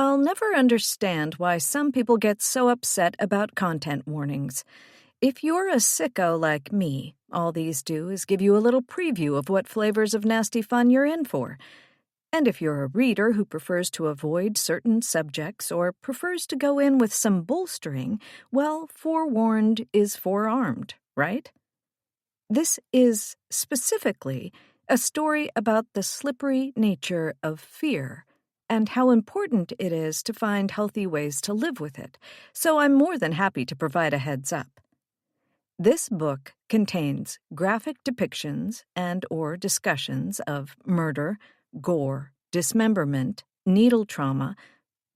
I'll never understand why some people get so upset about content warnings. If you're a sicko like me, all these do is give you a little preview of what flavors of nasty fun you're in for. And if you're a reader who prefers to avoid certain subjects or prefers to go in with some bolstering, well, forewarned is forearmed, right? This is, specifically, a story about the slippery nature of fear and how important it is to find healthy ways to live with it, so I'm more than happy to provide a heads up. This book contains graphic depictions and/or discussions of murder, gore, dismemberment, needle trauma,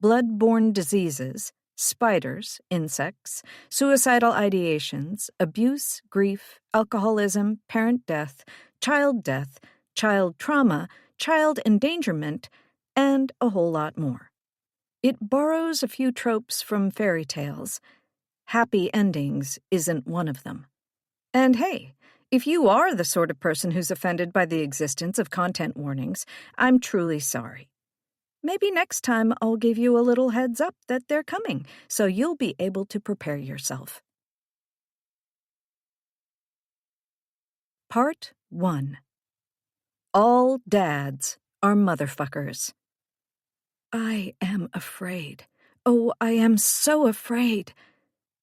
blood-borne diseases, spiders, insects, suicidal ideations, abuse, grief, alcoholism, parent death, child trauma, child endangerment, and a whole lot more. It borrows a few tropes from fairy tales. Happy endings isn't one of them. And hey, if you are the sort of person who's offended by the existence of content warnings, I'm truly sorry. Maybe next time I'll give you a little heads up that they're coming, so you'll be able to prepare yourself. Part 1. All dads are motherfuckers. I am afraid. Oh, I am so afraid.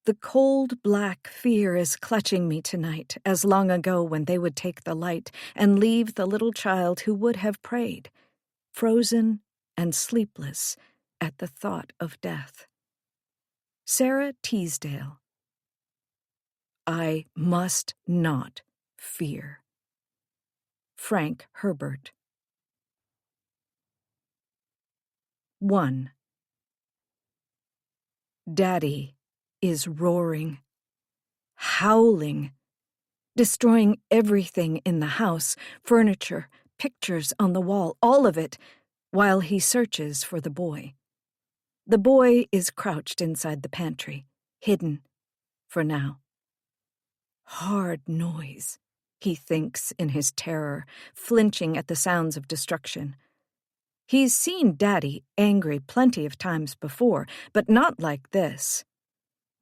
The cold, black fear is clutching me tonight, as long ago when they would take the light and leave the little child who would have prayed, frozen and sleepless at the thought of death. Sarah Teasdale. I must not fear. Frank Herbert. 1. Daddy is roaring, howling, destroying everything in the house, furniture, pictures on the wall, all of it, while he searches for the boy. The boy is crouched inside the pantry, hidden, for now. Hard noise, he thinks in his terror, flinching at the sounds of destruction. He's seen Daddy angry plenty of times before, but not like this.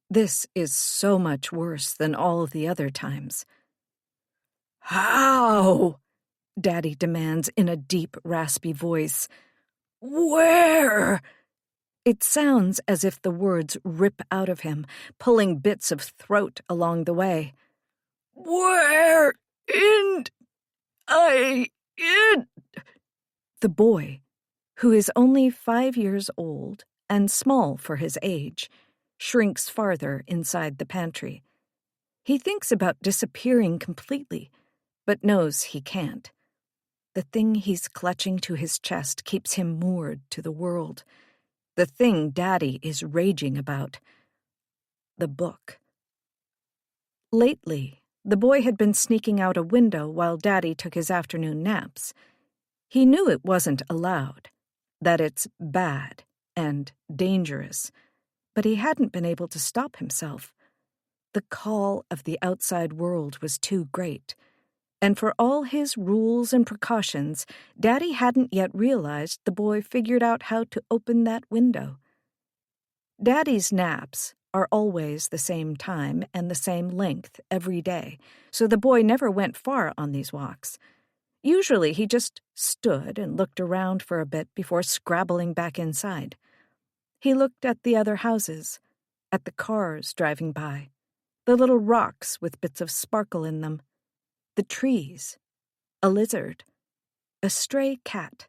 This is so much worse than all the other times. How? Daddy demands in a deep, raspy voice. Where? It sounds as if the words rip out of him, pulling bits of throat along the way. Where in The boy, who is only 5 years old and small for his age, shrinks farther inside the pantry. He thinks about disappearing completely, but knows he can't. The thing he's clutching to his chest keeps him moored to the world. The thing Daddy is raging about. The book. Lately, the boy had been sneaking out a window while Daddy took his afternoon naps. He knew it wasn't allowed, that it's bad and dangerous, but he hadn't been able to stop himself. The call of the outside world was too great, and for all his rules and precautions, Daddy hadn't yet realized the boy figured out how to open that window. Daddy's naps are always the same time and the same length every day, so the boy never went far on these walks. Usually he just stood and looked around for a bit before scrabbling back inside. He looked at the other houses, at the cars driving by, the little rocks with bits of sparkle in them, the trees, a lizard, a stray cat,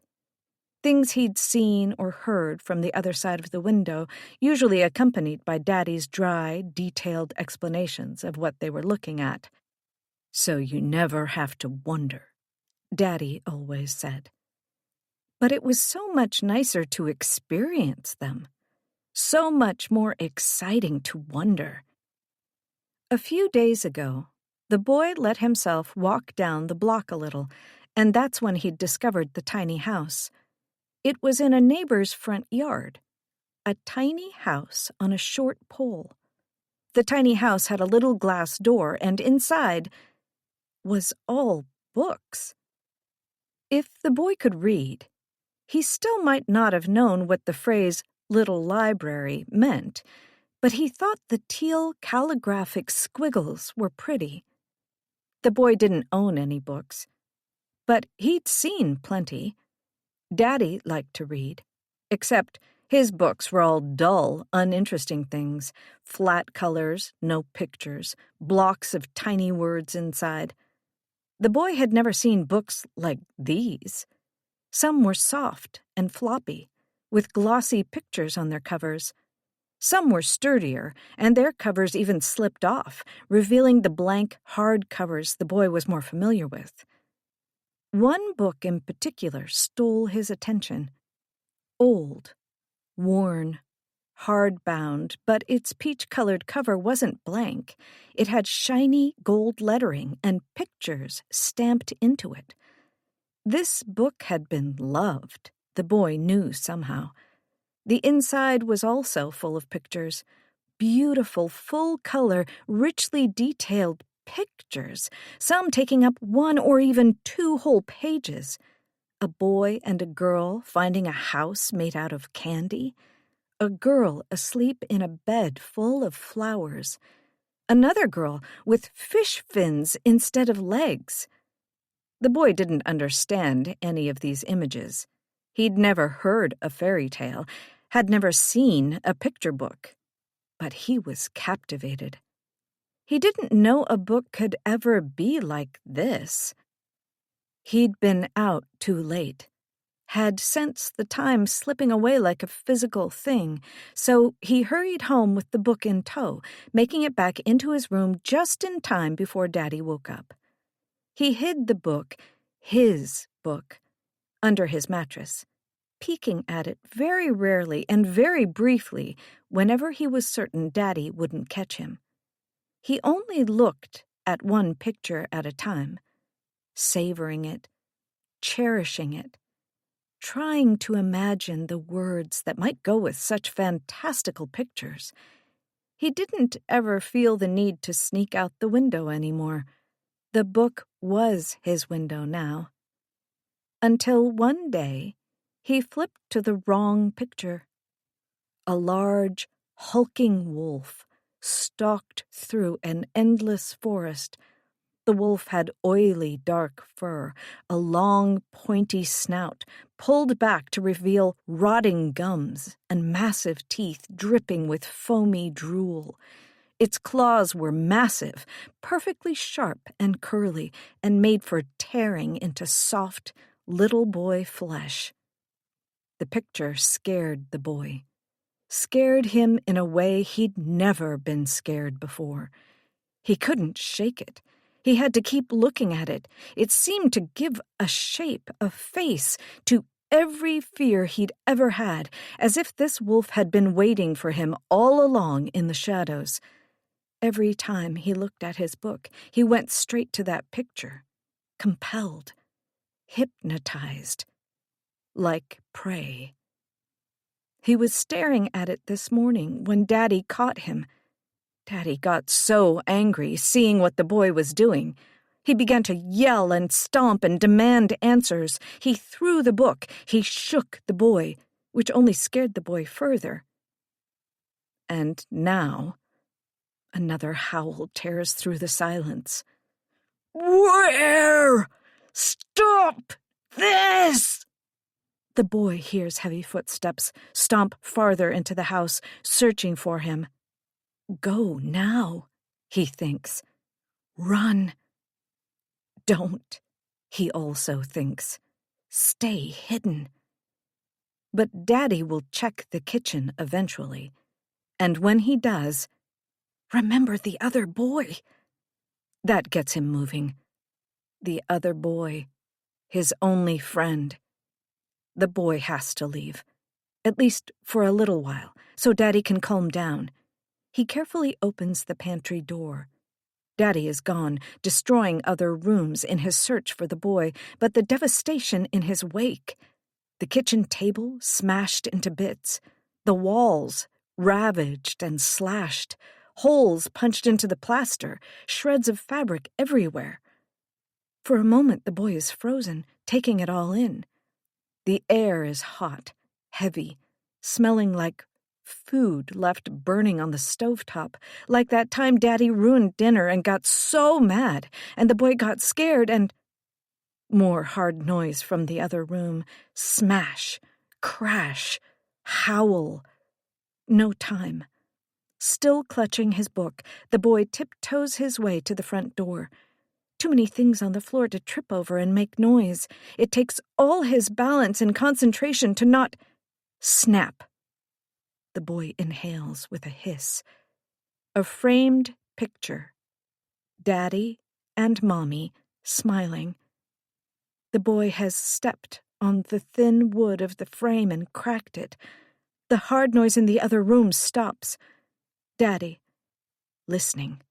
things he'd seen or heard from the other side of the window, usually accompanied by Daddy's dry, detailed explanations of what they were looking at. So you never have to wonder, Daddy always said. But it was so much nicer to experience them, so much more exciting to wonder. A few days ago, the boy let himself walk down the block a little, and that's when he'd discovered the tiny house. It was in a neighbor's front yard, a tiny house on a short pole. The tiny house had a little glass door, and inside was all books. If the boy could read, he still might not have known what the phrase little library meant, but he thought the teal calligraphic squiggles were pretty. The boy didn't own any books, but he'd seen plenty. Daddy liked to read, except his books were all dull, uninteresting things, flat colors, no pictures, blocks of tiny words inside. The boy had never seen books like these. Some were soft and floppy, with glossy pictures on their covers. Some were sturdier, and their covers even slipped off, revealing the blank, hard covers the boy was more familiar with. One book in particular stole his attention. Old, worn, hard-bound, but its peach-colored cover wasn't blank. It had shiny gold lettering and pictures stamped into it. This book had been loved, the boy knew somehow. The inside was also full of pictures. Beautiful, full-color, richly detailed pictures, some taking up 1 or even 2 whole pages. A boy and a girl finding a house made out of candy. A girl asleep in a bed full of flowers. Another girl with fish fins instead of legs. The boy didn't understand any of these images. He'd never heard a fairy tale, had never seen a picture book. But he was captivated. He didn't know a book could ever be like this. He'd been out too late, had sensed the time slipping away like a physical thing, so he hurried home with the book in tow, making it back into his room just in time before Daddy woke up. He hid the book, his book, under his mattress, peeking at it very rarely and very briefly whenever he was certain Daddy wouldn't catch him. He only looked at one picture at a time, savoring it, cherishing it, trying to imagine the words that might go with such fantastical pictures. He didn't ever feel the need to sneak out the window anymore. The book was his window now. Until one day, he flipped to the wrong picture. A large, hulking wolf stalked through an endless forest. The wolf had oily, dark fur, a long, pointy snout, pulled back to reveal rotting gums and massive teeth dripping with foamy drool. Its claws were massive, perfectly sharp and curly, and made for tearing into soft, little boy flesh. The picture scared the boy. Scared him in a way he'd never been scared before. He couldn't shake it. He had to keep looking at it. It seemed to give a shape, a face, to every fear he'd ever had, as if this wolf had been waiting for him all along in the shadows. Every time he looked at his book, he went straight to that picture, compelled, hypnotized, like prey. He was staring at it this morning when Daddy caught him. Daddy got so angry seeing what the boy was doing. He began to yell and stomp and demand answers. He threw the book. He shook the boy, which only scared the boy further. And now, another howl tears through the silence. Where? Stop this! The boy hears heavy footsteps stomp farther into the house, searching for him. Go now, he thinks. Run. Don't, he also thinks. Stay hidden. But Daddy will check the kitchen eventually. And when he does, remember the other boy. That gets him moving. The other boy, his only friend. The boy has to leave, at least for a little while, so Daddy can calm down. He carefully opens the pantry door. Daddy is gone, destroying other rooms in his search for the boy, but the devastation in his wake. The kitchen table smashed into bits, the walls ravaged and slashed, holes punched into the plaster, shreds of fabric everywhere. For a moment the boy is frozen, taking it all in. The air is hot, heavy, smelling like food left burning on the stovetop, like that time Daddy ruined dinner and got so mad, and the boy got scared and... More hard noise from the other room. Smash, crash, howl. No time. Still clutching his book, the boy tiptoes his way to the front door. Too many things on the floor to trip over and make noise. It takes all his balance and concentration to not... Snap. The boy inhales with a hiss. A framed picture. Daddy and Mommy smiling. The boy has stepped on the thin wood of the frame and cracked it. The hard noise in the other room stops. Daddy, listening.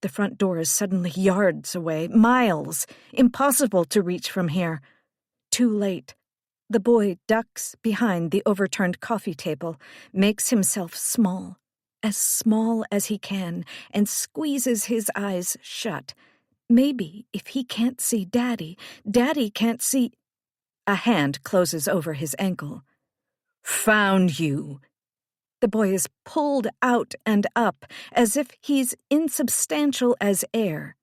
The front door is suddenly yards away, miles, impossible to reach from here. Too late. The boy ducks behind the overturned coffee table, makes himself small as he can, and squeezes his eyes shut. Maybe if he can't see Daddy, Daddy can't see... A hand closes over his ankle. Found you. The boy is pulled out and up, as if he's insubstantial as air.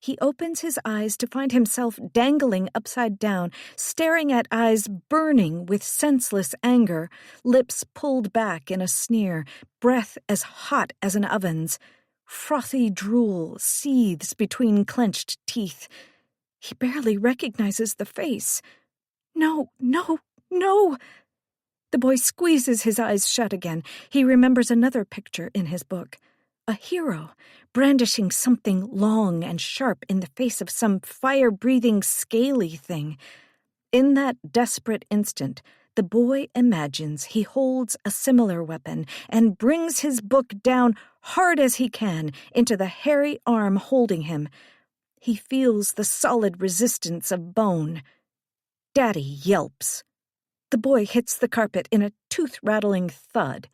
He opens his eyes to find himself dangling upside down, staring at eyes burning with senseless anger, lips pulled back in a sneer, breath as hot as an oven's. Frothy drool seethes between clenched teeth. He barely recognizes the face. No, no, no! The boy squeezes his eyes shut again. He remembers another picture in his book. A hero, brandishing something long and sharp in the face of some fire-breathing, scaly thing. In that desperate instant, the boy imagines he holds a similar weapon and brings his book down hard as he can into the hairy arm holding him. He feels the solid resistance of bone. Daddy yelps. The boy hits the carpet in a tooth-rattling thud.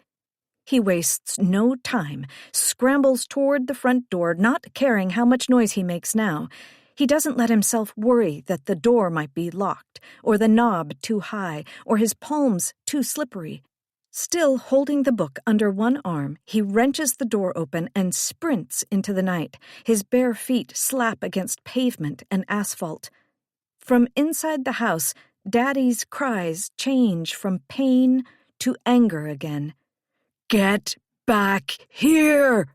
He wastes no time, scrambles toward the front door, not caring how much noise he makes now. He doesn't let himself worry that the door might be locked, or the knob too high, or his palms too slippery. Still holding the book under one arm, he wrenches the door open and sprints into the night. His bare feet slap against pavement and asphalt. From inside the house, Daddy's cries change from pain to anger again. Get back here!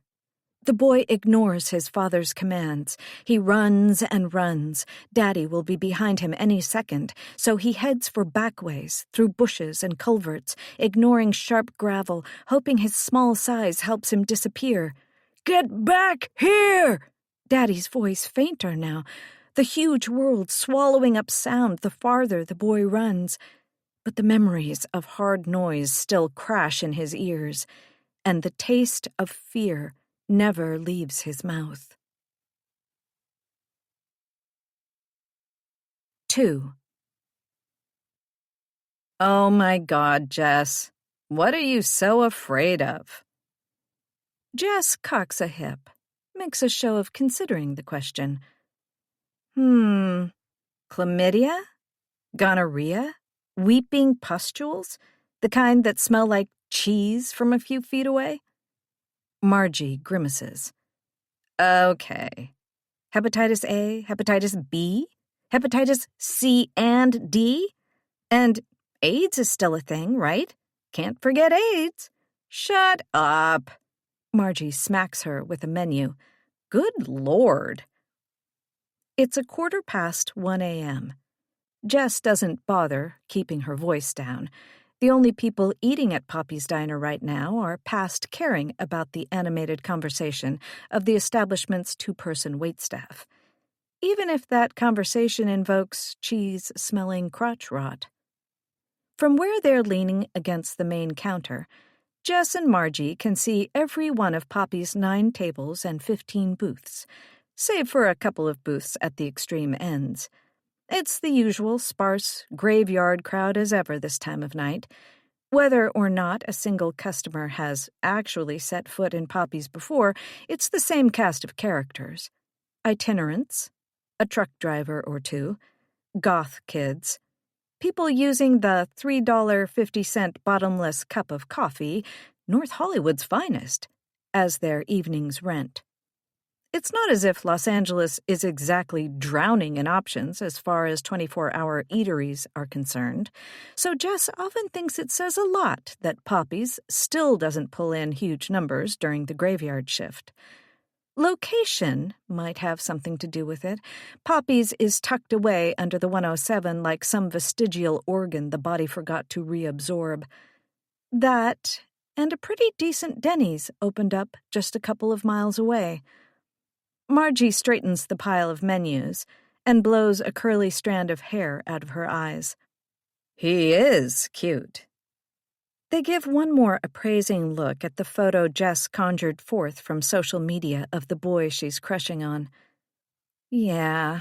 The boy ignores his father's commands. He runs and runs. Daddy will be behind him any second, so he heads for backways, through bushes and culverts, ignoring sharp gravel, hoping his small size helps him disappear. Get back here! Daddy's voice fainter now, the huge world swallowing up sound the farther the boy runs. But the memories of hard noise still crash in his ears, and the taste of fear never leaves his mouth. 2. Oh my God, Jess. What are you so afraid of? Jess cocks a hip, makes a show of considering the question. Chlamydia? Gonorrhea? Weeping pustules? The kind that smell like cheese from a few feet away? Margie grimaces. Okay. Hepatitis A, hepatitis B, hepatitis C and D? And AIDS is still a thing, right? Can't forget AIDS. Shut up. Margie smacks her with a menu. Good Lord. It's 1:15 a.m. Jess doesn't bother keeping her voice down. The only people eating at Poppy's Diner right now are past caring about the animated conversation of the establishment's 2-person waitstaff, even if that conversation invokes cheese-smelling crotch rot. From where they're leaning against the main counter, Jess and Margie can see every one of Poppy's 9 tables and 15 booths, save for a couple of booths at the extreme ends. It's the usual sparse graveyard crowd as ever this time of night. Whether or not a single customer has actually set foot in Poppy's before, it's the same cast of characters. Itinerants, a truck driver or two, goth kids, people using the $3.50 bottomless cup of coffee, North Hollywood's finest, as their evening's rent. It's not as if Los Angeles is exactly drowning in options as far as 24-hour eateries are concerned, so Jess often thinks it says a lot that Poppy's still doesn't pull in huge numbers during the graveyard shift. Location might have something to do with it. Poppy's is tucked away under the 107 like some vestigial organ the body forgot to reabsorb. That, and a pretty decent Denny's opened up just a couple of miles away. Margie straightens the pile of menus and blows a curly strand of hair out of her eyes. He is cute. They give one more appraising look at the photo Jess conjured forth from social media of the boy she's crushing on. Yeah,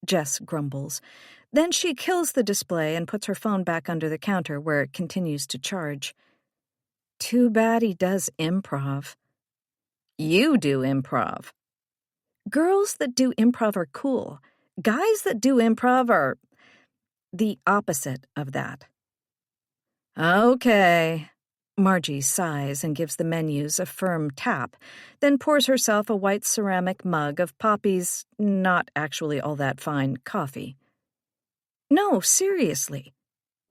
Jess grumbles. Then she kills the display and puts her phone back under the counter where it continues to charge. Too bad he does improv. You do improv. Girls that do improv are cool. Guys that do improv are the opposite of that. Okay. Margie sighs and gives the menus a firm tap, then pours herself a white ceramic mug of Poppy's not actually all that fine coffee. No, seriously,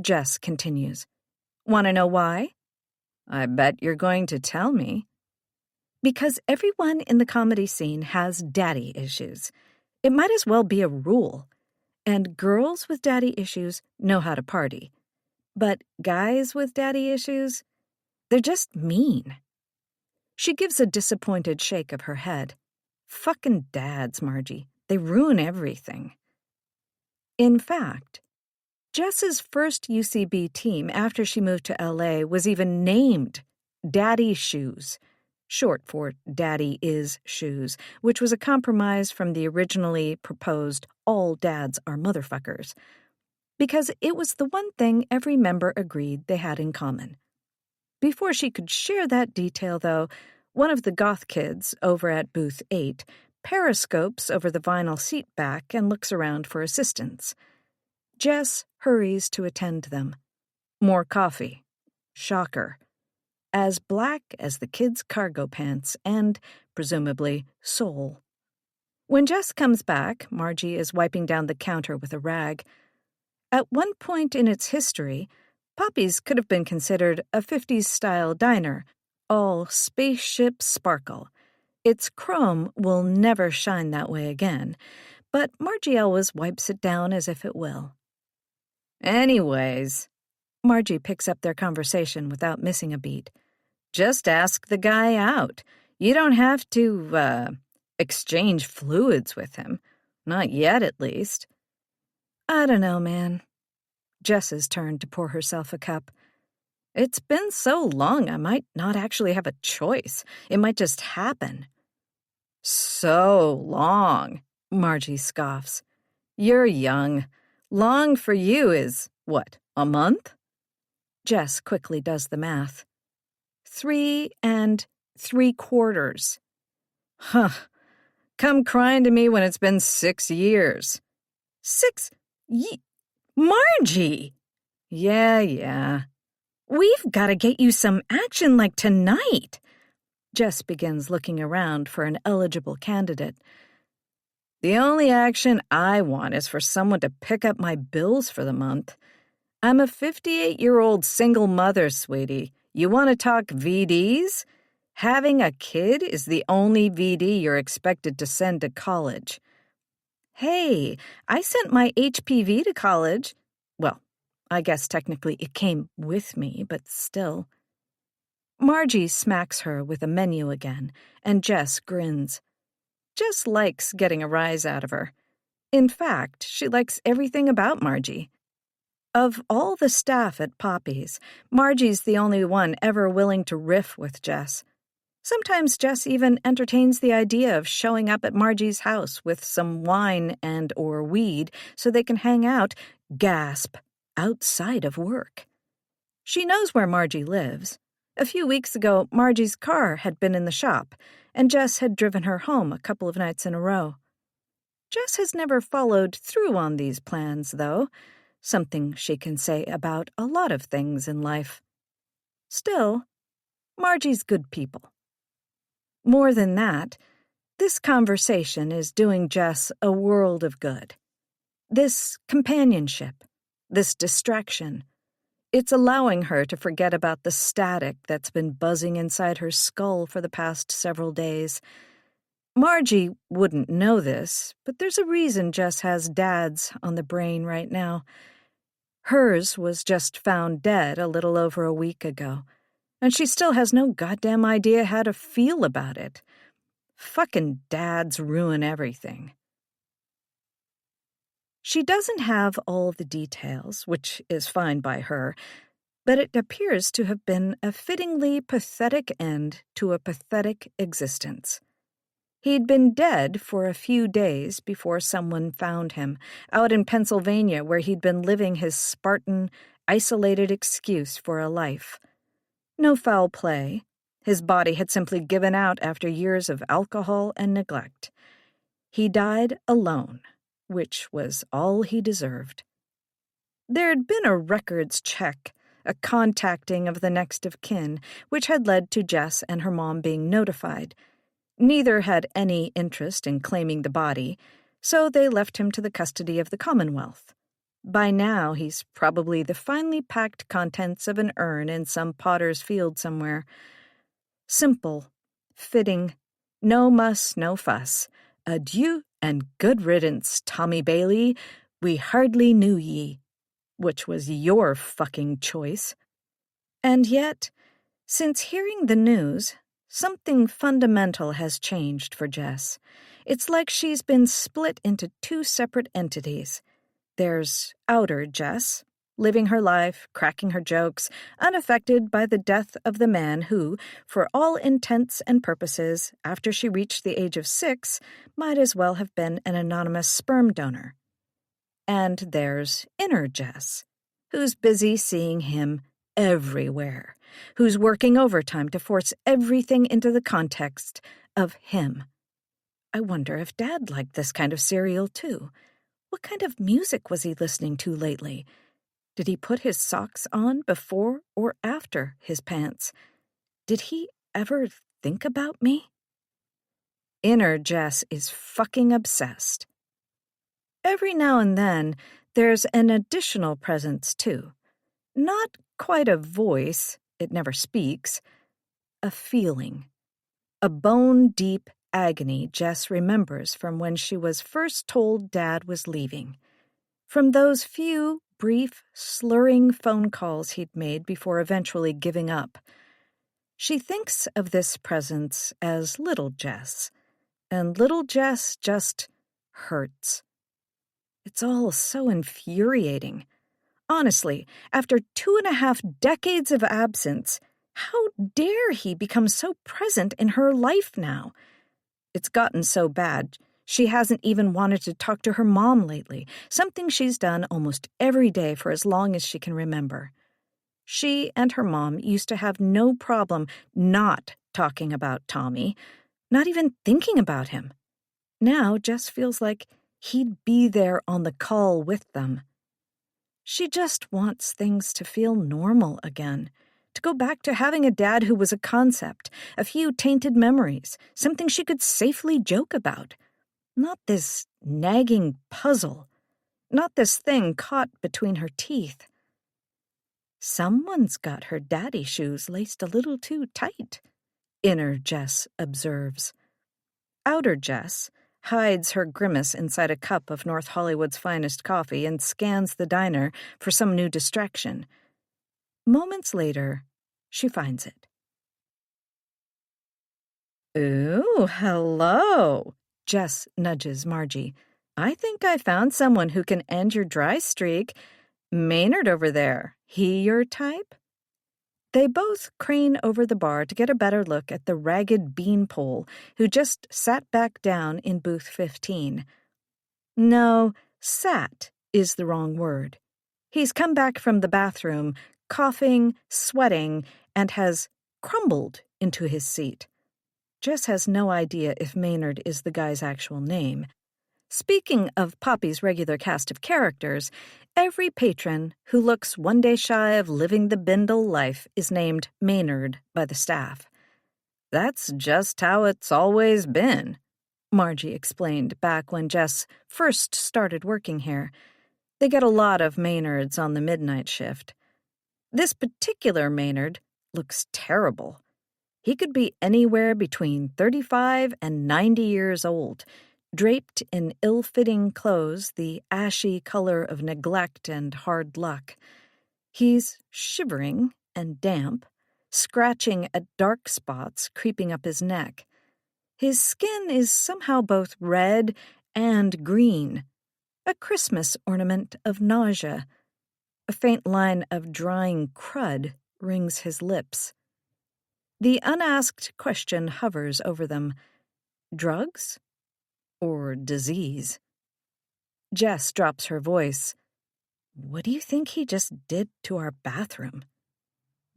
Jess continues. Want to know why? I bet you're going to tell me. Because everyone in the comedy scene has daddy issues. It might as well be a rule. And girls with daddy issues know how to party. But guys with daddy issues, they're just mean. She gives a disappointed shake of her head. Fucking dads, Margie. They ruin everything. In fact, Jess's first UCB team after she moved to LA was even named Daddy Shoes, short for Daddy Is Shoes, which was a compromise from the originally proposed All Dads Are Motherfuckers, because it was the one thing every member agreed they had in common. Before she could share that detail, though, one of the goth kids over at Booth 8 periscopes over the vinyl seat back and looks around for assistance. Jess hurries to attend them. More coffee. Shocker. As black as the kid's cargo pants and, presumably, soul. When Jess comes back, Margie is wiping down the counter with a rag. At one point in its history, Poppy's could have been considered a 50s-style diner, all spaceship sparkle. Its chrome will never shine that way again, but Margie always wipes it down as if it will. Anyways, Margie picks up their conversation without missing a beat. Just ask the guy out. You don't have to, exchange fluids with him. Not yet, at least. I don't know, man. Jess has turned to pour herself a cup. It's been so long, I might not actually have a choice. It might just happen. So long, Margie scoffs. You're young. Long for you is, what, a month? Jess quickly does the math. 3 3/4. Huh. Come crying to me when it's been 6 years. 6 Margie! Yeah. We've got to get you some action like tonight. Jess begins looking around for an eligible candidate. The only action I want is for someone to pick up my bills for the month. I'm a 58-year-old single mother, sweetie. You want to talk VDs? Having a kid is the only VD you're expected to send to college. Hey, I sent my HPV to college. Well, I guess technically it came with me, but still. Margie smacks her with a menu again, and Jess grins. Jess likes getting a rise out of her. In fact, she likes everything about Margie. Of all the staff at Poppy's, Margie's the only one ever willing to riff with Jess. Sometimes Jess even entertains the idea of showing up at Margie's house with some wine and or weed so they can hang out, gasp, outside of work. She knows where Margie lives. A few weeks ago, Margie's car had been in the shop, and Jess had driven her home a couple of nights in a row. Jess has never followed through on these plans, though. something she can say about a lot of things in life. Still, Margie's good people. More than that, this conversation is doing Jess a world of good. This companionship, this distraction, it's allowing her to forget about the static that's been buzzing inside her skull for the past several days. Margie wouldn't know this, but there's a reason Jess has dads on the brain right now. Hers was just found dead a little over a week ago, and she still has no goddamn idea how to feel about it. Fucking dads ruin everything. She doesn't have all the details, which is fine by her, but it appears to have been a fittingly pathetic end to a pathetic existence. He'd been dead for a few days before someone found him, out in Pennsylvania where he'd been living his Spartan, isolated excuse for a life. No foul play. His body had simply given out after years of alcohol and neglect. He died alone, which was all he deserved. There'd been a records check, a contacting of the next of kin, which had led to Jess and her mom being notified. Neither had any interest in claiming the body, so they left him to the custody of the Commonwealth. By now, he's probably the finely packed contents of an urn in some potter's field somewhere. Simple, fitting, no muss, no fuss. Adieu and good riddance, Tommy Bailey. We hardly knew ye. Which was your fucking choice. And yet, since hearing the news, something fundamental has changed for Jess. It's like she's been split into two separate entities. There's outer Jess, living her life, cracking her jokes, unaffected by the death of the man who, for all intents and purposes, after she reached the age of 6, might as well have been an anonymous sperm donor. And there's inner Jess, who's busy seeing him everywhere, who's working overtime to force everything into the context of him. I wonder if Dad liked this kind of cereal, too. What kind of music was he listening to lately? Did he put his socks on before or after his pants? Did he ever think about me? Inner Jess is fucking obsessed. Every now and then, there's an additional presence, too. Not quite a voice, it never speaks. A feeling. A bone-deep agony Jess remembers from when she was first told Dad was leaving. From those few, brief, slurring phone calls he'd made before eventually giving up. She thinks of this presence as little Jess, and little Jess just hurts. It's all so infuriating. Honestly, after 2.5 decades of absence, how dare he become so present in her life now? It's gotten so bad, she hasn't even wanted to talk to her mom lately, something she's done almost every day for as long as she can remember. She and her mom used to have no problem not talking about Tommy, not even thinking about him. Now Jess feels like he'd be there on the call with them. She just wants things to feel normal again, to go back to having a dad who was a concept, a few tainted memories, something she could safely joke about. Not this nagging puzzle, not this thing caught between her teeth. Someone's got her daddy shoes laced a little too tight, inner Jess observes. Outer Jess hides her grimace inside a cup of North Hollywood's finest coffee and scans the diner for some new distraction. Moments later, she finds it. "Ooh, hello," Jess nudges Margie. "I think I found someone who can end your dry streak. Maynard over there, he your type?" They both crane over the bar to get a better look at the ragged beanpole who just sat back down in booth 15. No, sat is the wrong word. He's come back from the bathroom, coughing, sweating, and has crumbled into his seat. Jess has no idea if Maynard is the guy's actual name. Speaking of Poppy's regular cast of characters, Every patron who looks one day shy of living the Bindle life is named Maynard by the staff. That's just how it's always been, Margie explained back when Jess first started working here. They get a lot of Maynards on the midnight shift. This particular Maynard looks terrible. He could be anywhere between 35 and 90 years old, draped in ill-fitting clothes, the ashy color of neglect and hard luck. He's shivering and damp, scratching at dark spots creeping up his neck. His skin is somehow both red and green, a Christmas ornament of nausea. A faint line of drying crud rings his lips. The unasked question hovers over them. Drugs? Or disease? Jess drops her voice. What do you think he just did to our bathroom?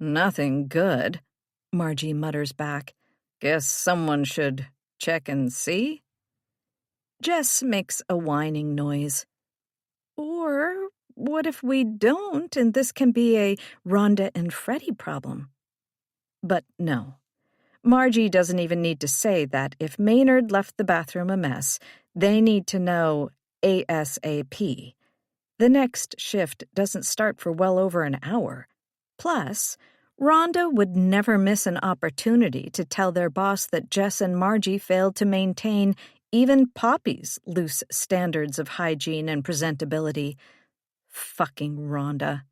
Nothing good, Margie mutters back. Guess someone should check and see? Jess makes a whining noise. Or what if we don't, and this can be a Rhonda and Freddie problem? But no. Margie doesn't even need to say that if Maynard left the bathroom a mess, they need to know ASAP. The next shift doesn't start for well over an hour. Plus, Rhonda would never miss an opportunity to tell their boss that Jess and Margie failed to maintain even Poppy's loose standards of hygiene and presentability. Fucking Rhonda.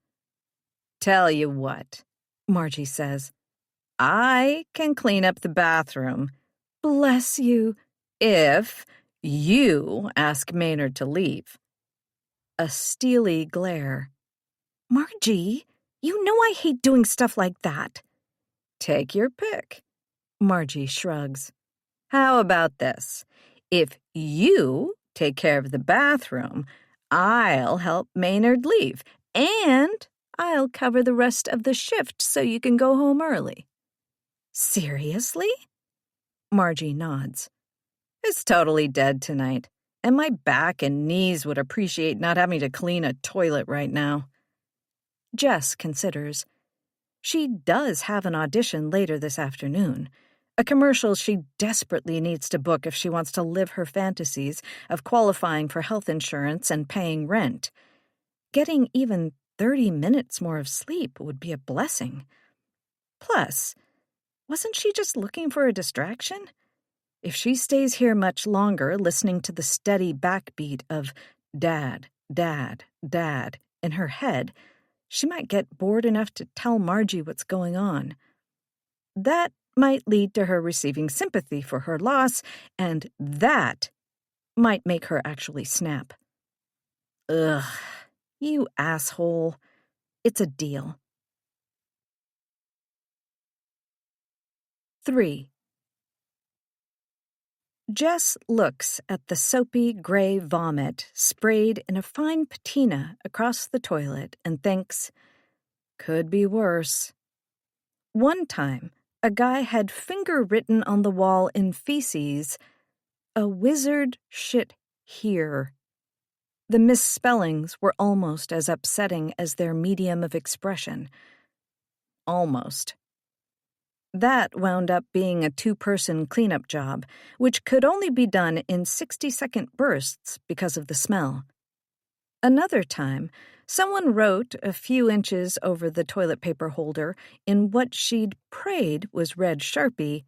Tell you what, Margie says. I can clean up the bathroom. Bless you. If you ask Maynard to leave. A steely glare. Margie, you know I hate doing stuff like that. Take your pick. Margie shrugs. How about this? If you take care of the bathroom, I'll help Maynard leave, and I'll cover the rest of the shift so you can go home early. Seriously? Margie nods. It's totally dead tonight, and my back and knees would appreciate not having to clean a toilet right now. Jess considers. She does have an audition later this afternoon, a commercial she desperately needs to book if she wants to live her fantasies of qualifying for health insurance and paying rent. Getting even 30 minutes more of sleep would be a blessing. Plus, wasn't she just looking for a distraction? If she stays here much longer listening to the steady backbeat of Dad, Dad, Dad in her head, she might get bored enough to tell Margie what's going on. That might lead to her receiving sympathy for her loss, and that might make her actually snap. Ugh, you asshole. It's a deal. 3. Jess looks at the soapy gray vomit sprayed in a fine patina across the toilet and thinks, could be worse. One time, a guy had finger written on the wall in feces, a wizard shit here. The misspellings were almost as upsetting as their medium of expression. Almost. That wound up being a 2-person cleanup job, which could only be done in 60-second bursts because of the smell. Another time, someone wrote a few inches over the toilet paper holder in what she'd prayed was red Sharpie,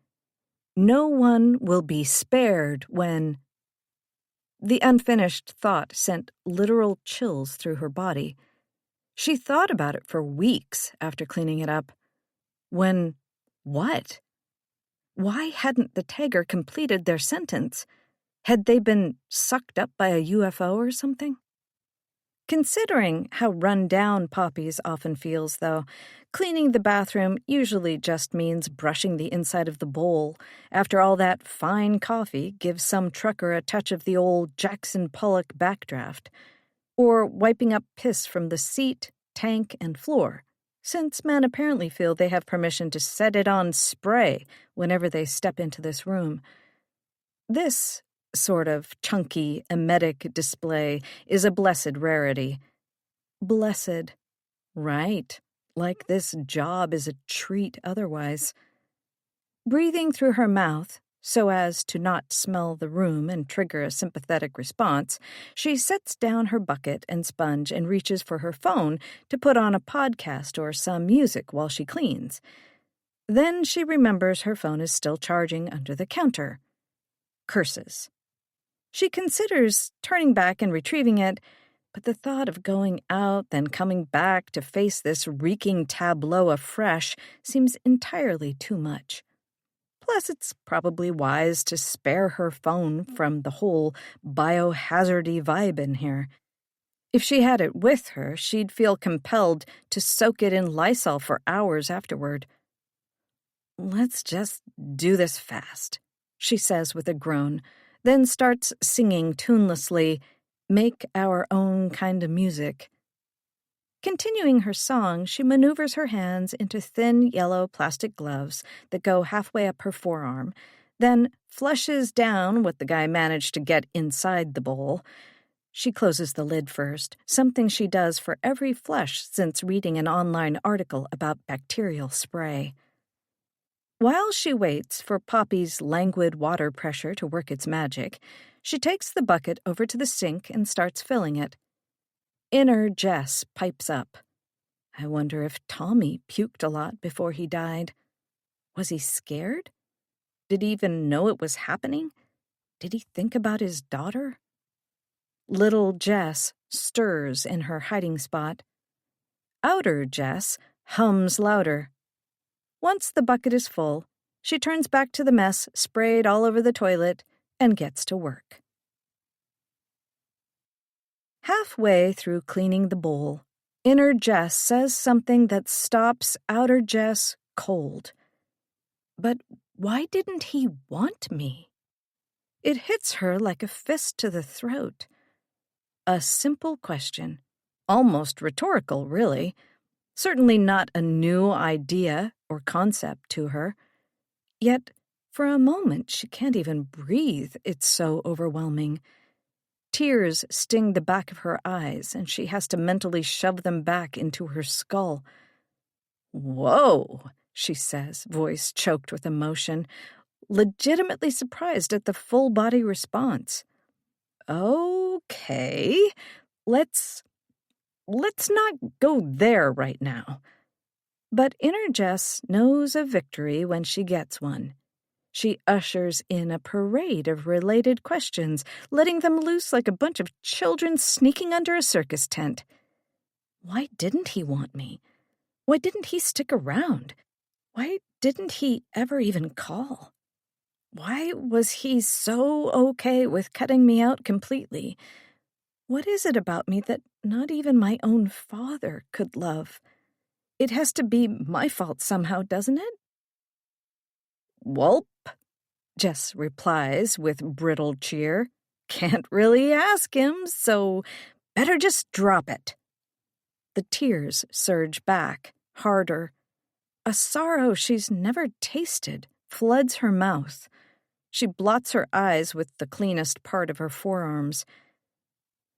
"No one will be spared when..." The unfinished thought sent literal chills through her body. She thought about it for weeks after cleaning it up. When what? Why hadn't the tagger completed their sentence? Had they been sucked up by a UFO or something? Considering how run down Poppy's often feels, though, cleaning the bathroom usually just means brushing the inside of the bowl. After all, that fine coffee gives some trucker a touch of the old Jackson Pollock backdraft. Or wiping up piss from the seat, tank, and floor, since men apparently feel they have permission to set it on spray whenever they step into this room. This sort of chunky, emetic display is a blessed rarity. Blessed. Right. Like this job is a treat otherwise. Breathing through her mouth, so as to not smell the room and trigger a sympathetic response, she sets down her bucket and sponge and reaches for her phone to put on a podcast or some music while she cleans. Then she remembers her phone is still charging under the counter. Curses. She considers turning back and retrieving it, but the thought of going out, then coming back to face this reeking tableau afresh seems entirely too much. Plus, it's probably wise to spare her phone from the whole biohazardy vibe in here. If she had it with her, she'd feel compelled to soak it in Lysol for hours afterward. "Let's just do this fast," she says with a groan, then starts singing tunelessly, "Make Our Own Kind of Music." Continuing her song, she maneuvers her hands into thin yellow plastic gloves that go halfway up her forearm, then flushes down what the guy managed to get inside the bowl. She closes the lid first, something she does for every flush since reading an online article about bacterial spray. While she waits for Poppy's languid water pressure to work its magic, she takes the bucket over to the sink and starts filling it. Inner Jess pipes up. I wonder if Tommy puked a lot before he died. Was he scared? Did he even know it was happening? Did he think about his daughter? Little Jess stirs in her hiding spot. Outer Jess hums louder. Once the bucket is full, she turns back to the mess sprayed all over the toilet and gets to work. Halfway through cleaning the bowl, inner Jess says something that stops outer Jess cold. But why didn't he want me? It hits her like a fist to the throat. A simple question, almost rhetorical, really. Certainly not a new idea or concept to her. Yet, for a moment, she can't even breathe. It's so overwhelming. Tears sting the back of her eyes, and she has to mentally shove them back into her skull. "Whoa," she says, voice choked with emotion, legitimately surprised at the full-body response. "Okay, let's not go there right now." But inner Jess knows of victory when she gets one. She ushers in a parade of related questions, letting them loose like a bunch of children sneaking under a circus tent. Why didn't he want me? Why didn't he stick around? Why didn't he ever even call? Why was he so okay with cutting me out completely? What is it about me that not even my own father could love? It has to be my fault somehow, doesn't it? "Welp," Jess replies with brittle cheer. "Can't really ask him, so better just drop it." The tears surge back, harder. A sorrow she's never tasted floods her mouth. She blots her eyes with the cleanest part of her forearms.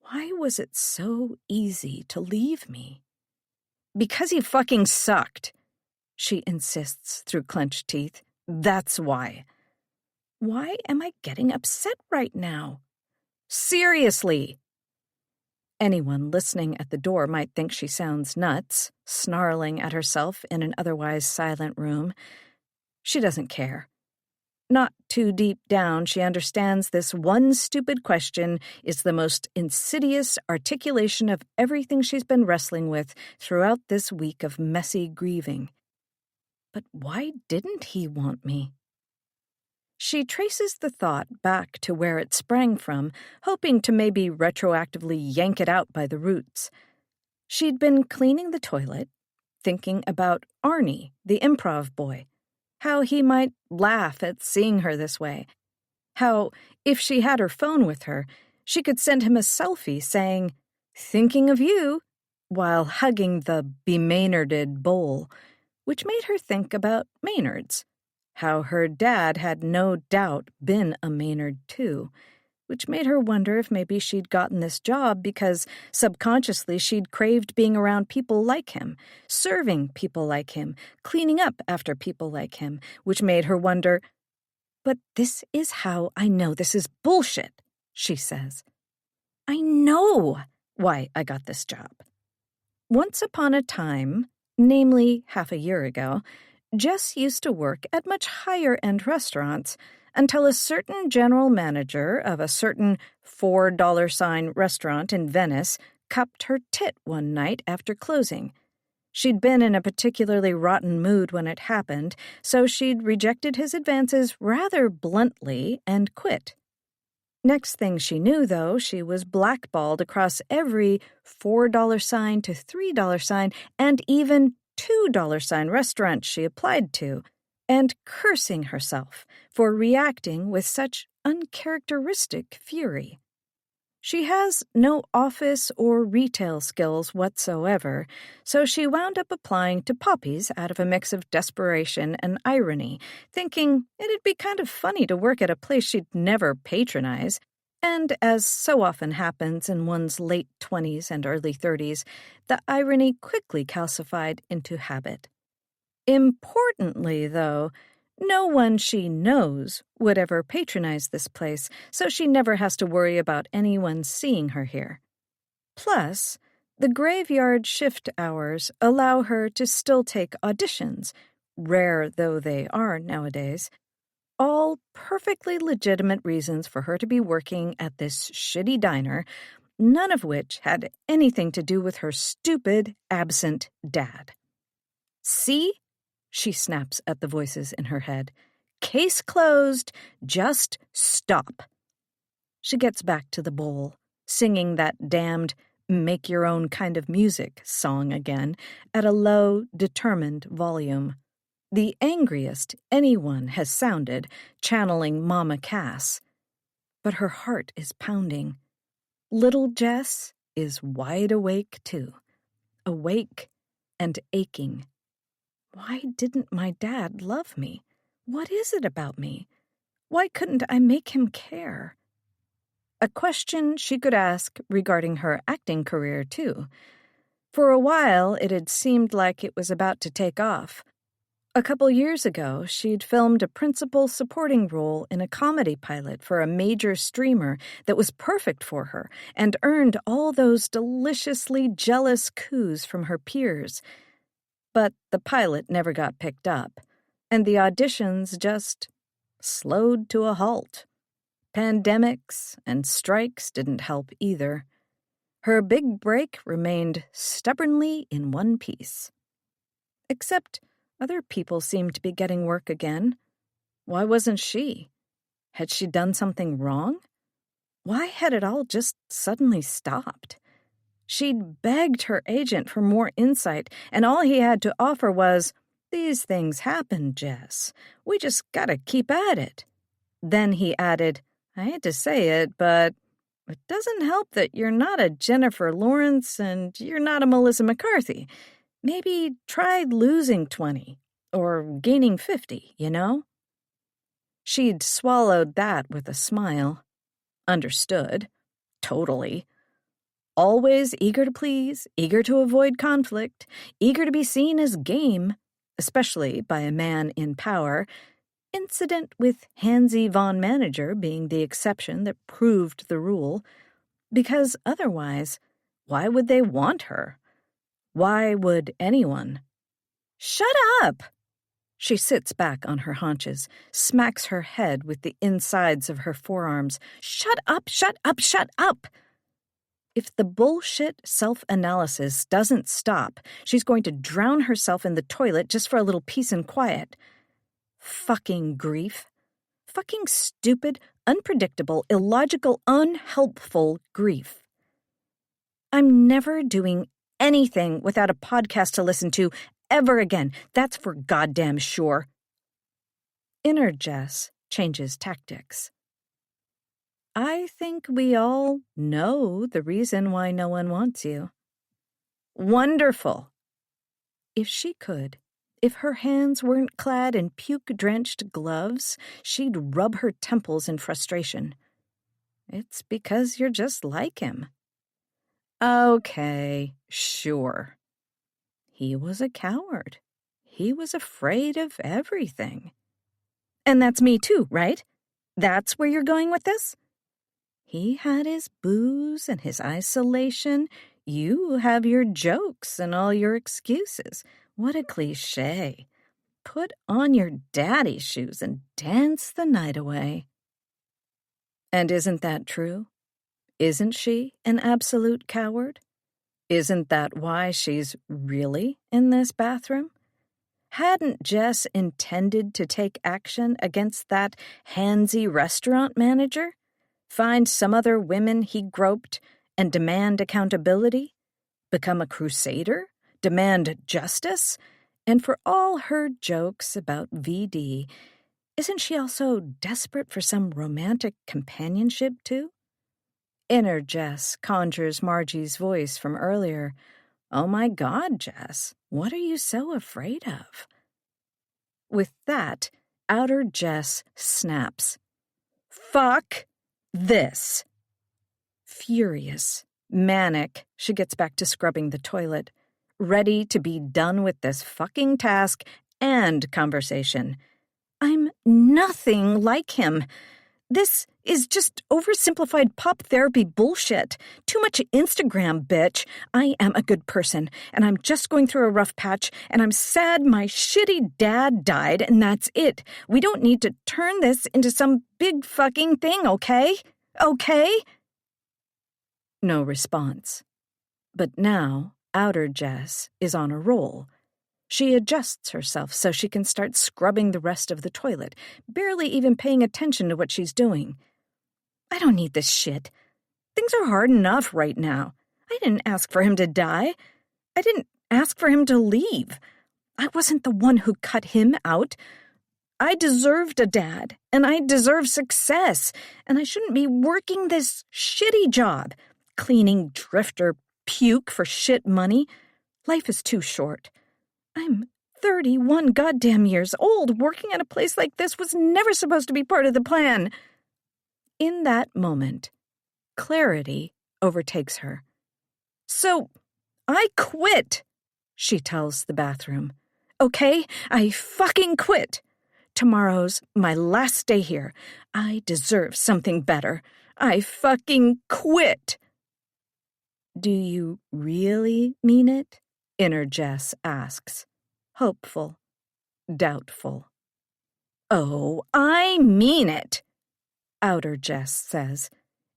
Why was it so easy to leave me? "Because he fucking sucked," she insists through clenched teeth. "That's why." Why am I getting upset right now? Seriously. Anyone listening at the door might think she sounds nuts, snarling at herself in an otherwise silent room. She doesn't care. Not too deep down, she understands this one stupid question is the most insidious articulation of everything she's been wrestling with throughout this week of messy grieving. But why didn't he want me? She traces the thought back to where it sprang from, hoping to maybe retroactively yank it out by the roots. She'd been cleaning the toilet, thinking about Arnie, the improv boy, how he might laugh at seeing her this way, how, if she had her phone with her, she could send him a selfie saying, "Thinking of you," while hugging the be-Maynarded bowl, which made her think about Maynards. How her dad had no doubt been a Maynard, too. which made her wonder if maybe she'd gotten this job because subconsciously she'd craved being around people like him, serving people like him, cleaning up after people like him, which made her wonder, "But this is how I know this is bullshit," she says. "I know why I got this job." Once upon a time, namely half a year ago, Jess used to work at much higher-end restaurants until a certain general manager of a certain $4 sign restaurant in Venice cupped her tit one night after closing. She'd been in a particularly rotten mood when it happened, so she'd rejected his advances rather bluntly and quit. Next thing she knew, though, she was blackballed across every $4 sign to $3 sign and even $2 sign restaurant she applied to, and cursing herself for reacting with such uncharacteristic fury. She has no office or retail skills whatsoever, so she wound up applying to Poppy's out of a mix of desperation and irony, thinking it'd be kind of funny to work at a place she'd never patronize. And as so often happens in one's late 20s and early 30s, the irony quickly calcified into habit. Importantly, though, no one she knows would ever patronize this place, so she never has to worry about anyone seeing her here. Plus, the graveyard shift hours allow her to still take auditions, rare though they are nowadays, all perfectly legitimate reasons for her to be working at this shitty diner, none of which had anything to do with her stupid, absent dad. "See?" she snaps at the voices in her head. "Case closed. Just stop." She gets back to the bowl, singing that damned make-your-own-kind-of-music song again at a low, determined volume. The angriest anyone has sounded, channeling Mama Cass. But her heart is pounding. Little Jess is wide awake, too. Awake and aching. Why didn't my dad love me? What is it about me? Why couldn't I make him care? A question she could ask regarding her acting career, too. For a while, it had seemed like it was about to take off. A couple years ago, she'd filmed a principal supporting role in a comedy pilot for a major streamer that was perfect for her and earned all those deliciously jealous coos from her peers. But the pilot never got picked up, and the auditions just slowed to a halt. Pandemics and strikes didn't help either. Her big break remained stubbornly in one piece. Except other people seemed to be getting work again. Why wasn't she? Had she done something wrong? Why had it all just suddenly stopped? She'd begged her agent for more insight, and all he had to offer was, "These things happen, Jess. We just gotta keep at it." Then he added, "I hate to say it, but it doesn't help that you're not a Jennifer Lawrence and you're not a Melissa McCarthy. Maybe try losing 20 or gaining 50, you know?" She'd swallowed that with a smile. Understood. Totally. Always eager to please, eager to avoid conflict, eager to be seen as game, especially by a man in power, incident with Handsy Von Manager being the exception that proved the rule, because otherwise, why would they want her? Why would anyone? "Shut up!" She sits back on her haunches, smacks her head with the insides of her forearms. "Shut up, shut up, shut up!" If the bullshit self-analysis doesn't stop, she's going to drown herself in the toilet just for a little peace and quiet. Fucking grief. Fucking stupid, unpredictable, illogical, unhelpful grief. I'm never doing anything without a podcast to listen to ever again. That's for goddamn sure. Inner Jess changes tactics. I think we all know the reason why no one wants you. Wonderful. If she could, if her hands weren't clad in puke-drenched gloves, she'd rub her temples in frustration. It's because you're just like him. Okay, sure. He was a coward. He was afraid of everything. And that's me too, right? That's where you're going with this? He had his booze and his isolation. You have your jokes and all your excuses. What a cliché. Put on your daddy shoes and dance the night away. And isn't that true? Isn't she an absolute coward? Isn't that why she's really in this bathroom? Hadn't Jess intended to take action against that handsy restaurant manager? Find some other women he groped and demand accountability? Become a crusader? Demand justice? And for all her jokes about VD, isn't she also desperate for some romantic companionship, too? Inner Jess conjures Margie's voice from earlier. Oh my God, Jess, what are you so afraid of? With that, outer Jess snaps. Fuck this. Furious, manic, she gets back to scrubbing the toilet, ready to be done with this fucking task and conversation. I'm nothing like him. This is just oversimplified pop therapy bullshit. Too much Instagram, bitch. I am a good person, and I'm just going through a rough patch, and I'm sad my shitty dad died, and that's it. We don't need to turn this into some big fucking thing, okay? Okay? No response. But now, outer Jess is on a roll. She adjusts herself so she can start scrubbing the rest of the toilet, barely even paying attention to what she's doing. I don't need this shit. Things are hard enough right now. I didn't ask for him to die. I didn't ask for him to leave. I wasn't the one who cut him out. I deserved a dad, and I deserve success, and I shouldn't be working this shitty job, cleaning drifter puke for shit money. Life is too short. I'm 31 goddamn years old. Working at a place like this was never supposed to be part of the plan. In that moment, clarity overtakes her. So, I quit, she tells the bathroom. Okay, I fucking quit. Tomorrow's my last day here. I deserve something better. I fucking quit. Do you really mean it? Inner Jess asks. Hopeful. Doubtful. Oh, I mean it, outer Jess says.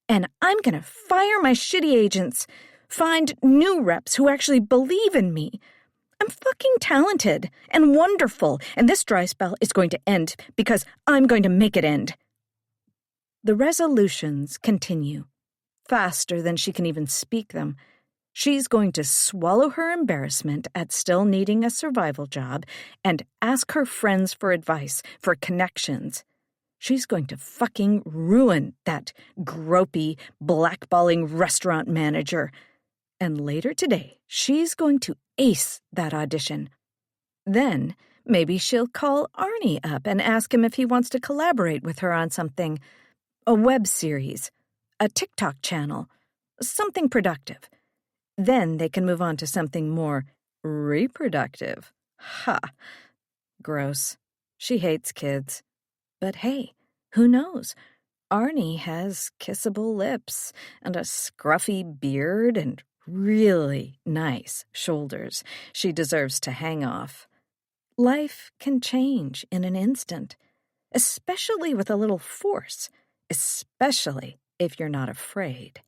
And I'm gonna fire my shitty agents. Find new reps who actually believe in me. I'm fucking talented and wonderful, and this dry spell is going to end because I'm going to make it end. The resolutions continue, faster than she can even speak them. She's going to swallow her embarrassment at still needing a survival job and ask her friends for advice, for connections. She's going to fucking ruin that gropey, blackballing restaurant manager. And later today, she's going to ace that audition. Then, maybe she'll call Arnie up and ask him if he wants to collaborate with her on something. A web series, a TikTok channel, something productive. Then they can move on to something more reproductive. Ha! Gross. She hates kids. But hey, who knows? Arnie has kissable lips and a scruffy beard and really nice shoulders she deserves to hang off. Life can change in an instant, especially with a little force, especially if you're not afraid.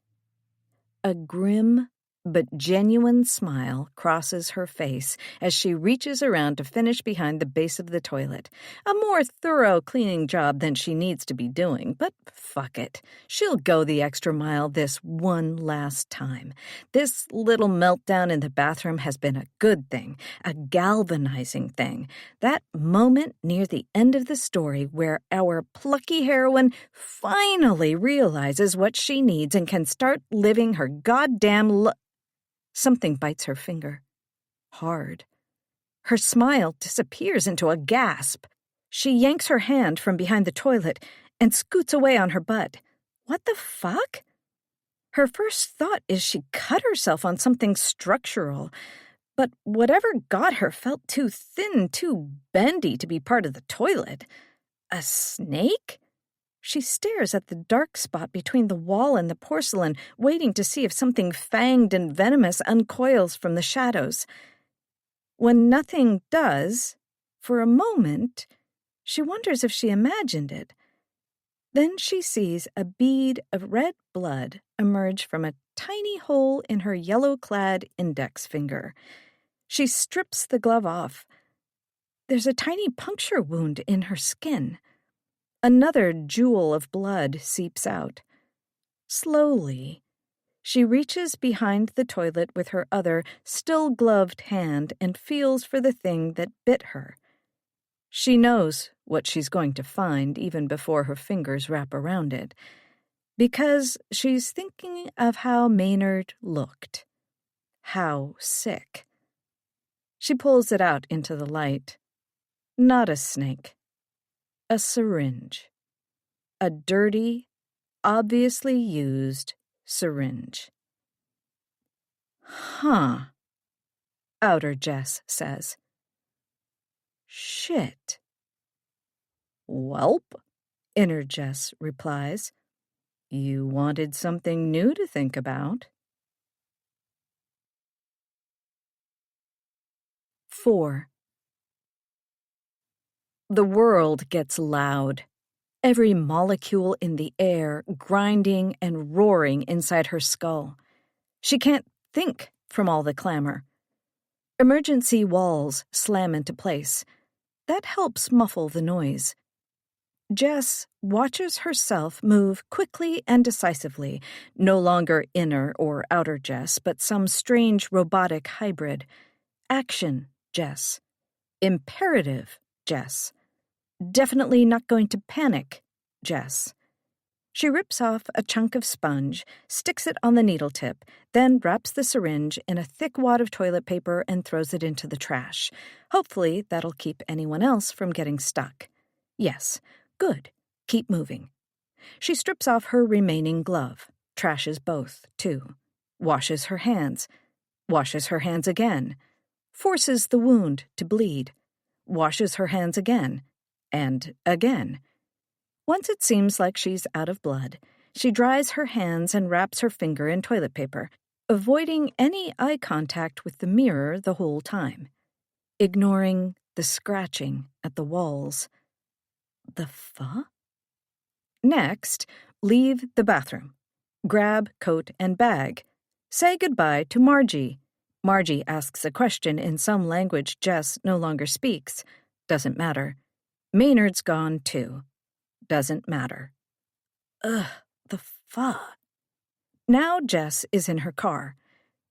A grim but genuine smile crosses her face as she reaches around to finish behind the base of the toilet. A more thorough cleaning job than she needs to be doing, but fuck it. She'll go the extra mile this one last time. This little meltdown in the bathroom has been a good thing, a galvanizing thing. That moment near the end of the story where our plucky heroine finally realizes what she needs and can start living her goddamn Something bites her finger. Hard. Her smile disappears into a gasp. She yanks her hand from behind the toilet and scoots away on her butt. What the fuck? Her first thought is she cut herself on something structural, but whatever got her felt too thin, too bendy to be part of the toilet. A snake? She stares at the dark spot between the wall and the porcelain, waiting to see if something fanged and venomous uncoils from the shadows. When nothing does, for a moment, she wonders if she imagined it. Then she sees a bead of red blood emerge from a tiny hole in her yellow-clad index finger. She strips the glove off. There's a tiny puncture wound in her skin. Another jewel of blood seeps out. Slowly, she reaches behind the toilet with her other, still gloved hand and feels for the thing that bit her. She knows what she's going to find even before her fingers wrap around it, because she's thinking of how Maynard looked. How sick. She pulls it out into the light. Not a snake. A syringe. A dirty, obviously used syringe. Huh, Outer Jess says. Shit. Welp, Inner Jess replies. You wanted something new to think about. 4. The world gets loud. Every molecule in the air grinding and roaring inside her skull. She can't think from all the clamor. Emergency walls slam into place. That helps muffle the noise. Jess watches herself move quickly and decisively, no longer inner or outer Jess, but some strange robotic hybrid. Action Jess. Imperative Jess. Definitely not going to panic Jess. She rips off a chunk of sponge, sticks it on the needle tip, then wraps the syringe in a thick wad of toilet paper and throws it into the trash. Hopefully that'll keep anyone else from getting stuck. Yes, good. Keep moving. She strips off her remaining glove, trashes both, too. Washes her hands again. Forces the wound to bleed. Washes her hands again. And again. Once it seems like she's out of blood, she dries her hands and wraps her finger in toilet paper, avoiding any eye contact with the mirror the whole time, ignoring the scratching at the walls. The fuck? Next, leave the bathroom. Grab coat and bag. Say goodbye to Margie. Margie asks a question in some language Jess no longer speaks. Doesn't matter. Maynard's gone, too. Doesn't matter. Ugh, the fuck. Now Jess is in her car.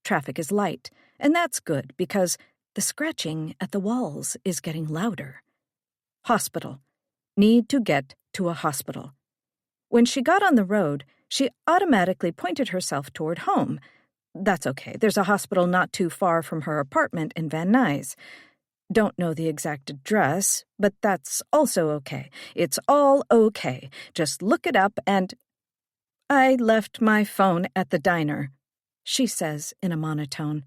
Traffic is light, and that's good because the scratching at the walls is getting louder. Hospital. Need to get to a hospital. When she got on the road, she automatically pointed herself toward home. That's okay. There's a hospital not too far from her apartment in Van Nuys. Don't know the exact address, but that's also okay. It's all okay. Just look it up and... I left my phone at the diner, she says in a monotone.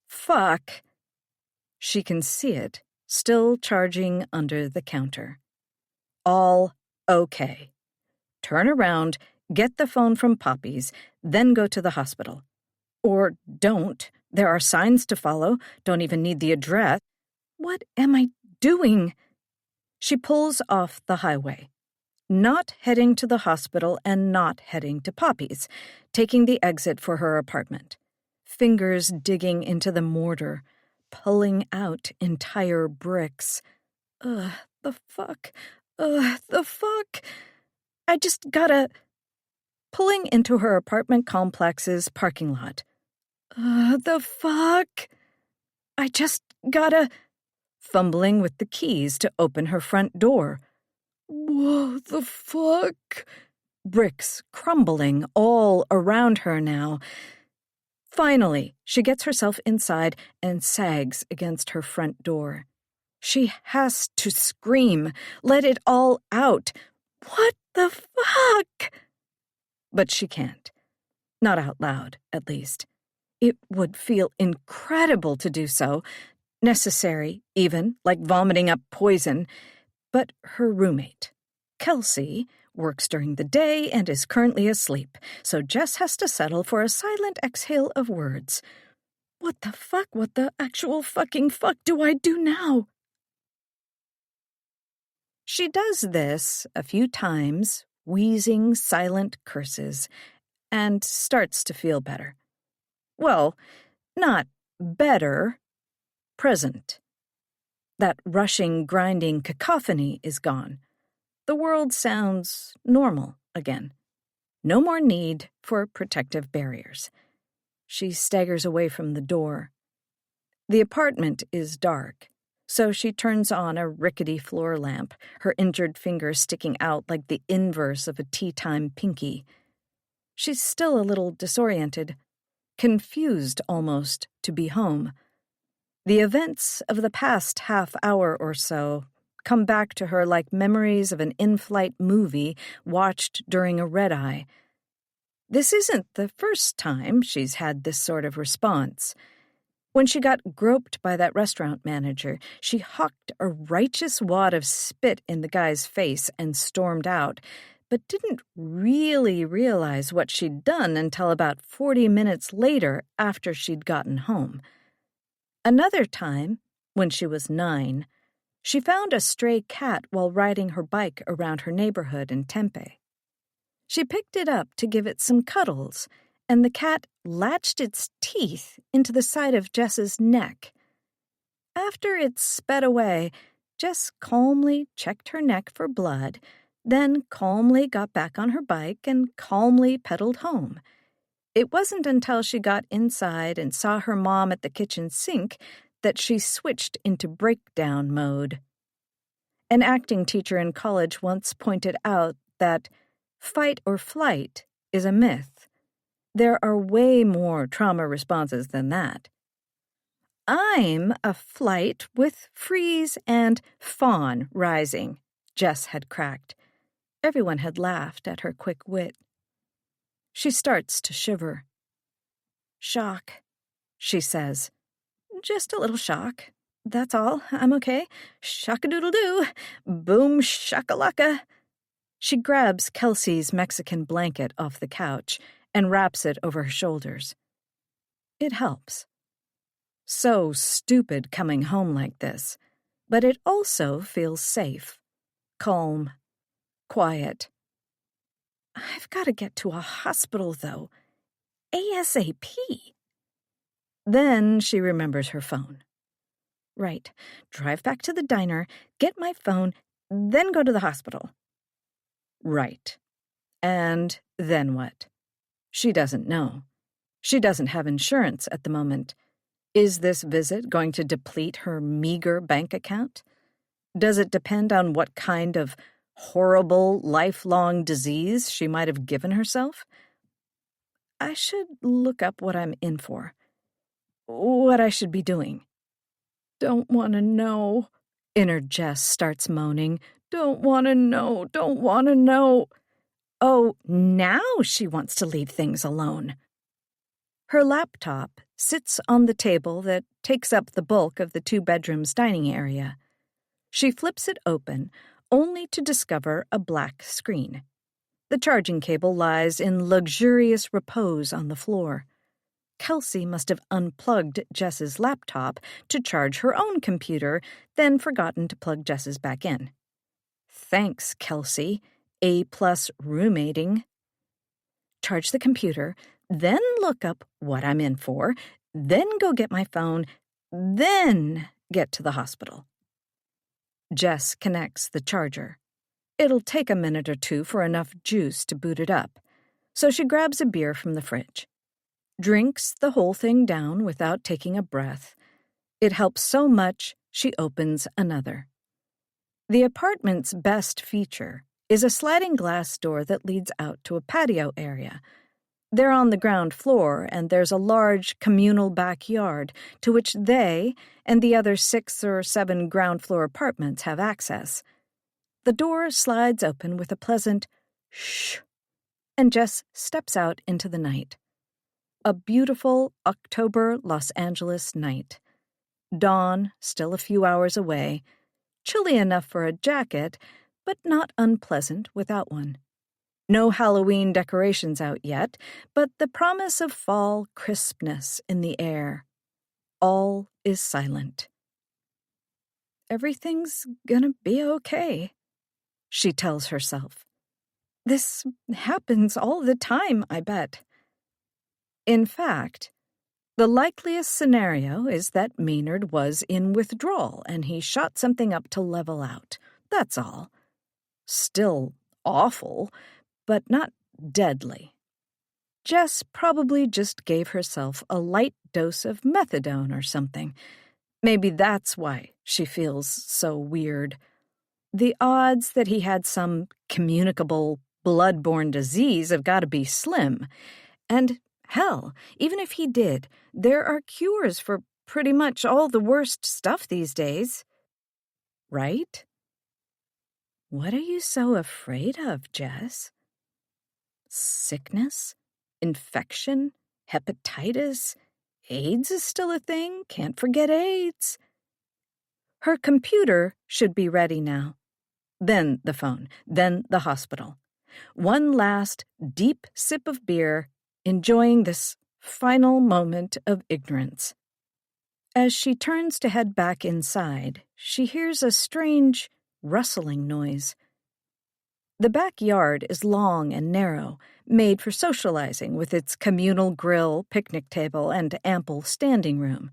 Fuck. She can see it, still charging under the counter. All okay. Turn around, get the phone from Poppy's, then go to the hospital. Or don't. There are signs to follow. Don't even need the address. What am I doing? She pulls off the highway. Not heading to the hospital and not heading to Poppy's, taking the exit for her apartment. Fingers digging into the mortar, pulling out entire bricks. Ugh, the fuck. Ugh, the fuck. I just gotta... Pulling into her apartment complex's parking lot. The fuck. I just gotta... Fumbling with the keys to open her front door. Whoa, the fuck? Bricks crumbling all around her now. Finally, she gets herself inside and sags against her front door. She has to scream, let it all out. What the fuck? But she can't. Not out loud, at least. It would feel incredible to do so, necessary even, like vomiting up poison. But her roommate, Kelsey, works during the day and is currently asleep, so Jess has to settle for a silent exhale of words. What the actual fucking fuck do I do now? She does this a few times, wheezing silent curses, and starts to feel better. Well, not better, present. That rushing, grinding cacophony is gone. The world sounds normal again. No more need for protective barriers. She staggers away from the door. The apartment is dark, so she turns on a rickety floor lamp, her injured finger sticking out like the inverse of a tea-time pinky. She's still a little disoriented, confused almost to be home. The events of the past half hour or so come back to her like memories of an in-flight movie watched during a red-eye. This isn't the first time she's had this sort of response. When she got groped by that restaurant manager, she hucked a righteous wad of spit in the guy's face and stormed out, but didn't really realize what she'd done until about 40 minutes later after she'd gotten home. Another time, when she was 9, she found a stray cat while riding her bike around her neighborhood in Tempe. She picked it up to give it some cuddles, and the cat latched its teeth into the side of Jess's neck. After it sped away, Jess calmly checked her neck for blood, then calmly got back on her bike and calmly pedaled home. It wasn't until she got inside and saw her mom at the kitchen sink that she switched into breakdown mode. An acting teacher in college once pointed out that fight or flight is a myth. There are way more trauma responses than that. I'm a flight with freeze and fawn rising, Jess had cracked. Everyone had laughed at her quick wit. She starts to shiver. Shock, she says. Just a little shock. That's all. I'm okay. Shock-a-doodle-doo. Boom shakalaka. She grabs Kelsey's Mexican blanket off the couch and wraps it over her shoulders. It helps. So stupid coming home like this, but it also feels safe, calm, quiet. I've got to get to a hospital, though. ASAP. Then she remembers her phone. Right. Drive back to the diner, get my phone, then go to the hospital. Right. And then what? She doesn't know. She doesn't have insurance at the moment. Is this visit going to deplete her meager bank account? Does it depend on what kind of horrible, lifelong disease she might have given herself? I should look up what I'm in for. What I should be doing. Don't want to know. Inner Jess starts moaning. Don't want to know. Don't want to know. Oh, now she wants to leave things alone. Her laptop sits on the table that takes up the bulk of the 2-bedroom's dining area. She flips it open, only to discover a black screen. The charging cable lies in luxurious repose on the floor. Kelsey must have unplugged Jess's laptop to charge her own computer, then forgotten to plug Jess's back in. Thanks, Kelsey. A+ roommating. Charge the computer, then look up what I'm in for, then go get my phone, then get to the hospital. Jess connects the charger. It'll take a minute or two for enough juice to boot it up, so she grabs a beer from the fridge. Drinks the whole thing down without taking a breath. It helps so much, she opens another. The apartment's best feature is a sliding glass door that leads out to a patio area. They're on the ground floor, and there's a large communal backyard to which they and the other 6 or 7 ground floor apartments have access. The door slides open with a pleasant shh and Jess steps out into the night. A beautiful October Los Angeles night. Dawn still a few hours away, chilly enough for a jacket, but not unpleasant without one. No Halloween decorations out yet, but the promise of fall crispness in the air. All is silent. Everything's gonna be okay, she tells herself. This happens all the time, I bet. In fact, the likeliest scenario is that Maynard was in withdrawal and he shot something up to level out. That's all. Still awful, but not deadly. Jess probably just gave herself a light dose of methadone or something. Maybe that's why she feels so weird. The odds that he had some communicable, blood-borne disease have got to be slim. And hell, even if he did, there are cures for pretty much all the worst stuff these days. Right? What are you so afraid of, Jess? Sickness? Infection? Hepatitis? AIDS is still a thing. Can't forget AIDS. Her computer should be ready now. Then the phone. Then the hospital. One last deep sip of beer, enjoying this final moment of ignorance. As she turns to head back inside, she hears a strange rustling noise. The backyard is long and narrow, made for socializing with its communal grill, picnic table, and ample standing room.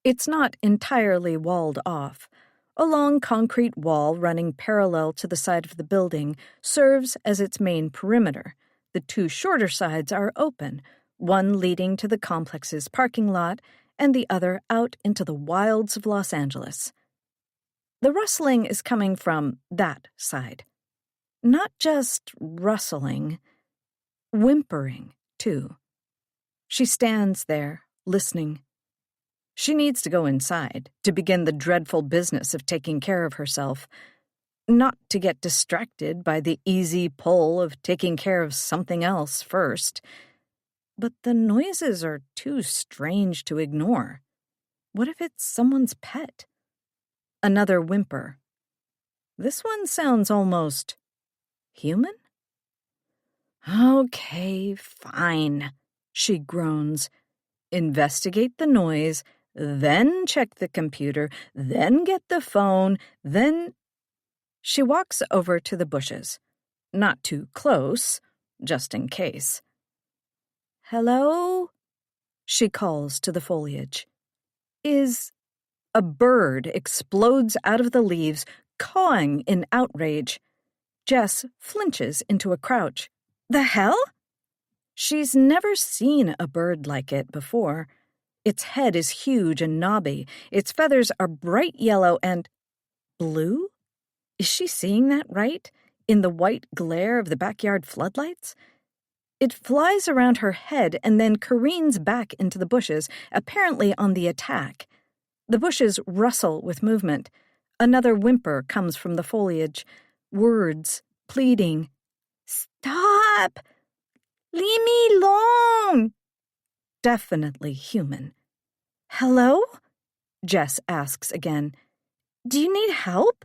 It's not entirely walled off. A long concrete wall running parallel to the side of the building serves as its main perimeter. The two shorter sides are open, one leading to the complex's parking lot and the other out into the wilds of Los Angeles. The rustling is coming from that side. Not just rustling, whimpering, too. She stands there, listening. She needs to go inside to begin the dreadful business of taking care of herself, not to get distracted by the easy pull of taking care of something else first. But the noises are too strange to ignore. What if it's someone's pet? Another whimper. This one sounds almost human? Okay, fine, she groans. Investigate the noise, then check the computer, then get the phone, then... She walks over to the bushes. Not too close, just in case. Hello? She calls to the foliage. A bird explodes out of the leaves, cawing in outrage. Jess flinches into a crouch. The hell? She's never seen a bird like it before. Its head is huge and knobby. Its feathers are bright yellow and... blue? Is she seeing that right? In the white glare of the backyard floodlights? It flies around her head and then careens back into the bushes, apparently on the attack. The bushes rustle with movement. Another whimper comes from the foliage. Words, pleading. Stop! Leave me alone! Definitely human. Hello? Jess asks again. Do you need help?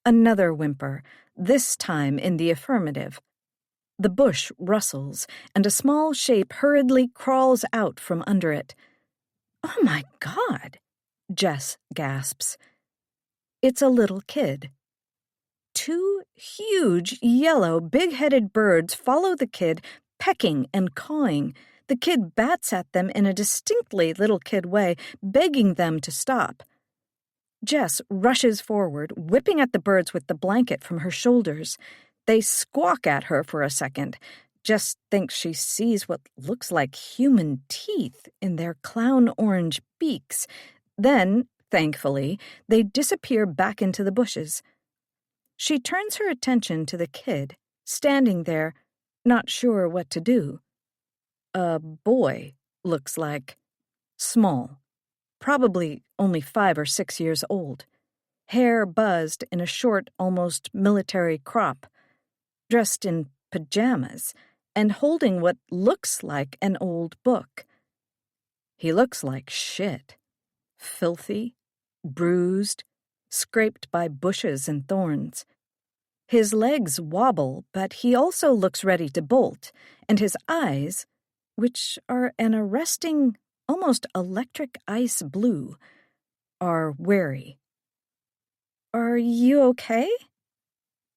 Another whimper, this time in the affirmative. The bush rustles, and a small shape hurriedly crawls out from under it. Oh my God, Jess gasps. It's a little kid. Two huge, yellow, big-headed birds follow the kid, pecking and cawing. The kid bats at them in a distinctly little kid way, begging them to stop. Jess rushes forward, whipping at the birds with the blanket from her shoulders. They squawk at her for a second. Jess thinks she sees what looks like human teeth in their clown-orange beaks. Then, thankfully, they disappear back into the bushes. She turns her attention to the kid, standing there, not sure what to do. A boy, looks like. Small. Probably only 5 or 6 years old. Hair buzzed in a short, almost military crop. Dressed in pajamas, and holding what looks like an old book. He looks like shit. Filthy, bruised, scraped by bushes and thorns. His legs wobble, but he also looks ready to bolt, and his eyes, which are an arresting, almost electric ice blue, are wary. "Are you okay?"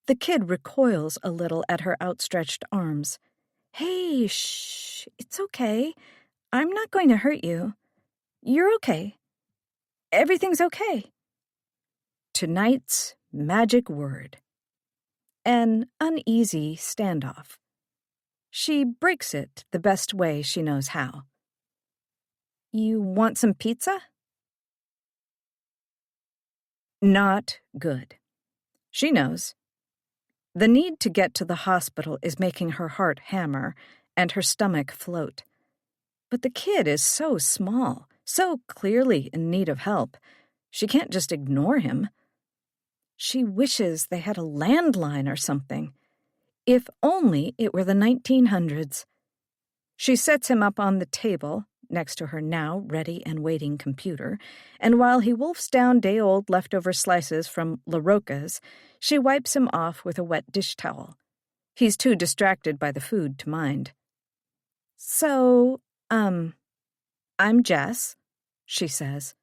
The kid recoils a little at her outstretched arms. "Hey, shh, it's okay. I'm not going to hurt you. You're okay. Everything's okay." Tonight's magic word. An uneasy standoff. She breaks it the best way she knows how. "You want some pizza?" Not good. She knows. The need to get to the hospital is making her heart hammer and her stomach float. But the kid is so small, so clearly in need of help. She can't just ignore him. She wishes they had a landline or something. If only it were the 1900s. She sets him up on the table, next to her now ready and waiting computer, and while he wolfs down day-old leftover slices from La Roca's, she wipes him off with a wet dish towel. He's too distracted by the food to mind. "So, I'm Jess," she says.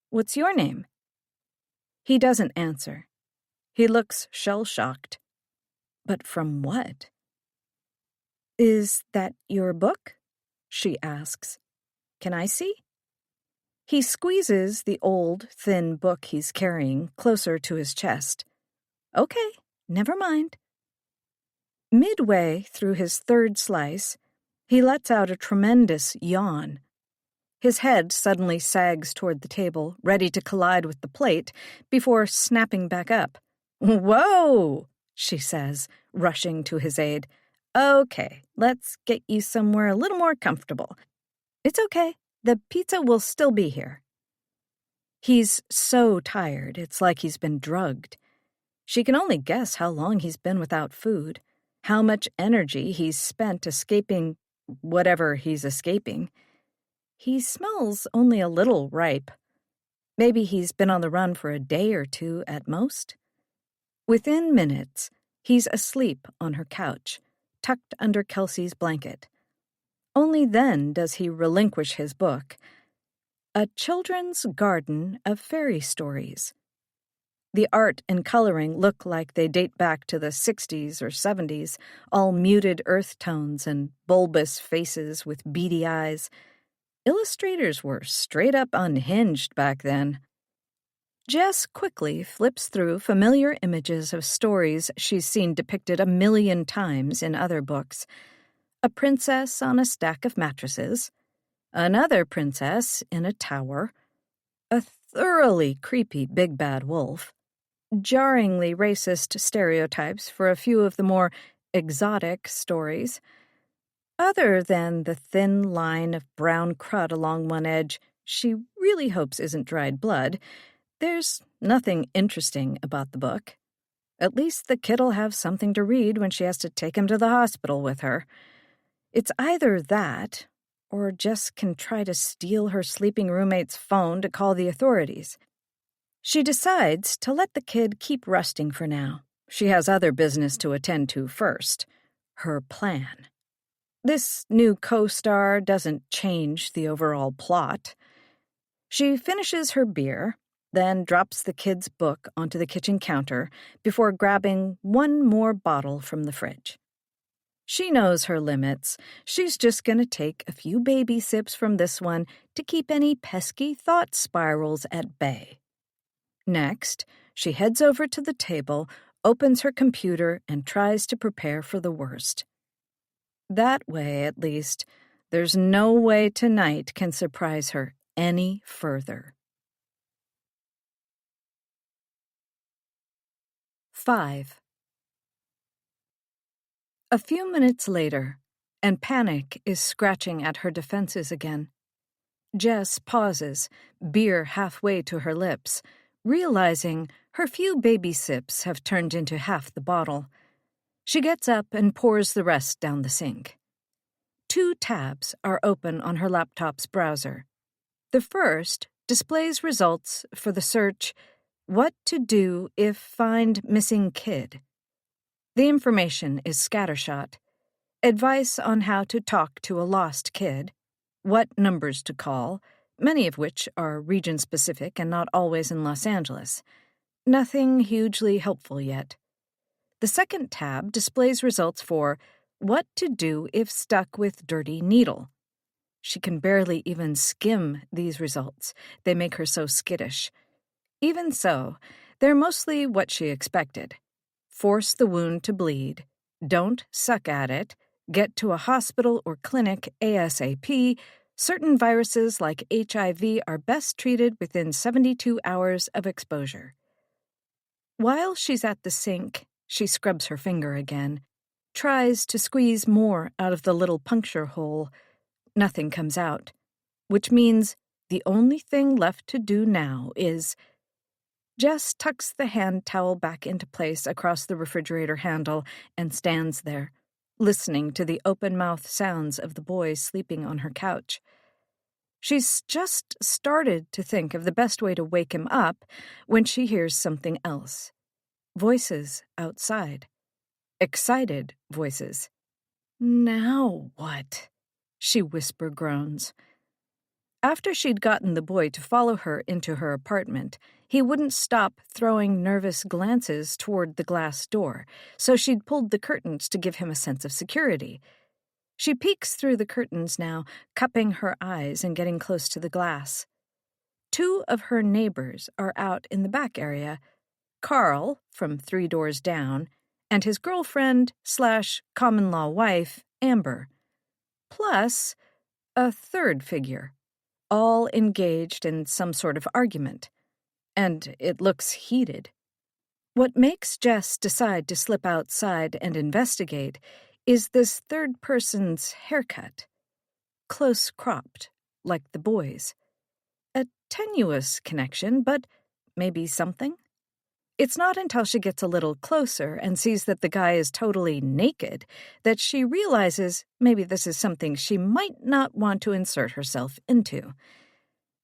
"What's your name?" He doesn't answer. He looks shell-shocked. But from what? "Is that your book?" she asks. "Can I see?" He squeezes the old, thin book he's carrying closer to his chest. "Okay, never mind." Midway through his third slice, he lets out a tremendous yawn. His head suddenly sags toward the table, ready to collide with the plate, before snapping back up. "Whoa!" she says, rushing to his aid. "Okay, let's get you somewhere a little more comfortable. It's okay. The pizza will still be here." He's so tired, it's like he's been drugged. She can only guess how long he's been without food, how much energy he's spent escaping whatever he's escaping. He smells only a little ripe. Maybe he's been on the run for a day or two at most. Within minutes, he's asleep on her couch, tucked under Kelsey's blanket. Only then does he relinquish his book. A Children's Garden of Fairy Stories. The art and coloring look like they date back to the 60s or 70s, all muted earth tones and bulbous faces with beady eyes. Illustrators were straight up unhinged back then. Jess quickly flips through familiar images of stories she's seen depicted a million times in other books. A princess on a stack of mattresses, another princess in a tower, a thoroughly creepy big bad wolf, jarringly racist stereotypes for a few of the more exotic stories. Other than the thin line of brown crud along one edge she really hopes isn't dried blood, there's nothing interesting about the book. At least the kid'll have something to read when she has to take him to the hospital with her. It's either that, or Jess can try to steal her sleeping roommate's phone to call the authorities. She decides to let the kid keep resting for now. She has other business to attend to first. Her plan. This new co-star doesn't change the overall plot. She finishes her beer, then drops the kid's book onto the kitchen counter before grabbing one more bottle from the fridge. She knows her limits. She's just going to take a few baby sips from this one to keep any pesky thought spirals at bay. Next, she heads over to the table, opens her computer, and tries to prepare for the worst. That way, at least, there's no way tonight can surprise her any further. 5. A few minutes later, and panic is scratching at her defenses again. Jess pauses, beer halfway to her lips, realizing her few baby sips have turned into half the bottle. She gets up and pours the rest down the sink. 2 tabs are open on her laptop's browser. The first displays results for the search, "What to do if find missing kid." The information is scattershot. Advice on how to talk to a lost kid, what numbers to call, many of which are region-specific and not always in Los Angeles. Nothing hugely helpful yet. The second tab displays results for what to do if stuck with dirty needle. She can barely even skim these results. They make her so skittish. Even so, they're mostly what she expected. Force the wound to bleed. Don't suck at it. Get to a hospital or clinic ASAP. Certain viruses like HIV are best treated within 72 hours of exposure. While she's at the sink, she scrubs her finger again, tries to squeeze more out of the little puncture hole. Nothing comes out, which means the only thing left to do now is... Jess tucks the hand towel back into place across the refrigerator handle and stands there, listening to the open-mouth sounds of the boys sleeping on her couch. She's just started to think of the best way to wake him up when she hears something else. Voices outside. Excited voices. "Now what?" she whisper groans. After she'd gotten the boy to follow her into her apartment, he wouldn't stop throwing nervous glances toward the glass door, so she'd pulled the curtains to give him a sense of security. She peeks through the curtains now, cupping her eyes and getting close to the glass. 2 of her neighbors are out in the back area, Carl, from 3 doors down, and his girlfriend/common-law wife, Amber. Plus, a third figure, all engaged in some sort of argument. And it looks heated. What makes Jess decide to slip outside and investigate is this third person's haircut. Close-cropped, like the boys'. A tenuous connection, but maybe something? It's not until she gets a little closer and sees that the guy is totally naked that she realizes maybe this is something she might not want to insert herself into.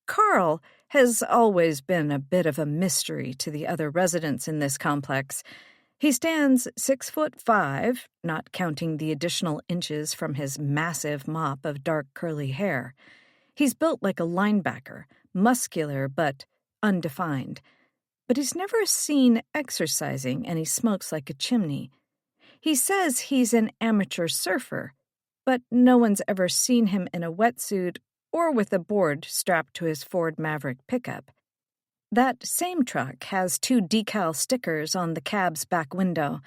Carl has always been a bit of a mystery to the other residents in this complex. He stands 6'5", not counting the additional inches from his massive mop of dark curly hair. He's built like a linebacker, muscular but undefined. But he's never seen exercising, and he smokes like a chimney. He says he's an amateur surfer, but no one's ever seen him in a wetsuit or with a board strapped to his Ford Maverick pickup. That same truck has 2 decal stickers on the cab's back window,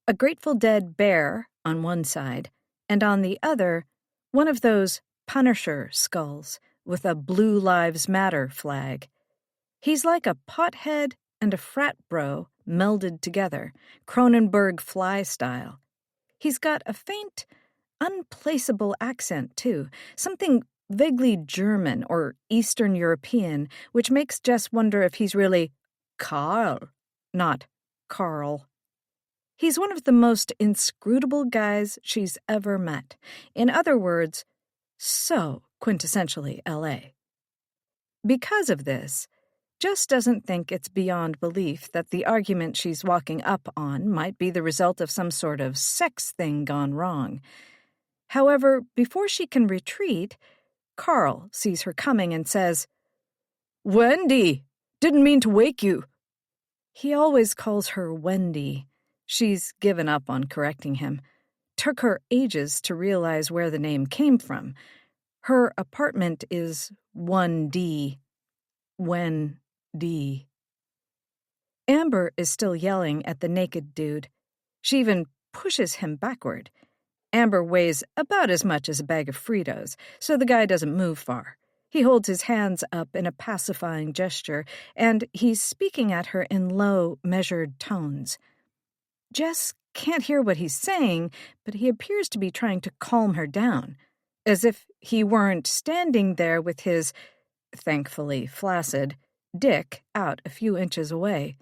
a Grateful Dead bear on one side, and on the other, one of those Punisher skulls with a Blue Lives Matter flag. He's like a pothead and a frat bro melded together, Cronenberg Fly style. He's got a faint, unplaceable accent, too, something vaguely German or Eastern European, which makes Jess wonder if he's really Carl, not Carl. He's one of the most inscrutable guys she's ever met. In other words, so quintessentially L.A. Because of this, Jess doesn't think it's beyond belief that the argument she's walking up on might be the result of some sort of sex thing gone wrong. However, before she can retreat, Carl sees her coming and says, "Wendy! Didn't mean to wake you." He always calls her Wendy. She's given up on correcting him. Took her ages to realize where the name came from. Her apartment is 1D. Wendy. Amber is still yelling at the naked dude. She even pushes him backward. Amber weighs about as much as a bag of Fritos, so the guy doesn't move far. He holds his hands up in a pacifying gesture, and he's speaking at her in low, measured tones. Jess can't hear what he's saying, but he appears to be trying to calm her down, as if he weren't standing there with his, thankfully flaccid, dick out a few inches away.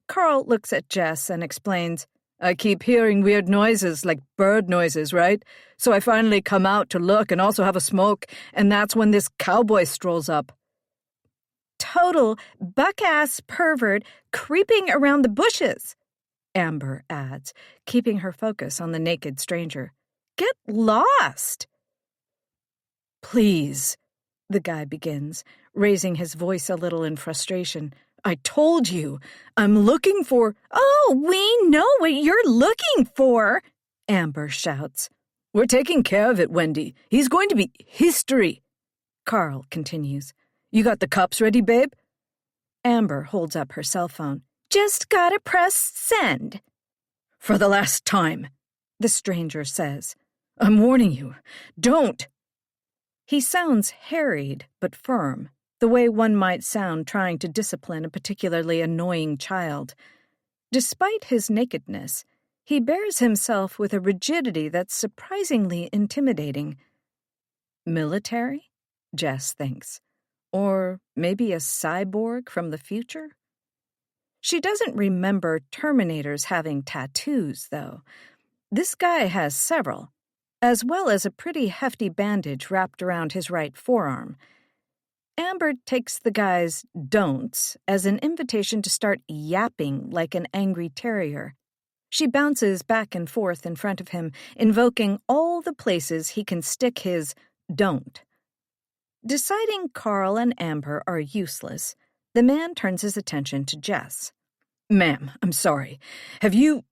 Carl looks at Jess and explains, I keep hearing weird noises, like bird noises, right? So I finally come out to look and also have a smoke, and that's when this cowboy strolls up. Total buck-ass pervert creeping around the bushes, Amber adds, keeping her focus on the naked stranger. Get lost! Please, the guy begins, raising his voice a little in frustration. I told you, I'm looking for— Oh, we know what you're looking for, Amber shouts. We're taking care of it, Wendy. He's going to be history, Carl continues. You got the cups ready, babe? Amber holds up her cell phone. Just gotta press send. For the last time, the stranger says. I'm warning you, don't. He sounds harried but firm, the way one might sound trying to discipline a particularly annoying child. Despite his nakedness, he bears himself with a rigidity that's surprisingly intimidating. Military? Jess thinks. Or maybe a cyborg from the future? She doesn't remember Terminators having tattoos, though. This guy has several, as well as a pretty hefty bandage wrapped around his right forearm. Amber takes the guy's don'ts as an invitation to start yapping like an angry terrier. She bounces back and forth in front of him, invoking all the places he can stick his don't. Deciding Carl and Amber are useless, the man turns his attention to Jess. Ma'am, I'm sorry. Have you—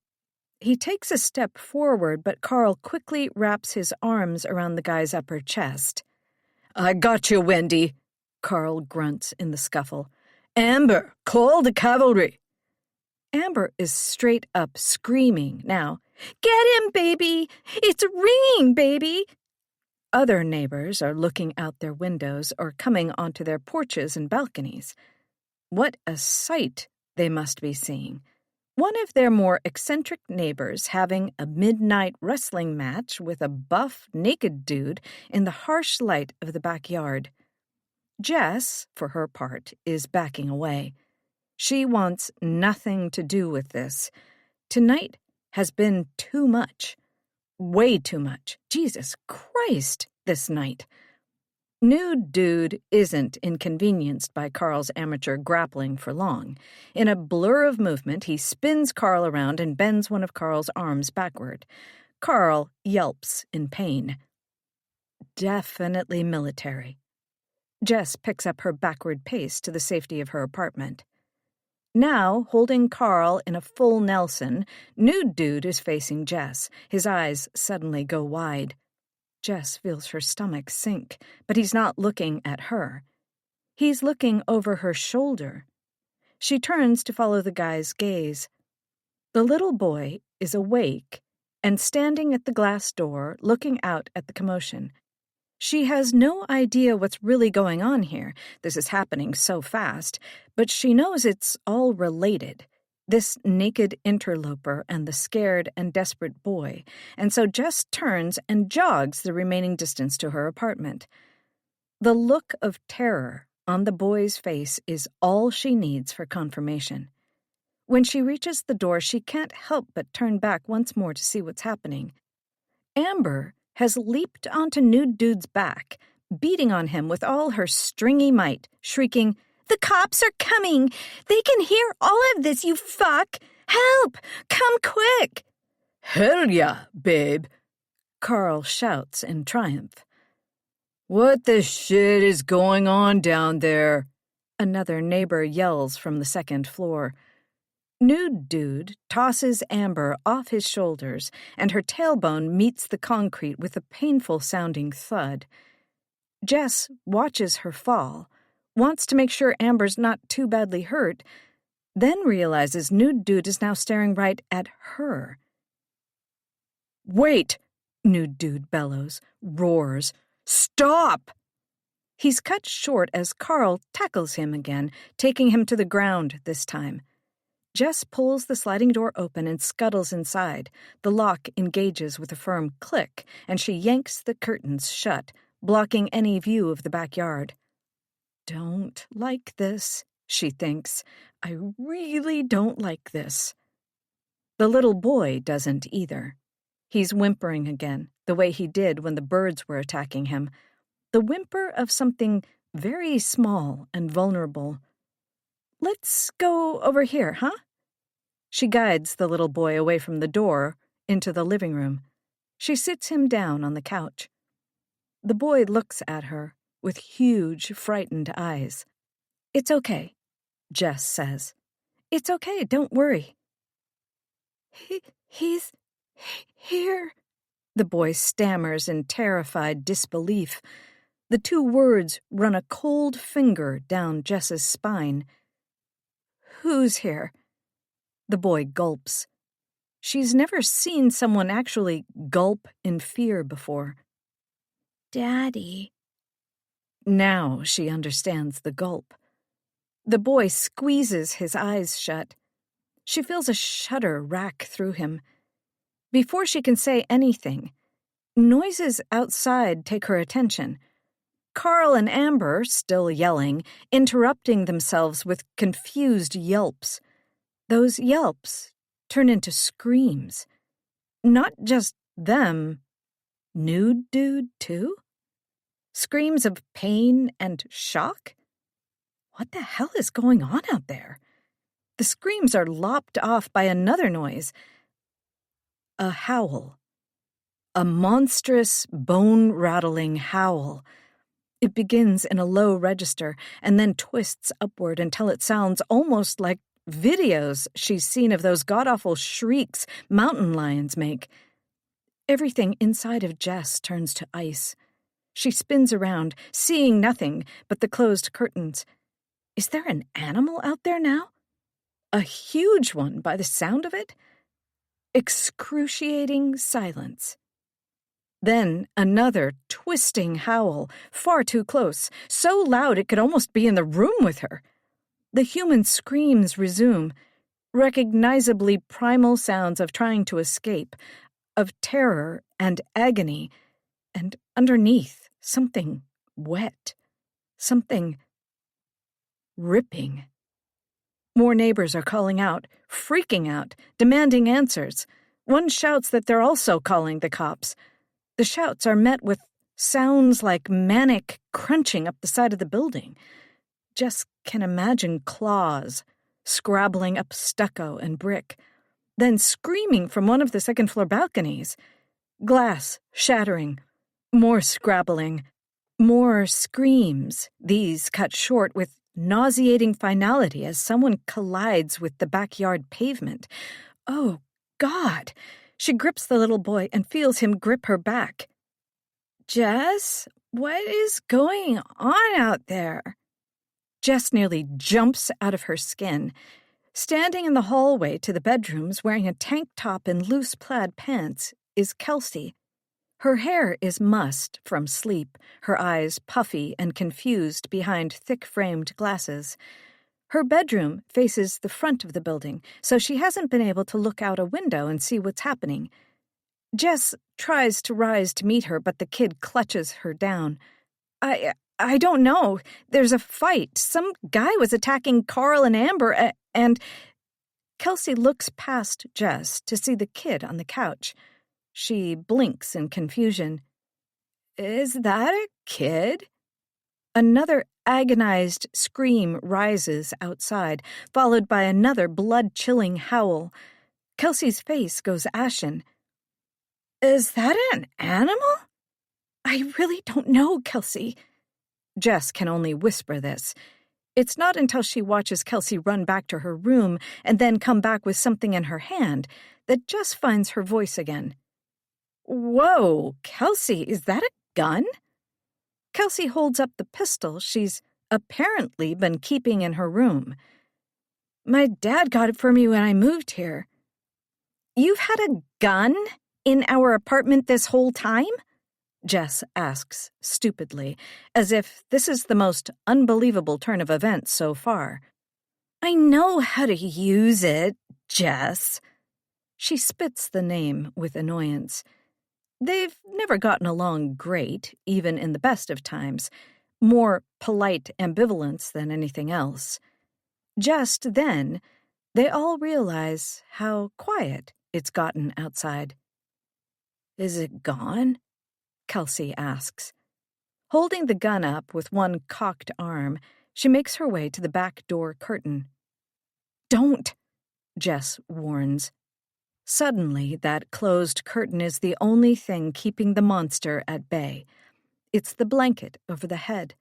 He takes a step forward, but Carl quickly wraps his arms around the guy's upper chest. I got you, Wendy, Carl grunts in the scuffle. Amber, call the cavalry. Amber is straight up screaming now. Get him, baby! It's ringing, baby! Other neighbors are looking out their windows or coming onto their porches and balconies. What a sight they must be seeing. One of their more eccentric neighbors having a midnight wrestling match with a buff, naked dude in the harsh light of the backyard. Jess, for her part, is backing away. She wants nothing to do with this. Tonight has been too much. Way too much. Jesus Christ, this night. Nude Dude isn't inconvenienced by Carl's amateur grappling for long. In a blur of movement, he spins Carl around and bends one of Carl's arms backward. Carl yelps in pain. Definitely military. Jess picks up her backward pace to the safety of her apartment. Now, holding Carl in a full Nelson, Nude Dude is facing Jess. His eyes suddenly go wide. Jess feels her stomach sink, but he's not looking at her. He's looking over her shoulder. She turns to follow the guy's gaze. The little boy is awake and standing at the glass door, looking out at the commotion. She has no idea what's really going on here. This is happening so fast, but she knows it's all related. This naked interloper and the scared and desperate boy, and so Jess turns and jogs the remaining distance to her apartment. The look of terror on the boy's face is all she needs for confirmation. When she reaches the door, she can't help but turn back once more to see what's happening. Amber has leaped onto Nude Dude's back, beating on him with all her stringy might, shrieking, The cops are coming! They can hear all of this, you fuck! Help! Come quick! Hell yeah, babe, Carl shouts in triumph. What the shit is going on down there? Another neighbor yells from the second floor. Nude Dude tosses Amber off his shoulders, and her tailbone meets the concrete with a painful-sounding thud. Jess watches her fall, wants to make sure Amber's not too badly hurt, then realizes Nude Dude is now staring right at her. Wait! Nude Dude bellows, roars. Stop! He's cut short as Carl tackles him again, taking him to the ground this time. Jess pulls the sliding door open and scuttles inside. The lock engages with a firm click, and she yanks the curtains shut, blocking any view of the backyard. Don't like this, she thinks. I really don't like this. The little boy doesn't either. He's whimpering again, the way he did when the birds were attacking him. The whimper of something very small and vulnerable. "Let's go over here, huh?" She guides the little boy away from the door into the living room. She sits him down on the couch. The boy looks at her with huge, frightened eyes. "It's okay," Jess says. "It's okay, don't worry." He's here," the boy stammers in terrified disbelief. The two words run a cold finger down Jess's spine. "Who's here?" The boy gulps. She's never seen someone actually gulp in fear before. "Daddy." Now she understands the gulp. The boy squeezes his eyes shut. She feels a shudder rack through him. Before she can say anything, noises outside take her attention. Carl and Amber, still yelling, interrupting themselves with confused yelps. Those yelps turn into screams. Not just them. Nude dude, too? Screams of pain and shock? What the hell is going on out there? The screams are lopped off by another noise. A howl. A monstrous, bone-rattling howl. It begins in a low register and then twists upward until it sounds almost like videos she's seen of those god-awful shrieks mountain lions make. Everything inside of Jess turns to ice. She spins around, seeing nothing but the closed curtains. Is there an animal out there now? A huge one by the sound of it? Excruciating silence. Then another twisting howl, far too close, so loud it could almost be in the room with her. The human screams resume, recognizably primal sounds of trying to escape, of terror and agony, and underneath, something wet, something ripping. More neighbors are calling out, freaking out, demanding answers. One shouts that they're also calling the cops. The shouts are met with sounds like manic crunching up the side of the building. Jess can imagine claws scrabbling up stucco and brick, then screaming from one of the second-floor balconies. Glass shattering, more scrabbling, more screams, these cut short with nauseating finality as someone collides with the backyard pavement. Oh, God! She grips the little boy and feels him grip her back. "Jess, what is going on out there?" Jess nearly jumps out of her skin. Standing in the hallway to the bedrooms wearing a tank top and loose plaid pants is Kelsey. Her hair is mussed from sleep, her eyes puffy and confused behind thick-framed glasses. Her bedroom faces the front of the building, so she hasn't been able to look out a window and see what's happening. Jess tries to rise to meet her, but the kid clutches her down. I don't know. There's a fight. Some guy was attacking Carl and Amber, and Kelsey looks past Jess to see the kid on the couch. She blinks in confusion. "Is that a kid?" Another agonized scream rises outside, followed by another blood-chilling howl. Kelsey's face goes ashen. "Is that an animal?" "I really don't know, Kelsey." Jess can only whisper this. It's not until she watches Kelsey run back to her room and then come back with something in her hand that Jess finds her voice again. "Whoa, Kelsey, is that a gun?" Kelsey holds up the pistol she's apparently been keeping in her room. "My dad got it for me when I moved here." "You've had a gun in our apartment this whole time?" Jess asks stupidly, as if this is the most unbelievable turn of events so far. "I know how to use it, Jess." She spits the name with annoyance. They've never gotten along great, even in the best of times. More polite ambivalence than anything else. Just then, They all realize how quiet it's gotten outside. "Is it gone?" Kelsey asks. Holding the gun up with one cocked arm, she makes her way to the back door curtain. "Don't!" Jess warns. Suddenly, that closed curtain is the only thing keeping the monster at bay. It's the blanket over the head.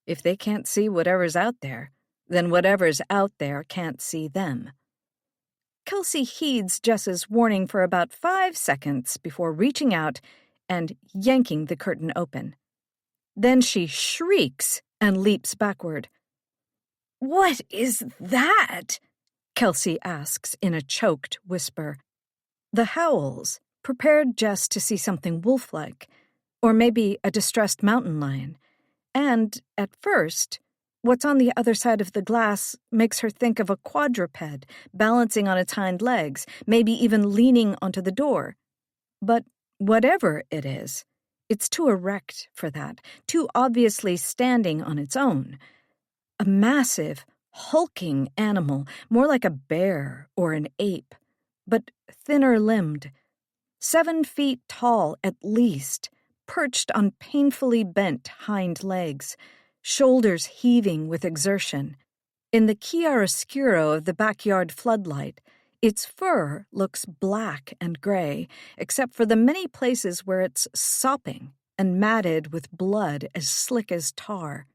If they can't see whatever's out there, then whatever's out there can't see them. Kelsey heeds Jess's warning for about 5 seconds before reaching out and yanking the curtain open. Then she shrieks and leaps backward. "What is that?" Kelsey asks in a choked whisper. The howls prepared Jess to see something wolf-like, or maybe a distressed mountain lion. And, at first, what's on the other side of the glass makes her think of a quadruped balancing on its hind legs, maybe even leaning onto the door. But whatever it is, it's too erect for that, too obviously standing on its own. A massive, hulking animal, more like a bear or an ape, but thinner-limbed, 7 feet tall at least, perched on painfully bent hind legs, shoulders heaving with exertion. In the chiaroscuro of the backyard floodlight, its fur looks black and gray, except for the many places where it's sopping and matted with blood as slick as tar.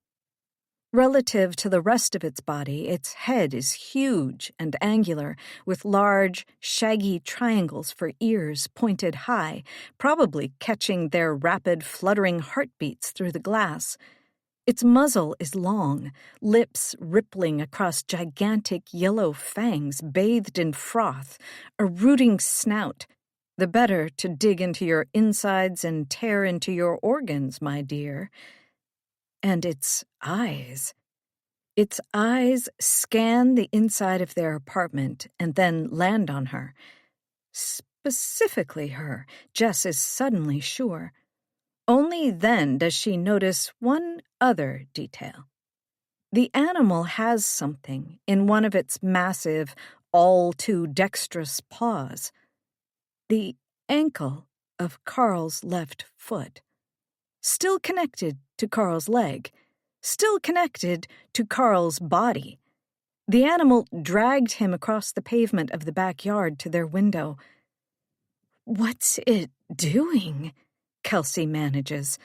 Relative to the rest of its body, its head is huge and angular, with large, shaggy triangles for ears pointed high, probably catching their rapid, fluttering heartbeats through the glass. Its muzzle is long, lips rippling across gigantic yellow fangs bathed in froth, a rooting snout. The better to dig into your insides and tear into your organs, my dear. And its eyes. Its eyes scan the inside of their apartment and then land on her. Specifically her, Jess is suddenly sure. Only then does she notice one other detail. The animal has something in one of its massive, all-too-dexterous paws. The ankle of Carl's left foot. Still connected to Carl's leg, still connected to Carl's body. The animal dragged him across the pavement of the backyard to their window. "What's it doing?" Kelsey manages.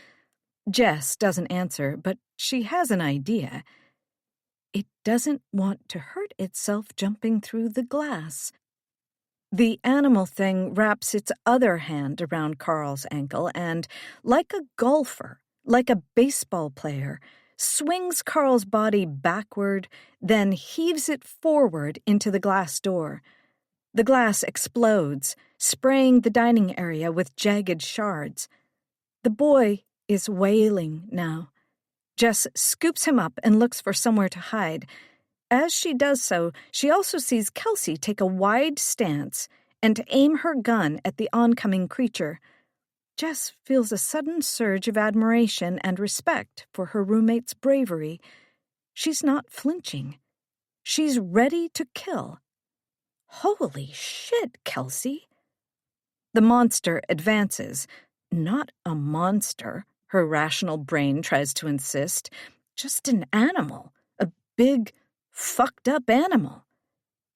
Jess doesn't answer, but she has an idea. It doesn't want to hurt itself jumping through the glass. The animal thing wraps its other hand around Carl's ankle and, like a golfer, like a baseball player, swings Carl's body backward, then heaves it forward into the glass door. The glass explodes, spraying the dining area with jagged shards. The boy is wailing now. Jess scoops him up and looks for somewhere to hide. As she does so, she also sees Kelsey take a wide stance and aim her gun at the oncoming creature. Jess feels a sudden surge of admiration and respect for her roommate's bravery. She's not flinching. She's ready to kill. Holy shit, Kelsey! The monster advances. Not a monster, her rational brain tries to insist. Just an animal. A big, fucked up animal.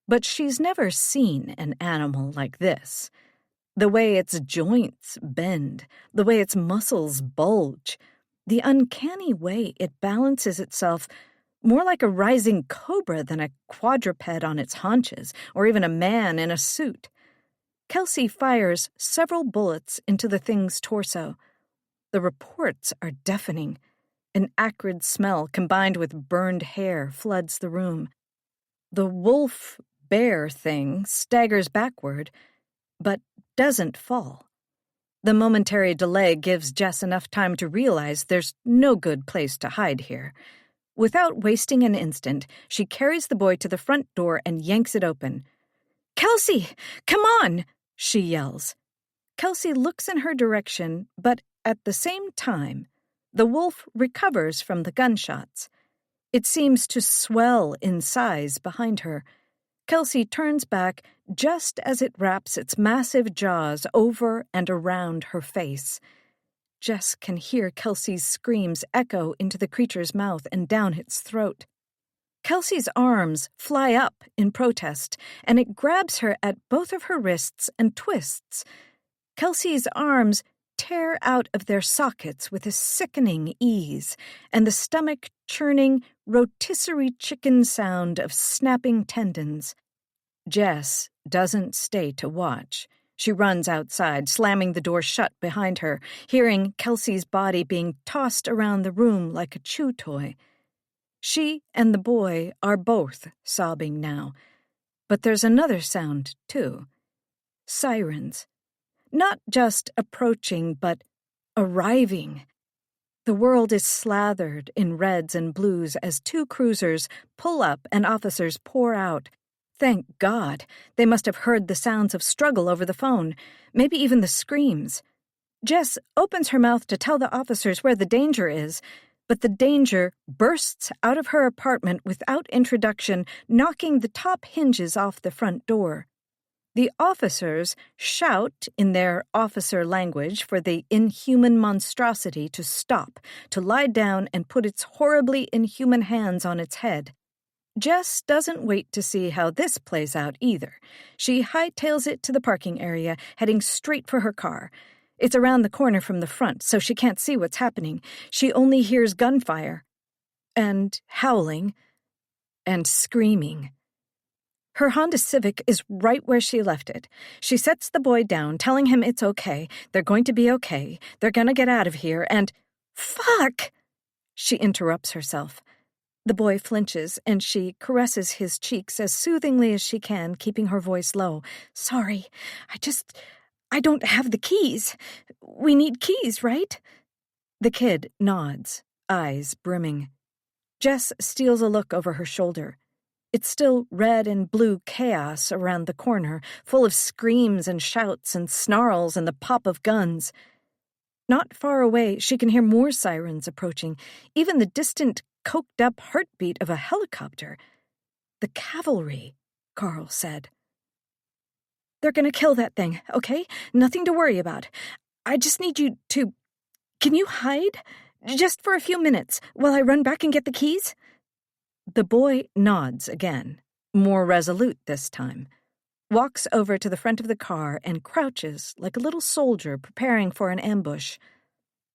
But she's never seen an animal like this. The way its joints bend, the way its muscles bulge, the uncanny way it balances itself more like a rising cobra than a quadruped on its haunches, or even a man in a suit. Kelsey fires several bullets into the thing's torso. The reports are deafening. An acrid smell combined with burned hair floods the room. The wolf-bear thing staggers backward, but doesn't fall. The momentary delay gives Jess enough time to realize there's no good place to hide here. Without wasting an instant, she carries the boy to the front door and yanks it open. "Kelsey, come on!" she yells. Kelsey looks in her direction, but at the same time, the wolf recovers from the gunshots. It seems to swell in size behind her. Kelsey turns back just as it wraps its massive jaws over and around her face. Jess can hear Kelsey's screams echo into the creature's mouth and down its throat. Kelsey's arms fly up in protest, and it grabs her at both of her wrists and twists. Kelsey's arms tear out of their sockets with a sickening ease, and the stomach-churning, rotisserie chicken sound of snapping tendons. Jess doesn't stay to watch. She runs outside, slamming the door shut behind her, hearing Kelsey's body being tossed around the room like a chew toy. She and the boy are both sobbing now. But there's another sound, too. Sirens. Not just approaching, but arriving. The world is slathered in reds and blues as two cruisers pull up and officers pour out. Thank God. They must have heard the sounds of struggle over the phone, maybe even the screams. Jess opens her mouth to tell the officers where the danger is, but the danger bursts out of her apartment without introduction, knocking the top hinges off the front door. The officers shout in their officer language for the inhuman monstrosity to stop, to lie down and put its horribly inhuman hands on its head. Jess doesn't wait to see how this plays out either. She hightails it to the parking area, heading straight for her car. It's around the corner from the front, so she can't see what's happening. She only hears gunfire, and howling, and screaming. Her Honda Civic is right where she left it. She sets the boy down, telling him it's okay, they're going to be okay, they're gonna get out of here, and— Fuck! She interrupts herself. The boy flinches, and she caresses his cheeks as soothingly as she can, keeping her voice low. Sorry, I don't have the keys. We need keys, right? The kid nods, eyes brimming. Jess steals a look over her shoulder. It's still red and blue chaos around the corner, full of screams and shouts and snarls and the pop of guns. Not far away, she can hear more sirens approaching, even the distant, coked-up heartbeat of a helicopter. The cavalry, Carl said. They're gonna kill that thing, okay? Nothing to worry about. I just need you to— Can you hide? Just for a few minutes, while I run back and get the keys? The boy nods again, more resolute this time, walks over to the front of the car and crouches like a little soldier preparing for an ambush.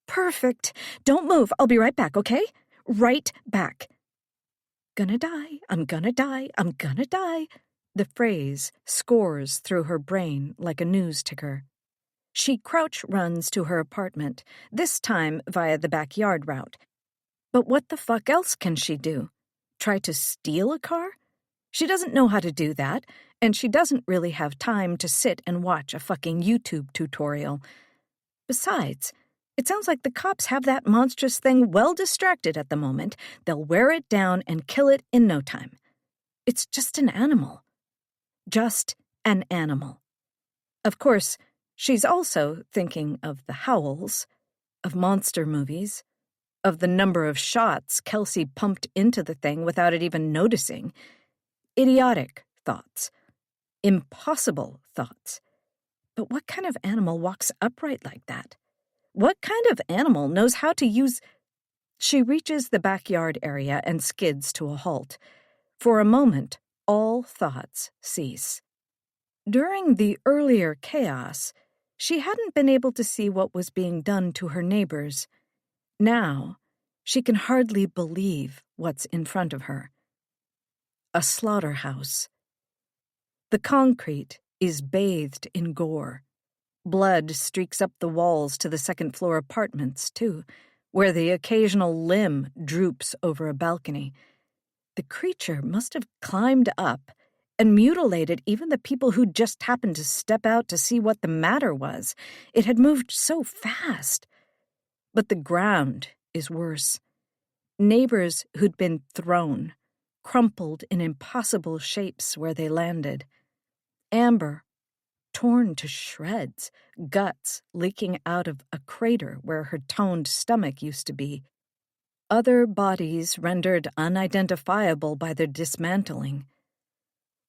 Perfect. Don't move. I'll be right back, okay? Right back. Gonna die. I'm gonna die. I'm gonna die. The phrase scores through her brain like a news ticker. She crouch runs to her apartment, this time via the backyard route. But what the fuck else can she do? Try to steal a car? She doesn't know how to do that, and she doesn't really have time to sit and watch a fucking YouTube tutorial. Besides, it sounds like the cops have that monstrous thing well distracted at the moment. They'll wear it down and kill it in no time. It's just an animal. Just an animal. Of course, she's also thinking of the howls, of monster movies, of the number of shots Kelsey pumped into the thing without it even noticing. Idiotic thoughts. Impossible thoughts. But what kind of animal walks upright like that? What kind of animal knows how to use— She reaches the backyard area and skids to a halt. For a moment, all thoughts cease. During the earlier chaos, she hadn't been able to see what was being done to her neighbors. Now, she can hardly believe what's in front of her. A slaughterhouse. The concrete is bathed in gore. Blood streaks up the walls to the second-floor apartments, too, where the occasional limb droops over a balcony. The creature must have climbed up and mutilated even the people who just happened to step out to see what the matter was. It had moved so fast. But the ground is worse. Neighbors who'd been thrown, crumpled in impossible shapes where they landed. Amber, torn to shreds, guts leaking out of a crater where her toned stomach used to be. Other bodies rendered unidentifiable by their dismantling.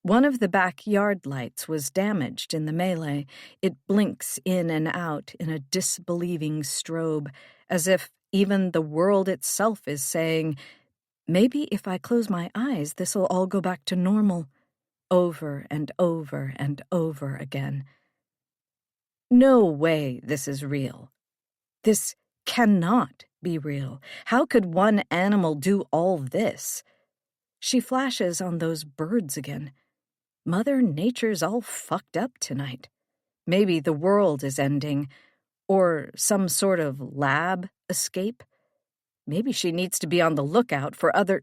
One of the backyard lights was damaged in the melee. It blinks in and out in a disbelieving strobe, as if even the world itself is saying, maybe if I close my eyes, this'll all go back to normal, over and over and over again. No way this is real. This cannot be real. How could one animal do all this? She flashes on those birds again. Mother Nature's all fucked up tonight. Maybe the world is ending, or some sort of lab escape. Maybe she needs to be on the lookout for other...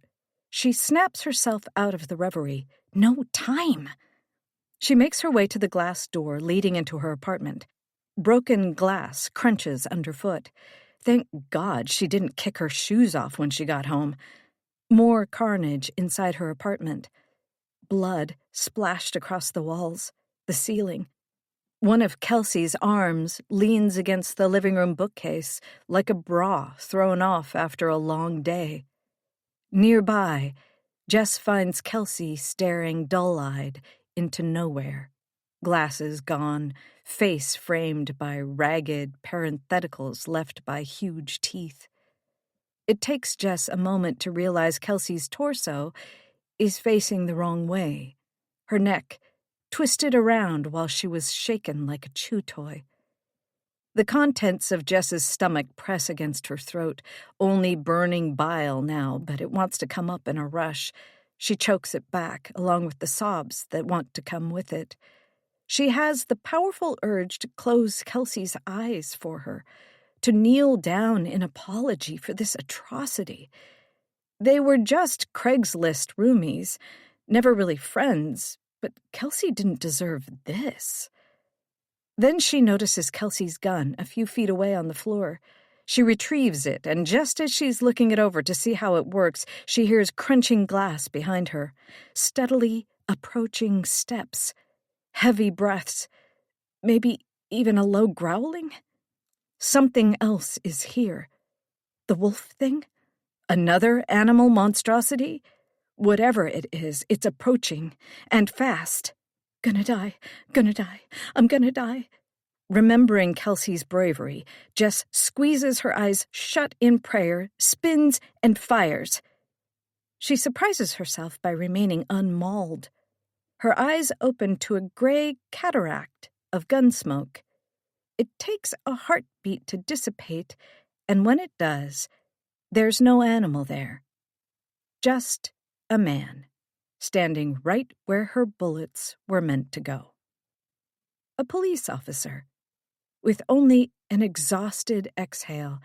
She snaps herself out of the reverie. No time. She makes her way to the glass door leading into her apartment. Broken glass crunches underfoot. Thank God she didn't kick her shoes off when she got home. More carnage inside her apartment. Blood splashed across the walls, the ceiling. One of Kelsey's arms leans against the living room bookcase like a bra thrown off after a long day. Nearby, Jess finds Kelsey staring dull-eyed into nowhere. Glasses gone, face framed by ragged parentheticals left by huge teeth. It takes Jess a moment to realize Kelsey's torso is facing the wrong way, her neck twisted around while she was shaken like a chew toy. The contents of Jess's stomach press against her throat, only burning bile now, but it wants to come up in a rush. She chokes it back, along with the sobs that want to come with it. She has the powerful urge to close Kelsey's eyes for her, to kneel down in apology for this atrocity. They were just Craigslist roomies, never really friends, but Kelsey didn't deserve this. Then she notices Kelsey's gun a few feet away on the floor. She retrieves it, and just as she's looking it over to see how it works, she hears crunching glass behind her, steadily approaching steps, heavy breaths, maybe even a low growling. Something else is here. The wolf thing? Another animal monstrosity? Whatever it is, it's approaching, and fast. Gonna die, I'm gonna die. Remembering Kelsey's bravery, Jess squeezes her eyes shut in prayer, spins, and fires. She surprises herself by remaining unmauled. Her eyes open to a gray cataract of gun smoke. It takes a heartbeat to dissipate, and when it does, there's no animal there. Just a man, standing right where her bullets were meant to go. A police officer. With only an exhausted exhale,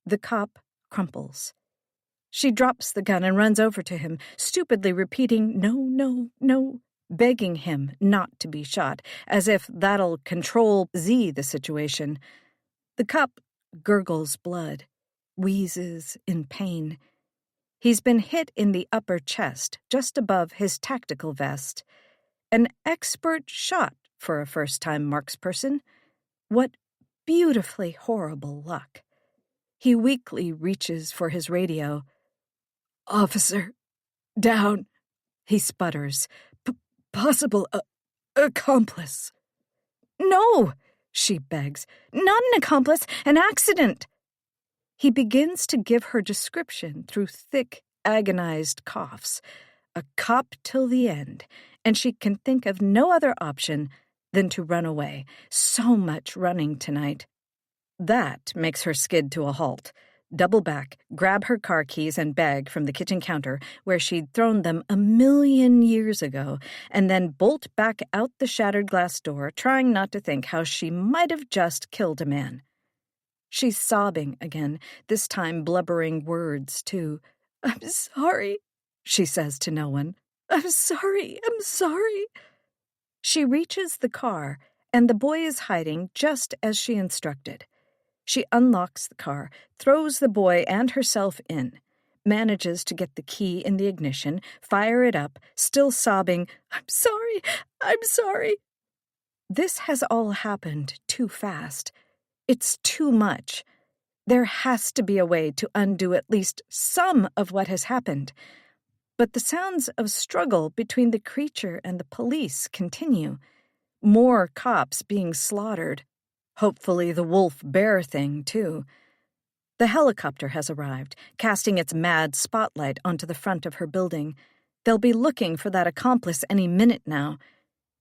the cop crumples. She drops the gun and runs over to him, stupidly repeating, "No, no, no," begging him not to be shot, as if that'll control the situation. The cop gurgles blood, wheezes in pain. He's been hit in the upper chest, just above his tactical vest. An expert shot for a first-time marksperson. What beautifully horrible luck. He weakly reaches for his radio. "Officer, down," he sputters. "Possible accomplice." "No," she begs. "Not an accomplice, an accident." He begins to give her description through thick, agonized coughs. A cop till the end, and she can think of no other option than to run away. So much running tonight. That makes her skid to a halt, double back, grab her car keys and bag from the kitchen counter where she'd thrown them 1,000,000 years ago, and then bolt back out the shattered glass door, trying not to think how she might have just killed a man. She's sobbing again, this time blubbering words, too. "I'm sorry," she says to no one. I'm sorry. She reaches the car, and the boy is hiding just as she instructed. She unlocks the car, throws the boy and herself in, manages to get the key in the ignition, fire it up, still sobbing, I'm sorry. This has all happened too fast. It's too much. There has to be a way to undo at least some of what has happened. But the sounds of struggle between the creature and the police continue. More cops being slaughtered. Hopefully the wolf-bear thing, too. The helicopter has arrived, casting its mad spotlight onto the front of her building. They'll be looking for that accomplice any minute now.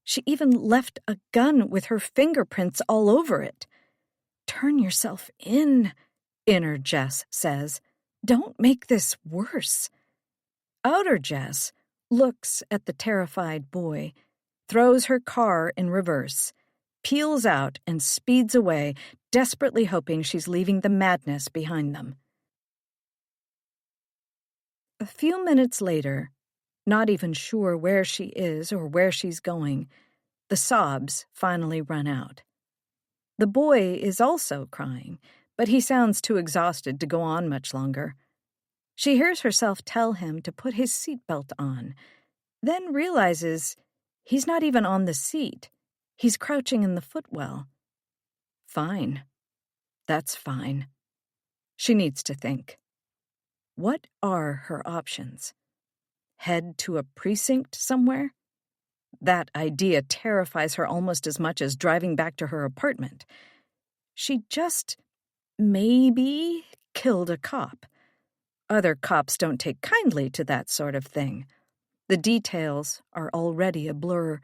She even left a gun with her fingerprints all over it. Turn yourself in, inner Jess says. Don't make this worse. Outer Jess looks at the terrified boy, throws her car in reverse, peels out and speeds away, desperately hoping she's leaving the madness behind them. A few minutes later, not even sure where she is or where she's going, the sobs finally run out. The boy is also crying, but he sounds too exhausted to go on much longer. She hears herself tell him to put his seatbelt on, then realizes he's not even on the seat. He's crouching in the footwell. Fine. That's fine. She needs to think. What are her options? Head to a precinct somewhere? That idea terrifies her almost as much as driving back to her apartment. She just maybe killed a cop. Other cops don't take kindly to that sort of thing. The details are already a blur.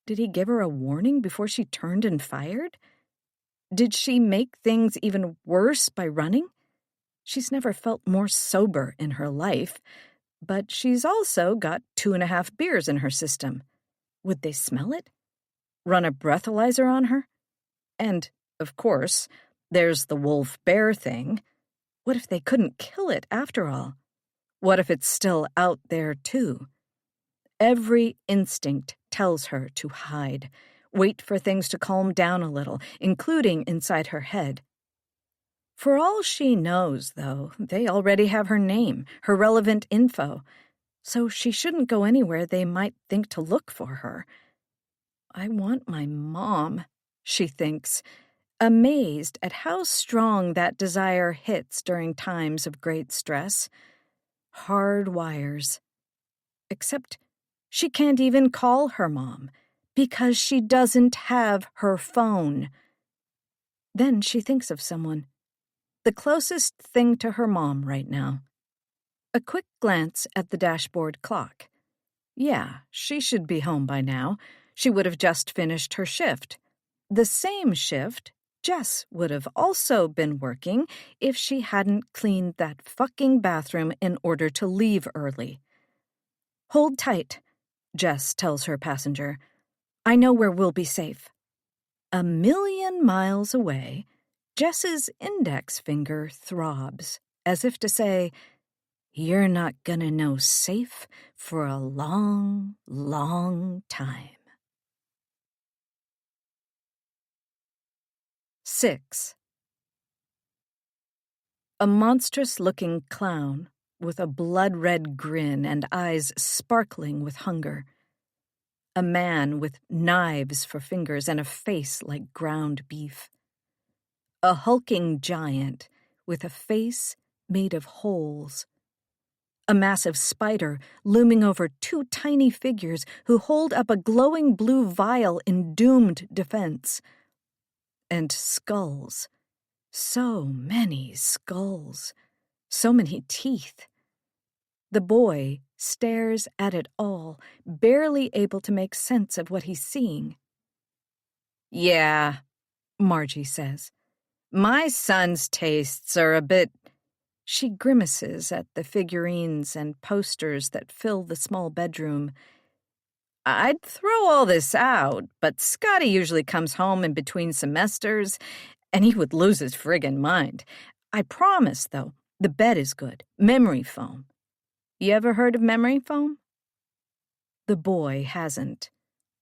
Did he give her a warning before she turned and fired? Did she make things even worse by running? She's never felt more sober in her life, but she's also got 2.5 beers in her system. Would they smell it? Run a breathalyzer on her? And, of course, there's the wolf-bear thing. What if they couldn't kill it after all? What if it's still out there, too? Every instinct tells her to hide, wait for things to calm down a little, including inside her head. For all she knows, though, they already have her name, her relevant info, so she shouldn't go anywhere they might think to look for her. I want my mom, she thinks, amazed at how strong that desire hits during times of great stress. Hard wires. Except she can't even call her mom because she doesn't have her phone. Then she thinks of someone. The closest thing to her mom right now. A quick glance at the dashboard clock. Yeah, she should be home by now. She would have just finished her shift. The same shift Jess would have also been working if she hadn't cleaned that fucking bathroom in order to leave early. Hold tight, Jess tells her passenger. I know where we'll be safe. 1,000,000 miles away, Jess's index finger throbs, as if to say, you're not gonna know safe for a long, long time. 6. A monstrous-looking clown with a blood-red grin and eyes sparkling with hunger. A man with knives for fingers and a face like ground beef. A hulking giant with a face made of holes. A massive spider looming over 2 tiny figures who hold up a glowing blue vial in doomed defense. And skulls. So many skulls. So many teeth. The boy stares at it all, barely able to make sense of what he's seeing. Yeah, Margie says. My son's tastes are a bit... She grimaces at the figurines and posters that fill the small bedroom. I'd throw all this out, but Scotty usually comes home in between semesters, and he would lose his friggin' mind. I promise, though, the bed is good. Memory foam. You ever heard of memory foam? The boy hasn't,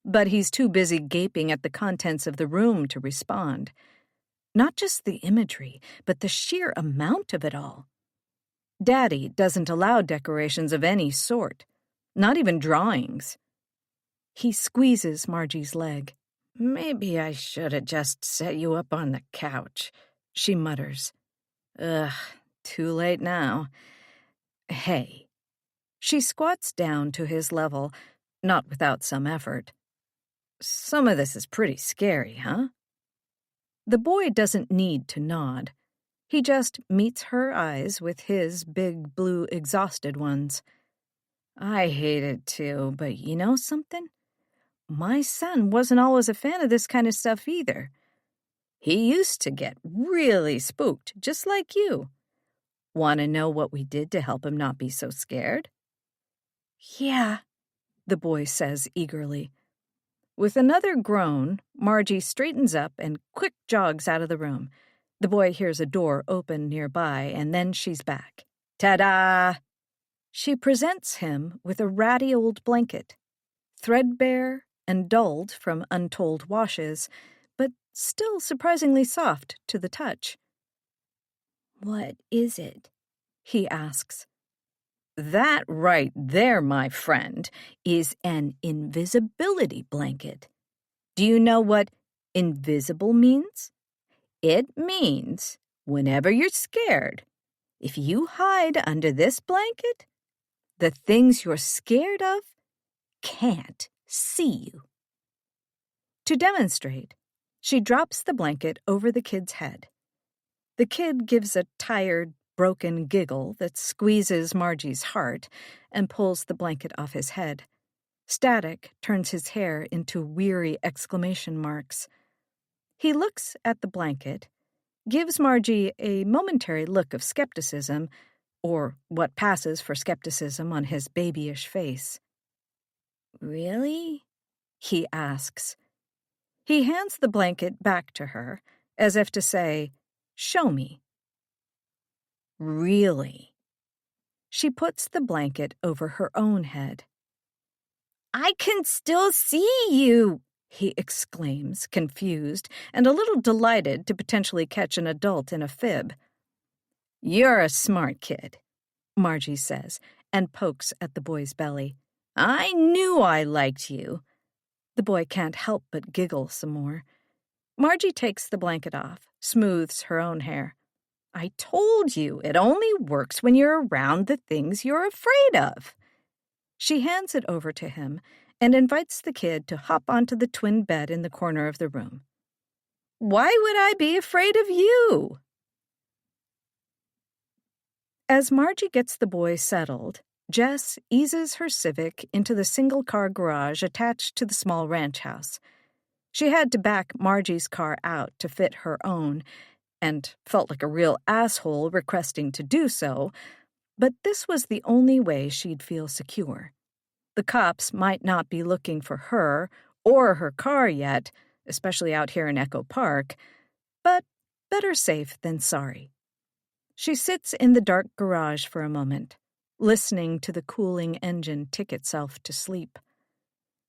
but he's too busy gaping at the contents of the room to respond. Not just the imagery, but the sheer amount of it all. Daddy doesn't allow decorations of any sort, not even drawings. He squeezes Margie's leg. Maybe I should have just set you up on the couch, she mutters. Ugh, too late now. Hey, She squats down to his level, not without some effort. "Some of this is pretty scary, huh?" The boy doesn't need to nod. He just meets her eyes with his big blue exhausted ones. "I hate it too, but you know something? My son wasn't always a fan of this kind of stuff either. He used to get really spooked, just like you. Want to know what we did to help him not be so scared?" "Yeah," the boy says eagerly. With another groan, Margie straightens up and quick jogs out of the room. The boy hears a door open nearby, and then she's back. Ta-da! She presents him with a ratty old blanket, threadbare and dulled from untold washes, but still surprisingly soft to the touch. "What is it?" he asks. "That right there, my friend, is an invisibility blanket. Do you know what invisible means? It means whenever you're scared, if you hide under this blanket, the things you're scared of can't see you." To demonstrate, she drops the blanket over the kid's head. The kid gives a tired, broken giggle that squeezes Margie's heart and pulls the blanket off his head. Static turns his hair into weary exclamation marks. He looks at the blanket, gives Margie a momentary look of skepticism, or what passes for skepticism on his babyish face. "Really?" he asks. He hands the blanket back to her, as if to say, "Show me." "Really?" She puts the blanket over her own head. "I can still see you," he exclaims, confused and a little delighted to potentially catch an adult in a fib. "You're a smart kid," Margie says, and pokes at the boy's belly. "I knew I liked you." The boy can't help but giggle some more. Margie takes the blanket off, smooths her own hair. "I told you, it only works when you're around the things you're afraid of." She hands it over to him and invites the kid to hop onto the twin bed in the corner of the room. "Why would I be afraid of you?" As Margie gets the boy settled, Jess eases her Civic into the single-car garage attached to the small ranch house. She had to back Margie's car out to fit her own, and felt like a real asshole requesting to do so, but this was the only way she'd feel secure. The cops might not be looking for her or her car yet, especially out here in Echo Park, but better safe than sorry. She sits in the dark garage for a moment, listening to the cooling engine tick itself to sleep,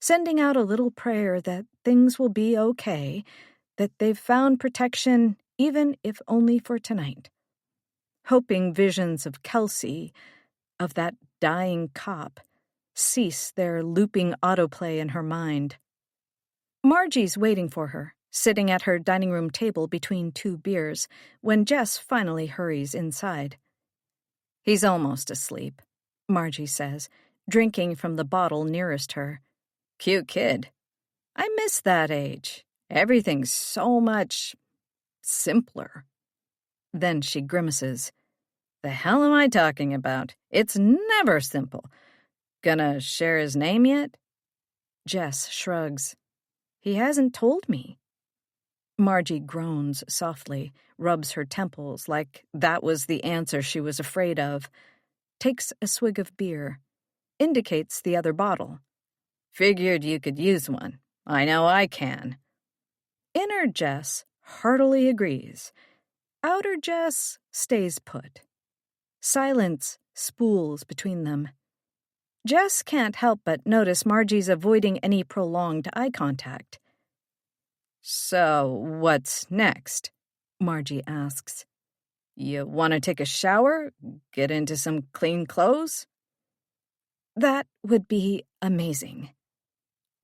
sending out a little prayer that things will be okay, that they've found protection even if only for tonight. Hoping visions of Kelsey, of that dying cop, cease their looping autoplay in her mind. Margie's waiting for her, sitting at her dining room table between two beers, when Jess finally hurries inside. "He's almost asleep," Margie says, drinking from the bottle nearest her. "Cute kid. I miss that age. Everything's so much simpler." Then she grimaces. "The hell am I talking about? It's never simple. Gonna share his name yet?" Jess shrugs. "He hasn't told me." Margie groans softly, rubs her temples like that was the answer she was afraid of, takes a swig of beer, indicates the other bottle. "Figured you could use one. I know I can." Inner Jess heartily agrees. Outer Jess stays put. Silence spools between them. Jess can't help but notice Margie's avoiding any prolonged eye contact. "So, what's next?" Margie asks. "You want to take a shower? Get into some clean clothes?" "That would be amazing."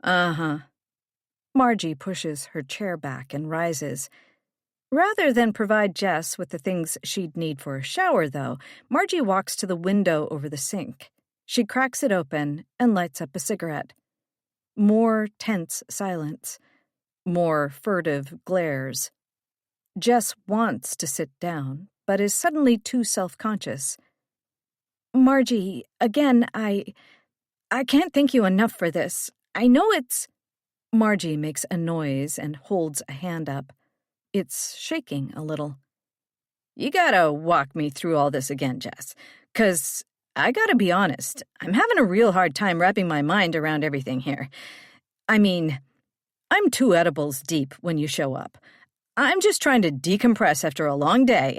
"Uh-huh." Margie pushes her chair back and rises. Rather than provide Jess with the things she'd need for a shower, though, Margie walks to the window over the sink. She cracks it open and lights up a cigarette. More tense silence. More furtive glares. Jess wants to sit down, but is suddenly too self-conscious. Margie, again, I can't thank you enough for this. I know it's... Margie makes a noise and holds a hand up. It's shaking a little. You gotta walk me through all this again, Jess, 'cause I gotta be honest, I'm having a real hard time wrapping my mind around everything here. I mean, I'm 2 edibles deep when you show up. I'm just trying to decompress after a long day,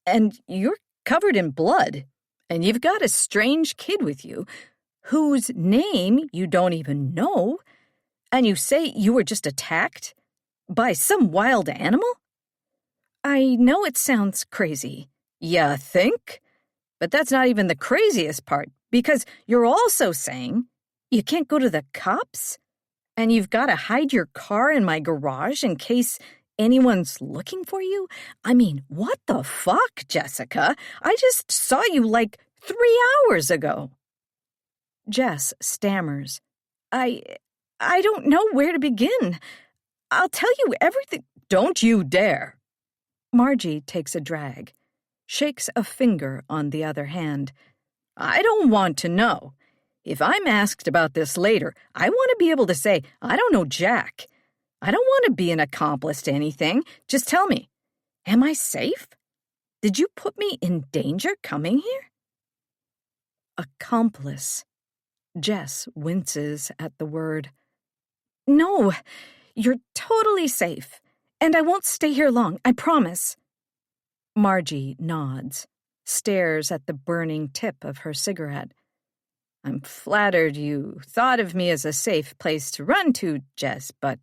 and you're covered in blood, and you've got a strange kid with you, whose name you don't even know, and you say you were just attacked by some wild animal? I know it sounds crazy. Ya think? But that's not even the craziest part, because you're also saying you can't go to the cops, and you've got to hide your car in my garage in case anyone's looking for you? I mean, what the fuck, Jessica? I just saw you like 3 hours ago. Jess stammers. I don't know where to begin. I'll tell you everything. Don't you dare. Margie takes a drag, shakes a finger on the other hand. I don't want to know. If I'm asked about this later, I want to be able to say, I don't know Jack. I don't want to be an accomplice to anything. Just tell me, am I safe? Did you put me in danger coming here? Accomplice. Jess winces at the word. No, you're totally safe. And I won't stay here long, I promise. Margie nods, stares at the burning tip of her cigarette. I'm flattered you thought of me as a safe place to run to, Jess, but...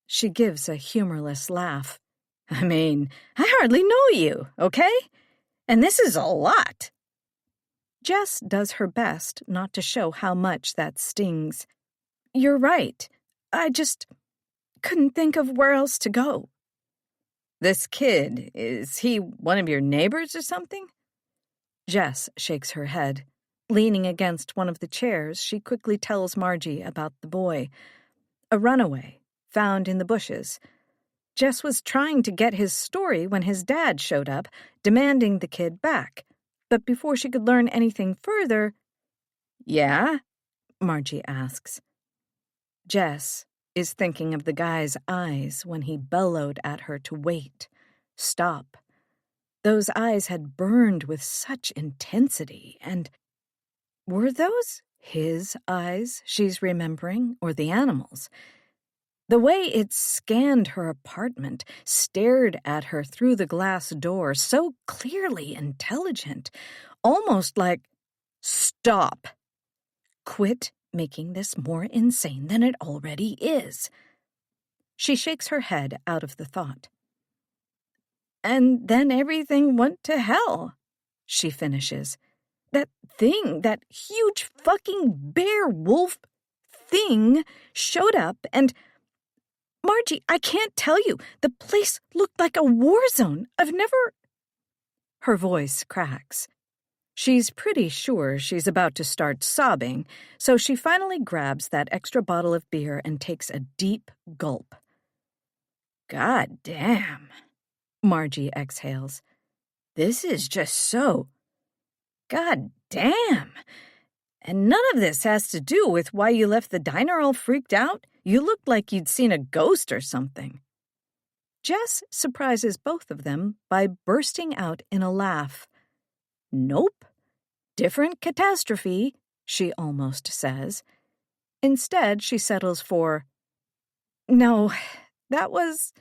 She gives a humorless laugh. I mean, I hardly know you, okay? And this is a lot. Jess does her best not to show how much that stings. You're right. I just couldn't think of where else to go. This kid, is he one of your neighbors or something? Jess shakes her head. Leaning against one of the chairs, she quickly tells Margie about the boy. A runaway, found in the bushes. Jess was trying to get his story when his dad showed up, demanding the kid back. But before she could learn anything further... Yeah? Margie asks. Jess is thinking of the guy's eyes when he bellowed at her to wait, stop. Those eyes had burned with such intensity, and were those his eyes she's remembering, or the animal's? The way it scanned her apartment, stared at her through the glass door, so clearly intelligent, almost like, stop. Quit making this more insane than it already is. She shakes her head out of the thought. And then everything went to hell, she finishes. That thing, that huge fucking bear wolf thing showed up and... Margie, I can't tell you. The place looked like a war zone. I've never... Her voice cracks. She's pretty sure she's about to start sobbing, so she finally grabs that extra bottle of beer and takes a deep gulp. God damn, Margie exhales. This is just so... God damn. And none of this has to do with why you left the diner all freaked out. You looked like you'd seen a ghost or something. Jess surprises both of them by bursting out in a laugh. Nope. Different catastrophe, she almost says. Instead, she settles for, no, that was...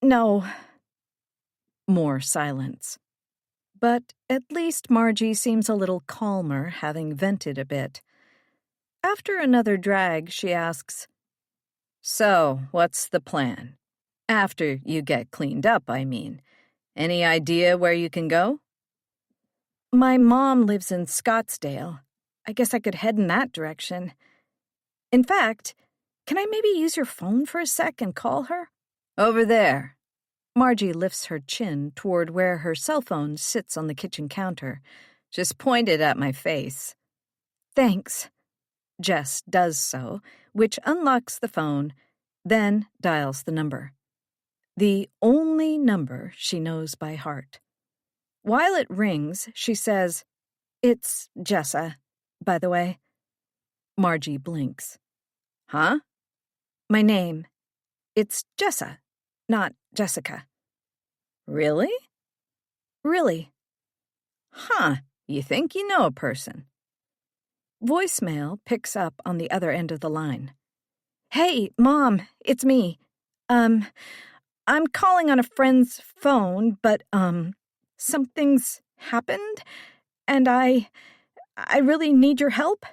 no. More silence. But at least Margie seems a little calmer, having vented a bit. After another drag, she asks, So, what's the plan? After you get cleaned up, I mean. Any idea where you can go? My mom lives in Scottsdale. I guess I could head in that direction. In fact, can I maybe use your phone for a sec and call her? Over there. Margie lifts her chin toward where her cell phone sits on the kitchen counter. Just point it at my face. Thanks. Jess does so, which unlocks the phone, then dials the number. The only number she knows by heart. While it rings, she says, "It's Jessa, by the way." Margie blinks. Huh? My name. It's Jessa, not Jessica. Really? Really. Huh, you think you know a person. Voicemail picks up on the other end of the line. Hey, Mom, it's me. I'm calling on a friend's phone, but, something's happened, and I really need your help.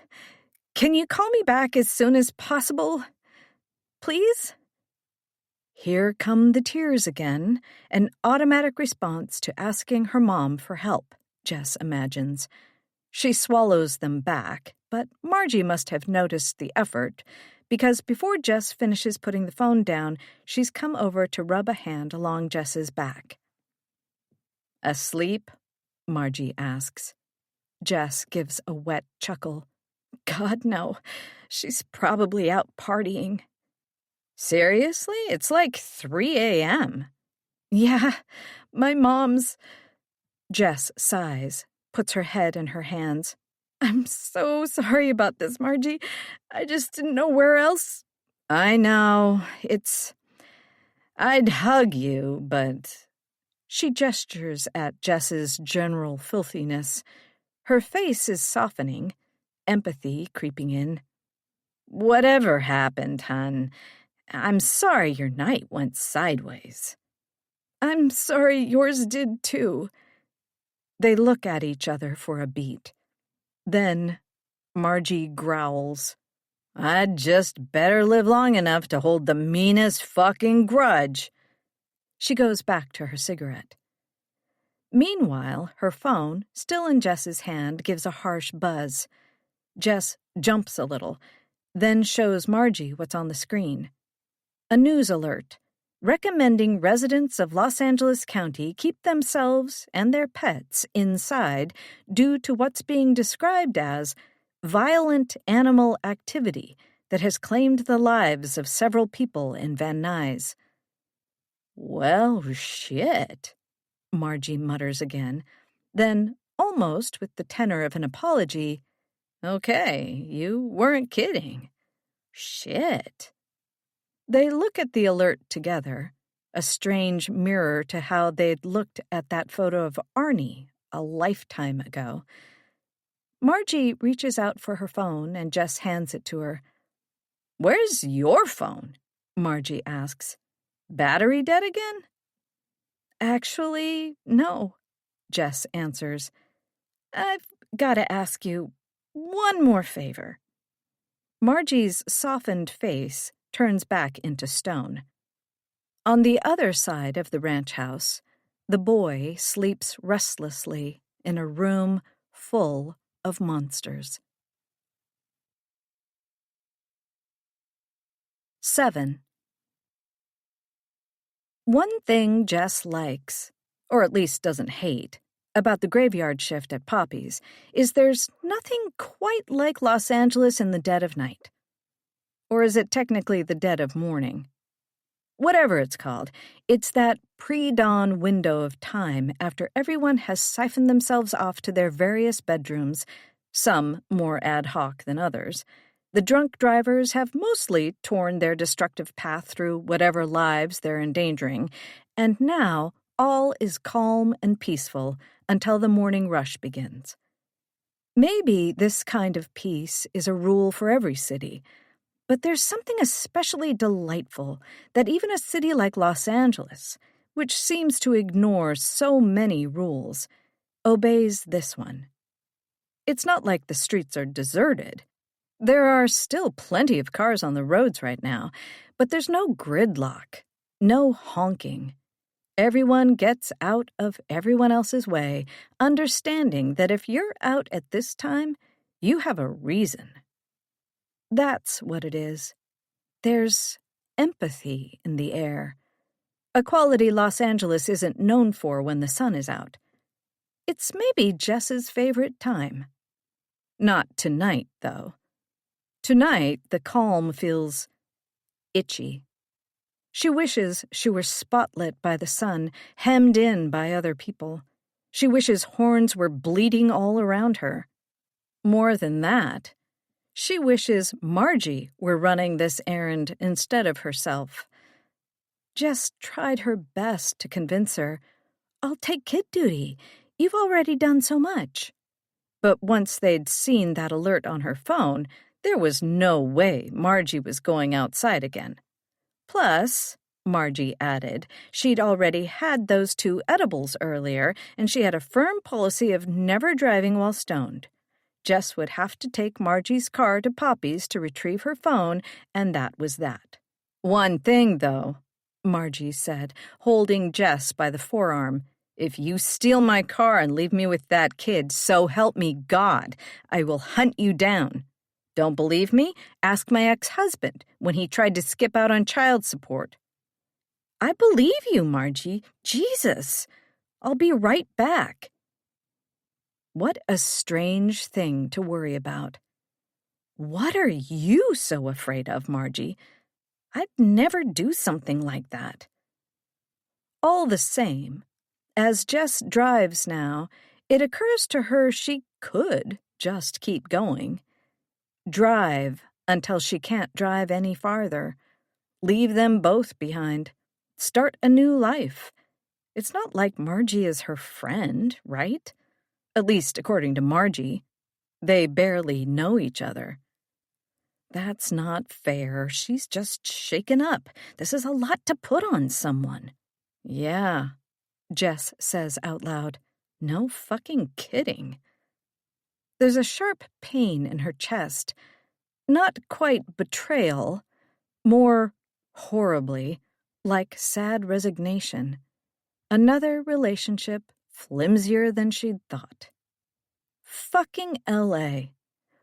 Can you call me back as soon as possible? Please? Here come the tears again, an automatic response to asking her mom for help, Jess imagines. She swallows them back, but Margie must have noticed the effort, because before Jess finishes putting the phone down, she's come over to rub a hand along Jess's back. Asleep? Margie asks. Jess gives a wet chuckle. God, no. She's probably out partying. Seriously? It's like 3 a.m. Yeah, my mom's... Jess sighs, puts her head in her hands. I'm so sorry about this, Margie. I just didn't know where else. I know, I'd hug you, but... She gestures at Jess's general filthiness. Her face is softening, empathy creeping in. Whatever happened, hon, I'm sorry your night went sideways. I'm sorry yours did, too. They look at each other for a beat. Then Margie growls. I'd just better live long enough to hold the meanest fucking grudge. She goes back to her cigarette. Meanwhile, her phone, still in Jess's hand, gives a harsh buzz. Jess jumps a little, then shows Margie what's on the screen. A news alert, recommending residents of Los Angeles County keep themselves and their pets inside due to what's being described as violent animal activity that has claimed the lives of several people in Van Nuys. Well, shit, Margie mutters again, then, almost with the tenor of an apology, okay, you weren't kidding. Shit. They look at the alert together, a strange mirror to how they'd looked at that photo of Arnie a lifetime ago. Margie reaches out for her phone and Jess hands it to her. Where's your phone? Margie asks. Battery dead again? Actually, no, Jess answers. I've got to ask you one more favor. Margie's softened face turns back into stone. On the other side of the ranch house, the boy sleeps restlessly in a room full of monsters. 7. One thing Jess likes, or at least doesn't hate, about the graveyard shift at Poppy's is there's nothing quite like Los Angeles in the dead of night. Or is it technically the dead of morning? Whatever it's called, it's that pre-dawn window of time after everyone has siphoned themselves off to their various bedrooms, some more ad hoc than others. The drunk drivers have mostly torn their destructive path through whatever lives they're endangering, and now all is calm and peaceful until the morning rush begins. Maybe this kind of peace is a rule for every city, but there's something especially delightful that even a city like Los Angeles, which seems to ignore so many rules, obeys this one. It's not like the streets are deserted. There are still plenty of cars on the roads right now, but there's no gridlock, no honking. Everyone gets out of everyone else's way, understanding that if you're out at this time, you have a reason. That's what it is. There's empathy in the air, a quality Los Angeles isn't known for when the sun is out. It's maybe Jess's favorite time. Not tonight, though. Tonight, the calm feels itchy. She wishes she were spotlit by the sun, hemmed in by other people. She wishes horns were bleeding all around her. More than that, she wishes Margie were running this errand instead of herself. Jess tried her best to convince her, "I'll take kid duty. You've already done so much." But once they'd seen that alert on her phone, there was no way Margie was going outside again. Plus, Margie added, she'd already had those 2 edibles earlier, and she had a firm policy of never driving while stoned. Jess would have to take Margie's car to Poppy's to retrieve her phone, and that was that. "One thing, though," Margie said, holding Jess by the forearm. "If you steal my car and leave me with that kid, so help me God, I will hunt you down. Don't believe me? Ask my ex-husband when he tried to skip out on child support." "I believe you, Margie. Jesus. I'll be right back." What a strange thing to worry about. "What are you so afraid of, Margie? I'd never do something like that." All the same, as Jess drives now, it occurs to her she could just keep going. Drive until she can't drive any farther. Leave them both behind. Start a new life. It's not like Margie is her friend, right? At least according to Margie. They barely know each other. That's not fair. She's just shaken up. This is a lot to put on someone. "Yeah," Jess says out loud. "No fucking kidding." There's a sharp pain in her chest. Not quite betrayal, more horribly, like sad resignation. Another relationship flimsier than she'd thought. Fucking L.A.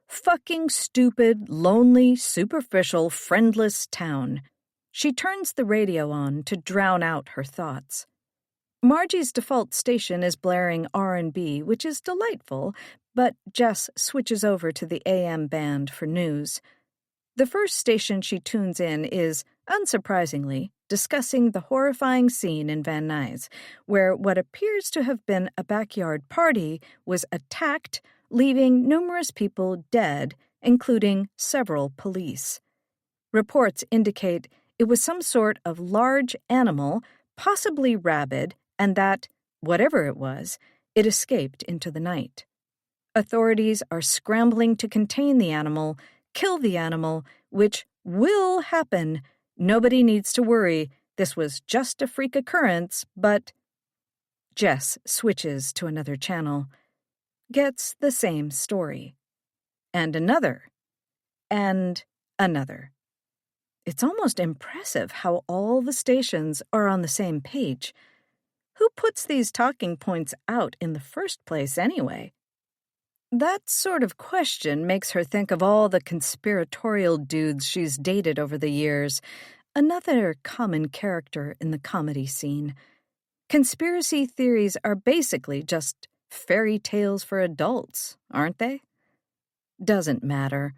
Fucking stupid, lonely, superficial, friendless town. She turns the radio on to drown out her thoughts. Margie's default station is blaring R&B, which is delightful, but Jess switches over to the AM band for news. The first station she tunes in is, unsurprisingly, discussing the horrifying scene in Van Nuys, where what appears to have been a backyard party was attacked, leaving numerous people dead, including several police. Reports indicate it was some sort of large animal, possibly rabid, and that, whatever it was, it escaped into the night. Authorities are scrambling to contain the animal, kill the animal, which will happen. Nobody needs to worry. This was just a freak occurrence, but... Jess switches to another channel. Gets the same story. And another. And another. It's almost impressive how all the stations are on the same page. Who puts these talking points out in the first place, anyway? That sort of question makes her think of all the conspiratorial dudes she's dated over the years, another common character in the comedy scene. Conspiracy theories are basically just fairy tales for adults, aren't they? Doesn't matter.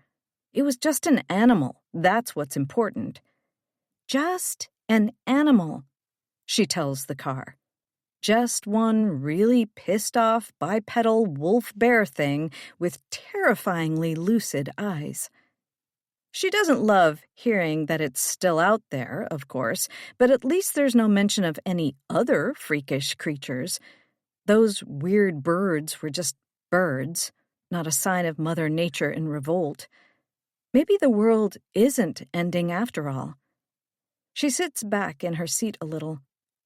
It was just an animal. That's what's important. Just an animal, she tells the car. Just one really pissed-off bipedal wolf-bear thing with terrifyingly lucid eyes. She doesn't love hearing that it's still out there, of course, but at least there's no mention of any other freakish creatures. Those weird birds were just birds, not a sign of Mother Nature in revolt. Maybe the world isn't ending after all. She sits back in her seat a little.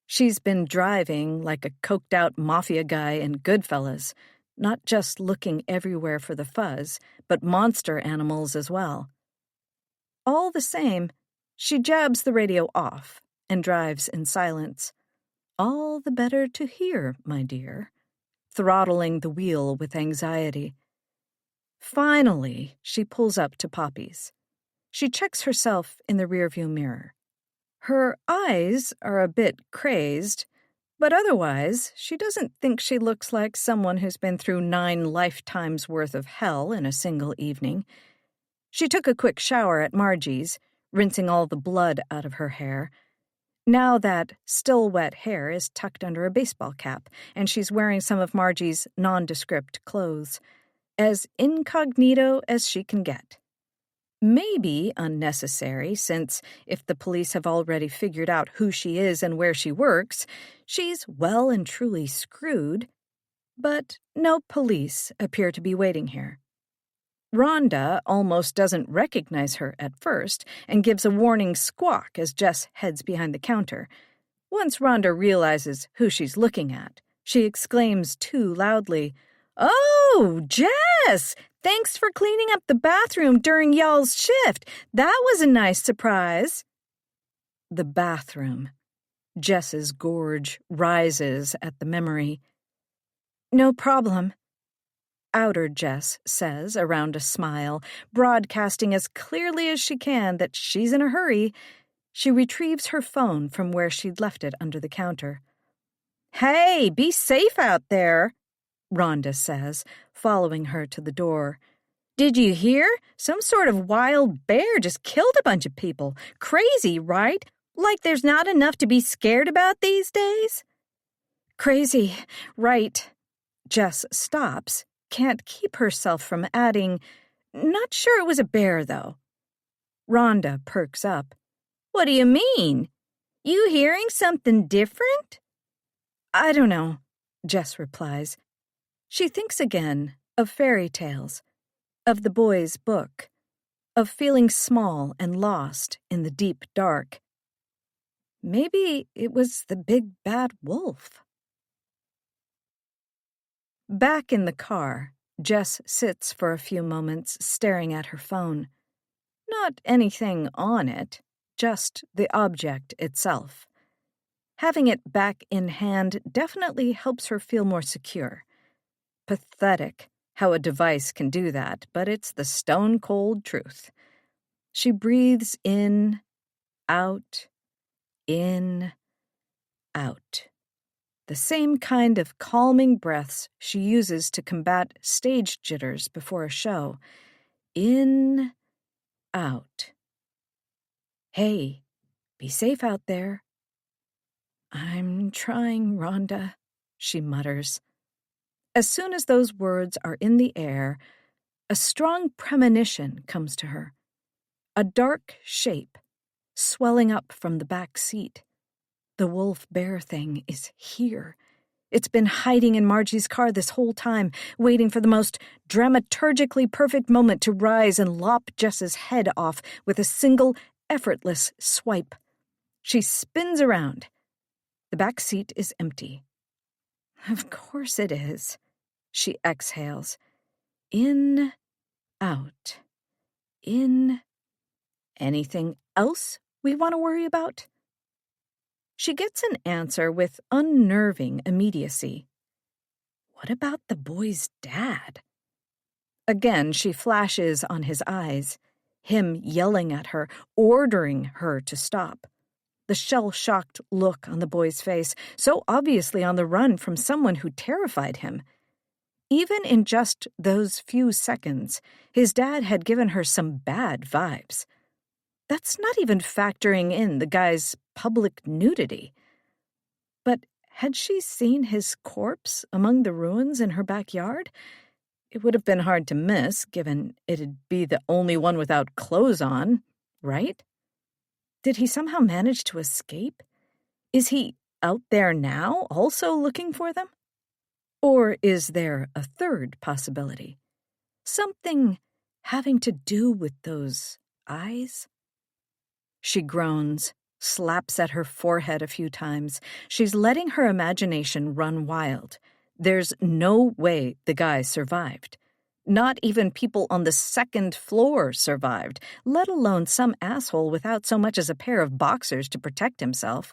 She's been driving like a coked-out mafia guy in Goodfellas, not just looking everywhere for the fuzz, but monster animals as well. All the same, she jabs the radio off and drives in silence. All the better to hear, my dear, throttling the wheel with anxiety. Finally, she pulls up to Poppy's. She checks herself in the rearview mirror. Her eyes are a bit crazed, But otherwise, she doesn't think she looks like someone who's been through 9 lifetimes' worth of hell in a single evening. She took a quick shower at Margie's, rinsing all the blood out of her hair. Now that still wet hair is tucked under a baseball cap, and she's wearing some of Margie's nondescript clothes, as incognito as she can get. Maybe unnecessary, since if the police have already figured out who she is and where she works, she's well and truly screwed. But no police appear to be waiting here. Rhonda almost doesn't recognize her at first and gives a warning squawk as Jess heads behind the counter. Once Rhonda realizes who she's looking at, she exclaims too loudly, "Oh, Jess! Thanks for cleaning up the bathroom during y'all's shift. That was a nice surprise." The bathroom. Jess's gorge rises at the memory. "No problem," Outer Jess says around a smile, broadcasting as clearly as she can that she's in a hurry. She retrieves her phone from where she'd left it under the counter. "Hey, be safe out there," Rhonda says, following her to the door. "Did you hear? Some sort of wild bear just killed a bunch of people. Crazy, right? Like there's not enough to be scared about these days?" "Crazy, right." Jess stops, can't keep herself from adding, "Not sure it was a bear, though." Rhonda perks up. "What do you mean? You hearing something different?" "I don't know," Jess replies. She thinks again of fairy tales, of the boy's book, of feeling small and lost in the deep dark. Maybe it was the big bad wolf. Back in the car, Jess sits for a few moments staring at her phone. Not anything on it, just the object itself. Having it back in hand definitely helps her feel more secure. Pathetic how a device can do that, but it's the stone-cold truth. She breathes in, out, in, out. The same kind of calming breaths she uses to combat stage jitters before a show. In, out. "Hey, be safe out there." "I'm trying, Rhonda," she mutters. As soon as those words are in the air, a strong premonition comes to her. A dark shape, swelling up from the back seat. The wolf-bear thing is here. It's been hiding in Margie's car this whole time, waiting for the most dramaturgically perfect moment to rise and lop Jess's head off with a single, effortless swipe. She spins around. The back seat is empty. "Of course it is," she exhales. In, out, in. "Anything else we want to worry about?" She gets an answer with unnerving immediacy. What about the boy's dad? Again, she flashes on his eyes, him yelling at her, ordering her to stop. The shell-shocked look on the boy's face, so obviously on the run from someone who terrified him. Even in just those few seconds, his dad had given her some bad vibes. That's not even factoring in the guy's public nudity. But had she seen his corpse among the ruins in her backyard? It would have been hard to miss, given it'd be the only one without clothes on, right? Did he somehow manage to escape? Is he out there now, also looking for them? Or is there a third possibility? Something having to do with those eyes? She groans, slaps at her forehead a few times. She's letting her imagination run wild. There's no way the guy survived. Not even people on the second floor survived, let alone some asshole without so much as a pair of boxers to protect himself.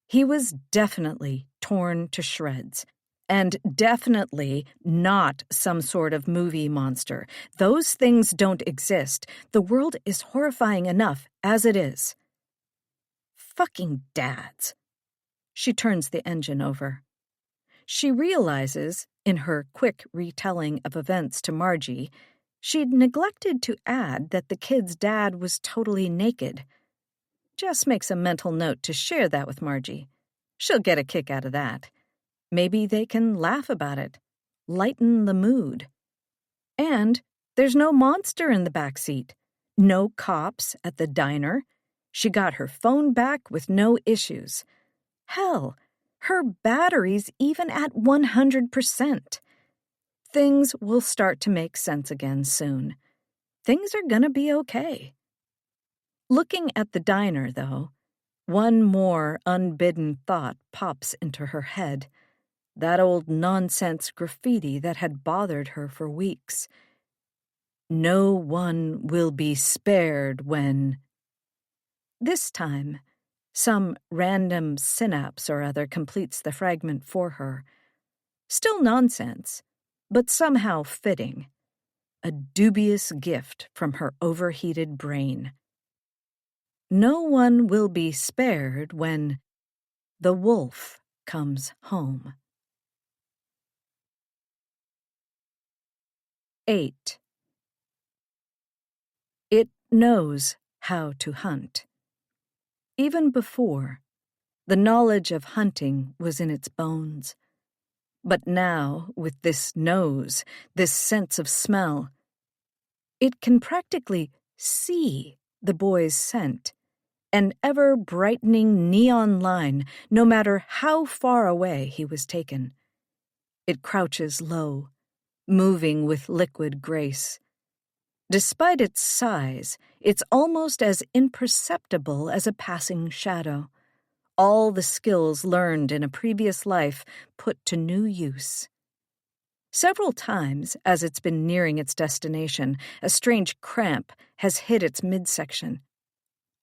He was definitely torn to shreds. And definitely not some sort of movie monster. Those things don't exist. The world is horrifying enough as it is. Fucking dads. She turns the engine over. She realizes, in her quick retelling of events to Margie, she'd neglected to add that the kid's dad was totally naked. Jess makes a mental note to share that with Margie. She'll get a kick out of that. Maybe they can laugh about it, lighten the mood. And there's no monster in the back seat, no cops at the diner. She got her phone back with no issues. Hell, her battery's even at 100%. Things will start to make sense again soon. Things are gonna be okay. Looking at the diner, though, one more unbidden thought pops into her head. That old nonsense graffiti that had bothered her for weeks. No one will be spared when... This time, some random synapse or other completes the fragment for her. Still nonsense, but somehow fitting. A dubious gift from her overheated brain. No one will be spared when the wolf comes home. 8. It knows how to hunt. Even before, the knowledge of hunting was in its bones. But now, with this nose, this sense of smell, it can practically see the boy's scent, an ever-brightening neon line, no matter how far away he was taken. It crouches low, moving with liquid grace. Despite its size, it's almost as imperceptible as a passing shadow. All the skills learned in a previous life put to new use. Several times, as it's been nearing its destination, a strange cramp has hit its midsection.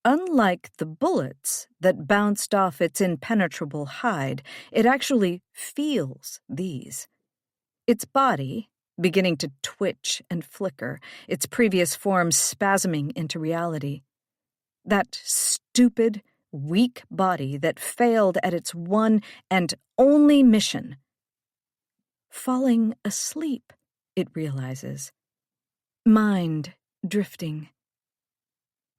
Unlike the bullets that bounced off its impenetrable hide, it actually feels these. Its body, beginning to twitch and flicker, its previous form spasming into reality. That stupid, weak body that failed at its one and only mission. Falling asleep, it realizes. Mind drifting.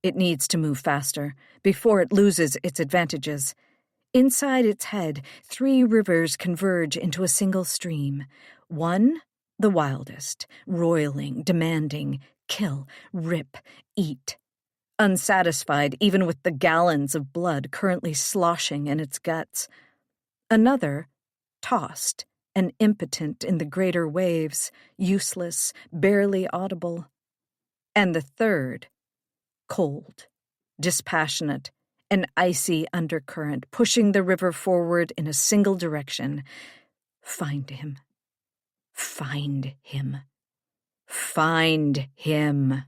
It needs to move faster before it loses its advantages. Inside its head, 3 rivers converge into a single stream. One, the wildest, roiling, demanding, kill, rip, eat. Unsatisfied even with the gallons of blood currently sloshing in its guts. Another, tossed and impotent in the greater waves, useless, barely audible. And the third, cold, dispassionate, an icy undercurrent pushing the river forward in a single direction. Find him. Find him. Find him.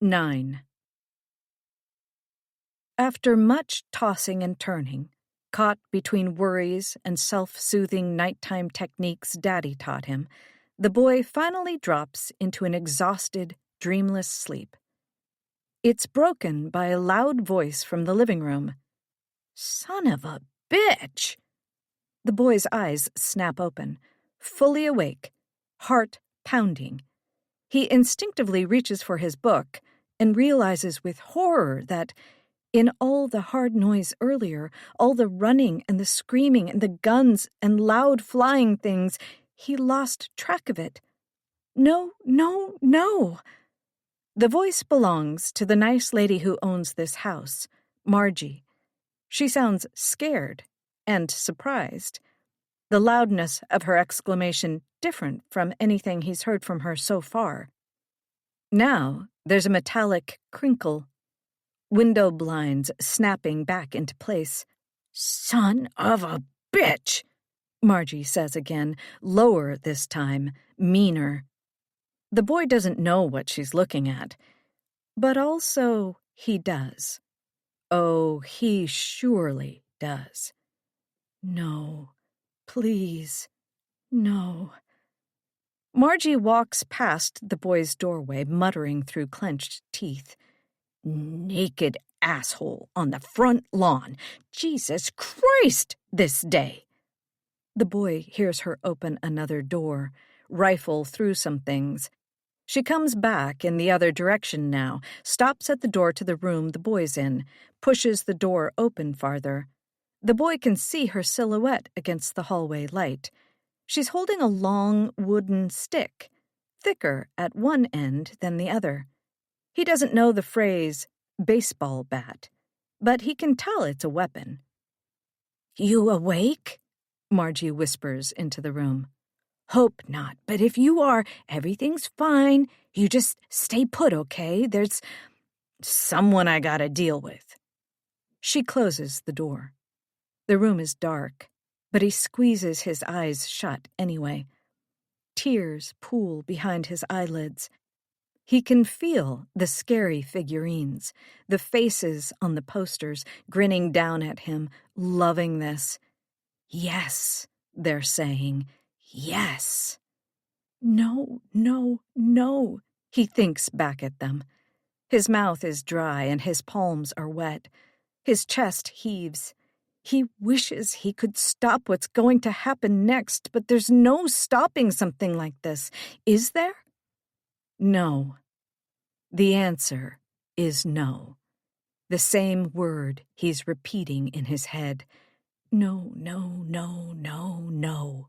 9. After much tossing and turning, caught between worries and self-soothing nighttime techniques Daddy taught him, the boy finally drops into an exhausted, dreamless sleep. It's broken by a loud voice from the living room. Son of a bitch! The boy's eyes snap open, fully awake, heart pounding. He instinctively reaches for his book and realizes with horror that, in all the hard noise earlier, all the running and the screaming and the guns and loud flying things, he lost track of it. No, no, no! The voice belongs to the nice lady who owns this house, Margie. She sounds scared and surprised. The loudness of her exclamation different from anything he's heard from her so far. Now there's a metallic crinkle. Window blinds snapping back into place. Son of a bitch, Margie says again, lower this time, meaner. The boy doesn't know what she's looking at, but also he does. Oh, he surely does. No, please, no. Margie walks past the boy's doorway, muttering through clenched teeth. Naked asshole on the front lawn. Jesus Christ, this day. The boy hears her open another door, rifle through some things. She comes back in the other direction now, stops at the door to the room the boy's in, pushes the door open farther. The boy can see her silhouette against the hallway light. She's holding a long wooden stick, thicker at one end than the other. He doesn't know the phrase baseball bat, but he can tell it's a weapon. "You awake?" Margie whispers into the room. "Hope not, but if you are, everything's fine. You just stay put, okay? There's someone I gotta deal with." She closes the door. The room is dark, but he squeezes his eyes shut anyway. Tears pool behind his eyelids. He can feel the scary figurines, the faces on the posters, grinning down at him, loving this. Yes, they're saying, yes. No, no, no, he thinks back at them. His mouth is dry and his palms are wet. His chest heaves. He wishes he could stop what's going to happen next, but there's no stopping something like this, is there? No. The answer is no. The same word he's repeating in his head. No, no, no, no, no.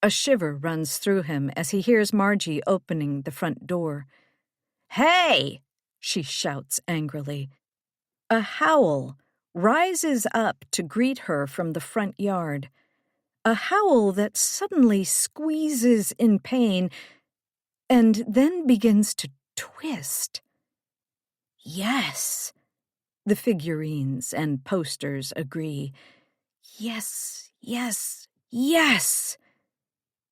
A shiver runs through him as he hears Margie opening the front door. "Hey!" she shouts angrily. A howl rises up to greet her from the front yard. A howl that suddenly squeezes in pain and then begins to twist. Yes, the figurines and posters agree. Yes, yes, yes.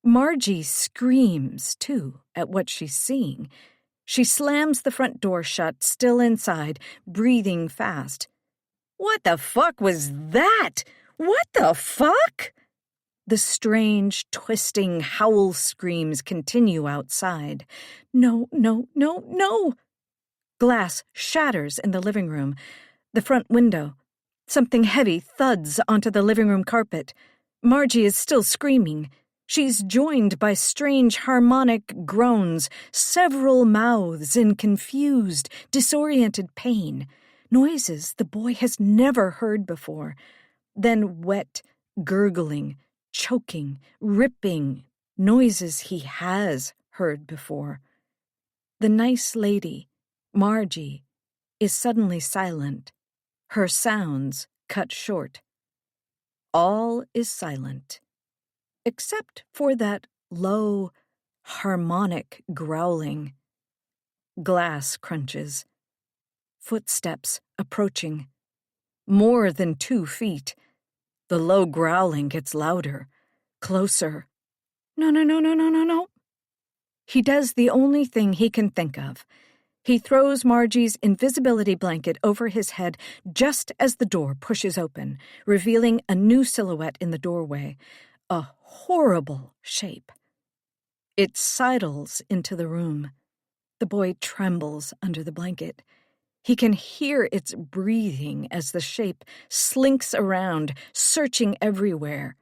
Margie screams, too, at what she's seeing. She slams the front door shut, still inside, breathing fast. What the fuck was that? What the fuck? The strange, twisting howl screams continue outside. No, no, no, no. Glass shatters in the living room. The front window. Something heavy thuds onto the living room carpet. Margie is still screaming. She's joined by strange harmonic groans, several mouths in confused, disoriented pain. Noises the boy has never heard before. Then wet, gurgling, choking, ripping, noises he has heard before. The nice lady, Margie, is suddenly silent, her sounds cut short. All is silent, except for that low, harmonic growling. Glass crunches. Footsteps approaching. More than 2 feet. The low growling gets louder, closer. No, no, no, no, no, no, no. He does the only thing he can think of. He throws Margie's invisibility blanket over his head just as the door pushes open, revealing a new silhouette in the doorway. A horrible shape. It sidles into the room. The boy trembles under the blanket. He can hear its breathing as the shape slinks around, searching everywhere.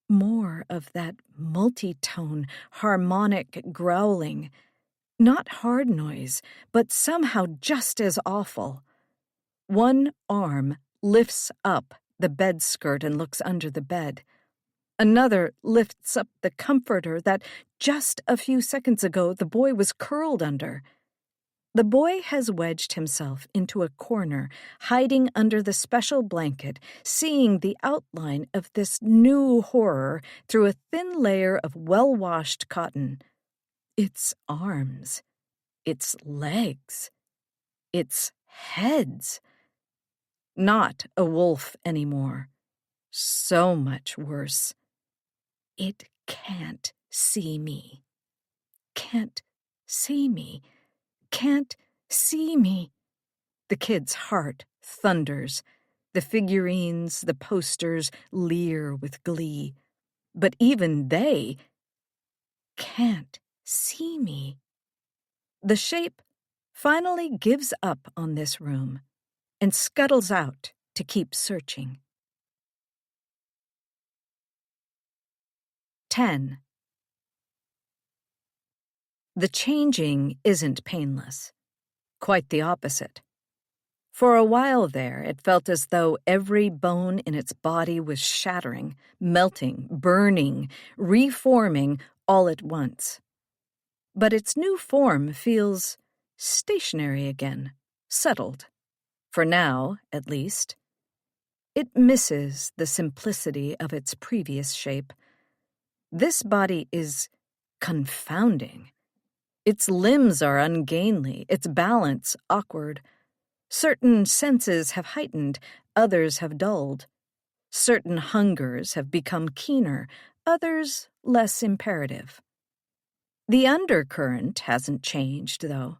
More of that multi-tone, harmonic growling. Not hard noise, but somehow just as awful. One arm lifts up the bed skirt and looks under the bed. Another lifts up the comforter that just a few seconds ago the boy was curled under. The boy has wedged himself into a corner, hiding under the special blanket, seeing the outline of this new horror through a thin layer of well-washed cotton. Its arms, its legs, its heads. Not a wolf anymore. So much worse. It can't see me. Can't see me. Can't see me. The kid's heart thunders. The figurines, the posters leer with glee. But even they can't see me. The shape finally gives up on this room. and scuttles out to keep searching. 10. The changing isn't painless. Quite the opposite. For a while there, it felt as though every bone in its body was shattering, melting, burning, reforming all at once. But its new form feels stationary again, settled. For now, at least. It misses the simplicity of its previous shape. This body is confounding. Its limbs are ungainly, its balance awkward. Certain senses have heightened, others have dulled. Certain hungers have become keener, others less imperative. The undercurrent hasn't changed, though.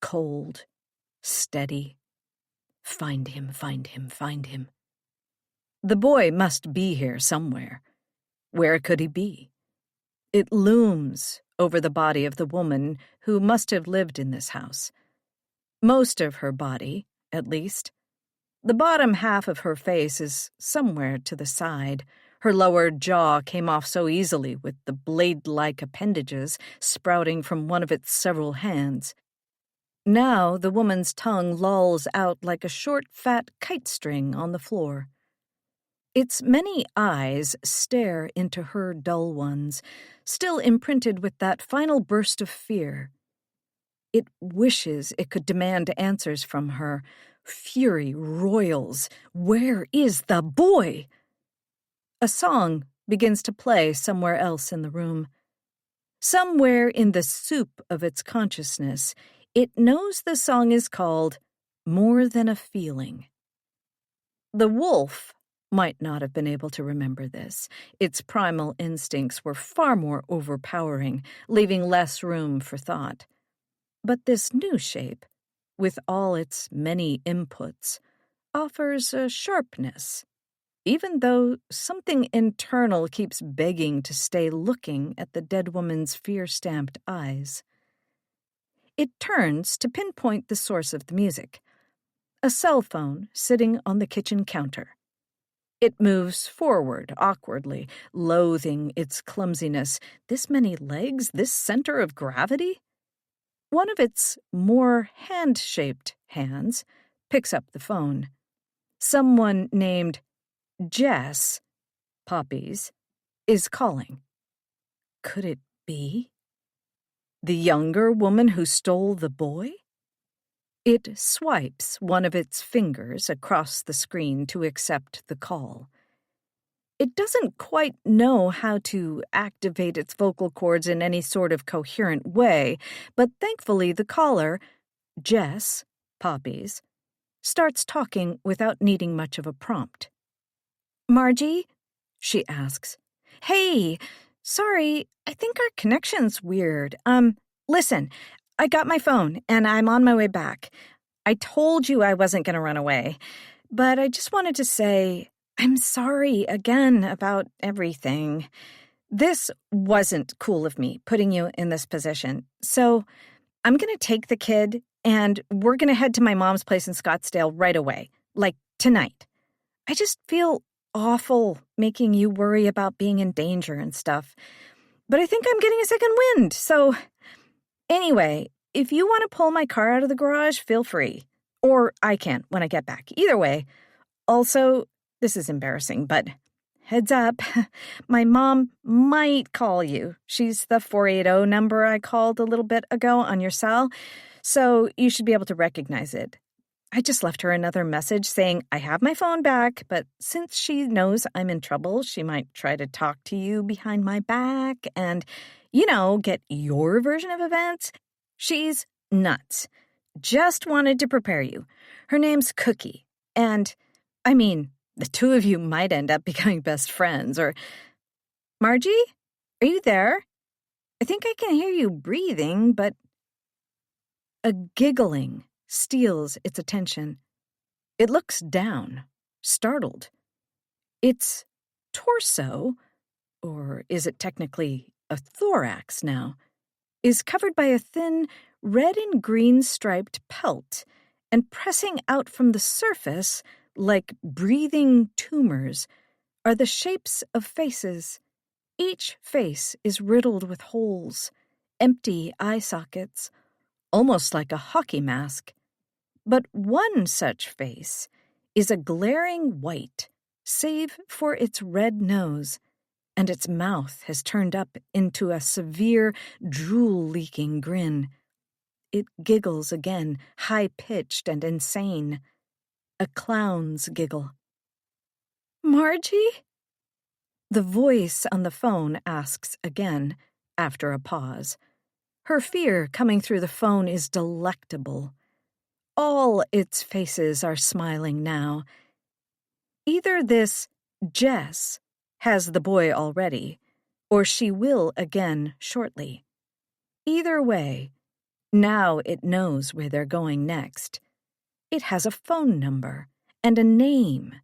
Cold, steady. Find him, find him, find him. The boy must be here somewhere. Where could he be? It looms over the body of the woman who must have lived in this house. Most of her body, at least. The bottom half of her face is somewhere to the side. Her lower jaw came off so easily with the blade-like appendages sprouting from one of its several hands. Now the woman's tongue lolls out like a short, fat kite string on the floor. Its many eyes stare into her dull ones, still imprinted with that final burst of fear. It wishes it could demand answers from her. Fury roils. Where is the boy? A song begins to play somewhere else in the room. Somewhere in the soup of its consciousness, it knows the song is called More Than a Feeling. The wolf might not have been able to remember this. Its primal instincts were far more overpowering, leaving less room for thought. But this new shape, with all its many inputs, offers a sharpness, even though something internal keeps begging to stay looking at the dead woman's fear-stamped eyes. It turns to pinpoint the source of the music, a cell phone sitting on the kitchen counter. It moves forward awkwardly, loathing its clumsiness. This many legs, this center of gravity? One of its more hand-shaped hands picks up the phone. Someone named Jess, Poppies, is calling. Could it be the younger woman who stole the boy? It swipes one of its fingers across the screen to accept the call. It doesn't quite know how to activate its vocal cords in any sort of coherent way, but thankfully the caller, Jess, Poppies, starts talking without needing much of a prompt. "Margie?" she asks. "Hey, sorry, I think our connection's weird. Listen, I got my phone and I'm on my way back. I told you I wasn't going to run away, but I just wanted to say I'm sorry again about everything. This wasn't cool of me, putting you in this position. So I'm going to take the kid and we're going to head to my mom's place in Scottsdale right away, like tonight. I just feel awful making you worry about being in danger and stuff. But I think I'm getting a second wind, so anyway, if you want to pull my car out of the garage, feel free. Or I can when I get back. Either way. Also, this is embarrassing, but heads up, my mom might call you. She's the 480 number I called a little bit ago on your cell, so you should be able to recognize it. I just left her another message saying I have my phone back, but since she knows I'm in trouble, she might try to talk to you behind my back and, get your version of events. She's nuts. Just wanted to prepare you. Her name's Cookie, and, the two of you might end up becoming best friends, or... Margie? Are you there? I think I can hear you breathing, but... A giggling steals its attention. It looks down, startled. Its torso, or is it technically a thorax now, is covered by a thin red and green striped pelt, and pressing out from the surface, like breathing tumors, are the shapes of faces. Each face is riddled with holes, empty eye sockets, almost like a hockey mask. But one such face is a glaring white, save for its red nose, and its mouth has turned up into a severe, drool-leaking grin. It giggles again, high-pitched and insane. A clown's giggle. "Margie?" The voice on the phone asks again, after a pause. Her fear coming through the phone is delectable. All its faces are smiling now. Either this Jess has the boy already, or she will again shortly. Either way, now it knows where they're going next. It has a phone number and a name,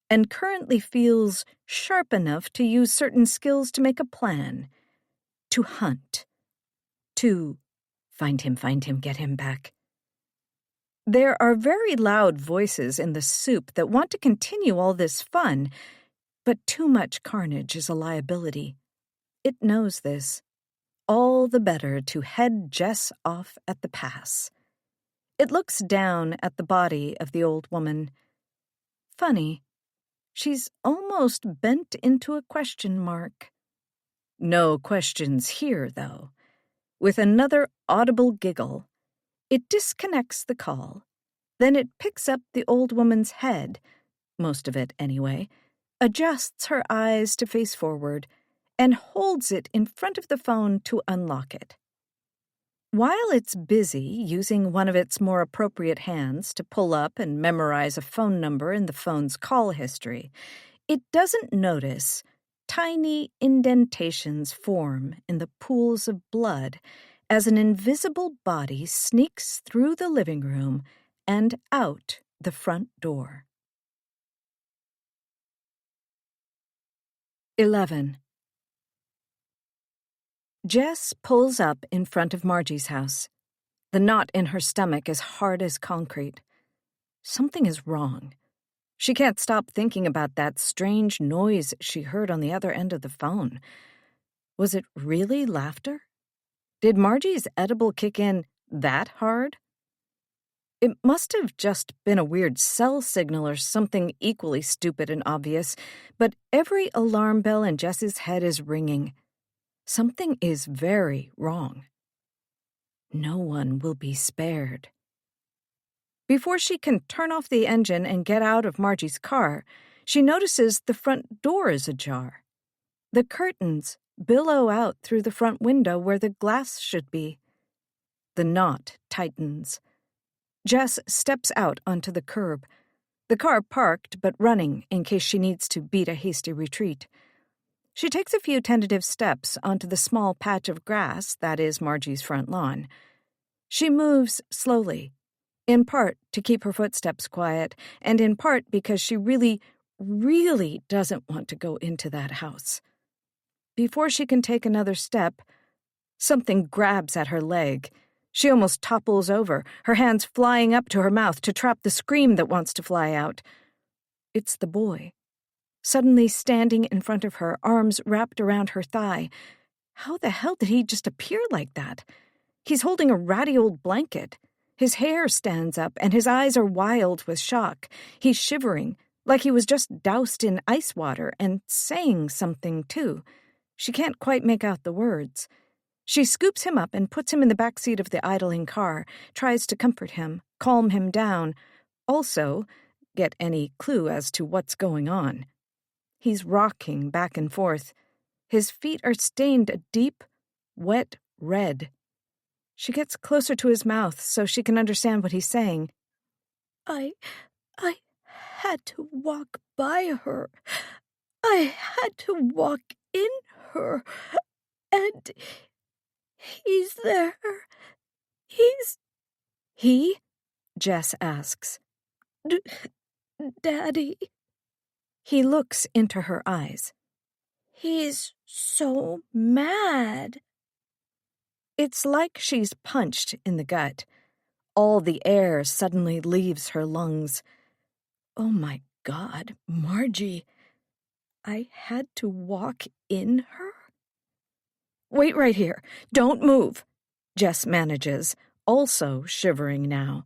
and currently feels sharp enough to use certain skills to make a plan. To hunt. To find him, get him back. There are very loud voices in the soup that want to continue all this fun, but too much carnage is a liability. It knows this. All the better to head Jess off at the pass. It looks down at the body of the old woman. Funny. She's almost bent into a question mark. No questions here, though. With another audible giggle, it disconnects the call. Then it picks up the old woman's head, most of it anyway, adjusts her eyes to face forward, and holds it in front of the phone to unlock it. While it's busy using one of its more appropriate hands to pull up and memorize a phone number in the phone's call history, it doesn't notice tiny indentations form in the pools of blood as an invisible body sneaks through the living room and out the front door. 11. Jess pulls up in front of Margie's house. The knot in her stomach is hard as concrete. Something is wrong. She can't stop thinking about that strange noise she heard on the other end of the phone. Was it really laughter? Did Margie's edible kick in that hard? It must have just been a weird cell signal or something equally stupid and obvious, but every alarm bell in Jess's head is ringing. Something is very wrong. No one will be spared. Before she can turn off the engine and get out of Margie's car, she notices the front door is ajar. The curtains billow out through the front window where the glass should be. The knot tightens. Jess steps out onto the curb, the car parked but running in case she needs to beat a hasty retreat. She takes a few tentative steps onto the small patch of grass that is Margie's front lawn. She moves slowly, in part to keep her footsteps quiet, and in part because she really, really doesn't want to go into that house. Before she can take another step, something grabs at her leg. She almost topples over, her hands flying up to her mouth to trap the scream that wants to fly out. It's the boy, suddenly standing in front of her, arms wrapped around her thigh. How the hell did he just appear like that? He's holding a ratty old blanket. His hair stands up, and his eyes are wild with shock. He's shivering, like he was just doused in ice water, and saying something, too. She can't quite make out the words. She scoops him up and puts him in the back seat of the idling car, tries to comfort him, calm him down, also get any clue as to what's going on. He's rocking back and forth. His feet are stained a deep, wet red. She gets closer to his mouth so she can understand what he's saying. I had to walk by her. I had to walk in her. And he's there. He? Jess asks. Daddy. He looks into her eyes. He's so mad. It's like she's punched in the gut. All the air suddenly leaves her lungs. Oh my God, Margie. I had to walk in her? Wait right here. Don't move. Jess manages, also shivering now.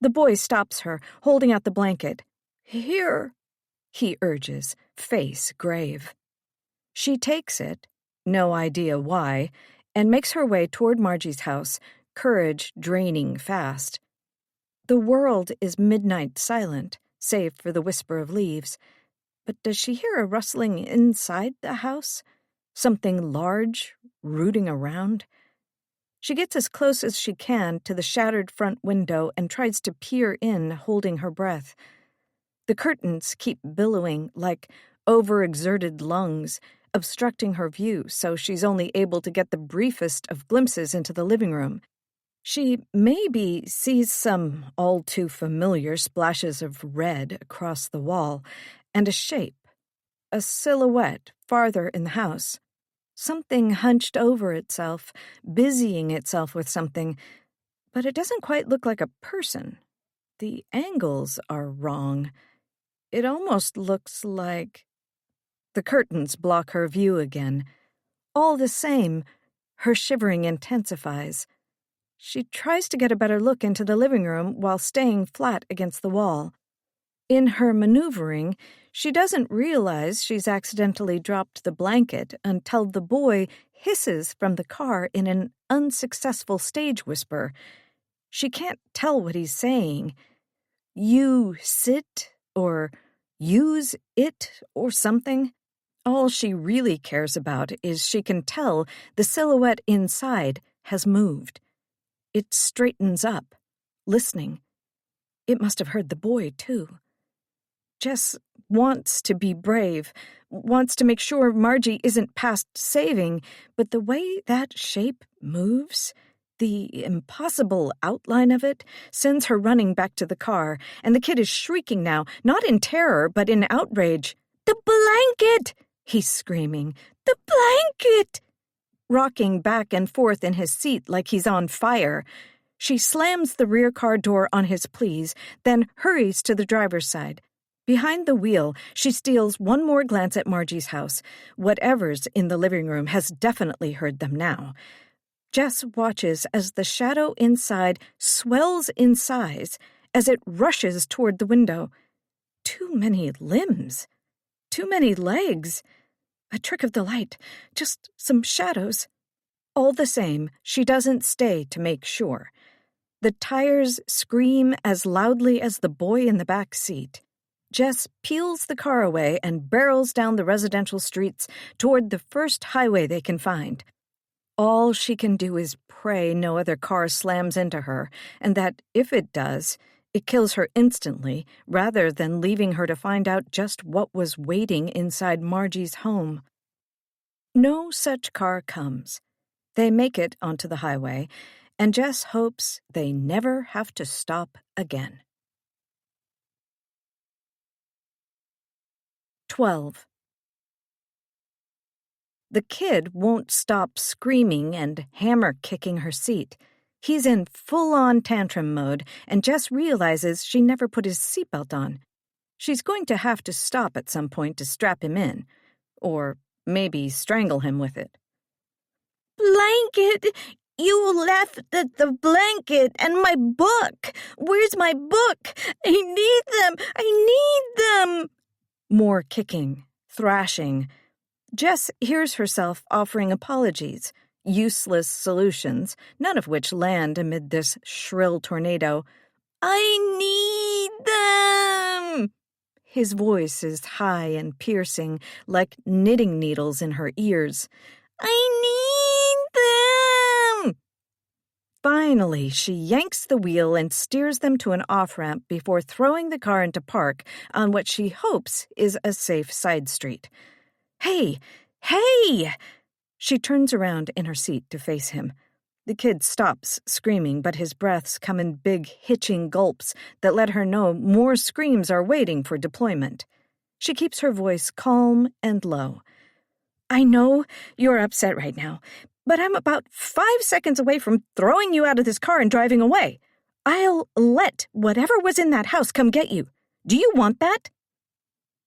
The boy stops her, holding out the blanket. Here, he urges, face grave. She takes it, no idea why, and makes her way toward Margie's house, courage draining fast. The world is midnight silent, save for the whisper of leaves. But does she hear a rustling inside the house? Something large, rooting around? She gets as close as she can to the shattered front window and tries to peer in, holding her breath. The curtains keep billowing like overexerted lungs, obstructing her view so she's only able to get the briefest of glimpses into the living room. She maybe sees some all-too-familiar splashes of red across the wall, and a shape, a silhouette farther in the house. Something hunched over itself, busying itself with something, but it doesn't quite look like a person. The angles are wrong. It almost looks like... The curtains block her view again. All the same, her shivering intensifies. She tries to get a better look into the living room while staying flat against the wall. In her maneuvering, she doesn't realize she's accidentally dropped the blanket until the boy hisses from the car in an unsuccessful stage whisper. She can't tell what he's saying. You sit, or use it, or something. All she really cares about is she can tell the silhouette inside has moved. It straightens up, listening. It must have heard the boy, too. Jess wants to be brave, wants to make sure Margie isn't past saving, but the way that shape moves, the impossible outline of it, sends her running back to the car, and the kid is shrieking now, not in terror, but in outrage. "The blanket!" he's screaming. "The blanket!" Rocking back and forth in his seat like he's on fire. She slams the rear car door on his pleas, then hurries to the driver's side. Behind the wheel, she steals one more glance at Margie's house. Whatever's in the living room has definitely heard them now. Jess watches as the shadow inside swells in size as it rushes toward the window. Too many limbs. Too many legs. A trick of the light. Just some shadows. All the same, she doesn't stay to make sure. The tires scream as loudly as the boy in the back seat. Jess peels the car away and barrels down the residential streets toward the first highway they can find. All she can do is pray no other car slams into her, and that, if it does, it kills her instantly, rather than leaving her to find out just what was waiting inside Margie's home. No such car comes. They make it onto the highway, and Jess hopes they never have to stop again. 12. The kid won't stop screaming and hammer-kicking her seat. He's in full-on tantrum mode, and Jess realizes she never put his seatbelt on. She's going to have to stop at some point to strap him in, or maybe strangle him with it. "Blanket! You left the blanket and my book! Where's my book? I need them! I need them!" More kicking, thrashing. Jess hears herself offering apologies, useless solutions, none of which land amid this shrill tornado. "I need them!" His voice is high and piercing, like knitting needles in her ears. "I need them!" Finally, she yanks the wheel and steers them to an off-ramp before throwing the car into park on what she hopes is a safe side street. "Hey! Hey!" She turns around in her seat to face him. The kid stops screaming, but his breaths come in big, hitching gulps that let her know more screams are waiting for deployment. She keeps her voice calm and low. "I know you're upset right now, but I'm about 5 seconds away from throwing you out of this car and driving away. I'll let whatever was in that house come get you. Do you want that?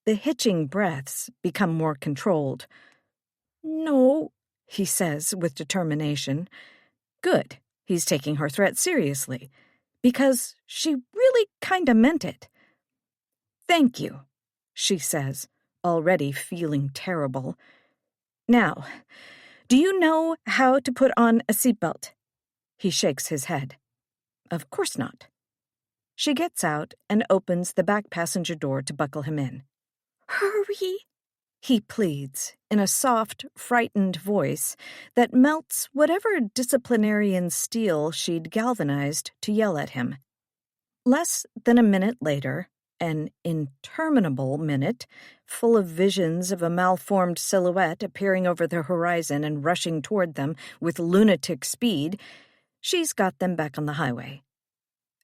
The hitching breaths become more controlled. No, he says with determination. Good, he's taking her threat seriously, because she really kinda meant it. Thank you, she says, already feeling terrible. Now, do you know how to put on a seatbelt? He shakes his head. Of course not. She gets out and opens the back passenger door to buckle him in. Hurry, he pleads in a soft, frightened voice that melts whatever disciplinarian steel she'd galvanized to yell at him. Less than a minute later, an interminable minute, full of visions of a malformed silhouette appearing over the horizon and rushing toward them with lunatic speed, she's got them back on the highway.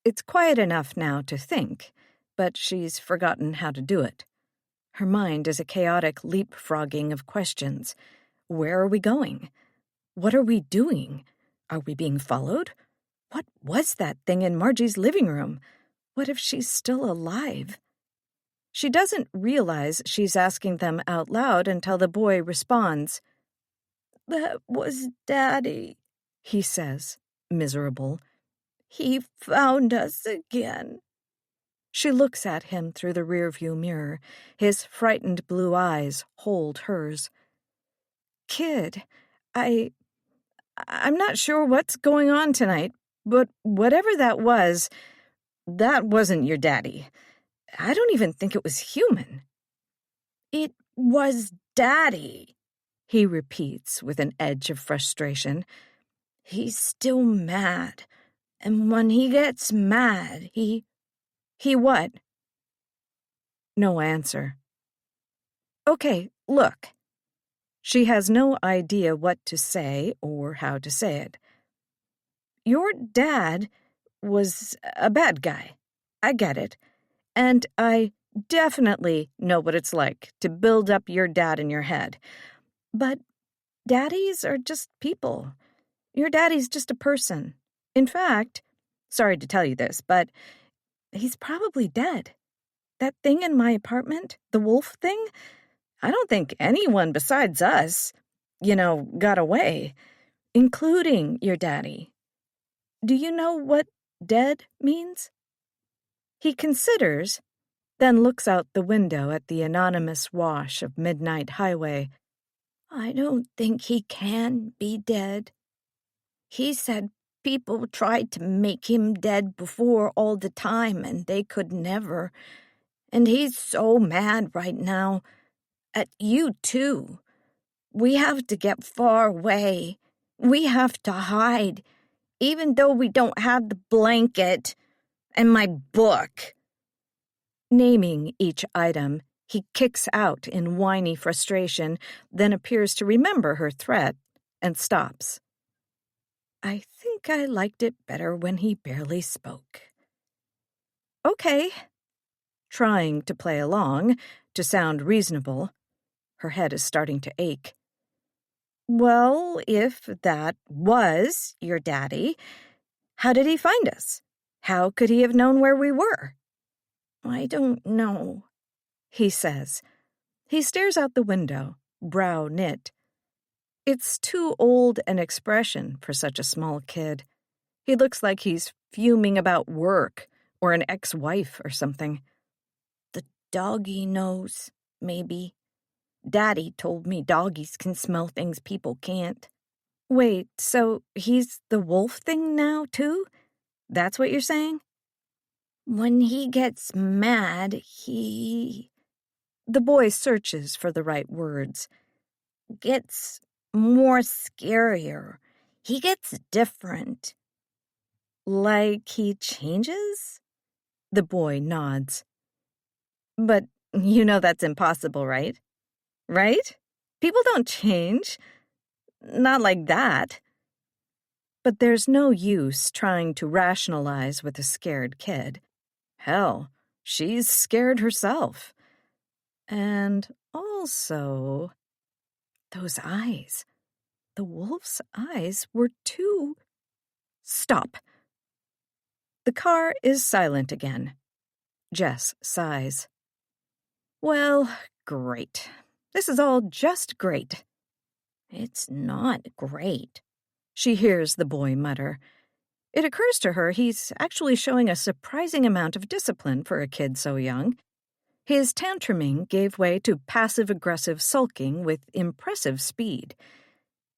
It's quiet enough now to think, but she's forgotten how to do it. Her mind is a chaotic leapfrogging of questions. Where are we going? What are we doing? Are we being followed? What was that thing in Margie's living room? What if she's still alive? She doesn't realize she's asking them out loud until the boy responds. That was Daddy, he says, miserable. He found us again. She looks at him through the rearview mirror. His frightened blue eyes hold hers. Kid, I'm not sure what's going on tonight, but whatever that wasn't your daddy. I don't even think it was human. It was Daddy, he repeats with an edge of frustration. He's still mad, and when he gets mad, he what? No answer. Okay, look. She has no idea what to say or how to say it. Your dad was a bad guy. I get it. And I definitely know what it's like to build up your dad in your head. But daddies are just people. Your daddy's just a person. In fact, sorry to tell you this, but he's probably dead. That thing in my apartment, the wolf thing, I don't think anyone besides us, got away, including your daddy. Do you know what dead means? He considers, then looks out the window at the anonymous wash of midnight highway. I don't think he can be dead. He said people tried to make him dead before all the time, and they could never. And he's so mad right now. At you, too. We have to get far away. We have to hide, even though we don't have the blanket and my book. Naming each item, he kicks out in whiny frustration, then appears to remember her threat and stops. I think I liked it better when he barely spoke. Okay. Trying to play along, to sound reasonable. Her head is starting to ache. Well, if that was your daddy, how did he find us? How could he have known where we were? I don't know, he says. He stares out the window, brow knit. It's too old an expression for such a small kid. He looks like he's fuming about work or an ex-wife or something. The doggy knows, maybe. Daddy told me doggies can smell things people can't. Wait, so he's the wolf thing now, too? That's what you're saying? When he gets mad, he... The boy searches for the right words. Gets more scarier. He gets different. Like he changes? The boy nods. But you know that's impossible, right? Right? People don't change. Not like that. But there's no use trying to rationalize with a scared kid. Hell, she's scared herself. And also, those eyes. The wolf's eyes were too... Stop. The car is silent again. Jess sighs. Well, great. This is all just great. It's not great, she hears the boy mutter. It occurs to her he's actually showing a surprising amount of discipline for a kid so young. His tantruming gave way to passive-aggressive sulking with impressive speed.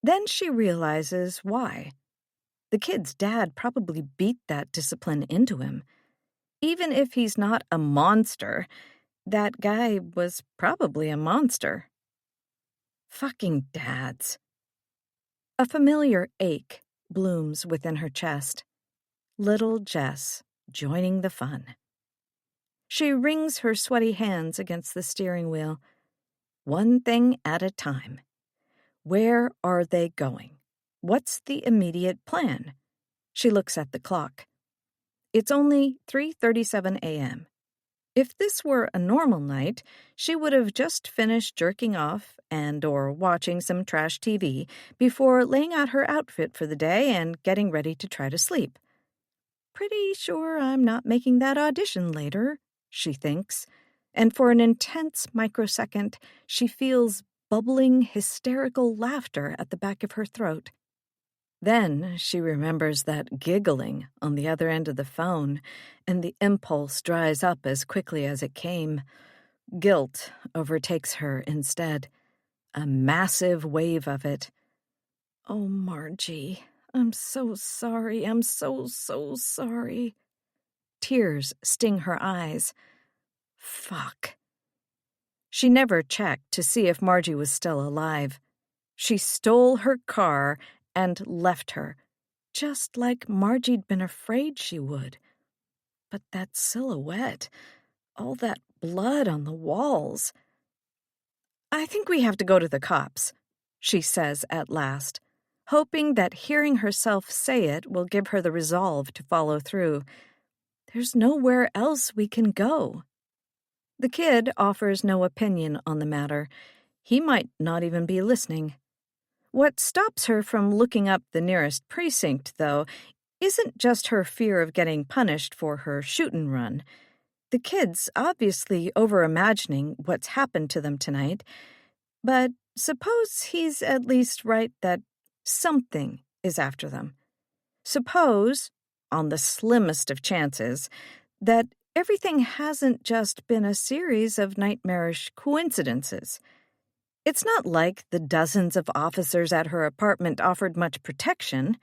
Then she realizes why. The kid's dad probably beat that discipline into him. Even if he's not a monster, that guy was probably a monster. Fucking dads. A familiar ache blooms within her chest. Little Jess joining the fun. She wrings her sweaty hands against the steering wheel. One thing at a time. Where are they going? What's the immediate plan? She looks at the clock. It's only 3:37 a.m. If this were a normal night, she would have just finished jerking off or watching some trash TV before laying out her outfit for the day and getting ready to try to sleep. Pretty sure I'm not making that audition later, she thinks, and for an intense microsecond, she feels bubbling, hysterical laughter at the back of her throat. Then she remembers that giggling on the other end of the phone, and the impulse dries up as quickly as it came. Guilt overtakes her instead, a massive wave of it. Oh, Margie, I'm so sorry, I'm so sorry. Tears sting her eyes. Fuck. She never checked to see if Margie was still alive. She stole her car and left her, just like Margie'd been afraid she would. But that silhouette, all that blood on the walls. I think we have to go to the cops, she says at last, hoping that hearing herself say it will give her the resolve to follow through. There's nowhere else we can go. The kid offers no opinion on the matter. He might not even be listening. What stops her from looking up the nearest precinct, though, isn't just her fear of getting punished for her shoot-and-run. The kid's obviously over-imagining what's happened to them tonight, but suppose he's at least right that something is after them. Suppose, on the slimmest of chances, that everything hasn't just been a series of nightmarish coincidences. It's not like the dozens of officers at her apartment offered much protection.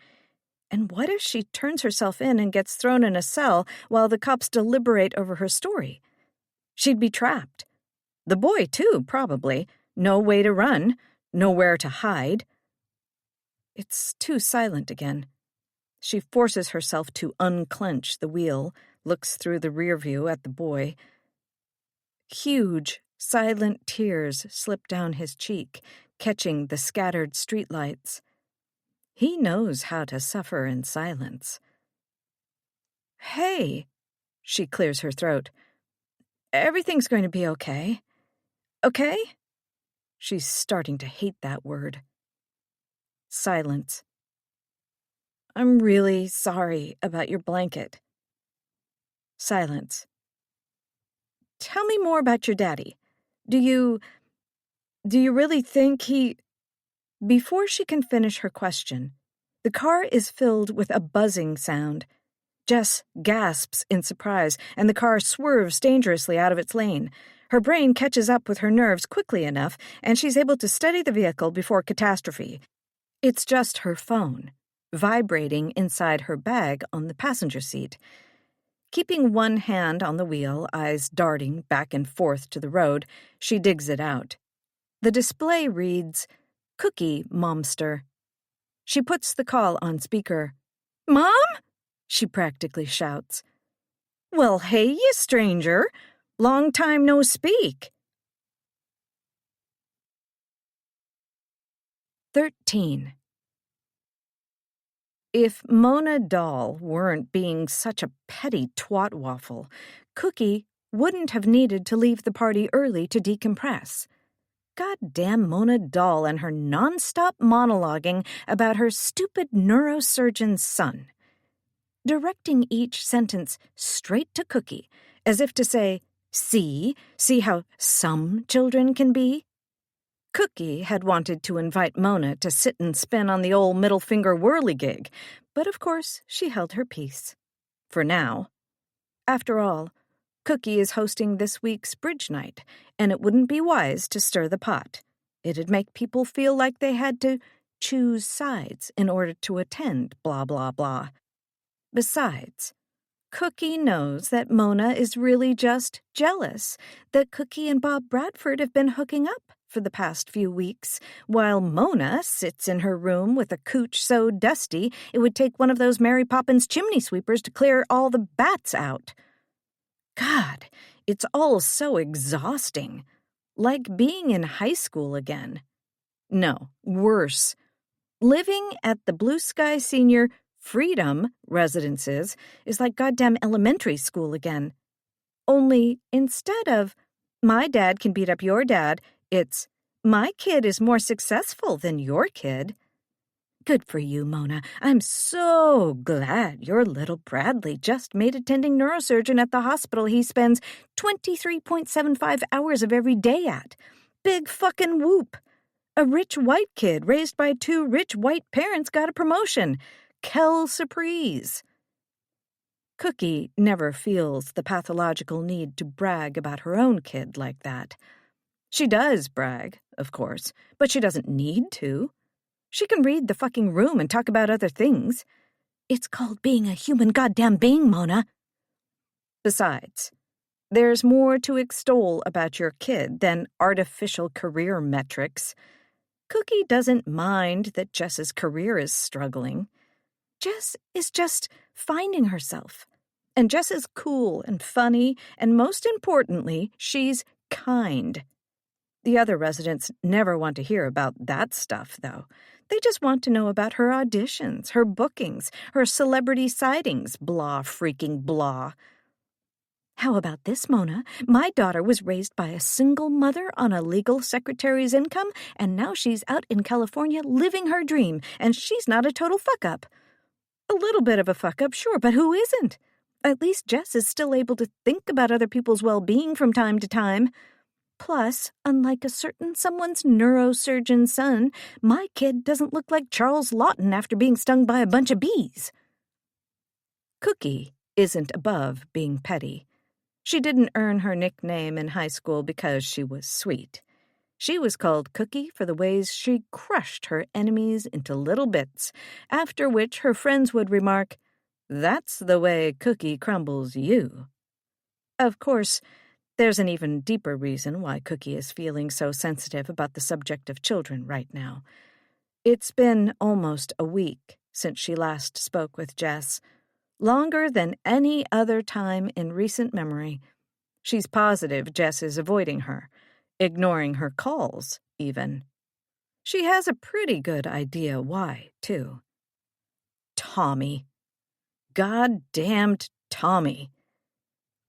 And what if she turns herself in and gets thrown in a cell while the cops deliberate over her story? She'd be trapped. The boy, too, probably. No way to run, nowhere to hide. It's too silent again. She forces herself to unclench the wheel, looks through the rear view at the boy. Huge, silent tears slip down his cheek, catching the scattered streetlights. He knows how to suffer in silence. Hey, she clears her throat. Everything's going to be okay. Okay? She's starting to hate that word. Silence. I'm really sorry about your blanket. Silence. Tell me more about your daddy. Do you really think he... Before she can finish her question, the car is filled with a buzzing sound. Jess gasps in surprise, and the car swerves dangerously out of its lane. Her brain catches up with her nerves quickly enough, and she's able to steady the vehicle before catastrophe. It's just her phone, vibrating inside her bag on the passenger seat. Keeping one hand on the wheel, eyes darting back and forth to the road, she digs it out. The display reads, Cookie Momster. She puts the call on speaker. Mom? She practically shouts. Well, hey, you stranger. Long time no speak. 13. If Mona Doll weren't being such a petty twat-waffle, Cookie wouldn't have needed to leave the party early to decompress. Goddamn Mona Doll and her nonstop monologuing about her stupid neurosurgeon's son. directing each sentence straight to Cookie, as if to say, see how some children can be? Cookie had wanted to invite Mona to sit and spin on the old middle finger whirligig, but of course she held her peace. For now. After all, Cookie is hosting this week's bridge night, and it wouldn't be wise to stir the pot. It'd make people feel like they had to choose sides in order to attend, blah, blah, blah. Besides, Cookie knows that Mona is really just jealous that Cookie and Bob Bradford have been hooking up for the past few weeks, while Mona sits in her room with a cooch so dusty it would take one of those Mary Poppins chimney sweepers to clear all the bats out. God, it's all so exhausting. Like being in high school again. No, worse. Living at the Blue Sky Senior Freedom residences is like goddamn elementary school again. Only instead of, my dad can beat up your dad, it's, my kid is more successful than your kid. Good for you, Mona. I'm so glad your little Bradley just made attending neurosurgeon at the hospital he spends 23.75 hours of every day at. Big fucking whoop. A rich white kid raised by two rich white parents got a promotion. Quelle surprise. Cookie never feels the pathological need to brag about her own kid like that. She does brag, of course, but she doesn't need to. She can read the fucking room and talk about other things. It's called being a human goddamn being, Mona. Besides, there's more to extol about your kid than artificial career metrics. Cookie doesn't mind that Jess's career is struggling. Jess is just finding herself. And Jess is cool and funny, and most importantly, she's kind. The other residents never want to hear about that stuff, though. They just want to know about her auditions, her bookings, her celebrity sightings, blah freaking blah. How about this, Mona? My daughter was raised by a single mother on a legal secretary's income, and now she's out in California living her dream, and she's not a total fuck-up. A little bit of a fuck-up, sure, but who isn't? At least Jess is still able to think about other people's well-being from time to time. Plus, unlike a certain someone's neurosurgeon son, my kid doesn't look like Charles Lawton after being stung by a bunch of bees. Cookie isn't above being petty. She didn't earn her nickname in high school because she was sweet. She was called Cookie for the ways she crushed her enemies into little bits, after which her friends would remark, "That's the way Cookie crumbles you." Of course, there's an even deeper reason why Cookie is feeling so sensitive about the subject of children right now. It's been almost a week since she last spoke with Jess, longer than any other time in recent memory. She's positive Jess is avoiding her, ignoring her calls, even. She has a pretty good idea why, too. Tommy. Goddamned Tommy.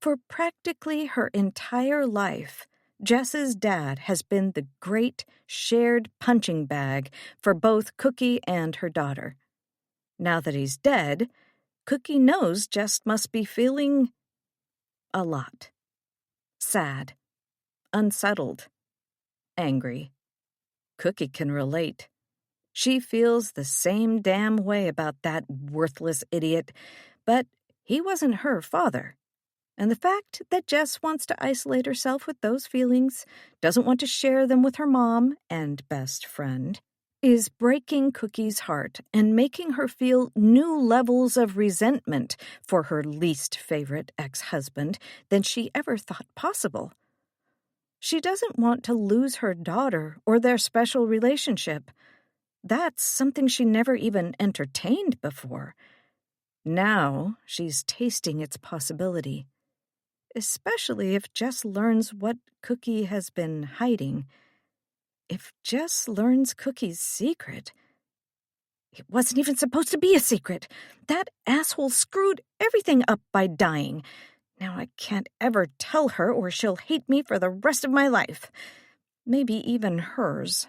For practically her entire life, Jess's dad has been the great shared punching bag for both Cookie and her daughter. Now that he's dead, Cookie knows Jess must be feeling a lot. Sad, unsettled, angry. Cookie can relate. She feels the same damn way about that worthless idiot, but he wasn't her father. And the fact that Jess wants to isolate herself with those feelings, doesn't want to share them with her mom and best friend, is breaking Cookie's heart and making her feel new levels of resentment for her least favorite ex-husband than she ever thought possible. She doesn't want to lose her daughter or their special relationship. That's something she never even entertained before. Now she's tasting its possibility. Especially if Jess learns what Cookie has been hiding. If Jess learns Cookie's secret. It wasn't even supposed to be a secret. That asshole screwed everything up by dying. Now I can't ever tell her or she'll hate me for the rest of my life. Maybe even hers.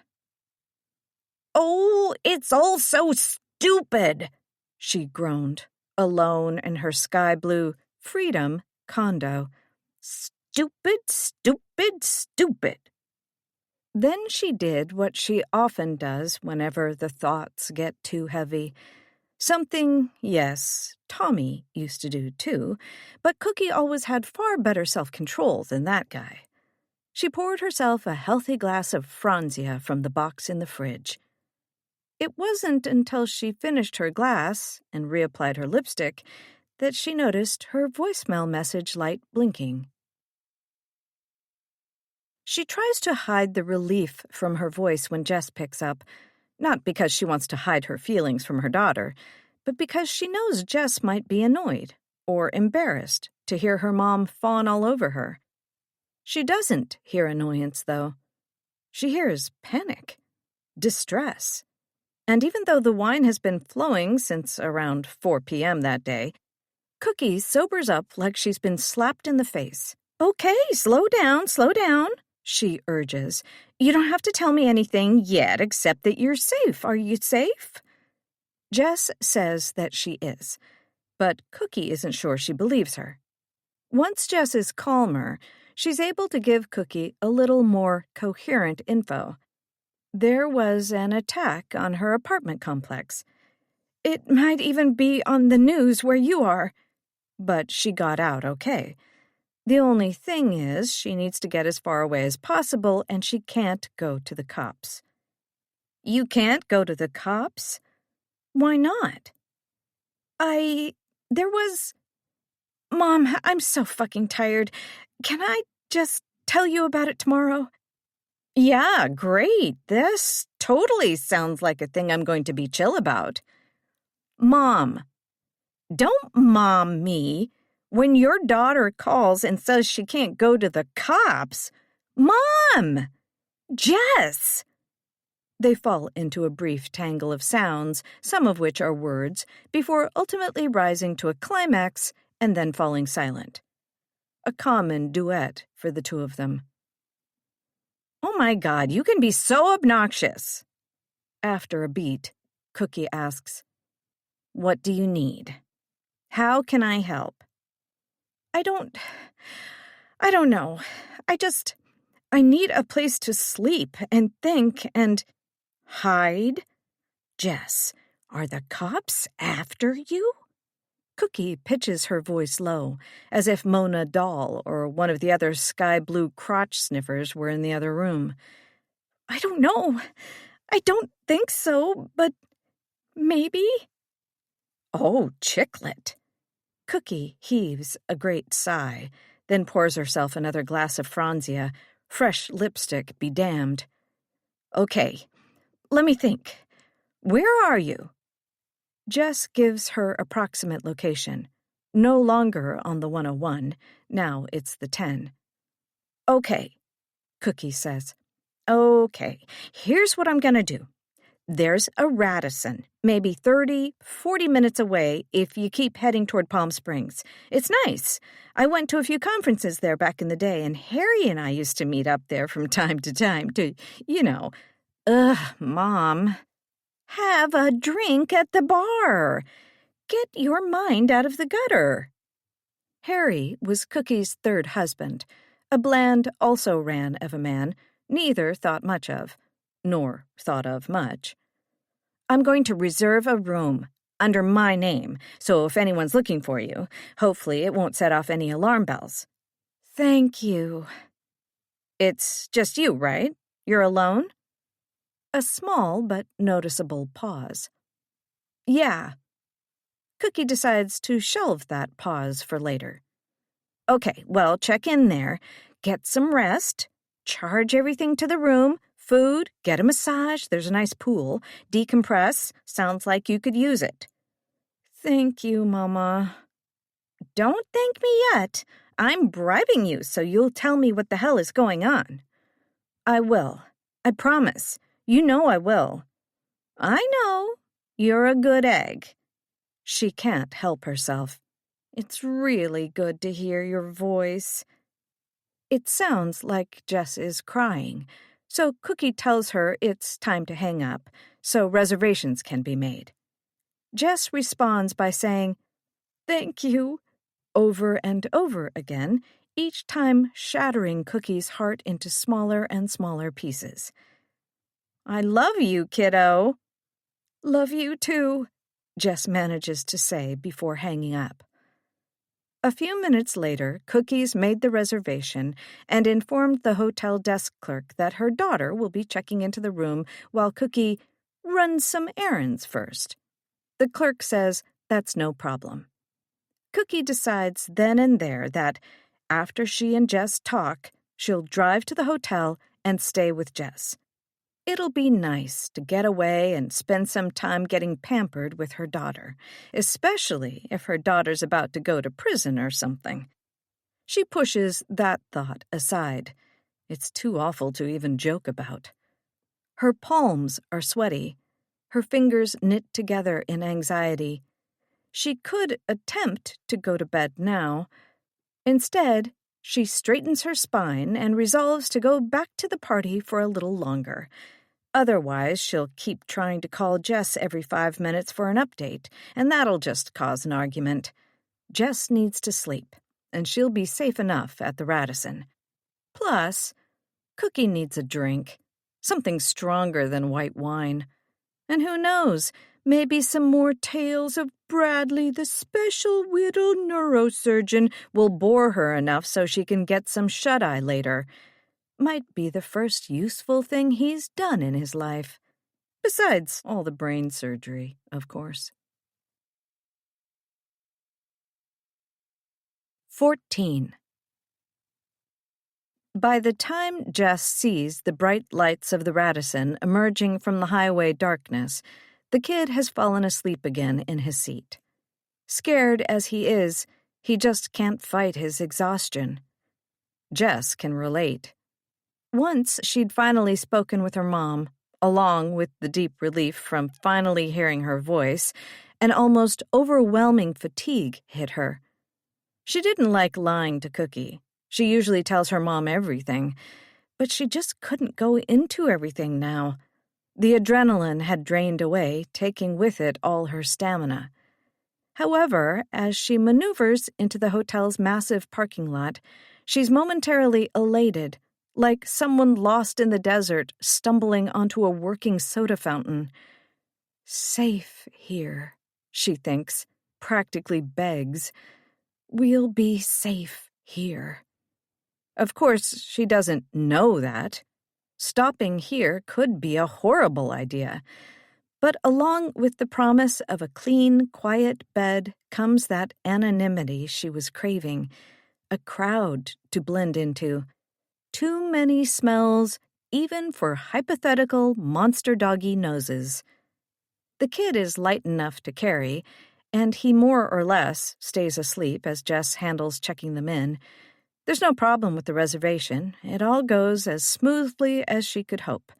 "Oh, it's all so stupid," she groaned. alone in her sky-blue Freedom condo. Stupid, stupid, stupid. Then she did what she often does whenever the thoughts get too heavy. Something, yes, Tommy used to do too, but Cookie always had far better self-control than that guy. She poured herself a healthy glass of Franzia from the box in the fridge. It wasn't until she finished her glass and reapplied her lipstick that she noticed her voicemail message light blinking. She tries to hide the relief from her voice when Jess picks up, not because she wants to hide her feelings from her daughter, but because she knows Jess might be annoyed or embarrassed to hear her mom fawn all over her. She doesn't hear annoyance, though. She hears panic, distress. And even though the wine has been flowing since around 4 p.m. that day, Cookie sobers up like she's been slapped in the face. "Okay, slow down, she urges. "You don't have to tell me anything yet except that you're safe. Are you safe?" Jess says that she is, but Cookie isn't sure she believes her. Once Jess is calmer, she's able to give Cookie a little more coherent info. There was an attack on her apartment complex. It might even be on the news where you are. But she got out okay. The only thing is she needs to get as far away as possible, and she can't go to the cops. "You can't go to the cops? Why not?" There was... Mom, I'm so fucking tired. Can I just tell you about it tomorrow? Yeah, great. This totally sounds like a thing I'm going to be chill about. Mom, don't mom me. When your daughter calls and says she can't go to the cops. Mom! Jess! They fall into a brief tangle of sounds, some of which are words, before ultimately rising to a climax and then falling silent. A common duet for the two of them. "Oh my God, you can be so obnoxious." After a beat, Cookie asks, "What do you need? How can I help?" I don't know. I need a place to sleep and think and hide. Jess, are the cops after you? Cookie pitches her voice low, as if Mona Doll or one of the other sky-blue crotch sniffers were in the other room. I don't know. I don't think so, but maybe? Oh, chicklet. Cookie heaves a great sigh, then pours herself another glass of Franzia, fresh lipstick be damned. Okay, let me think. Where are you? Jess gives her approximate location. No longer on the 101, now it's the 10. Okay, Cookie says. Okay, here's what I'm gonna do. There's a Radisson, maybe 30, 40 minutes away if you keep heading toward Palm Springs. It's nice. I went to a few conferences there back in the day, and Harry and I used to meet up there from time to time to, Mom. Have a drink at the bar. Get your mind out of the gutter. Harry was Cookie's third husband, a bland also-ran of a man neither thought much of, nor thought of much. I'm going to reserve a room under my name, so if anyone's looking for you, hopefully it won't set off any alarm bells. Thank you. It's just you, right? You're alone? A small but noticeable pause. Yeah. Cookie decides to shelve that pause for later. Okay, well, check in there, get some rest, charge everything to the room, food, get a massage, there's a nice pool, decompress, sounds like you could use it. Thank you, Mama. Don't thank me yet. I'm bribing you so you'll tell me what the hell is going on. I will. I promise. You know I will. I know. You're a good egg. She can't help herself. It's really good to hear your voice. It sounds like Jess is crying, so Cookie tells her it's time to hang up, so reservations can be made. Jess responds by saying, Thank you, over and over again, each time shattering Cookie's heart into smaller and smaller pieces. I love you, kiddo. Love you too, Jess manages to say before hanging up. A few minutes later, Cookies made the reservation and informed the hotel desk clerk that her daughter will be checking into the room while Cookie runs some errands first. The clerk says that's no problem. Cookie decides then and there that, after she and Jess talk, she'll drive to the hotel and stay with Jess. It'll be nice to get away and spend some time getting pampered with her daughter, especially if her daughter's about to go to prison or something. She pushes that thought aside. It's too awful to even joke about. Her palms are sweaty, her fingers knit together in anxiety. She could attempt to go to bed now. Instead, she straightens her spine and resolves to go back to the party for a little longer. Otherwise, she'll keep trying to call Jess every 5 minutes for an update, and that'll just cause an argument. Jess needs to sleep, and she'll be safe enough at the Radisson. Plus, Cookie needs a drink, something stronger than white wine. And who knows, maybe some more tales of Bradley, the special widow neurosurgeon, will bore her enough so she can get some shut-eye later. Might be the first useful thing he's done in his life. Besides all the brain surgery, of course. 14. By the time Jess sees the bright lights of the Radisson emerging from the highway darkness, the kid has fallen asleep again in his seat. Scared as he is, he just can't fight his exhaustion. Jess can relate. Once she'd finally spoken with her mom, along with the deep relief from finally hearing her voice, an almost overwhelming fatigue hit her. She didn't like lying to Cookie. She usually tells her mom everything, but she just couldn't go into everything now. The adrenaline had drained away, taking with it all her stamina. However, as she maneuvers into the hotel's massive parking lot, she's momentarily elated, like someone lost in the desert stumbling onto a working soda fountain. Safe here, she thinks, practically begs. We'll be safe here. Of course, she doesn't know that. Stopping here could be a horrible idea. But along with the promise of a clean, quiet bed comes that anonymity she was craving, a crowd to blend into. Too many smells, even for hypothetical monster doggy noses. The kid is light enough to carry, and he more or less stays asleep as Jess handles checking them in. There's no problem with the reservation. It all goes as smoothly as she could hope.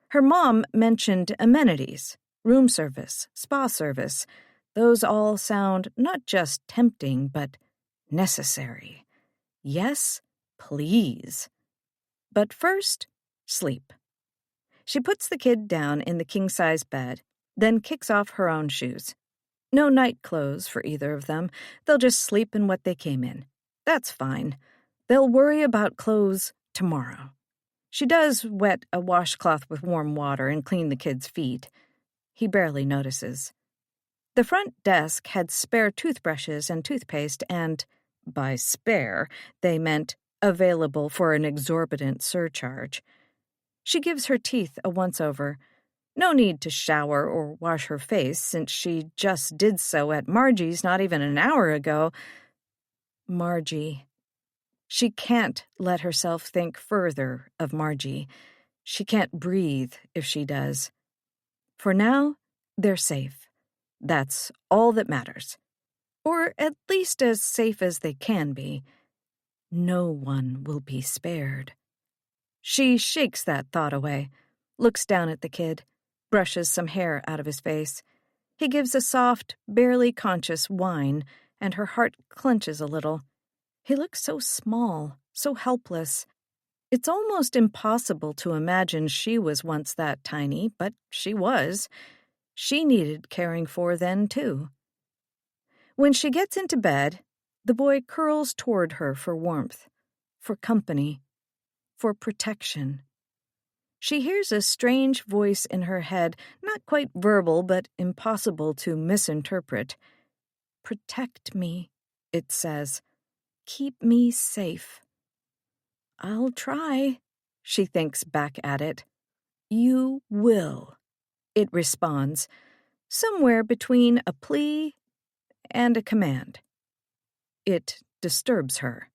Her mom mentioned amenities, room service, spa service. Those all sound not just tempting, but necessary. Yes, please. But first, sleep. She puts the kid down in the king-size bed, then kicks off her own shoes. No night clothes for either of them. They'll just sleep in what they came in. That's fine. They'll worry about clothes tomorrow. She does wet a washcloth with warm water and clean the kid's feet. He barely notices. The front desk had spare toothbrushes and toothpaste and, by spare, they meant available for an exorbitant surcharge. She gives her teeth a once-over. No need to shower or wash her face since she just did so at Margie's not even an hour ago. Margie. She can't let herself think further of Margie. She can't breathe if she does. For now, they're safe. That's all that matters. Or at least as safe as they can be. No one will be spared. She shakes that thought away, looks down at the kid, brushes some hair out of his face. He gives a soft, barely conscious whine, and her heart clenches a little. He looks so small, so helpless. It's almost impossible to imagine she was once that tiny, but she was. She needed caring for then, too. When she gets into bed, the boy curls toward her for warmth, for company, for protection. She hears a strange voice in her head, not quite verbal but impossible to misinterpret. "Protect me," it says. "Keep me safe." "I'll try," she thinks back at it. "You will," it responds, somewhere between a plea and a command. It disturbs her.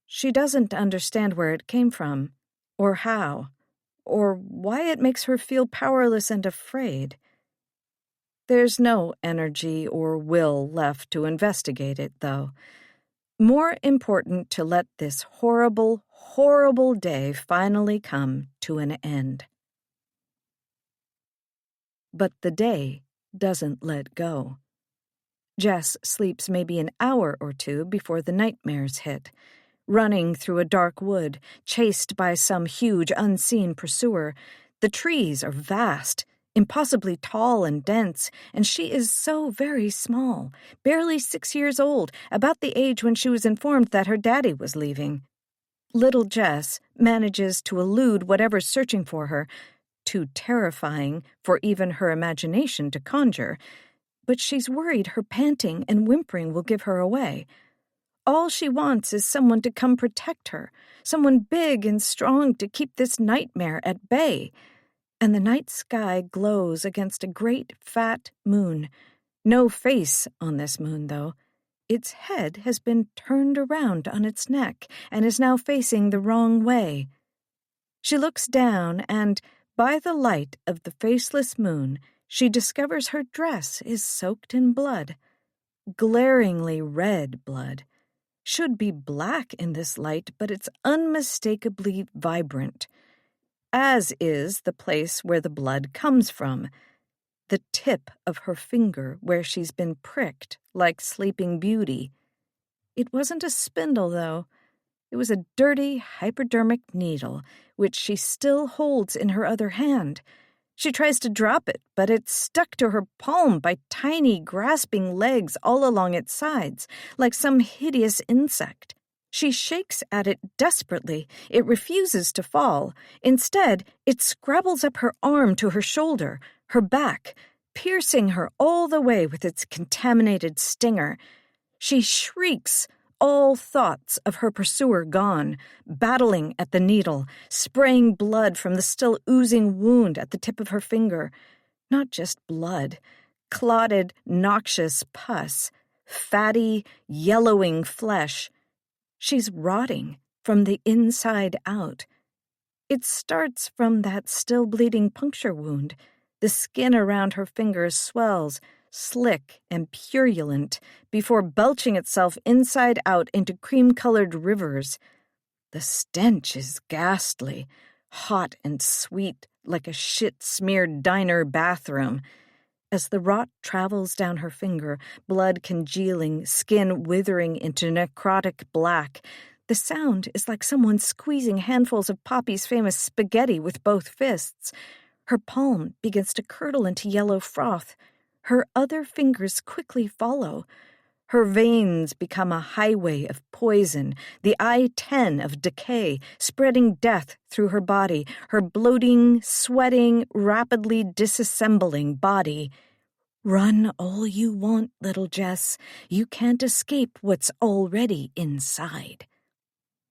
She doesn't understand where it came from, or how, or why it makes her feel powerless and afraid. There's no energy or will left to investigate it, though. More important to let this horrible, horrible day finally come to an end. But the day doesn't let go. Jess sleeps maybe an hour or two before the nightmares hit, running through a dark wood, chased by some huge unseen pursuer. The trees are vast, impossibly tall and dense, and she is so very small, barely 6 years old, about the age when she was informed that her daddy was leaving. Little Jess manages to elude whatever's searching for her, too terrifying for even her imagination to conjure, but she's worried her panting and whimpering will give her away. All she wants is someone to come protect her, someone big and strong to keep this nightmare at bay. And the night sky glows against a great fat moon. No face on this moon, though. Its head has been turned around on its neck and is now facing the wrong way. She looks down and, by the light of the faceless moon, she discovers her dress is soaked in blood. Glaringly red blood. Should be black in this light, but it's unmistakably vibrant. As is the place where the blood comes from. The tip of her finger where she's been pricked like Sleeping Beauty. It wasn't a spindle, though. It was a dirty hypodermic needle, which she still holds in her other hand. She tries to drop it, but it's stuck to her palm by tiny, grasping legs all along its sides, like some hideous insect. She shakes at it desperately. It refuses to fall. Instead, it scrabbles up her arm to her shoulder, her back, piercing her all the way with its contaminated stinger. She shrieks, all thoughts of her pursuer gone, battling at the needle, spraying blood from the still oozing wound at the tip of her finger. Not just blood, clotted, noxious pus, fatty, yellowing flesh. She's rotting from the inside out. It starts from that still bleeding puncture wound. The skin around her fingers swells, slick and purulent, before belching itself inside out into cream-colored rivers. The stench is ghastly, hot and sweet like a shit-smeared diner bathroom. As the rot travels down her finger, blood congealing, skin withering into necrotic black, the sound is like someone squeezing handfuls of Poppy's famous spaghetti with both fists. Her palm begins to curdle into yellow froth. Her other fingers quickly follow. Her veins become a highway of poison, the I-10 of decay, spreading death through her body, her bloating, sweating, rapidly disassembling body. Run all you want, little Jess. You can't escape what's already inside.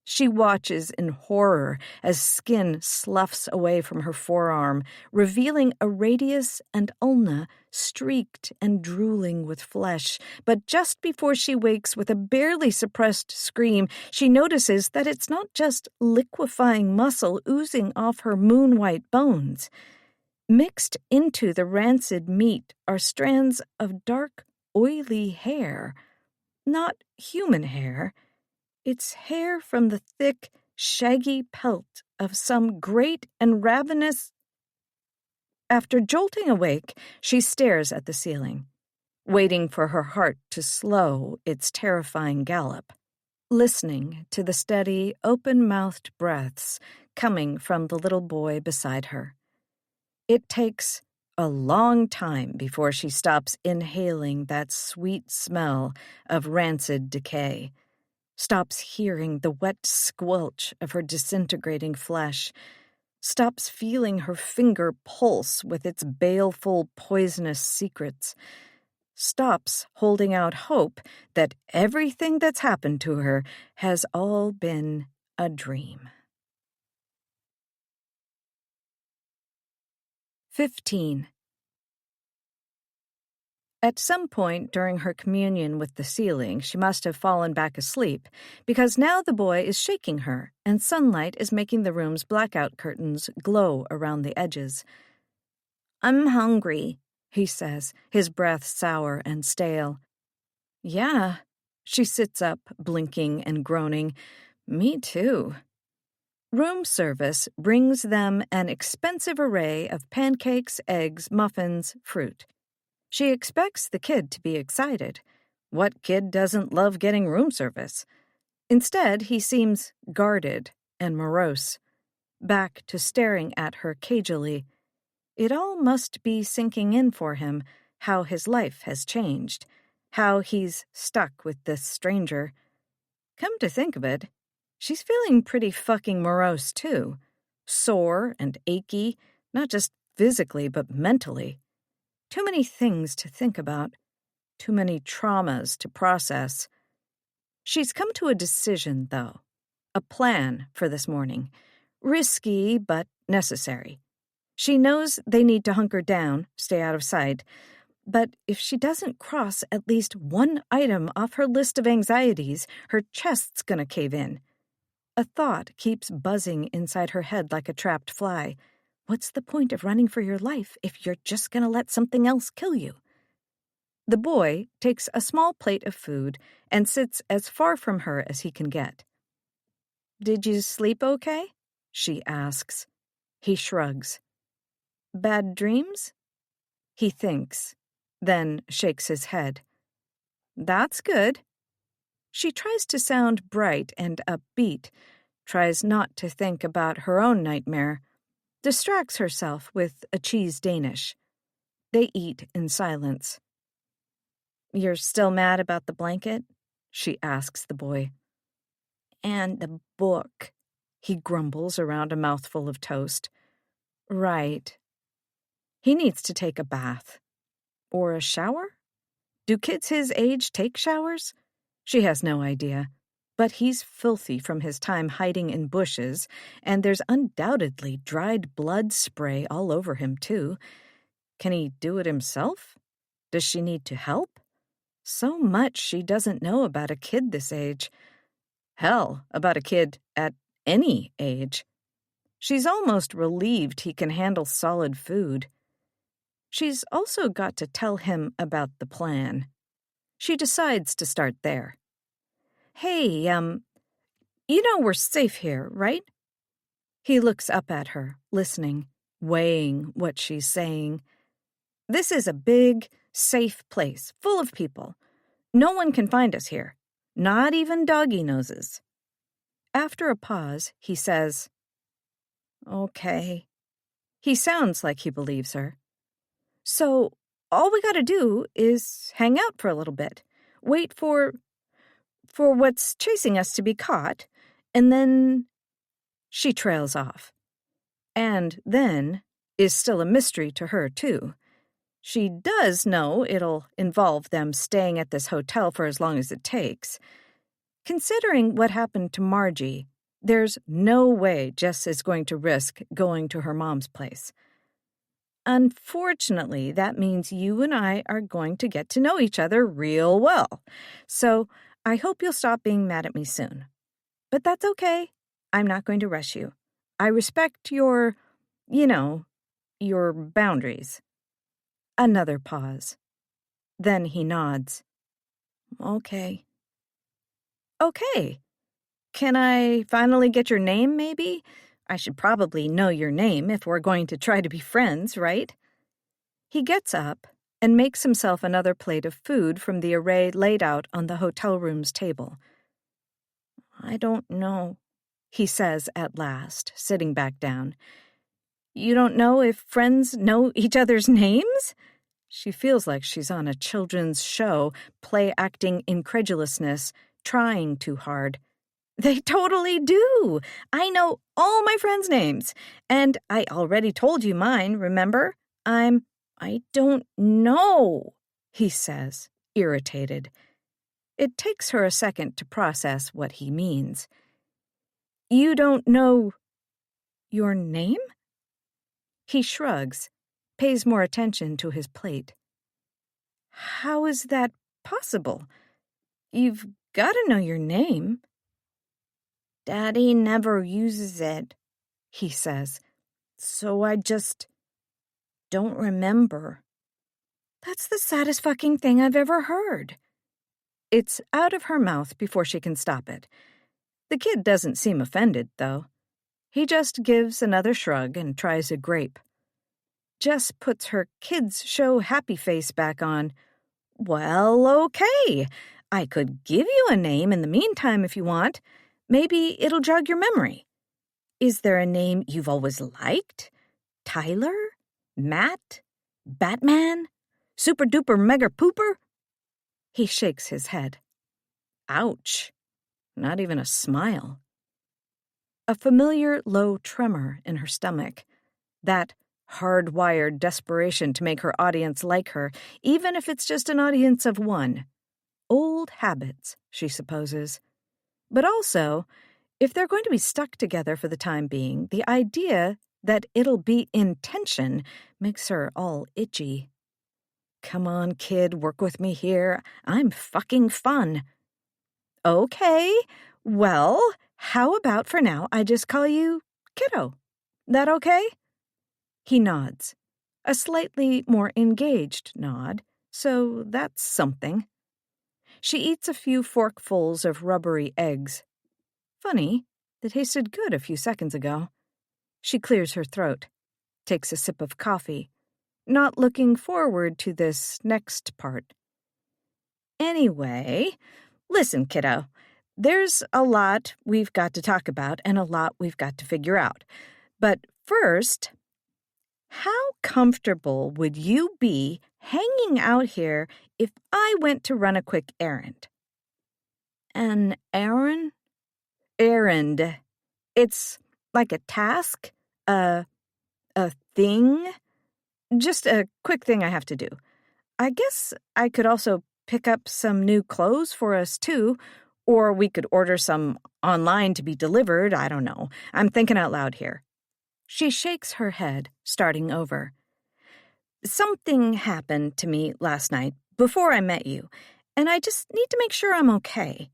She watches in horror as skin sloughs away from her forearm, revealing a radius and ulna streaked and drooling with flesh. But just before she wakes with a barely suppressed scream, she notices that it's not just liquefying muscle oozing off her moon-white bones. Mixed into the rancid meat are strands of dark, oily hair. Not human hair. It's hair from the thick, shaggy pelt of some great and ravenous... After jolting awake, she stares at the ceiling, waiting for her heart to slow its terrifying gallop, listening to the steady, open-mouthed breaths coming from the little boy beside her. It takes A long time before she stops inhaling that sweet smell of rancid decay, stops hearing the wet squelch of her disintegrating flesh, stops feeling her finger pulse with its baleful, poisonous secrets, stops holding out hope that everything that's happened to her has all been a dream. 15. At some point during her communion with the ceiling, she must have fallen back asleep, because now the boy is shaking her, and sunlight is making the room's blackout curtains glow around the edges. "I'm hungry," he says, his breath sour and stale. "Yeah." She sits up, blinking and groaning. "Me too." Room service brings them an expensive array of pancakes, eggs, muffins, fruit. She expects the kid to be excited. What kid doesn't love getting room service? Instead, he seems guarded and morose, back to staring at her cagily. It all must be sinking in for him, how his life has changed, how he's stuck with this stranger. Come to think of it, she's feeling pretty fucking morose, too. Sore and achy, not just physically, but mentally. Too many things to think about. Too many traumas to process. She's come to a decision, though. A plan for this morning. Risky, but necessary. She knows they need to hunker down, stay out of sight. But if she doesn't cross at least one item off her list of anxieties, her chest's gonna cave in. A thought keeps buzzing inside her head like a trapped fly. What's the point of running for your life if you're just gonna let something else kill you? The boy takes a small plate of food and sits as far from her as he can get. "Did you sleep okay?" she asks. He shrugs. "Bad dreams?" He thinks, then shakes his head. "That's good." She tries to sound bright and upbeat, tries not to think about her own nightmare, distracts herself with a cheese Danish. They eat in silence. "You're still mad about the blanket?" she asks the boy. "And the book," he grumbles around a mouthful of toast. "Right." He needs to take a bath. Or a shower? Do kids his age take showers? She has no idea. But he's filthy from his time hiding in bushes, and there's undoubtedly dried blood spray all over him, too. Can he do it himself? Does she need to help? So much she doesn't know about a kid this age. Hell, about a kid at any age. She's almost relieved he can handle solid food. She's also got to tell him about the plan. She decides to start there. "Hey, you know we're safe here, right?" He looks up at her, listening, weighing what she's saying. "This is a big, safe place, full of people. No one can find us here, not even doggy noses." After a pause, he says, "Okay." He sounds like he believes her. "So, all we gotta do is hang out for a little bit, wait for what's chasing us to be caught, and then..." She trails off. "And then" is still a mystery to her, too. She does know it'll involve them staying at this hotel for as long as it takes. Considering what happened to Margie, there's no way Jess is going to risk going to her mom's place. "Unfortunately, that means you and I are going to get to know each other real well. So I hope you'll stop being mad at me soon. But that's okay. I'm not going to rush you. I respect your boundaries." Another pause. Then he nods. "Okay." "Okay. Can I finally get your name, maybe? I should probably know your name if we're going to try to be friends, right?" He gets up and makes himself another plate of food from the array laid out on the hotel room's table. "I don't know," he says at last, sitting back down. You don't know if friends know each other's names? She feels like she's on a children's show, play-acting incredulousness, trying too hard. They totally do. I know all my friends' names. And I already told you mine, remember? I don't know, he says, irritated. It takes her a second to process what he means. You don't know your name? He shrugs, pays more attention to his plate. How is that possible? You've got to know your name. Daddy never uses it, he says, so I just don't remember. That's the saddest fucking thing I've ever heard. It's out of her mouth before she can stop it. The kid doesn't seem offended, though. He just gives another shrug and tries a grape. Jess puts her kids' show happy face back on. Well, okay. I could give you a name in the meantime if you want. Maybe it'll jog your memory. Is there a name you've always liked? Tyler? Matt? Batman? Super-duper mega-pooper? He shakes his head. Ouch. Not even a smile. A familiar low tremor in her stomach. That hardwired desperation to make her audience like her, even if it's just an audience of one. Old habits, she supposes. But also, if they're going to be stuck together for the time being, the idea that it'll be in tension makes her all itchy. Come on, kid, work with me here. I'm fucking fun. Okay, well, how about for now I just call you Kiddo? That okay? He nods. A slightly more engaged nod, so that's something. She eats a few forkfuls of rubbery eggs. Funny, they tasted good a few seconds ago. She clears her throat, takes a sip of coffee, not looking forward to this next part. Anyway, listen, kiddo, there's a lot we've got to talk about and a lot we've got to figure out. But first, how comfortable would you be hanging out here if I went to run a quick errand? An errand? Errand. It's like a task, a thing. Just a quick thing I have to do. I guess I could also pick up some new clothes for us, too, or we could order some online to be delivered. I don't know. I'm thinking out loud here. She shakes her head, starting over. Something happened to me last night before I met you, and I just need to make sure I'm okay.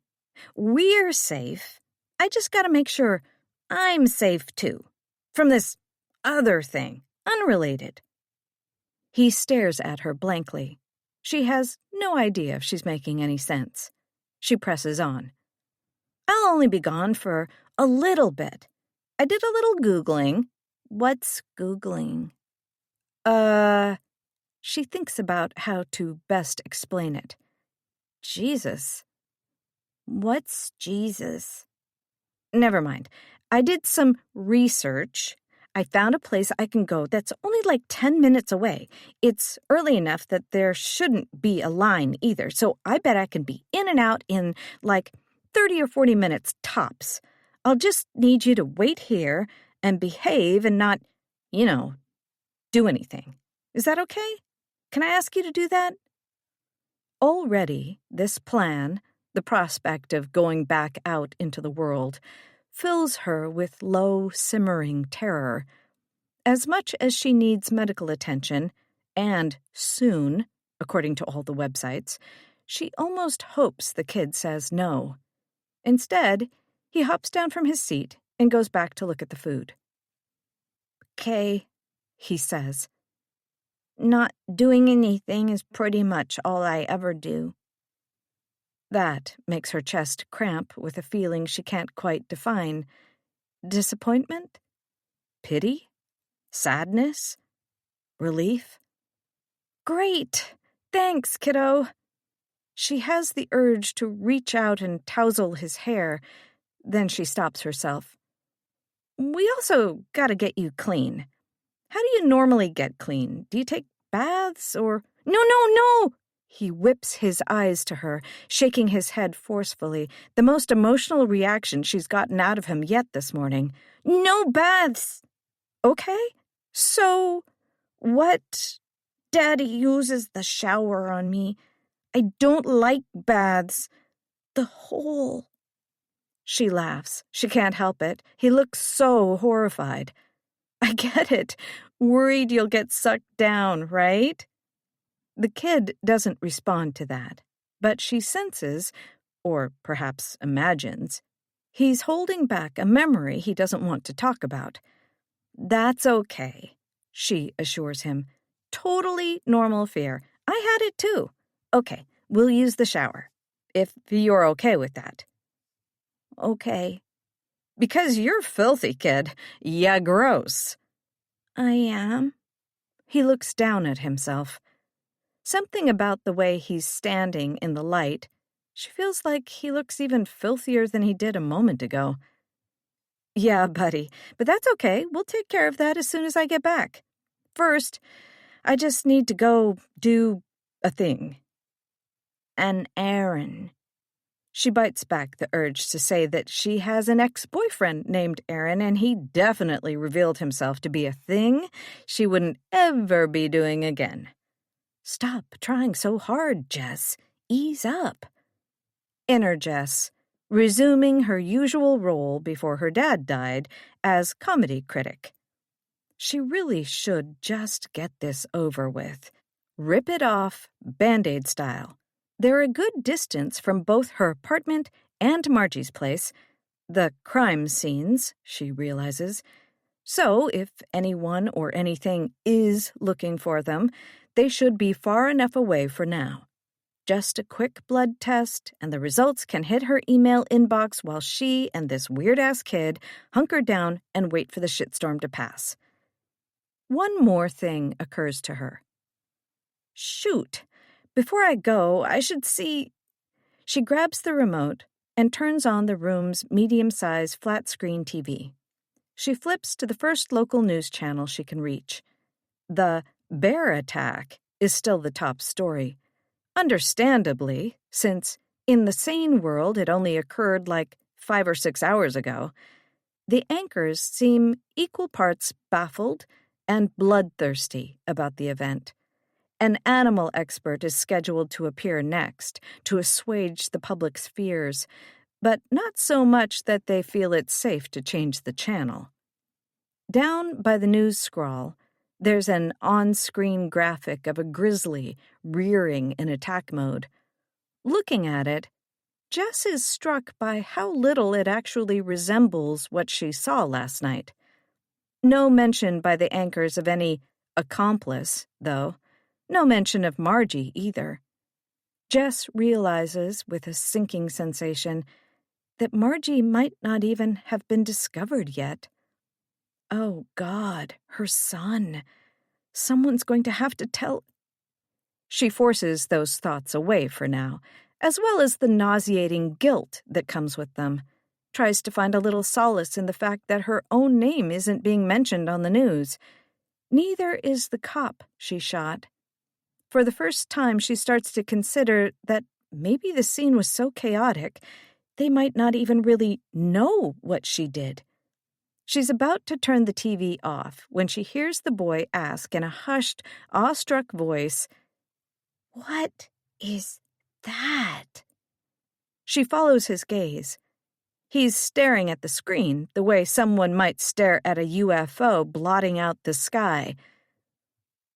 We're safe. I just gotta make sure I'm safe, too. From this other thing, unrelated. He stares at her blankly. She has no idea if she's making any sense. She presses on. I'll only be gone for a little bit. I did a little Googling. What's Googling? She thinks about how to best explain it. Jesus. What's Jesus? Never mind. I did some research. I found a place I can go that's only like 10 minutes away. It's early enough that there shouldn't be a line either, so I bet I can be in and out in like 30 or 40 minutes tops. I'll just need you to wait here and behave and not, do anything. Is that okay? Can I ask you to do that? Already, this plan, the prospect of going back out into the world, fills her with low, simmering terror. As much as she needs medical attention, and soon, according to all the websites, she almost hopes the kid says no. Instead, he hops down from his seat and goes back to look at the food. Okay, he says. Not doing anything is pretty much all I ever do. That makes her chest cramp with a feeling she can't quite define. Disappointment? Pity? Sadness? Relief? Great! Thanks, kiddo! She has the urge to reach out and tousle his hair. Then she stops herself. We also gotta get you clean. How do you normally get clean? Do you take baths or— No, no, no! He whips his eyes to her, shaking his head forcefully, the most emotional reaction she's gotten out of him yet this morning. No baths! Okay, so what? Daddy uses the shower on me. I don't like baths. The hole. She laughs. She can't help it. He looks so horrified. I get it. Worried you'll get sucked down, right? The kid doesn't respond to that, but she senses, or perhaps imagines, he's holding back a memory he doesn't want to talk about. That's okay, she assures him. Totally normal fear. I had it too. Okay, we'll use the shower, if you're okay with that. Okay. Because you're filthy, kid. Yeah, gross. I am. He looks down at himself. Something about the way he's standing in the light, she feels like he looks even filthier than he did a moment ago. Yeah, buddy, but that's okay. We'll take care of that as soon as I get back. First, I just need to go do a thing. An errand. She bites back the urge to say that she has an ex-boyfriend named Aaron, and he definitely revealed himself to be a thing she wouldn't ever be doing again. Stop trying so hard, Jess. Ease up. Inner Jess, resuming her usual role before her dad died as comedy critic. She really should just get this over with. Rip it off, Band-Aid style. They're a good distance from both her apartment and Margie's place, the crime scenes, she realizes. So, if anyone or anything is looking for them, they should be far enough away for now. Just a quick blood test, and the results can hit her email inbox while she and this weird-ass kid hunker down and wait for the shitstorm to pass. One more thing occurs to her. Shoot, before I go, I should see— She grabs the remote and turns on the room's medium-sized flat-screen TV. She flips to the first local news channel she can reach. The bear attack is still the top story. Understandably, since in the sane world it only occurred like 5 or 6 hours ago. The anchors seem equal parts baffled and bloodthirsty about the event. An animal expert is scheduled to appear next to assuage the public's fears, but not so much that they feel it's safe to change the channel. Down by the news scroll, there's an on-screen graphic of a grizzly rearing in attack mode. Looking at it, Jess is struck by how little it actually resembles what she saw last night. No mention by the anchors of any accomplice, though. No mention of Margie, either. Jess realizes, with a sinking sensation, that Margie might not even have been discovered yet. Oh, God, her son. Someone's going to have to tell— She forces those thoughts away for now, as well as the nauseating guilt that comes with them. Tries to find a little solace in the fact that her own name isn't being mentioned on the news. Neither is the cop she shot. For the first time, she starts to consider that maybe the scene was so chaotic, they might not even really know what she did. She's about to turn the TV off when she hears the boy ask in a hushed, awestruck voice, "What is that?" She follows his gaze. He's staring at the screen the way someone might stare at a UFO blotting out the sky.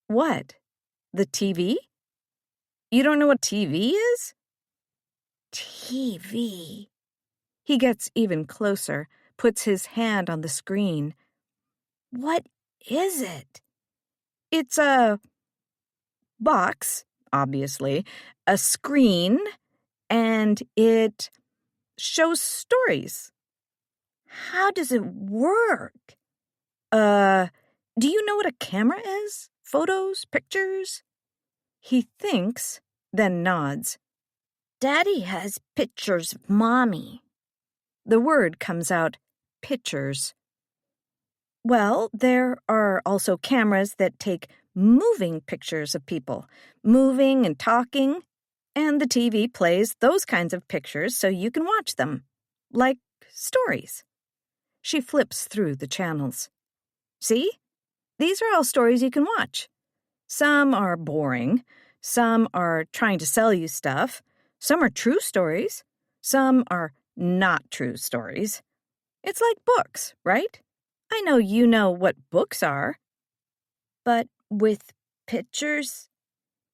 What? The TV? You don't know what TV is? TV. He gets even closer, puts his hand on the screen. What is it? It's a box, obviously, a screen, and it shows stories. How does it work? Do you know what a camera is? Photos? Pictures? He thinks, then nods. Daddy has pictures of Mommy. The word comes out, pictures. Well, there are also cameras that take moving pictures of people, moving and talking, and the TV plays those kinds of pictures so you can watch them, like stories. She flips through the channels. See? These are all stories you can watch. Some are boring, some are trying to sell you stuff, some are true stories, some are not true stories. It's like books, right? I know you know what books are. But with pictures?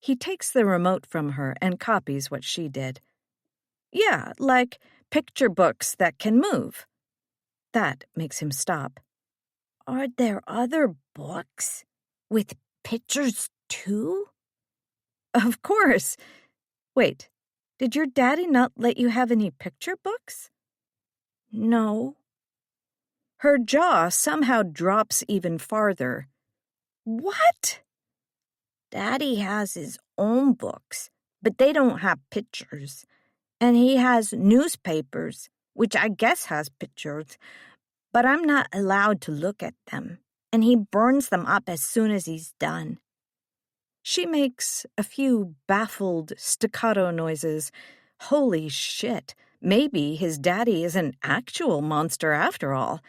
He takes the remote from her and copies what she did. Yeah, like picture books that can move. That makes him stop. Are there other books with pictures too? Of course. Wait, did your daddy not let you have any picture books? No. Her jaw somehow drops even farther. What? Daddy has his own books, but they don't have pictures. And he has newspapers, which I guess has pictures, but I'm not allowed to look at them, and he burns them up as soon as he's done. She makes a few baffled staccato noises. Holy shit, maybe his daddy is an actual monster after all.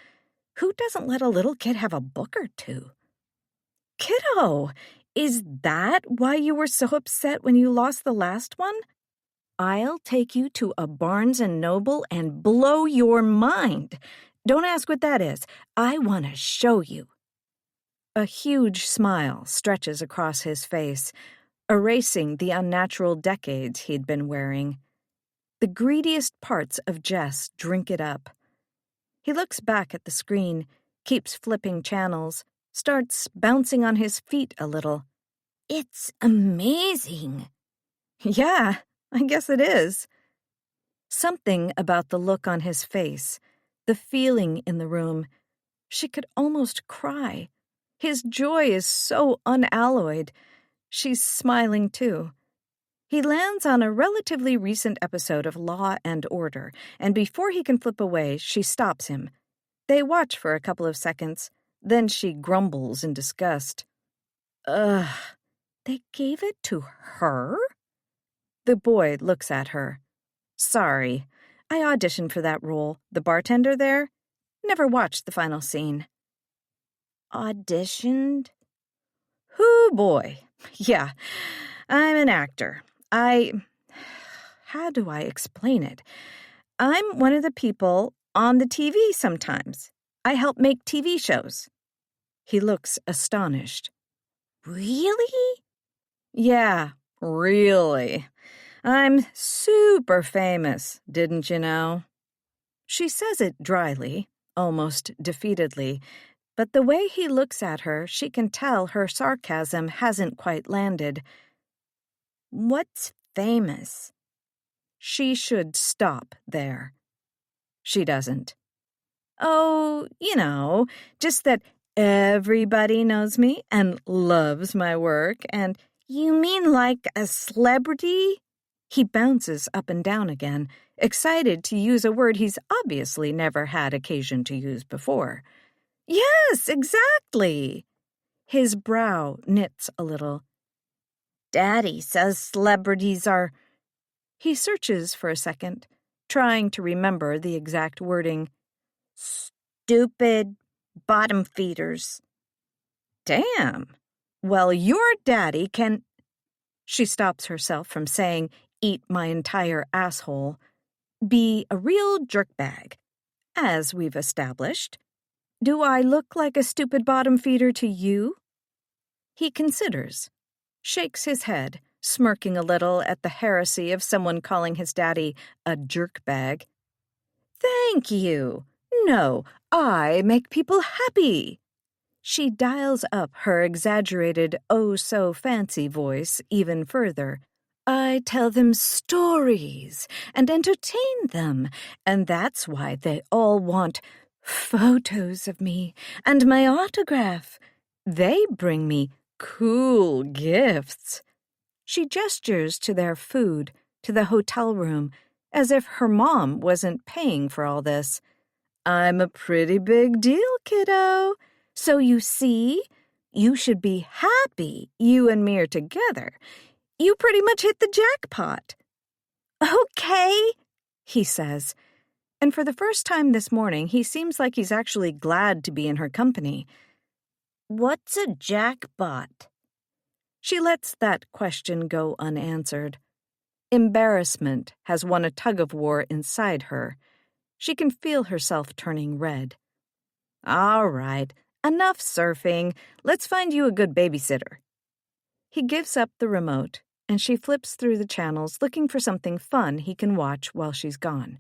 Who doesn't let a little kid have a book or two? Kiddo, is that why you were so upset when you lost the last one? I'll take you to a Barnes & Noble and blow your mind. Don't ask what that is. I want to show you. A huge smile stretches across his face, erasing the unnatural decades he'd been wearing. The greediest parts of Jess drink it up. He looks back at the screen, keeps flipping channels, starts bouncing on his feet a little. It's amazing. Yeah, I guess it is. Something about the look on his face, the feeling in the room. She could almost cry. His joy is so unalloyed. She's smiling too. He lands on a relatively recent episode of Law and Order, and before he can flip away, she stops him. They watch for a couple of seconds, then she grumbles in disgust. Ugh, they gave it to her? The boy looks at her. Sorry, I auditioned for that role. The bartender there? Never watched the final scene. Auditioned? Hoo boy. Yeah, I'm an actor. How do I explain it? I'm one of the people on the TV sometimes. I help make TV shows. He looks astonished. Really? Yeah, really. I'm super famous, didn't you know? She says it dryly, almost defeatedly, but the way he looks at her, she can tell her sarcasm hasn't quite landed. What's famous? She should stop there. She doesn't. Oh, you know, just that everybody knows me and loves my work and... You mean like a celebrity? He bounces up and down again, excited to use a word he's obviously never had occasion to use before. Yes, exactly. His brow knits a little. Daddy says celebrities are... He searches for a second, trying to remember the exact wording. Stupid bottom feeders. Damn. Well, your daddy can... She stops herself from saying, eat my entire asshole. Be a real jerkbag. As we've established. Do I look like a stupid bottom feeder to you? He considers, shakes his head, smirking a little at the heresy of someone calling his daddy a jerkbag. Thank you. No, I make people happy. She dials up her exaggerated, oh-so-fancy voice even further. I tell them stories and entertain them, and that's why they all want photos of me and my autograph. They bring me cool gifts. She gestures to their food, to the hotel room, as if her mom wasn't paying for all this. I'm a pretty big deal, kiddo. So you see, you should be happy you and me are together. You pretty much hit the jackpot. Okay, he says, and for the first time this morning, he seems like he's actually glad to be in her company. What's a jackpot? She lets that question go unanswered. Embarrassment has won a tug-of-war inside her. She can feel herself turning red. All right, enough surfing. Let's find you a good babysitter. He gives up the remote, and she flips through the channels looking for something fun he can watch while she's gone.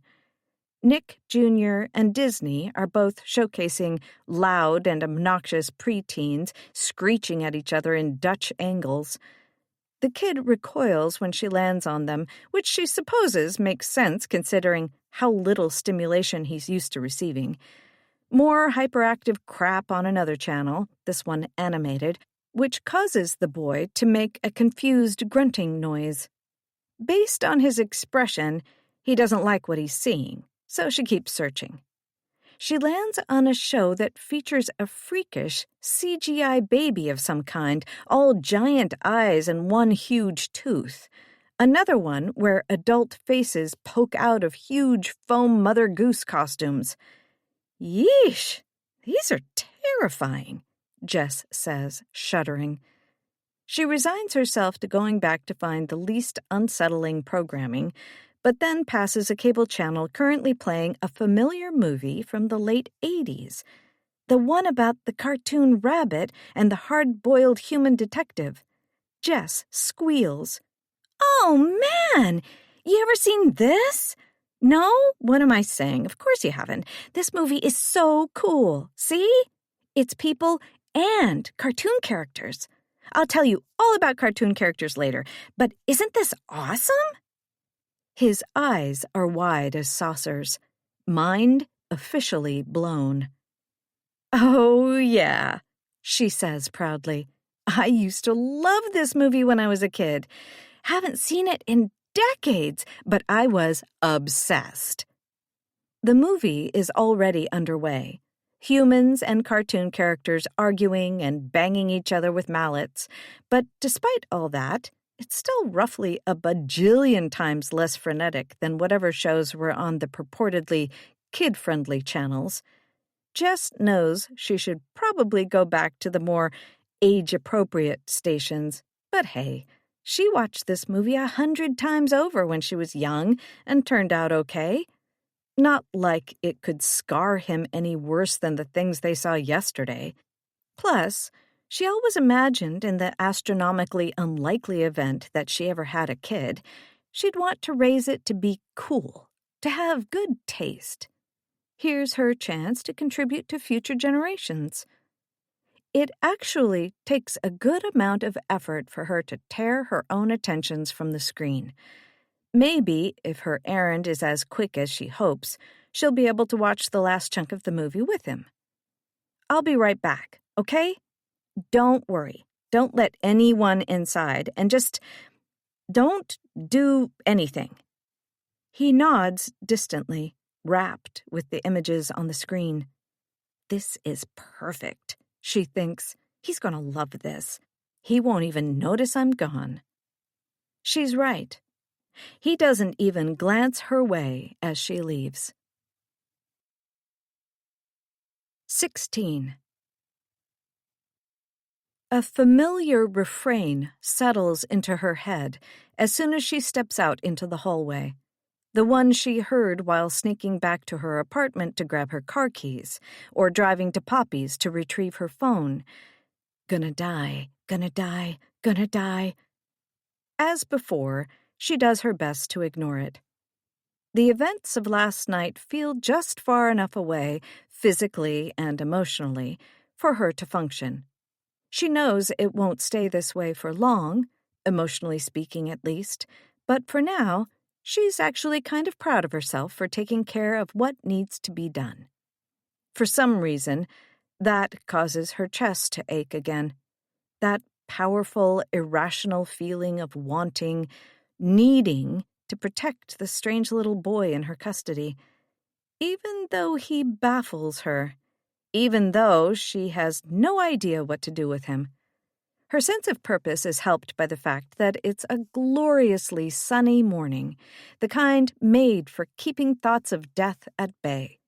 Nick Jr. and Disney are both showcasing loud and obnoxious preteens screeching at each other in Dutch angles. The kid recoils when she lands on them, which she supposes makes sense considering how little stimulation he's used to receiving. More hyperactive crap on another channel, this one animated, which causes the boy to make a confused grunting noise. Based on his expression, he doesn't like what he's seeing, so she keeps searching. She lands on a show that features a freakish CGI baby of some kind, all giant eyes and one huge tooth. Another one where adult faces poke out of huge foam Mother Goose costumes. Yeesh, these are terrifying, Jess says, shuddering. She resigns herself to going back to find the least unsettling programming, but then passes a cable channel currently playing a familiar movie from the late 80s, the one about the cartoon rabbit and the hard-boiled human detective. Jess squeals. Oh, man! You ever seen this? No? What am I saying? Of course you haven't. This movie is so cool. See? It's people and cartoon characters. I'll tell you all about cartoon characters later, but isn't this awesome? His eyes are wide as saucers, mind officially blown. Oh, yeah, she says proudly. I used to love this movie when I was a kid. Haven't seen it in decades, but I was obsessed. The movie is already underway. Humans and cartoon characters arguing and banging each other with mallets. But despite all that, it's still roughly a bajillion times less frenetic than whatever shows were on the purportedly kid-friendly channels. Jess knows she should probably go back to the more age-appropriate stations, but hey, she watched this movie 100 times over when she was young and turned out okay. Not like it could scar him any worse than the things they saw yesterday. Plus, she always imagined in the astronomically unlikely event that she ever had a kid, she'd want to raise it to be cool, to have good taste. Here's her chance to contribute to future generations. It actually takes a good amount of effort for her to tear her own attentions from the screen. Maybe, if her errand is as quick as she hopes, she'll be able to watch the last chunk of the movie with him. I'll be right back, okay? Don't worry. Don't let anyone inside, and just don't do anything. He nods distantly, rapt with the images on the screen. This is perfect, she thinks. He's going to love this. He won't even notice I'm gone. She's right. He doesn't even glance her way as she leaves. 16. A familiar refrain settles into her head as soon as she steps out into the hallway. The one she heard while sneaking back to her apartment to grab her car keys, or driving to Poppy's to retrieve her phone. Gonna die, gonna die, gonna die. As before, she does her best to ignore it. The events of last night feel just far enough away, physically and emotionally, for her to function. She knows it won't stay this way for long, emotionally speaking at least, but for now, she's actually kind of proud of herself for taking care of what needs to be done. For some reason, that causes her chest to ache again. That powerful, irrational feeling of wanting, needing to protect the strange little boy in her custody. Even though he baffles her, even though she has no idea what to do with him. Her sense of purpose is helped by the fact that it's a gloriously sunny morning, the kind made for keeping thoughts of death at bay.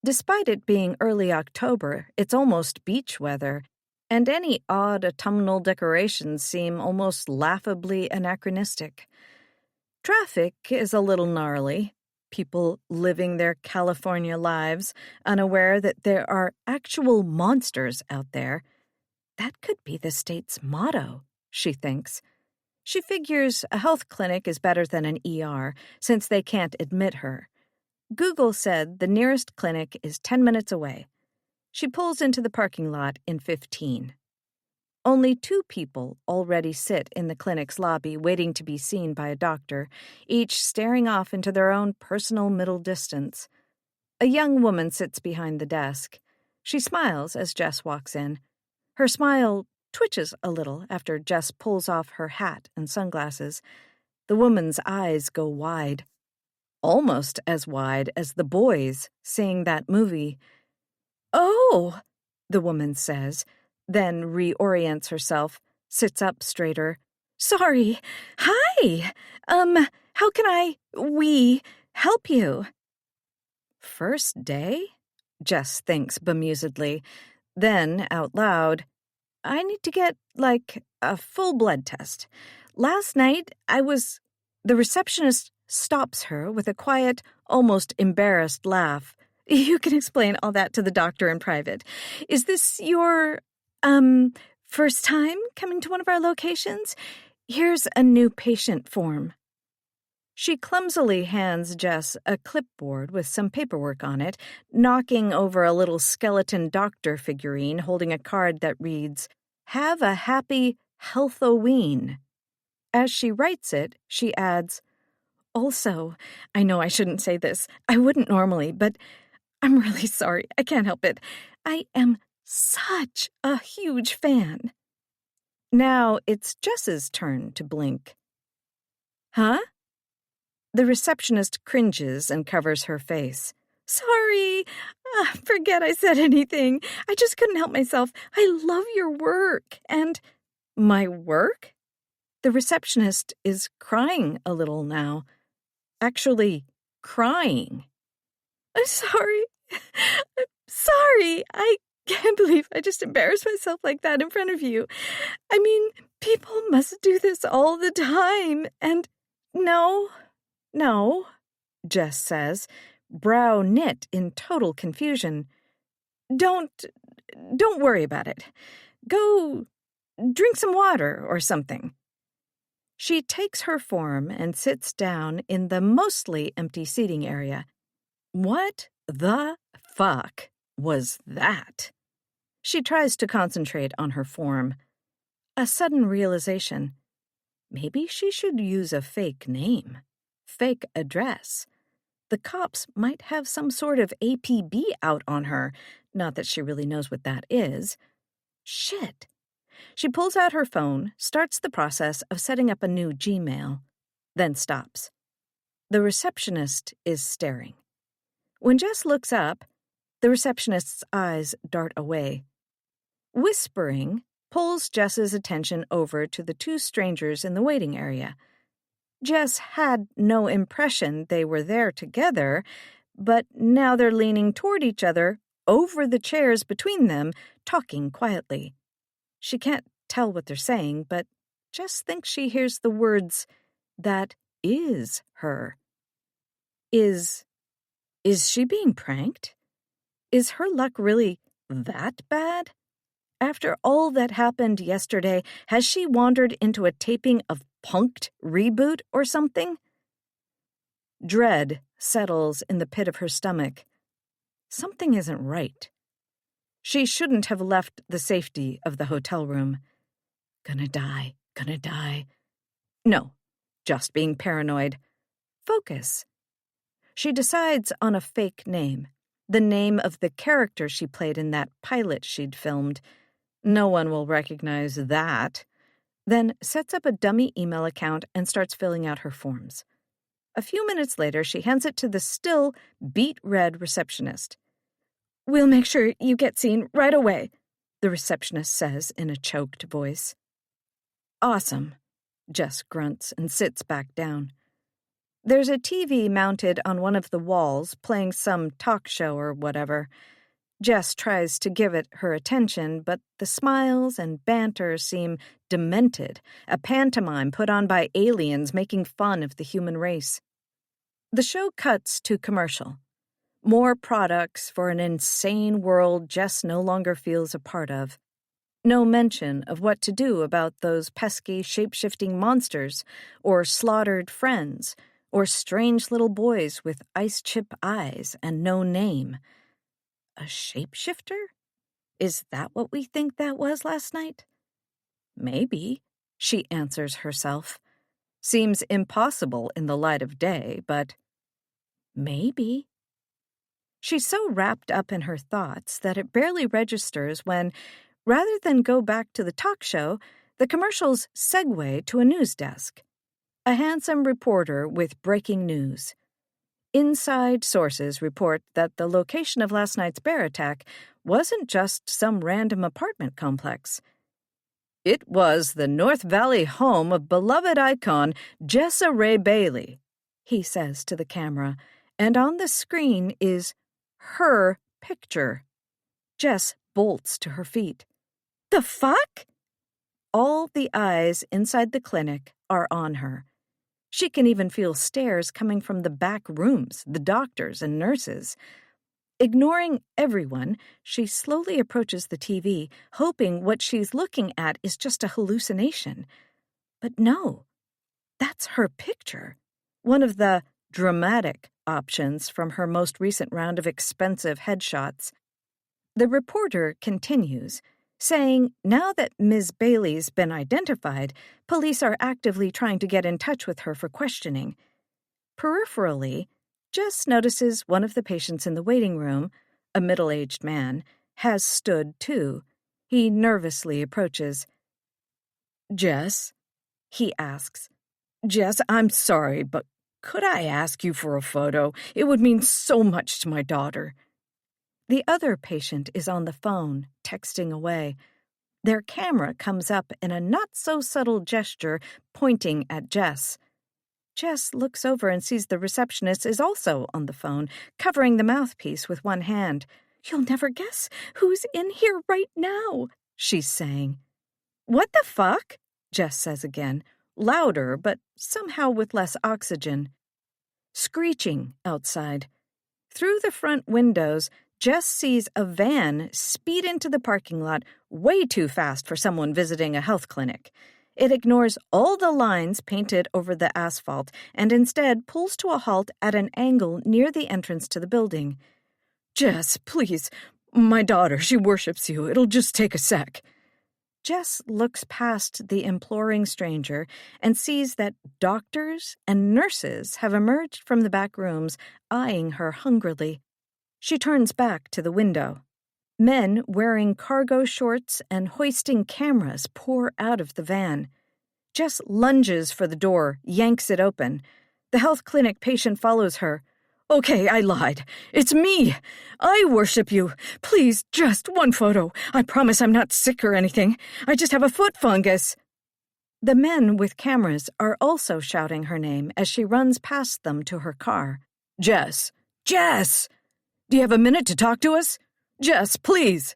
Despite it being early October, it's almost beach weather, and any odd autumnal decorations seem almost laughably anachronistic. Traffic is a little gnarly. People living their California lives, unaware that there are actual monsters out there. That could be the state's motto, she thinks. She figures a health clinic is better than an ER, since they can't admit her. Google said the nearest clinic is 10 minutes away. She pulls into the parking lot in 15. Only 2 people already sit in the clinic's lobby waiting to be seen by a doctor, each staring off into their own personal middle distance. A young woman sits behind the desk. She smiles as Jess walks in. Her smile twitches a little after Jess pulls off her hat and sunglasses. The woman's eyes go wide, almost as wide as the boys seeing that movie. "Oh," the woman says, then reorients herself, sits up straighter. "Sorry. Hi. How can we help you?" "First day?" Jess thinks bemusedly. Then, out loud, "I need to get, a full blood test. Last night, The receptionist stops her with a quiet, almost embarrassed laugh. "You can explain all that to the doctor in private. Is this your, first time coming to one of our locations? Here's a new patient form." She clumsily hands Jess a clipboard with some paperwork on it, knocking over a little skeleton doctor figurine holding a card that reads, "Have a happy Healthoween." As she writes it, she adds, "Also, I know I shouldn't say this. I wouldn't normally, but I'm really sorry. I can't help it. I am such a huge fan." Now it's Jess's turn to blink. "Huh?" The receptionist cringes and covers her face. "Sorry. Forget I said anything. I just couldn't help myself. I love your work. And..." "My work?" The receptionist is crying a little now. Actually, crying. "I'm sorry. I'm sorry. I can't believe I just embarrassed myself like that in front of you. I mean, people must do this all the time. And no, Jess says, brow knit in total confusion. Don't worry about it. Go drink some water or something." She takes her form and sits down in the mostly empty seating area. What the fuck was that? She tries to concentrate on her form. A sudden realization. Maybe she should use a fake name, fake address. The cops might have some sort of APB out on her, not that she really knows what that is. Shit. She pulls out her phone, starts the process of setting up a new Gmail, then stops. The receptionist is staring. When Jess looks up, the receptionist's eyes dart away. Whispering pulls Jess's attention over to the 2 strangers in the waiting area. Jess had no impression they were there together, but now they're leaning toward each other, over the chairs between them, talking quietly. She can't tell what they're saying, but Jess thinks she hears the words, "That is her." Is she being pranked? Is her luck really that bad? After all that happened yesterday, has she wandered into a taping of Punk'd Reboot or something? Dread settles in the pit of her stomach. Something isn't right. She shouldn't have left the safety of the hotel room. Gonna die. No, just being paranoid. Focus. She decides on a fake name, the name of the character she played in that pilot she'd filmed. No one will recognize that. Then sets up a dummy email account and starts filling out her forms. A few minutes later, she hands it to the still beet-red receptionist. "We'll make sure you get seen right away," the receptionist says in a choked voice. "Awesome," Jess grunts and sits back down. There's a TV mounted on one of the walls playing some talk show or whatever. Jess tries to give it her attention, but the smiles and banter seem demented, a pantomime put on by aliens making fun of the human race. The show cuts to commercial. More products for an insane world Jess no longer feels a part of. No mention of what to do about those pesky, shape-shifting monsters, or slaughtered friends, or strange little boys with ice-chip eyes and no name. A shapeshifter? Is that what we think that was last night? Maybe, she answers herself. Seems impossible in the light of day, but maybe. She's so wrapped up in her thoughts that it barely registers when, rather than go back to the talk show, the commercials segue to a news desk. A handsome reporter with breaking news. Inside sources report that the location of last night's bear attack wasn't just some random apartment complex. It was the North Valley home of beloved icon Jessa Ray Bailey, he says to the camera, and on the screen is her picture. Jess bolts to her feet. The fuck? All the eyes inside the clinic are on her. She can even feel stares coming from the back rooms, the doctors and nurses. Ignoring everyone, she slowly approaches the TV, hoping what she's looking at is just a hallucination. But no, that's her picture. One of the dramatic options from her most recent round of expensive headshots. The reporter continues, saying now that Ms. Bailey's been identified, police are actively trying to get in touch with her for questioning. Peripherally, Jess notices one of the patients in the waiting room, a middle-aged man, has stood too. He nervously approaches. "Jess?" he asks. "Jess, I'm sorry, but could I ask you for a photo? It would mean so much to my daughter." The other patient is on the phone, texting away. Their camera comes up in a not-so-subtle gesture, pointing at Jess. Jess looks over and sees the receptionist is also on the phone, covering the mouthpiece with one hand. "You'll never guess who's in here right now," she's saying. "What the fuck?" Jess says again, louder but somehow with less oxygen. Screeching outside. Through the front windows, Jess sees a van speed into the parking lot way too fast for someone visiting a health clinic. It ignores all the lines painted over the asphalt and instead pulls to a halt at an angle near the entrance to the building. "Jess, please. My daughter, she worships you. It'll just take a sec." Jess looks past the imploring stranger and sees that doctors and nurses have emerged from the back rooms, eyeing her hungrily. She turns back to the window. Men wearing cargo shorts and hoisting cameras pour out of the van. Jess lunges for the door, yanks it open. The health clinic patient follows her. "Okay, I lied. It's me. I worship you. Please, just one photo. I promise I'm not sick or anything. I just have a foot fungus." The men with cameras are also shouting her name as she runs past them to her car. "Jess! Jess! Do you have a minute to talk to us? Jess, please."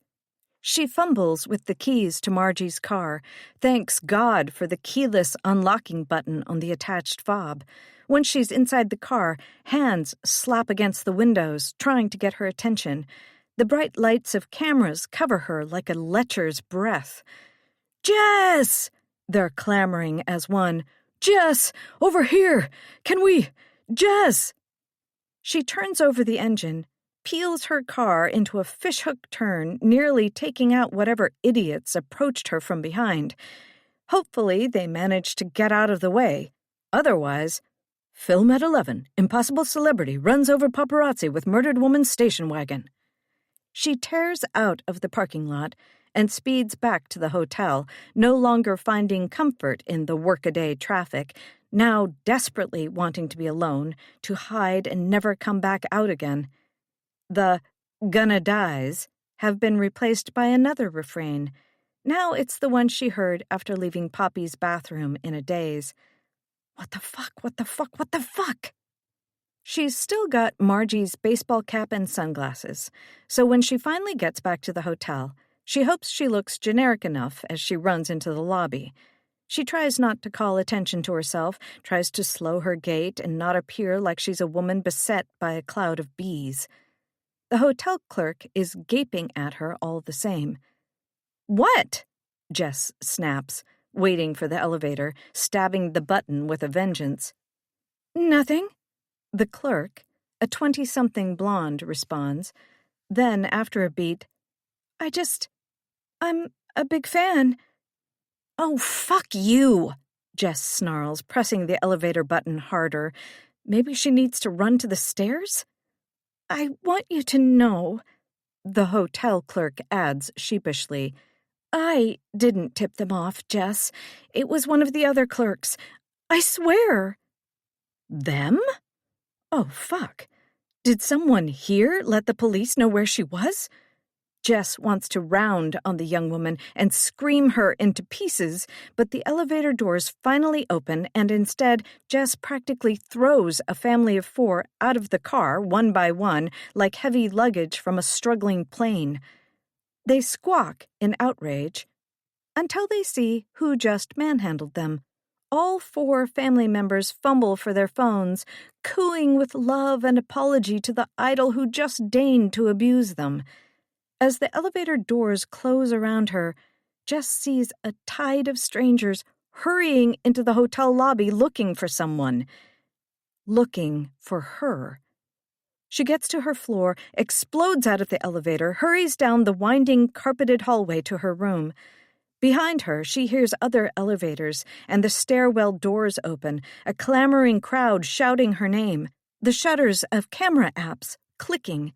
She fumbles with the keys to Margie's car, thanks God for the keyless unlocking button on the attached fob. Once she's inside the car, hands slap against the windows, trying to get her attention. The bright lights of cameras cover her like a lecher's breath. "Jess!" They're clamoring as one. "Jess! Over here! Can we? Jess!" She turns over the engine, peels her car into a fishhook turn, nearly taking out whatever idiots approached her from behind. Hopefully, they manage to get out of the way. Otherwise, "Film at 11. Impossible celebrity runs over paparazzi with murdered woman's station wagon." She tears out of the parking lot and speeds back to the hotel, no longer finding comfort in the workaday traffic, now desperately wanting to be alone, to hide and never come back out again. The "Gonna dies" have been replaced by another refrain. Now it's the one she heard after leaving Poppy's bathroom in a daze. What the fuck, what the fuck, what the fuck? She's still got Margie's baseball cap and sunglasses, so when she finally gets back to the hotel, she hopes she looks generic enough as she runs into the lobby. She tries not to call attention to herself, tries to slow her gait and not appear like she's a woman beset by a cloud of bees. The hotel clerk is gaping at her all the same. "What?" Jess snaps, waiting for the elevator, stabbing the button with a vengeance. "Nothing," the clerk, a 20-something blonde, responds. Then, after a beat, I'm a big fan." "Oh, fuck you," Jess snarls, pressing the elevator button harder. Maybe she needs to run to the stairs? "I want you to know," the hotel clerk adds sheepishly. "I didn't tip them off, Jess. It was one of the other clerks. I swear." "Them? Oh, fuck. Did someone here let the police know where she was?" Jess wants to round on the young woman and scream her into pieces, but the elevator doors finally open, and instead, Jess practically throws a family of 4 out of the car, one by one, like heavy luggage from a struggling plane. They squawk in outrage until they see who just manhandled them. All 4 family members fumble for their phones, cooing with love and apology to the idol who just deigned to abuse them. As the elevator doors close around her, Jess sees a tide of strangers hurrying into the hotel lobby looking for someone. Looking for her. She gets to her floor, explodes out of the elevator, hurries down the winding, carpeted hallway to her room. Behind her, she hears other elevators, and the stairwell doors open, a clamoring crowd shouting her name, the shutters of camera apps clicking.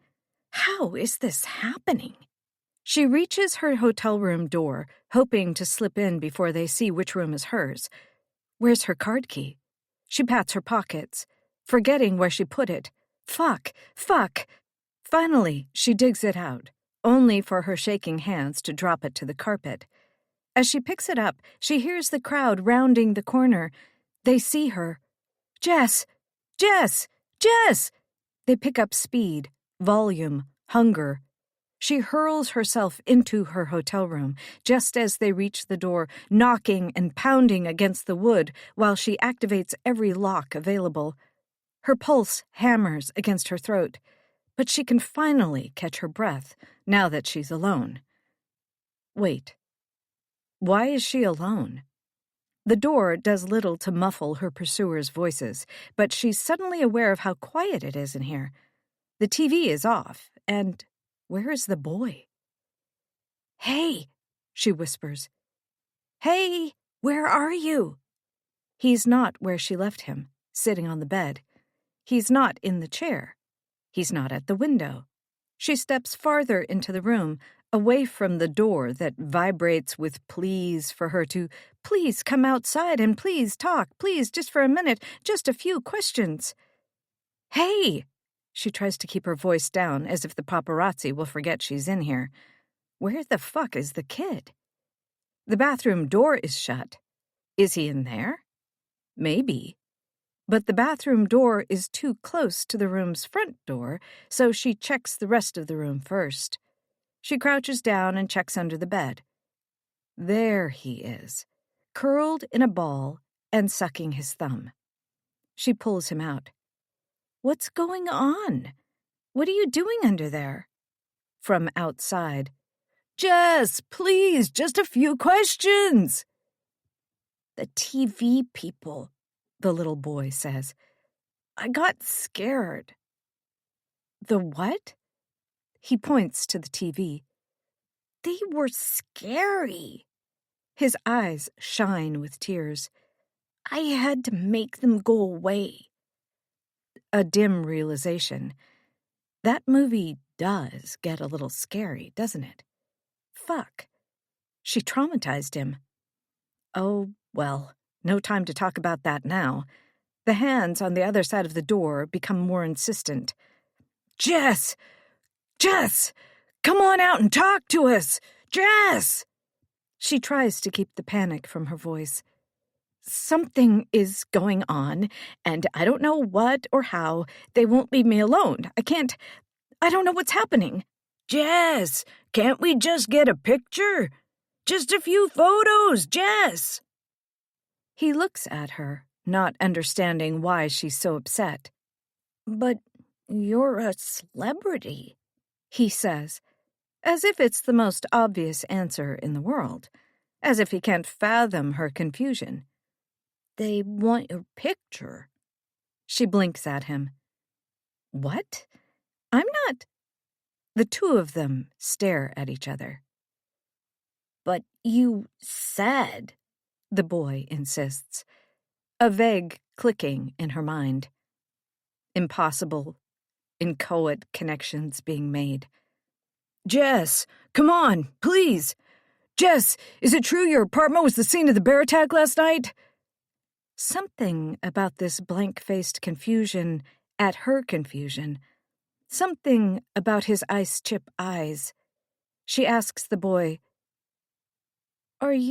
How is this happening? She reaches her hotel room door, hoping to slip in before they see which room is hers. Where's her card key? She pats her pockets, forgetting where she put it. Fuck! Finally, she digs it out, only for her shaking hands to drop it to the carpet. As she picks it up, she hears the crowd rounding the corner. They see her. Jess! Jess! Jess! They pick up speed, volume, hunger. She hurls herself into her hotel room, just as they reach the door, knocking and pounding against the wood while she activates every lock available. Her pulse hammers against her throat, but she can finally catch her breath now that she's alone. Wait. Why is she alone? The door does little to muffle her pursuers' voices, but she's suddenly aware of how quiet it is in here. The TV is off, and where is the boy? "Hey," she whispers. "Hey, where are you?" He's not where she left him, sitting on the bed. He's not in the chair. He's not at the window. She steps farther into the room, away from the door that vibrates with pleas for her to please come outside and please talk, please, just for a minute, just a few questions. "Hey!" She tries to keep her voice down as if the paparazzi will forget she's in here. Where the fuck is the kid? The bathroom door is shut. Is he in there? Maybe. But the bathroom door is too close to the room's front door, so she checks the rest of the room first. She crouches down and checks under the bed. There he is, curled in a ball and sucking his thumb. She pulls him out. "What's going on? What are you doing under there?" From outside. "Jess, please, just a few questions." "The TV people," the little boy says. "I got scared." "The what?" He points to the TV. "They were scary." His eyes shine with tears. "I had to make them go away." A dim realization. That movie does get a little scary, doesn't it? Fuck. She traumatized him. Oh, well, no time to talk about that now. The hands on the other side of the door become more insistent. "Jess! Jess! Come on out and talk to us! Jess! She tries to keep the panic from her voice. Something is going on, and I don't know what or how. They won't leave me alone. I don't know what's happening. Jess, can't we just get a picture? Just a few photos, Jess! He looks at her, not understanding why she's so upset. But you're a celebrity, he says, as if it's the most obvious answer in the world, as if he can't fathom her confusion. They want your picture. She blinks at him. What? I'm not. The two of them stare at each other. But you said, the boy insists, a vague clicking in her mind. Impossible, inchoate connections being made. Jess, come on, please. Jess, is it true your apartment was the scene of the bear attack last night? Something about this blank-faced confusion at her confusion. Something about his ice-chip eyes. She asks the boy, Did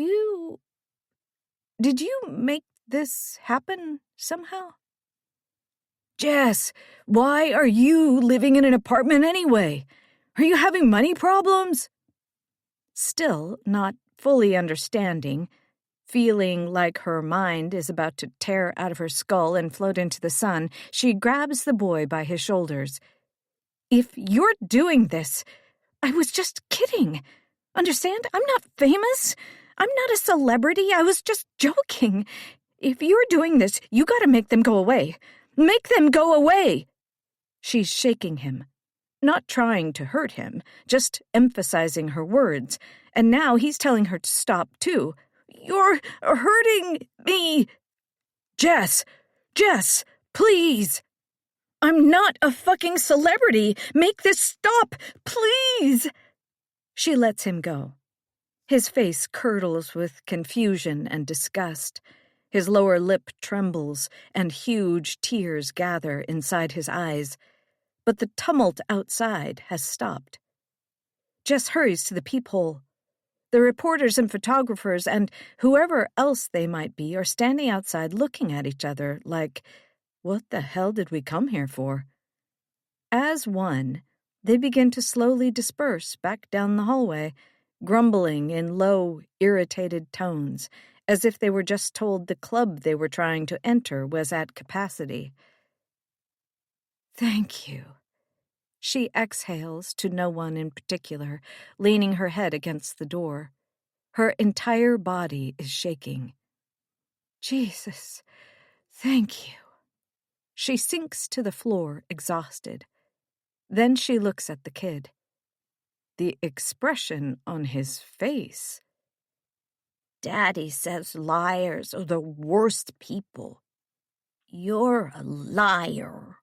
you make this happen somehow? Jess, why are you living in an apartment anyway? Are you having money problems? Still not fully understanding, feeling like her mind is about to tear out of her skull and float into the sun, she grabs the boy by his shoulders. If you're doing this, I was just kidding. Understand? I'm not famous. I'm not a celebrity. I was just joking. If you're doing this, you gotta make them go away. Make them go away! She's shaking him, not trying to hurt him, just emphasizing her words, and now he's telling her to stop, too. You're hurting me! Jess, please! I'm not a fucking celebrity! Make this stop, please! She lets him go. His face curdles with confusion and disgust. His lower lip trembles, and huge tears gather inside his eyes. But the tumult outside has stopped. Jess hurries to the peephole. The reporters and photographers and whoever else they might be are standing outside looking at each other like, what the hell did we come here for? As one, they begin to slowly disperse back down the hallway, grumbling in low, irritated tones, as if they were just told the club they were trying to enter was at capacity. Thank you. She exhales to no one in particular, leaning her head against the door. Her entire body is shaking. Jesus, thank you. She sinks to the floor, exhausted. Then she looks at the kid. The expression on his face. Daddy says liars are the worst people. You're a liar.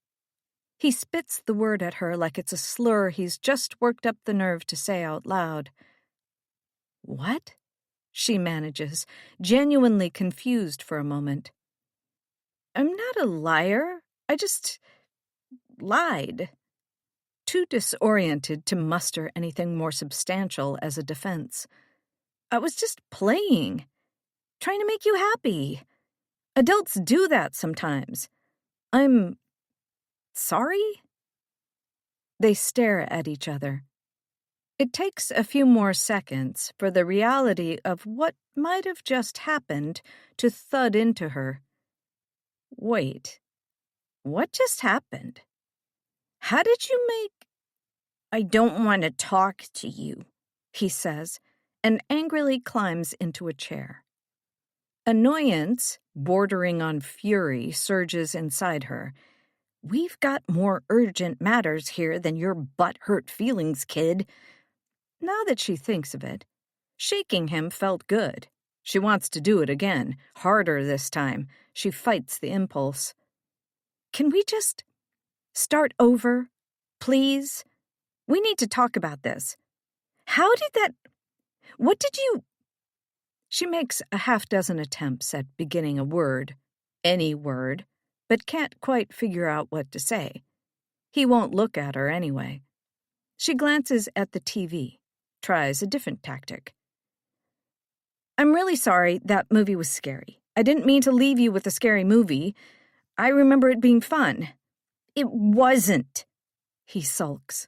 He spits the word at her like it's a slur he's just worked up the nerve to say out loud. What? She manages, genuinely confused for a moment. I'm not a liar. I just lied. Too disoriented to muster anything more substantial as a defense. I was just playing, trying to make you happy. Adults do that sometimes. I'm sorry? They stare at each other. It takes a few more seconds for the reality of what might have just happened to thud into her. Wait, what just happened? How did you make... I don't want to talk to you, he says, and angrily climbs into a chair. Annoyance, bordering on fury, surges inside her. We've got more urgent matters here than your butt-hurt feelings, kid. Now that she thinks of it, shaking him felt good. She wants to do it again, harder this time. She fights the impulse. Can we just start over, please? We need to talk about this. How did that... What did you... She makes a half-dozen attempts at beginning a word, any word, but can't quite figure out what to say. He won't look at her anyway. She glances at the TV, tries a different tactic. I'm really sorry that movie was scary. I didn't mean to leave you with a scary movie. I remember it being fun. It wasn't, he sulks.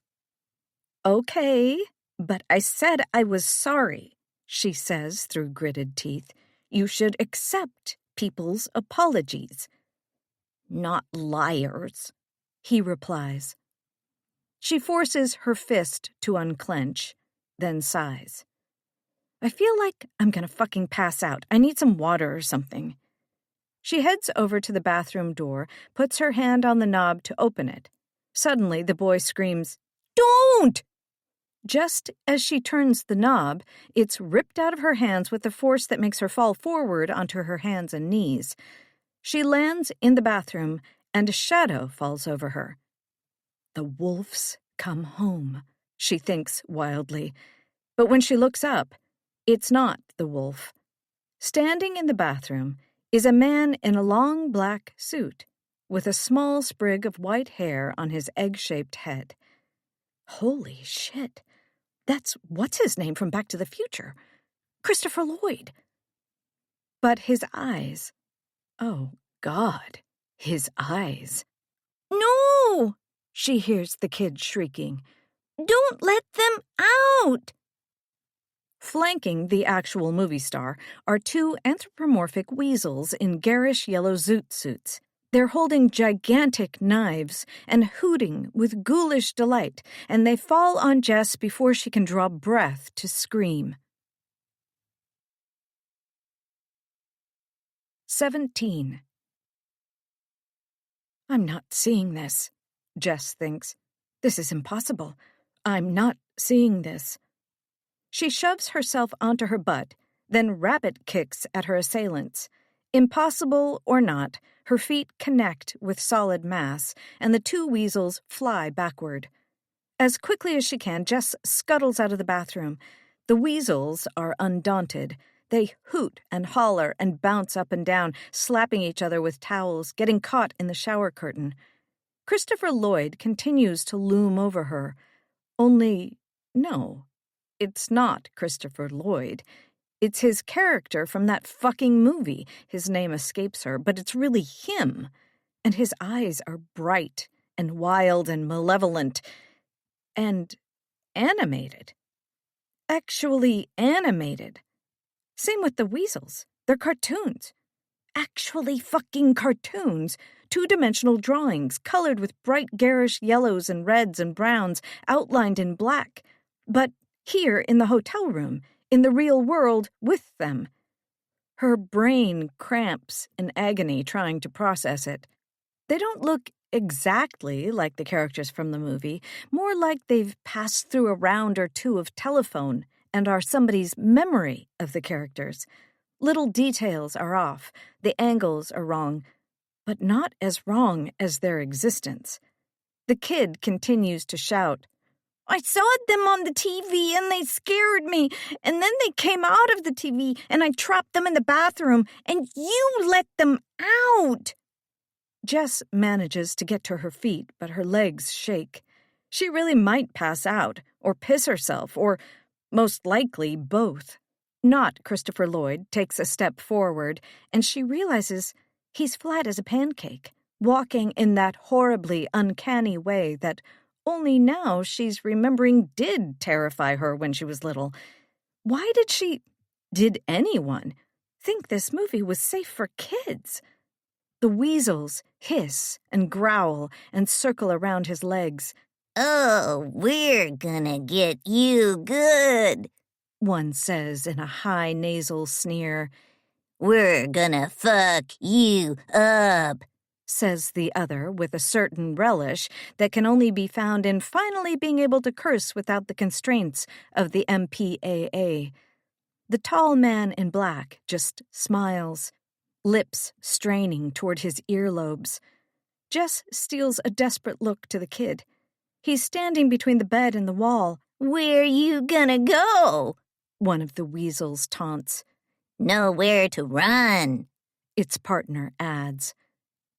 Okay, but I said I was sorry, she says through gritted teeth. You should accept people's apologies. Not liars, he replies. She forces her fist to unclench, then sighs. I feel like I'm gonna fucking pass out. I need some water or something. She heads over to the bathroom door, puts her hand on the knob to open it. Suddenly, the boy screams, Don't! Just as she turns the knob, it's ripped out of her hands with a force that makes her fall forward onto her hands and knees. She lands in the bathroom, and a shadow falls over her. The wolves come home, she thinks wildly. But when she looks up, it's not the wolf. Standing in the bathroom is a man in a long black suit, with a small sprig of white hair on his egg-shaped head. Holy shit. That's what's-his-name from Back to the Future. Christopher Lloyd. But his eyes. Oh, God. His eyes. No! She hears the kid shrieking. Don't let them out! Flanking the actual movie star are two anthropomorphic weasels in garish yellow zoot suits. They're holding gigantic knives and hooting with ghoulish delight, and they fall on Jess before she can draw breath to scream. 17. I'm not seeing this, Jess thinks. This is impossible. I'm not seeing this. She shoves herself onto her butt, then rabbit kicks at her assailants. Impossible or not, her feet connect with solid mass, and the two weasels fly backward. As quickly as she can, Jess scuttles out of the bathroom. The weasels are undaunted. They hoot and holler and bounce up and down, slapping each other with towels, getting caught in the shower curtain. Christopher Lloyd continues to loom over her. Only, no, it's not Christopher Lloyd. It's his character from that fucking movie. His name escapes her, but it's really him. And his eyes are bright and wild and malevolent and animated. Actually animated. Same with the weasels. They're cartoons. Actually fucking cartoons. Two-dimensional drawings, colored with bright garish yellows and reds and browns, outlined in black. But here in the hotel room, in the real world with them. Her brain cramps in agony trying to process it. They don't look exactly like the characters from the movie, more like they've passed through a round or two of telephone and are somebody's memory of the characters. Little details are off, the angles are wrong, but not as wrong as their existence. The kid continues to shout, I saw them on the TV and they scared me, and then they came out of the TV and I trapped them in the bathroom and you let them out. Jess manages to get to her feet, but her legs shake. She really might pass out, or piss herself, or most likely both. Not Christopher Lloyd takes a step forward, and she realizes he's flat as a pancake, walking in that horribly uncanny way that only now she's remembering did terrify her when she was little. Why did anyone think this movie was safe for kids? The weasels hiss and growl and circle around his legs. Oh, we're gonna get you good, one says in a high nasal sneer. We're gonna fuck you up, says the other with a certain relish that can only be found in finally being able to curse without the constraints of the MPAA. The tall man in black just smiles, lips straining toward his earlobes. Jess steals a desperate look to the kid. He's standing between the bed and the wall. Where you gonna go? One of the weasels taunts. Nowhere to run, its partner adds.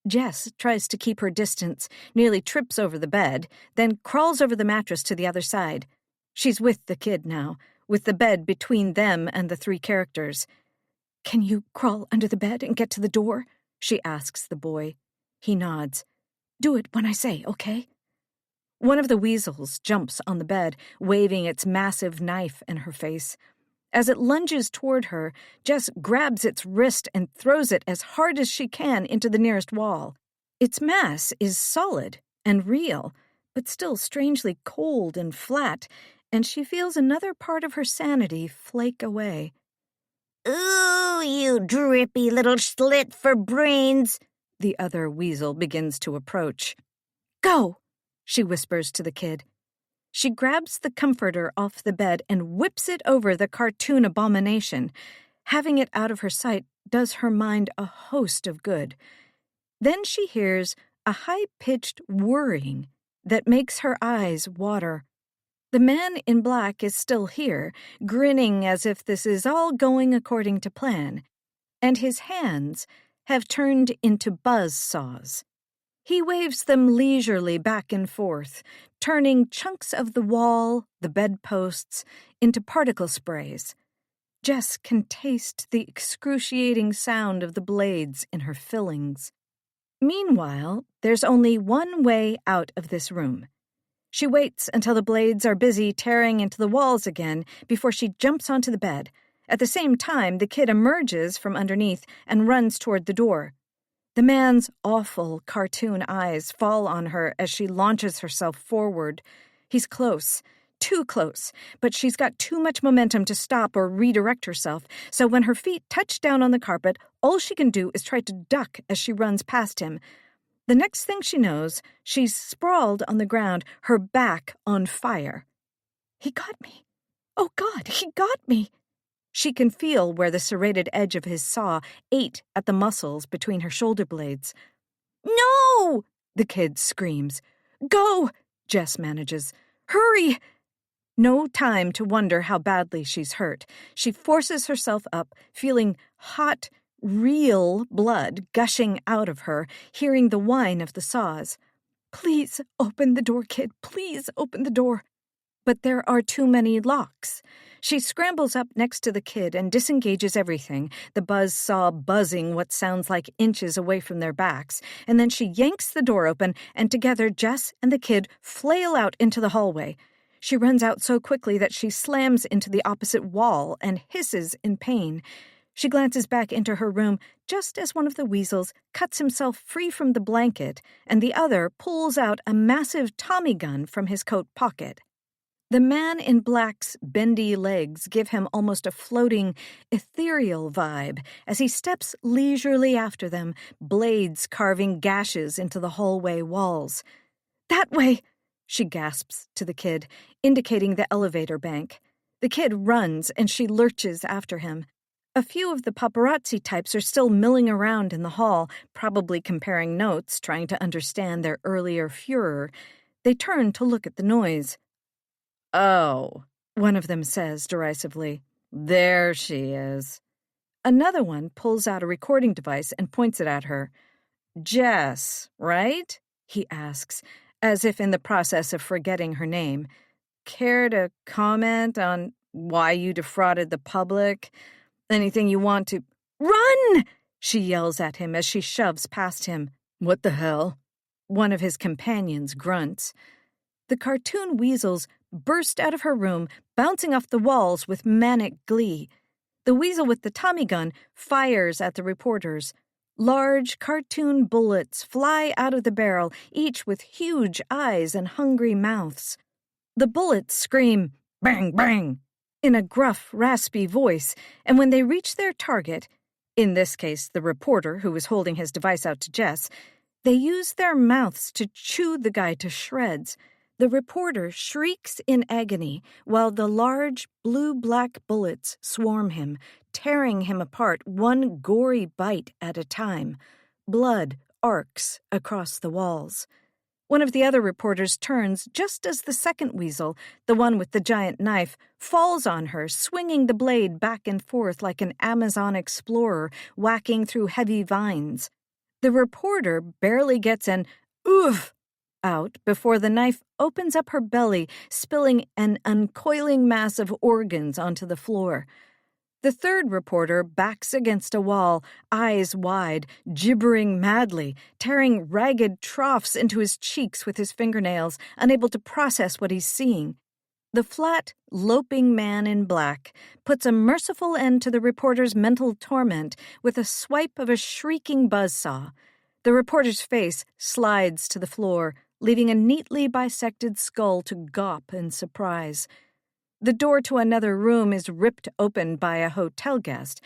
Jess tries to keep her distance, nearly trips over the bed, then crawls over the mattress to the other side. She's with the kid now, with the bed between them and the three characters. "Can you crawl under the bed and get to the door?" she asks the boy. He nods. "Do it when I say, okay?" One of the weasels jumps on the bed, waving its massive knife in her face. As it lunges toward her, Jess grabs its wrist and throws it as hard as she can into the nearest wall. Its mass is solid and real, but still strangely cold and flat, and she feels another part of her sanity flake away. "Ooh, you drippy little slit for brains!" The other weasel begins to approach. "Go!" she whispers to the kid. She grabs the comforter off the bed and whips it over the cartoon abomination. Having it out of her sight does her mind a host of good. Then she hears a high-pitched whirring that makes her eyes water. The man in black is still here, grinning as if this is all going according to plan, and his hands have turned into buzz saws. He waves them leisurely back and forth, turning chunks of the wall, the bedposts, into particle sprays. Jess can taste the excruciating sound of the blades in her fillings. Meanwhile, there's only one way out of this room. She waits until the blades are busy tearing into the walls again before she jumps onto the bed. At the same time, the kid emerges from underneath and runs toward the door. The man's awful cartoon eyes fall on her as she launches herself forward. He's close, too close, but she's got too much momentum to stop or redirect herself, so when her feet touch down on the carpet, all she can do is try to duck as she runs past him. The next thing she knows, she's sprawled on the ground, her back on fire. "He got me. Oh, God, he got me." She can feel where the serrated edge of his saw ate at the muscles between her shoulder blades. "No!" the kid screams. "Go!" Jess manages. "Hurry!" No time to wonder how badly she's hurt. She forces herself up, feeling hot, real blood gushing out of her, hearing the whine of the saws. "Please open the door, kid. Please open the door." But there are too many locks. She scrambles up next to the kid and disengages everything, the buzz saw buzzing what sounds like inches away from their backs, and then she yanks the door open, and together Jess and the kid flail out into the hallway. She runs out so quickly that she slams into the opposite wall and hisses in pain. She glances back into her room just as one of the weasels cuts himself free from the blanket and the other pulls out a massive Tommy gun from his coat pocket. The man in black's bendy legs give him almost a floating, ethereal vibe as he steps leisurely after them, blades carving gashes into the hallway walls. "That way!" she gasps to the kid, indicating the elevator bank. The kid runs and she lurches after him. A few of the paparazzi types are still milling around in the hall, probably comparing notes, trying to understand their earlier furor. They turn to look at the noise. "Oh," one of them says derisively. "There she is." Another one pulls out a recording device and points it at her. "Jess, right?" he asks, as if in the process of forgetting her name. "Care to comment on why you defrauded the public? Anything you want to—" "Run!" she yells at him as she shoves past him. "What the hell?" one of his companions grunts. The cartoon weasels burst out of her room, bouncing off the walls with manic glee. The weasel with the Tommy gun fires at the reporters. Large cartoon bullets fly out of the barrel, each with huge eyes and hungry mouths. The bullets scream, "Bang, bang," in a gruff, raspy voice, and when they reach their target, in this case the reporter who was holding his device out to Jess, they use their mouths to chew the guy to shreds. The reporter shrieks in agony while the large blue-black bullets swarm him, tearing him apart one gory bite at a time. Blood arcs across the walls. One of the other reporters turns just as the second weasel, the one with the giant knife, falls on her, swinging the blade back and forth like an Amazon explorer whacking through heavy vines. The reporter barely gets an "oof" out before the knife opens up her belly, spilling an uncoiling mass of organs onto the floor. The third reporter backs against a wall, eyes wide, gibbering madly, tearing ragged troughs into his cheeks with his fingernails, unable to process what he's seeing. The flat, loping man in black puts a merciful end to the reporter's mental torment with a swipe of a shrieking buzzsaw. The reporter's face slides to the floor, leaving a neatly bisected skull to gawp in surprise. The door to another room is ripped open by a hotel guest,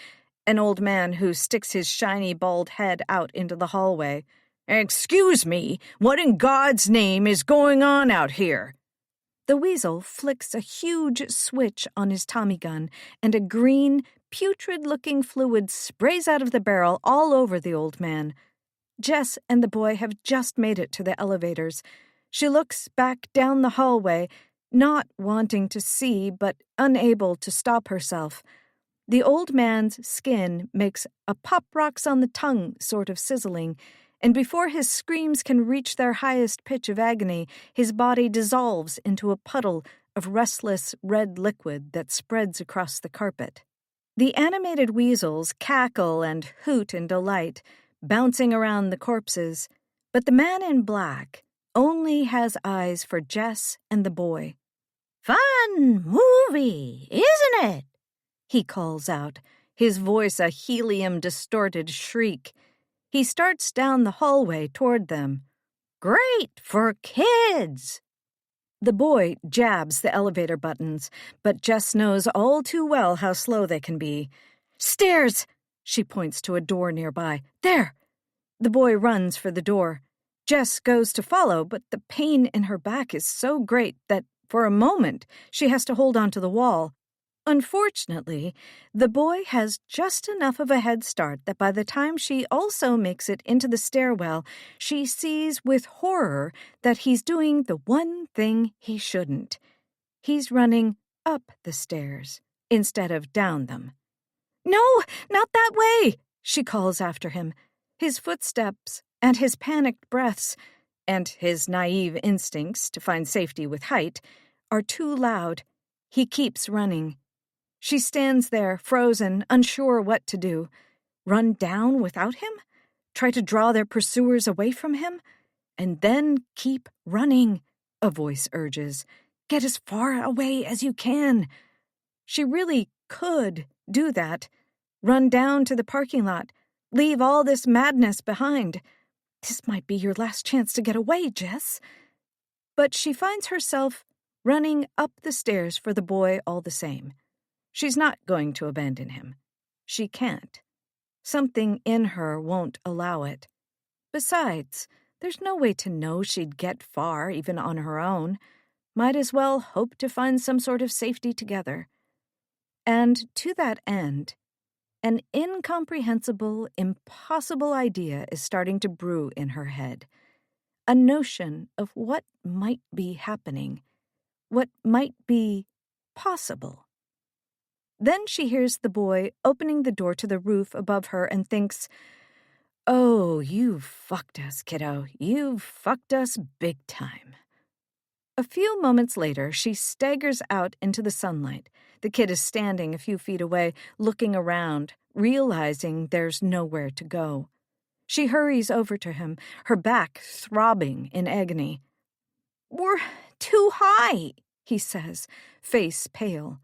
an old man who sticks his shiny bald head out into the hallway. "Excuse me, what in God's name is going on out here?" The weasel flicks a huge switch on his Tommy gun, and a green, putrid-looking fluid sprays out of the barrel all over the old man. Jess and the boy have just made it to the elevators. She looks back down the hallway, not wanting to see but unable to stop herself. The old man's skin makes a pop-rocks-on-the-tongue sort of sizzling, and before his screams can reach their highest pitch of agony, his body dissolves into a puddle of restless red liquid that spreads across the carpet. The animated weasels cackle and hoot in delight, bouncing around the corpses, but the man in black only has eyes for Jess and the boy. Fun movie, isn't it? He calls out, his voice a helium-distorted shriek. He starts down the hallway toward them. Great for kids. The boy jabs the elevator buttons, but Jess knows all too well how slow they can be. "Stairs!" She points to a door nearby. "There!" The boy runs for the door. Jess goes to follow, but the pain in her back is so great that, for a moment, she has to hold onto the wall. Unfortunately, the boy has just enough of a head start that by the time she also makes it into the stairwell, she sees with horror that he's doing the one thing he shouldn't. He's running up the stairs instead of down them. "No, not that way!" she calls after him. His footsteps and his panicked breaths, and his naive instincts to find safety with height, are too loud. He keeps running. She stands there, frozen, unsure what to do. Run down without him? Try to draw their pursuers away from him? And then keep running, a voice urges. Get as far away as you can. She really could do that. Run down to the parking lot. Leave all this madness behind. This might be your last chance to get away, Jess. But she finds herself running up the stairs for the boy all the same. She's not going to abandon him. She can't. Something in her won't allow it. Besides, there's no way to know she'd get far even on her own. Might as well hope to find some sort of safety together. And to that end, an incomprehensible, impossible idea is starting to brew in her head. A notion of what might be happening, what might be possible. Then she hears the boy opening the door to the roof above her and thinks, "Oh, you fucked us, kiddo. You fucked us big time." A few moments later, she staggers out into the sunlight. The kid is standing a few feet away, looking around, realizing there's nowhere to go. She hurries over to him, her back throbbing in agony. "We're too high," he says, face pale.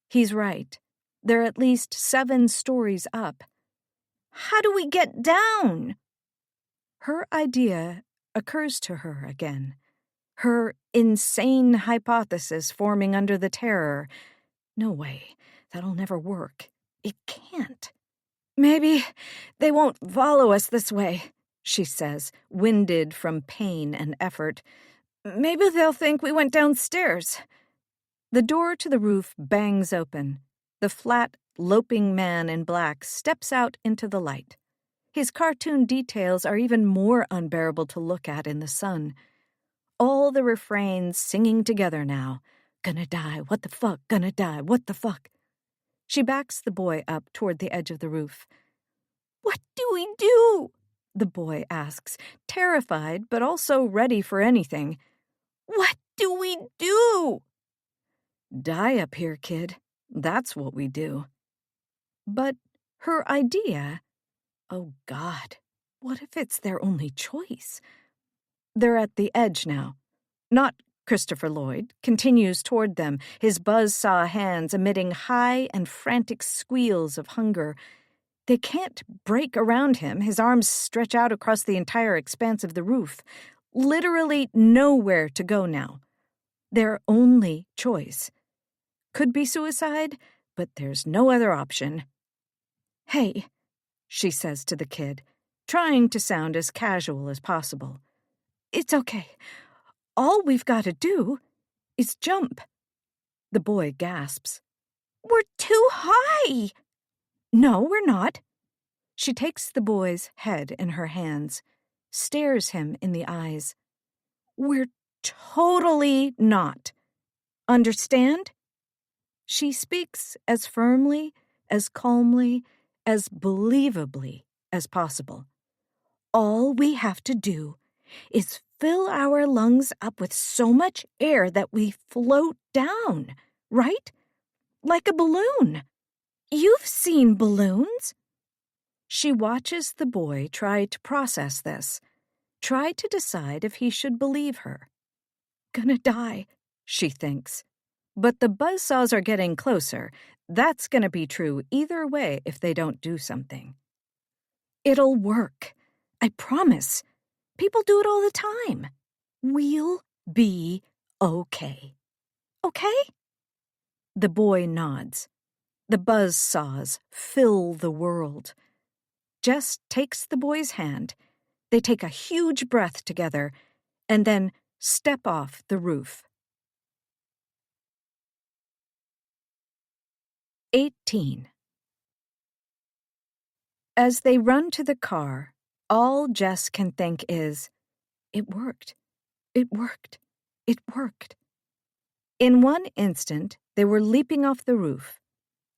He's right. They're at least 7 stories up. "How do we get down?" Her idea occurs to her again. Her insane hypothesis forming under the terror. No way. That'll never work. It can't. "Maybe they won't follow us this way," she says, winded from pain and effort. "Maybe they'll think we went downstairs." The door to the roof bangs open. The flat, loping man in black steps out into the light. His cartoon details are even more unbearable to look at in the sun. All the refrains singing together now. "Gonna die, what the fuck, gonna die, what the fuck." She backs the boy up toward the edge of the roof. "What do we do?" the boy asks, terrified but also ready for anything. What do we do? Die up here, kid. That's what we do. But her idea, oh God, what if it's their only choice? They're at the edge now. Not Christopher Lloyd continues toward them, his buzzsaw hands emitting high and frantic squeals of hunger. They can't break around him. His arms stretch out across the entire expanse of the roof. Literally nowhere to go now. Their only choice. Could be suicide, but there's no other option. Hey, she says to the kid, trying to sound as casual as possible. It's okay. All we've got to do is jump. The boy gasps. We're too high. No, we're not. She takes the boy's head in her hands, stares him in the eyes. We're totally not. Understand? She speaks as firmly, as calmly, as believably as possible. All we have to do is fill our lungs up with so much air that we float down, right? Like a balloon. You've seen balloons. She watches the boy try to process this, try to decide if he should believe her. Gonna die, she thinks. But the buzzsaws are getting closer. That's gonna be true either way if they don't do something. It'll work. I promise. People do it all the time. We'll be okay. Okay? The boy nods. The buzzsaws fill the world. Jess takes the boy's hand. They take a huge breath together and then step off the roof. 18. As they run to the car, all Jess can think is, it worked. It worked. It worked. In one instant, they were leaping off the roof.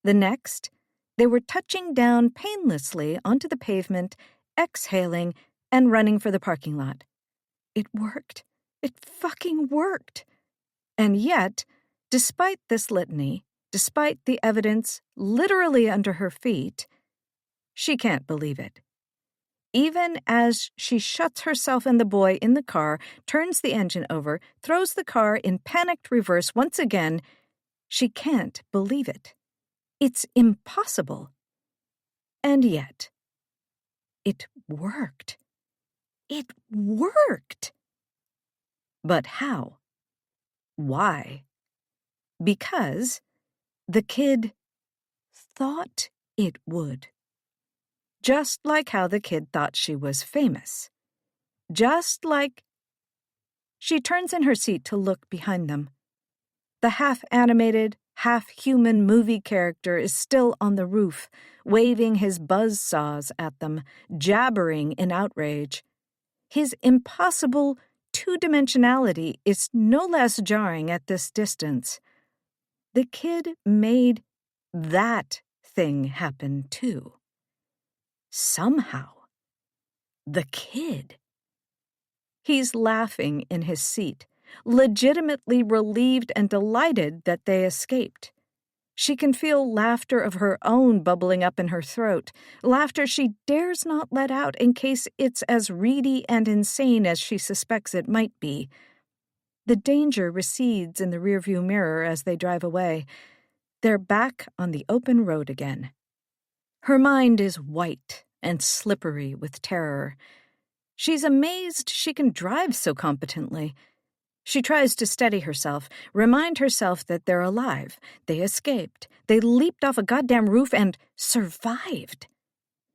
The next, they were touching down painlessly onto the pavement, exhaling, and running for the parking lot. It worked. It fucking worked. And yet, despite this litany, despite the evidence literally under her feet, she can't believe it. Even as she shuts herself and the boy in the car, turns the engine over, throws the car in panicked reverse once again, she can't believe it. It's impossible. And yet, it worked. It worked. But how? Why? Because the kid thought it would. Just like how the kid thought she was famous. Just like... She turns in her seat to look behind them. The half-animated, half-human movie character is still on the roof, waving his buzzsaws at them, jabbering in outrage. His impossible two-dimensionality is no less jarring at this distance. The kid made that thing happen too. Somehow. The kid. He's laughing in his seat, legitimately relieved and delighted that they escaped. She can feel laughter of her own bubbling up in her throat, laughter she dares not let out in case it's as reedy and insane as she suspects it might be. The danger recedes in the rearview mirror as they drive away. They're back on the open road again. Her mind is white and slippery with terror. She's amazed she can drive so competently. She tries to steady herself, remind herself that they're alive. They escaped. They leaped off a goddamn roof and survived.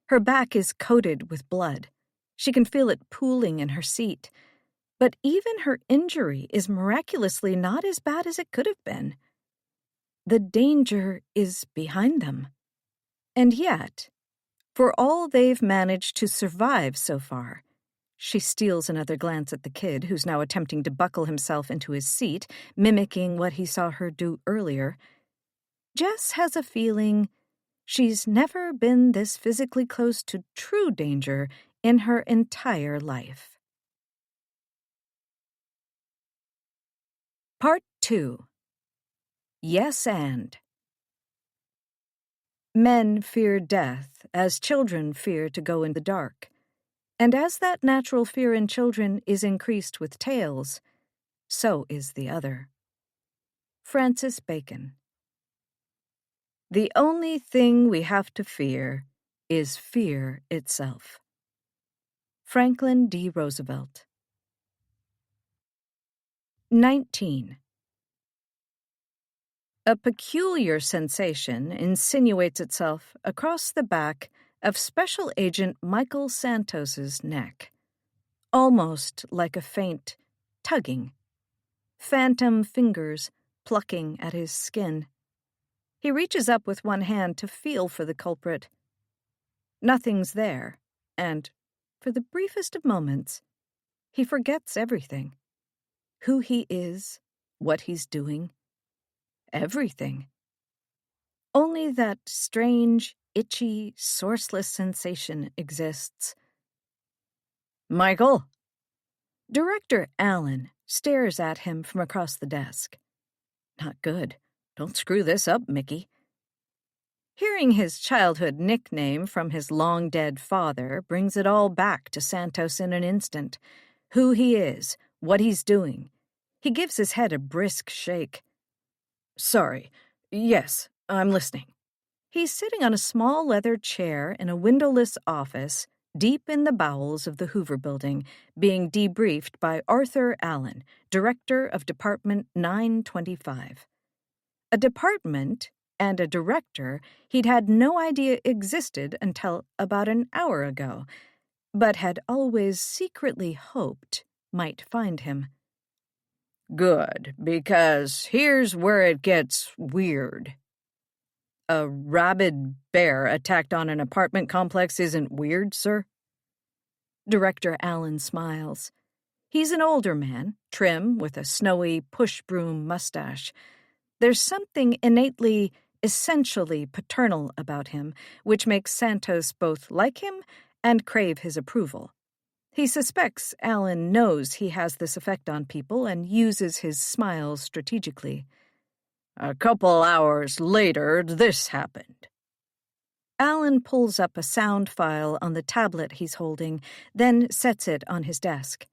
Her back is coated with blood. She can feel it pooling in her seat. But even her injury is miraculously not as bad as it could have been. The danger is behind them. And yet, for all they've managed to survive so far, she steals another glance at the kid, who's now attempting to buckle himself into his seat, mimicking what he saw her do earlier. Jess has a feeling She's never been this physically close to true danger in her entire life. Part 2. Yes and. Men fear death as children fear to go in the dark. And as that natural fear in children is increased with tales, so is the other. Francis Bacon. The only thing we have to fear is fear itself. Franklin D. Roosevelt. 19. A peculiar sensation insinuates itself across the back of Special Agent Michael Santos's neck, almost like a faint tugging, phantom fingers plucking at his skin. He reaches up with one hand to feel for the culprit. Nothing's there, and, for the briefest of moments, he forgets everything. Who he is, what he's doing, everything. Only that strange, itchy, sourceless sensation exists. Michael! Director Allen stares at him from across the desk. Not good. Don't screw this up, Mickey. Hearing his childhood nickname from his long-dead father brings it all back to Santos in an instant. Who he is, what he's doing. He gives his head a brisk shake. Sorry. Yes, I'm listening. He's sitting on a small leather chair in a windowless office deep in the bowels of the Hoover Building, being debriefed by Arthur Allen, director of Department 925. A department and a director he'd had no idea existed until about an hour ago, but had always secretly hoped might find him. Good, because here's where it gets weird. A rabid bear attacked on an apartment complex isn't weird, sir? Director Allen smiles. He's an older man, trim, with a snowy push-broom mustache. There's something innately, essentially paternal about him, which makes Santos both like him and crave his approval. He suspects Allen knows he has this effect on people and uses his smiles strategically. A couple hours later, this happened. Allen pulls up a sound file on the tablet he's holding, then sets it on his desk.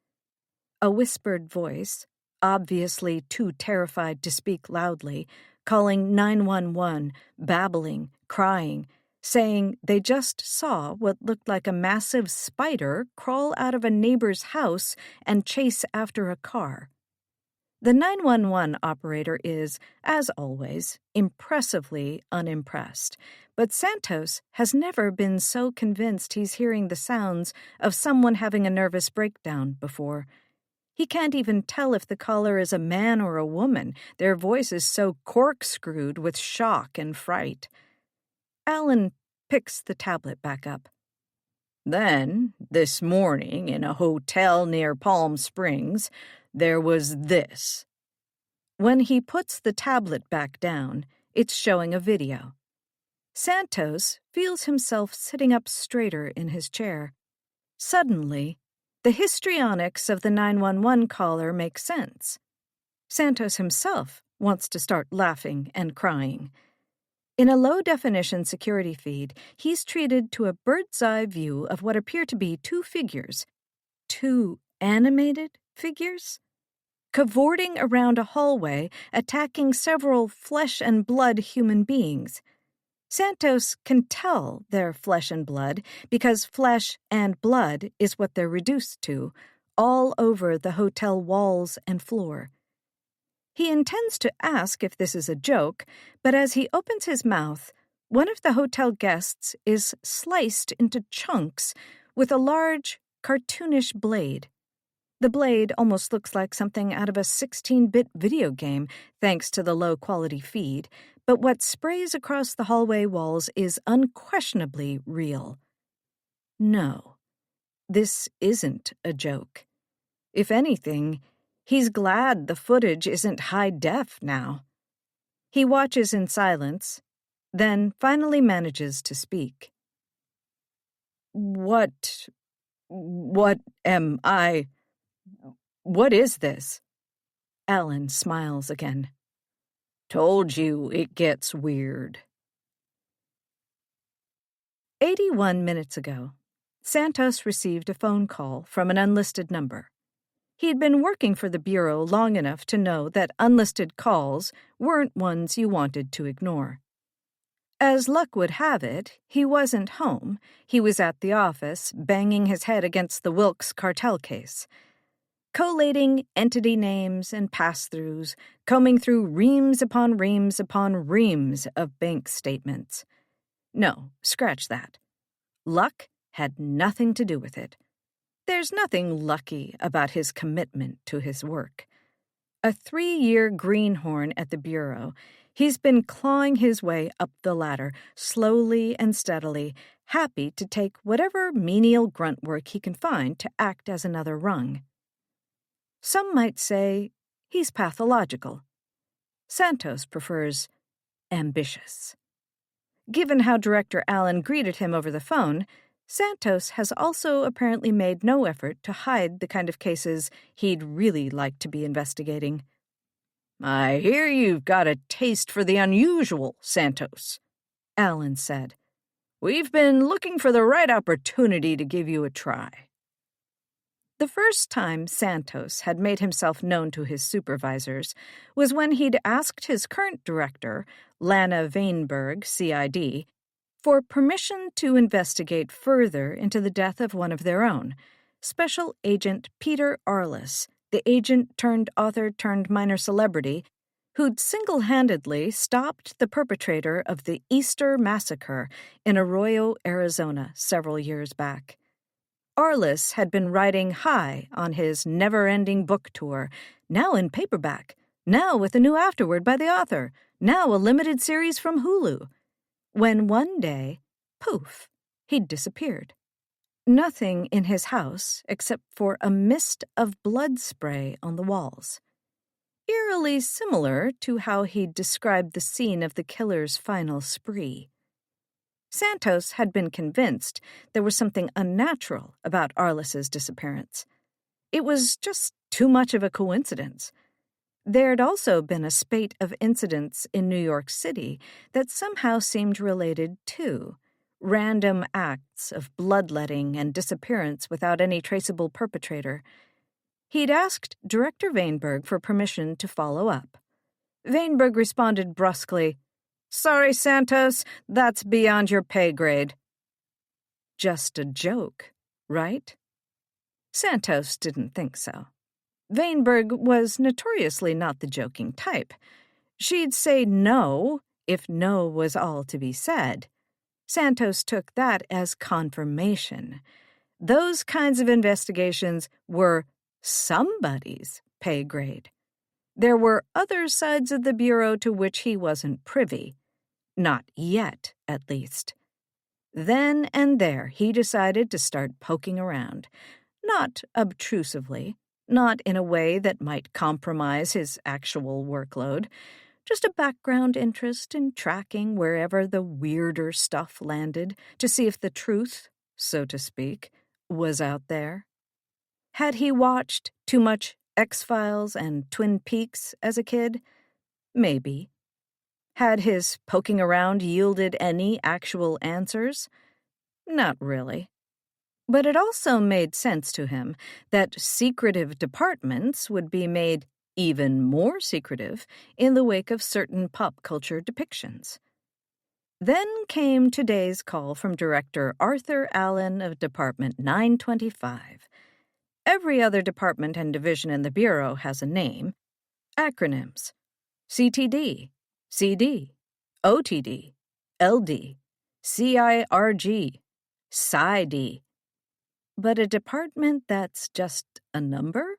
A whispered voice, obviously too terrified to speak loudly, calling 911, babbling, crying, saying they just saw what looked like a massive spider crawl out of a neighbor's house and chase after a car. The 911 operator is, as always, impressively unimpressed, but Santos has never been so convinced he's hearing the sounds of someone having a nervous breakdown before. He can't even tell if the caller is a man or a woman. Their voice is so corkscrewed with shock and fright. Allen picks the tablet back up. Then, this morning, in a hotel near Palm Springs, there was this. When he puts the tablet back down, it's showing a video. Santos feels himself sitting up straighter in his chair. Suddenly, the histrionics of the 911 caller make sense. Santos himself wants to start laughing and crying. In a low-definition security feed, he's treated to a bird's-eye view of what appear to be two figures. Two animated figures? Cavorting around a hallway, attacking several flesh-and-blood human beings. Santos can tell they're flesh and blood because flesh and blood is what they're reduced to, all over the hotel walls and floor. He intends to ask if this is a joke, but as he opens his mouth, one of the hotel guests is sliced into chunks with a large, cartoonish blade. The blade almost looks like something out of a 16-bit video game, thanks to the low-quality feed, but what sprays across the hallway walls is unquestionably real. No, this isn't a joke. If anything, he's glad the footage isn't high def now. He watches in silence, then finally manages to speak. What am I? What is this? Alan smiles again. Told you it gets weird. 81 minutes ago, Santos received a phone call from an unlisted number. He'd been working for the Bureau long enough to know that unlisted calls weren't ones you wanted to ignore. As luck would have it, he wasn't home. He was at the office, banging his head against the Wilkes cartel case. Collating entity names and pass-throughs, combing through reams upon reams upon reams of bank statements. No, scratch that. Luck had nothing to do with it. There's nothing lucky about his commitment to his work. A 3-year greenhorn at the Bureau, he's been clawing his way up the ladder, slowly and steadily, happy to take whatever menial grunt work he can find to act as another rung. Some might say he's pathological. Santos prefers ambitious. Given how Director Allen greeted him over the phone, Santos has also apparently made no effort to hide the kind of cases he'd really like to be investigating. I hear you've got a taste for the unusual, Santos, Allen said. We've been looking for the right opportunity to give you a try. The first time Santos had made himself known to his supervisors was when he'd asked his current director, Lana Vainberg, CID, for permission to investigate further into the death of one of their own, Special Agent Peter Arliss, the agent-turned-author-turned-minor celebrity who'd single-handedly stopped the perpetrator of the Easter Massacre in Arroyo, Arizona, several years back. Arliss had been riding high on his never-ending book tour, now in paperback, now with a new afterword by the author, now a limited series from Hulu, when one day, poof, he'd disappeared. Nothing in his house except for a mist of blood spray on the walls. Eerily similar to how he'd described the scene of the killer's final spree. Santos had been convinced there was something unnatural about Arliss's disappearance. It was just too much of a coincidence. There'd also been a spate of incidents in New York City that somehow seemed related too. Random acts of bloodletting and disappearance without any traceable perpetrator. He'd asked Director Vainberg for permission to follow up. Vainberg responded brusquely, Sorry, Santos, that's beyond your pay grade. Just a joke, right? Santos didn't think so. Vainberg was notoriously not the joking type. She'd say no if no was all to be said. Santos took that as confirmation. Those kinds of investigations were somebody's pay grade. There were other sides of the Bureau to which he wasn't privy. Not yet, at least. Then and there he decided to start poking around. Not obtrusively, not in a way that might compromise his actual workload, just a background interest in tracking wherever the weirder stuff landed to see if the truth, so to speak, was out there. Had he watched too much X-Files and Twin Peaks as a kid? Maybe. Had his poking around yielded any actual answers? Not really. But it also made sense to him that secretive departments would be made even more secretive in the wake of certain pop culture depictions. Then came today's call from Director Arthur Allen of Department 925. Every other department and division in the Bureau has a name. Acronyms. CTD, CD, OTD, LD, CIRG, PsyD. But a department that's just a number?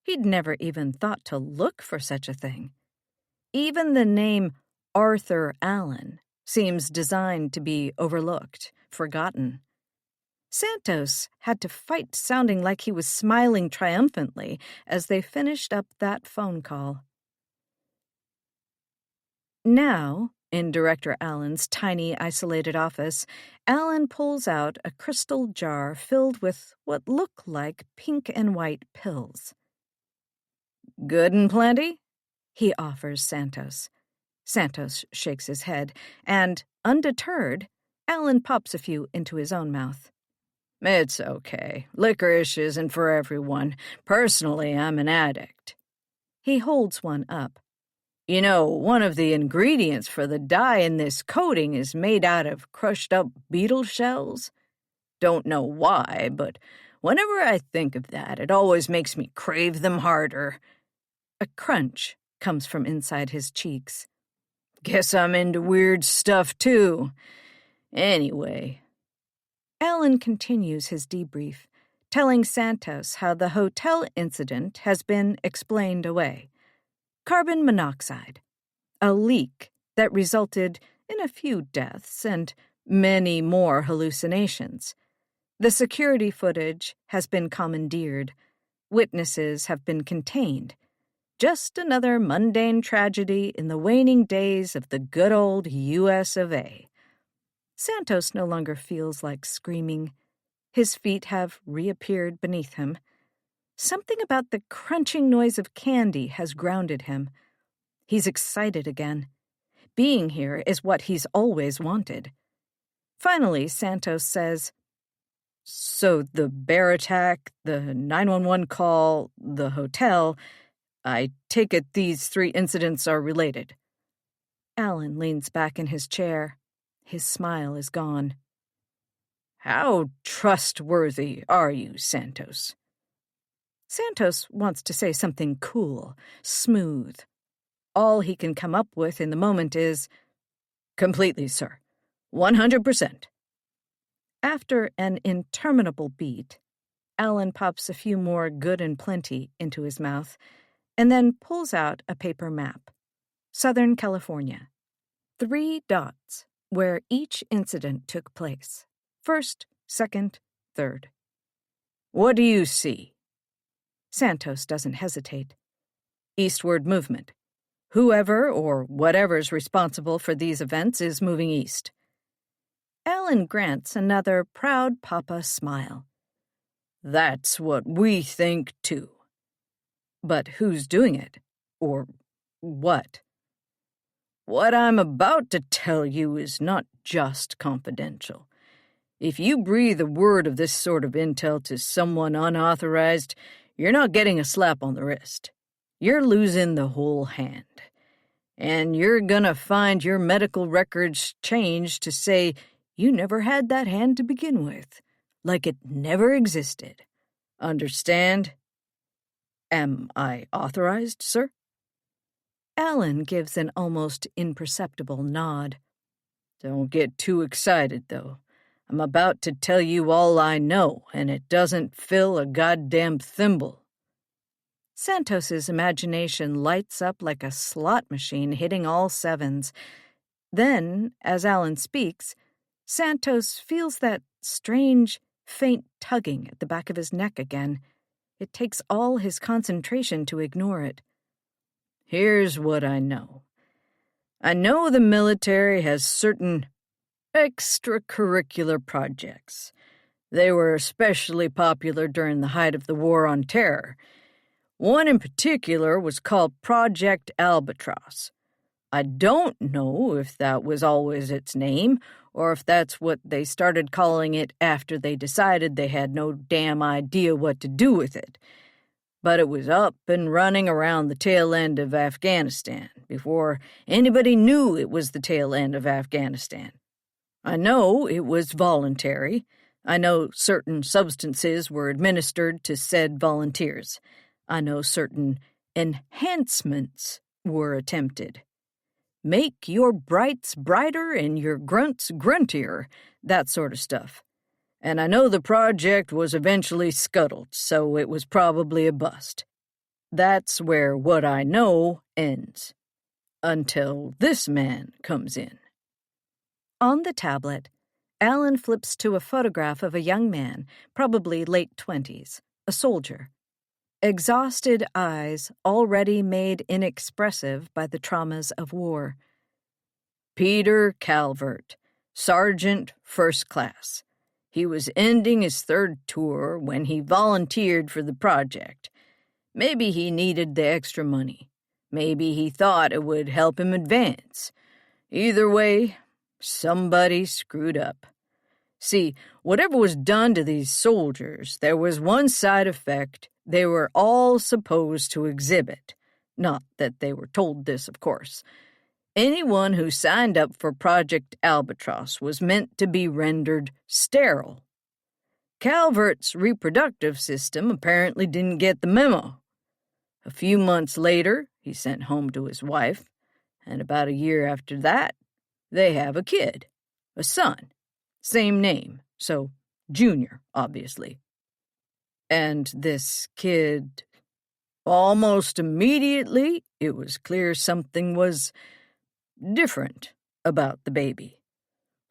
He'd never even thought to look for such a thing. Even the name Arthur Allen seems designed to be overlooked, forgotten. Santos had to fight sounding like he was smiling triumphantly as they finished up that phone call. Now, In Director Allen's tiny, isolated office, Allen pulls out a crystal jar filled with what look like pink and white pills. "Good and plenty?" he offers Santos. Santos shakes his head, and, undeterred, Allen pops a few into his own mouth. "It's okay. Licorice isn't for everyone. Personally, I'm an addict." He holds one up. "You know, one of the ingredients for the dye in this coating is made out of crushed-up beetle shells. Don't know why, but whenever I think of that, it always makes me crave them harder." A crunch comes from inside his cheeks. "Guess I'm into weird stuff, too. Anyway." Allen continues his debrief, telling Santos how the hotel incident has been explained away. Carbon monoxide, a leak that resulted in a few deaths and many more hallucinations. The security footage has been commandeered. Witnesses have been contained. Just another mundane tragedy in the waning days of the good old U.S. of A. Santos no longer feels like screaming. His feet have reappeared beneath him. Something about the crunching noise of candy has grounded him. He's excited again. Being here is what he's always wanted. Finally, Santos says, "So the bear attack, the 911 call, the hotel, I take it these 3 incidents are related." Allen leans back in his chair. His smile is gone. "How trustworthy are you, Santos?" Santos wants to say something cool, smooth. All he can come up with in the moment is, "Completely, sir. 100%. After an interminable beat, Allen pops a few more good and plenty into his mouth, and then pulls out a paper map. Southern California. 3 dots where each incident took place. First, second, third. "What do you see?" Santos doesn't hesitate. "Eastward movement. Whoever or whatever's responsible for these events is moving east." Allen grants another proud papa smile. "That's what we think, too." "But who's doing it? Or what?" "What I'm about to tell you is not just confidential. If you breathe a word of this sort of intel to someone unauthorized, you're not getting a slap on the wrist. You're losing the whole hand. And you're gonna find your medical records changed to say you never had that hand to begin with, like it never existed. Understand?" "Am I authorized, sir?" Allen gives an almost imperceptible nod. "Don't get too excited, though. I'm about to tell you all I know, and it doesn't fill a goddamn thimble." Santos's imagination lights up like a slot machine hitting all sevens. Then, as Allen speaks, Santos feels that strange, faint tugging at the back of his neck again. It takes all his concentration to ignore it. "Here's what I know. I know the military has certain extracurricular projects. They were especially popular during the height of the War on Terror. One in particular was called Project Albatross. I don't know if that was always its name, or if that's what they started calling it after they decided they had no damn idea what to do with it. But it was up and running around the tail end of Afghanistan, before anybody knew it was the tail end of Afghanistan. I know it was voluntary. I know certain substances were administered to said volunteers. I know certain enhancements were attempted. Make your brights brighter and your grunts gruntier, that sort of stuff. And I know the project was eventually scuttled, so it was probably a bust. That's where what I know ends. Until this man comes in." On the tablet, Allen flips to a photograph of a young man, probably late 20s, a soldier. Exhausted eyes already made inexpressive by the traumas of war. Peter Calvert, Sergeant First Class. He was ending his third tour when he volunteered for the project. Maybe he needed the extra money. Maybe he thought it would help him advance. Either way, somebody screwed up. See, whatever was done to these soldiers, there was one side effect they were all supposed to exhibit. Not that they were told this, of course. Anyone who signed up for Project Albatross was meant to be rendered sterile. Calvert's reproductive system apparently didn't get the memo. A few months later, he sent home to his wife, and about a year after that, they have a kid, a son. Same name, so Junior, obviously. And this kid, almost immediately, it was clear something was different about the baby.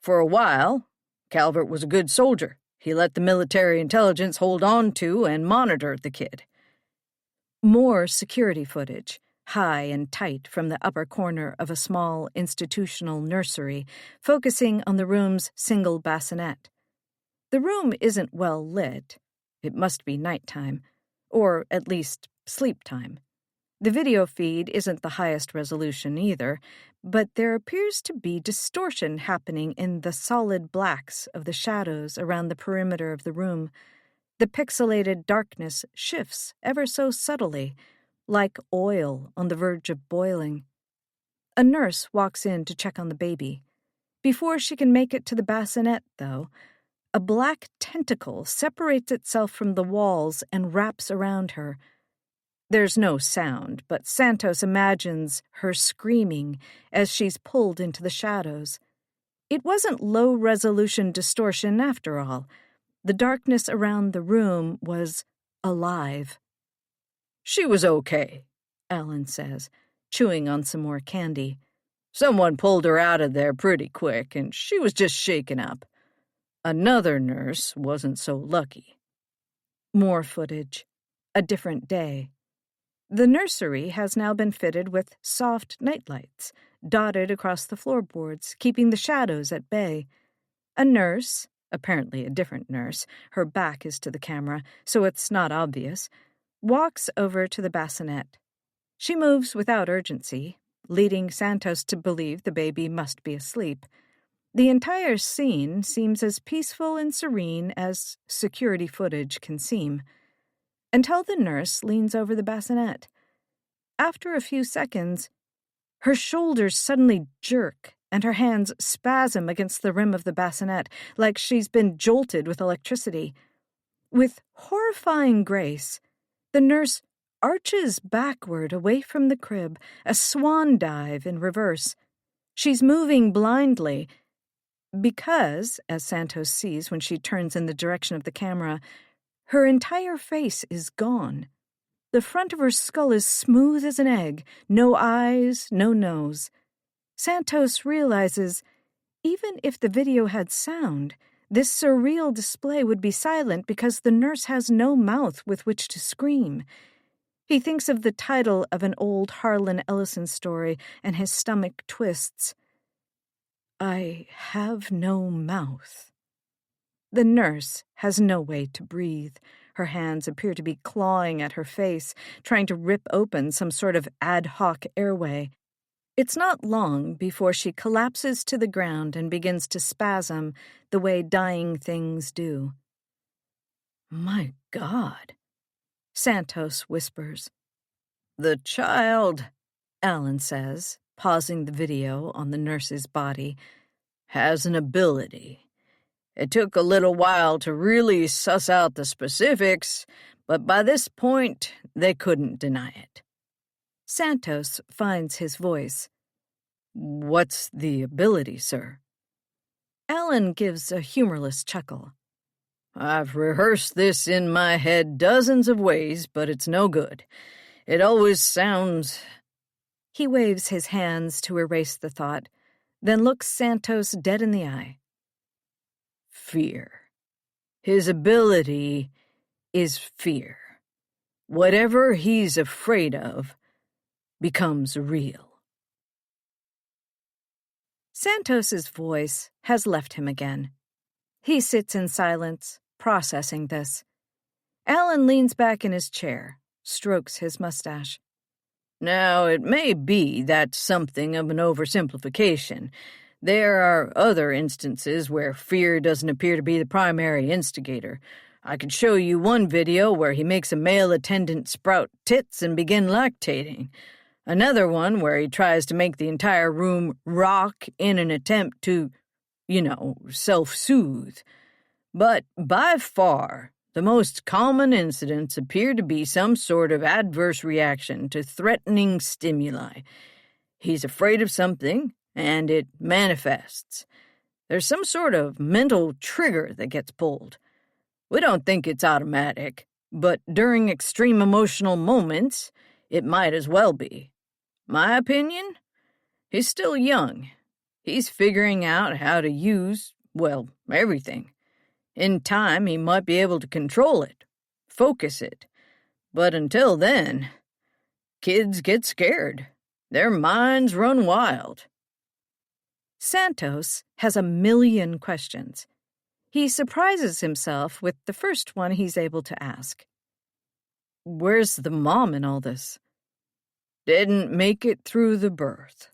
For a while, Calvert was a good soldier. He let the military intelligence hold on to and monitor the kid. More security footage, high and tight from the upper corner of a small institutional nursery, focusing on the room's single bassinet. The room isn't well lit. It must be nighttime, or at least sleep time. The video feed isn't the highest resolution either, but there appears to be distortion happening in the solid blacks of the shadows around the perimeter of the room. The pixelated darkness shifts ever so subtly, like oil on the verge of boiling. A nurse walks in to check on the baby. Before she can make it to the bassinet, though, a black tentacle separates itself from the walls and wraps around her. There's no sound, but Santos imagines her screaming as she's pulled into the shadows. It wasn't low-resolution distortion after all. The darkness around the room was alive. She was okay, Alan says, chewing on some more candy. Someone pulled her out of there pretty quick, and she was just shaken up. Another nurse wasn't so lucky. More footage. A different day. The nursery has now been fitted with soft nightlights, dotted across the floorboards, keeping the shadows at bay. A nurse, apparently a different nurse, her back is to the camera, so it's not obvious, walks over to the bassinet. She moves without urgency, leading Santos to believe the baby must be asleep. The entire scene seems as peaceful and serene as security footage can seem, until the nurse leans over the bassinet. After a few seconds, her shoulders suddenly jerk and her hands spasm against the rim of the bassinet like she's been jolted with electricity. With horrifying grace, the nurse arches backward away from the crib, a swan dive in reverse. She's moving blindly because, as Santos sees when she turns in the direction of the camera, her entire face is gone. The front of her skull is smooth as an egg, no eyes, no nose. Santos realizes, even if the video had sound, this surreal display would be silent because the nurse has no mouth with which to scream. He thinks of the title of an old Harlan Ellison story, and his stomach twists. I have no mouth. The nurse has no way to breathe. Her hands appear to be clawing at her face, trying to rip open some sort of ad hoc airway. It's not long before she collapses to the ground and begins to spasm the way dying things do. My God, Santos whispers. The child, Alan says, pausing the video on the nurse's body, has an ability. It took a little while to really suss out the specifics, but by this point, they couldn't deny it. Santos finds his voice. What's the ability, sir? Alan gives a humorless chuckle. I've rehearsed this in my head dozens of ways, but it's no good. It always sounds... He waves his hands to erase the thought, then looks Santos dead in the eye. Fear. His ability is fear. Whatever he's afraid of becomes real. Santos's voice has left him again. He sits in silence, processing this. Alan leans back in his chair, strokes his mustache. Now, it may be that's something of an oversimplification. There are other instances where fear doesn't appear to be the primary instigator. I could show you one video where he makes a male attendant sprout tits and begin lactating. Another one where he tries to make the entire room rock in an attempt to, self-soothe. But by far, the most common incidents appear to be some sort of adverse reaction to threatening stimuli. He's afraid of something, and it manifests. There's some sort of mental trigger that gets pulled. We don't think it's automatic, but during extreme emotional moments, it might as well be. My opinion? He's still young. He's figuring out how to use, everything. In time, he might be able to control it, focus it. But until then, kids get scared. Their minds run wild. Santos has a million questions. He surprises himself with the first one he's able to ask. Where's the mom in all this? Didn't make it through the birth.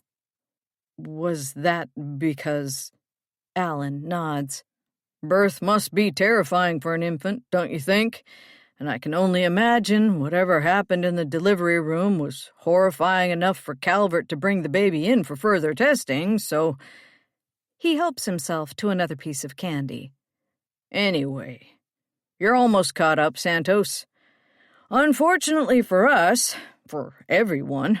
Was that because... Alan nods. Birth must be terrifying for an infant, don't you think? And I can only imagine whatever happened in the delivery room was horrifying enough for Calvert to bring the baby in for further testing, so... He helps himself to another piece of candy. Anyway, you're almost caught up, Santos. Unfortunately for us, for everyone,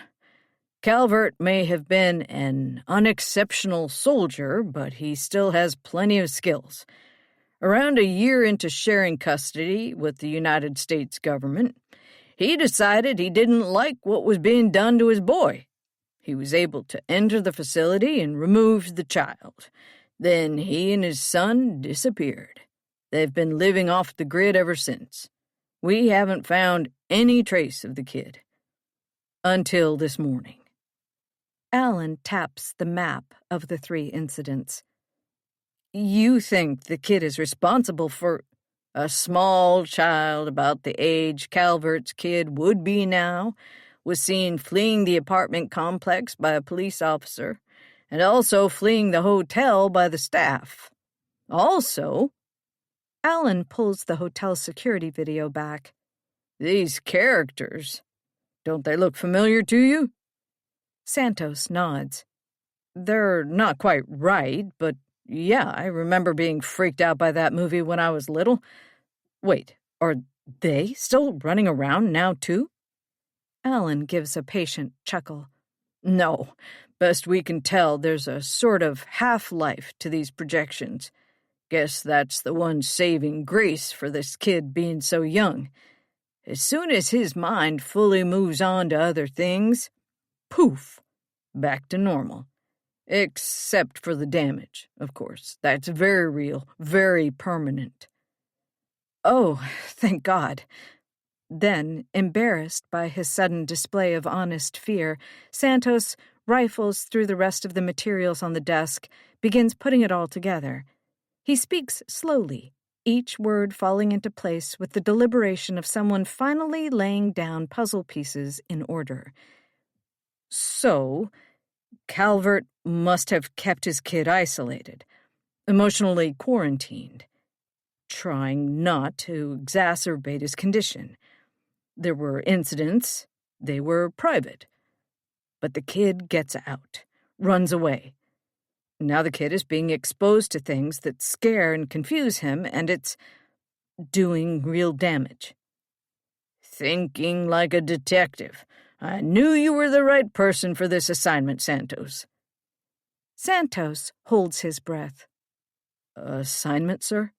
Calvert may have been an unexceptional soldier, but he still has plenty of skills. Around a year into sharing custody with the United States government, he decided he didn't like what was being done to his boy. He was able to enter the facility and remove the child. Then he and his son disappeared. They've been living off the grid ever since. We haven't found any trace of the kid. Until this morning. Alan taps the map of the 3 incidents. You think the kid is responsible for... A small child about the age Calvert's kid would be now was seen fleeing the apartment complex by a police officer and also fleeing the hotel by the staff. Also, Alan pulls the hotel security video back. These characters, don't they look familiar to you? Santos nods. They're not quite right, but yeah, I remember being freaked out by that movie when I was little. Wait, are they still running around now too? Alan gives a patient chuckle. No, best we can tell, there's a sort of half-life to these projections. Guess that's the one saving grace for this kid being so young. As soon as his mind fully moves on to other things, poof, back to normal. Except for the damage, of course. That's very real, very permanent. Oh, thank God. Then, embarrassed by his sudden display of honest fear, Santos rifles through the rest of the materials on the desk, begins putting it all together. He speaks slowly, each word falling into place with the deliberation of someone finally laying down puzzle pieces in order. So, Calvert must have kept his kid isolated, emotionally quarantined, trying not to exacerbate his condition. There were incidents, they were private. But the kid gets out, runs away. Now the kid is being exposed to things that scare and confuse him, and it's doing real damage. Thinking like a detective. I knew you were the right person for this assignment, Santos. Santos holds his breath. Assignment, sir?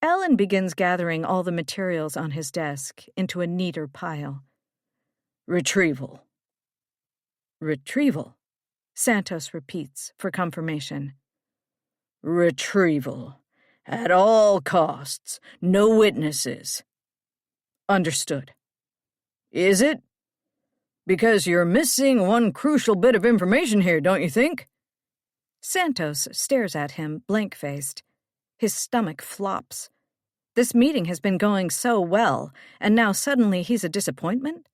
Alan begins gathering all the materials on his desk into a neater pile. Retrieval. Retrieval, Santos repeats for confirmation. Retrieval. At all costs. No witnesses. Understood. Is it? Because you're missing one crucial bit of information here, don't you think? Santos stares at him, blank-faced. His stomach flops. This meeting has been going so well, and now suddenly he's a disappointment?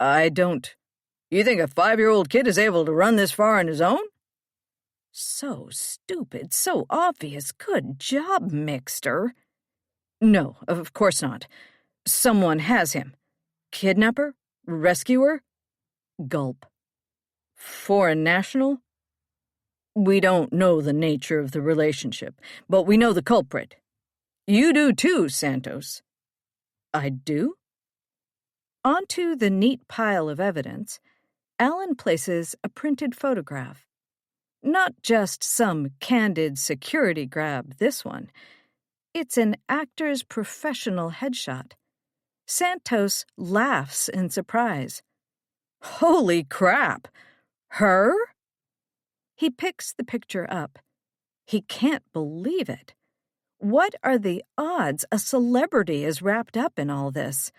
I don't... You think a 5-year-old kid is able to run this far on his own? So stupid, so obvious. Good job, Mixter. No, of course not. Someone has him. Kidnapper? Rescuer? Gulp. Foreign national? We don't know the nature of the relationship, but we know the culprit. You do too, Santos. I do? Onto the neat pile of evidence, Alan places a printed photograph. Not just some candid security grab, this one. It's an actor's professional headshot. Santos laughs in surprise. Holy crap! Her? He picks the picture up. He can't believe it. What are the odds a celebrity is wrapped up in all this?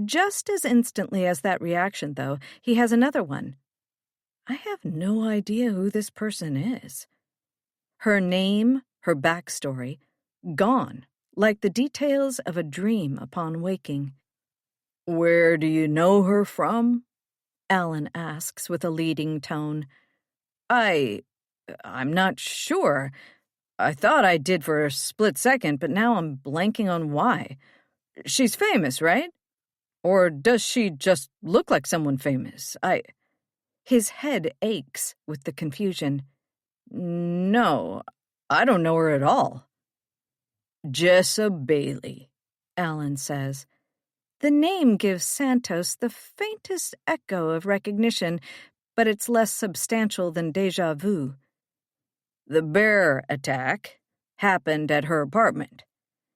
Just as instantly as that reaction, though, he has another one. I have no idea who this person is. Her name, her backstory, gone, like the details of a dream upon waking. Where do you know her from? Alan asks with a leading tone. I'm not sure. I thought I did for a split second, but now I'm blanking on why. She's famous, right? Or does she just look like someone famous? His head aches with the confusion. No, I don't know her at all. Jessa Bailey, Alan says. The name gives Santos the faintest echo of recognition, but it's less substantial than déjà vu. The bear attack happened at her apartment.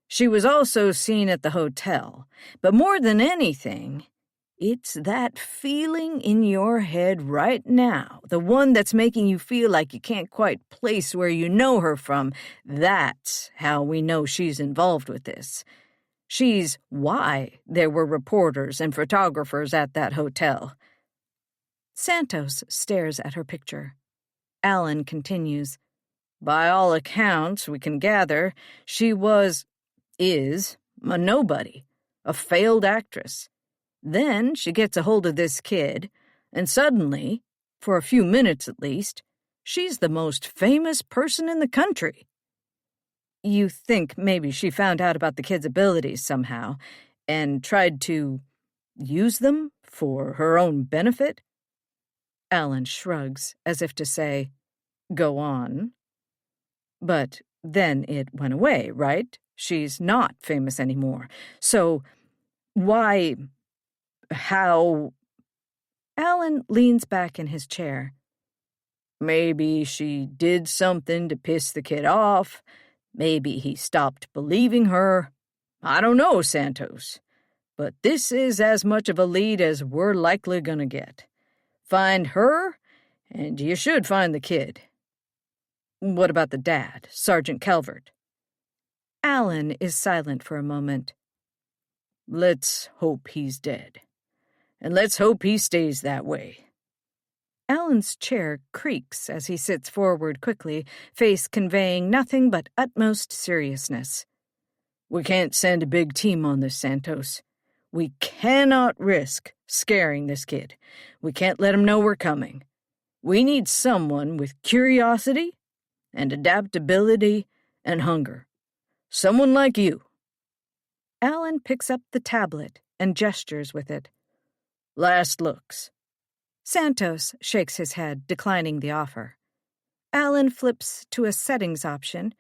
She was also seen at the hotel, but more than anything, it's that feeling in your head right now, the one that's making you feel like you can't quite place where you know her from. That's how we know she's involved with this. She's why there were reporters and photographers at that hotel. Santos stares at her picture. Alan continues. By all accounts we can gather, she is a nobody, a failed actress. Then she gets a hold of this kid, and suddenly, for a few minutes at least, she's the most famous person in the country. You think maybe she found out about the kid's abilities somehow and tried to use them for her own benefit? Alan shrugs, as if to say, go on. But then it went away, right? She's not famous anymore. So, how? Alan leans back in his chair. Maybe she did something to piss the kid off. Maybe he stopped believing her. I don't know, Santos. But this is as much of a lead as we're likely gonna get. Find her, and you should find the kid. What about the dad, Sergeant Calvert? Alan is silent for a moment. Let's hope he's dead. And let's hope he stays that way. Alan's chair creaks as he sits forward quickly, face conveying nothing but utmost seriousness. We can't send a big team on this, Santos. We cannot risk scaring this kid. We can't let him know we're coming. We need someone with curiosity and adaptability and hunger. Someone like you. Alan picks up the tablet and gestures with it. Last looks. Santos shakes his head, declining the offer. Alan flips to a settings option,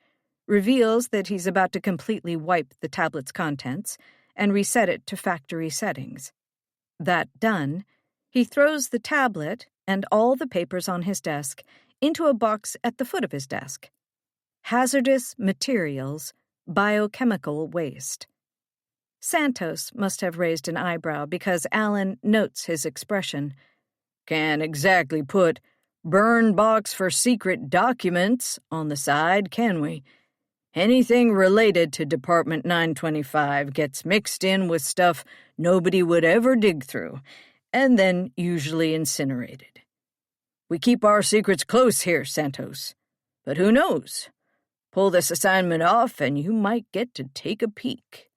reveals that he's about to completely wipe the tablet's contents, and reset it to factory settings. That done, he throws the tablet and all the papers on his desk into a box at the foot of his desk. Hazardous materials, biochemical waste. Santos must have raised an eyebrow because Alan notes his expression. Can't exactly put burn box for secret documents on the side, can we? Anything related to Department 925 gets mixed in with stuff nobody would ever dig through, and then usually incinerated. We keep our secrets close here, Santos. But who knows? Pull this assignment off and you might get to take a peek.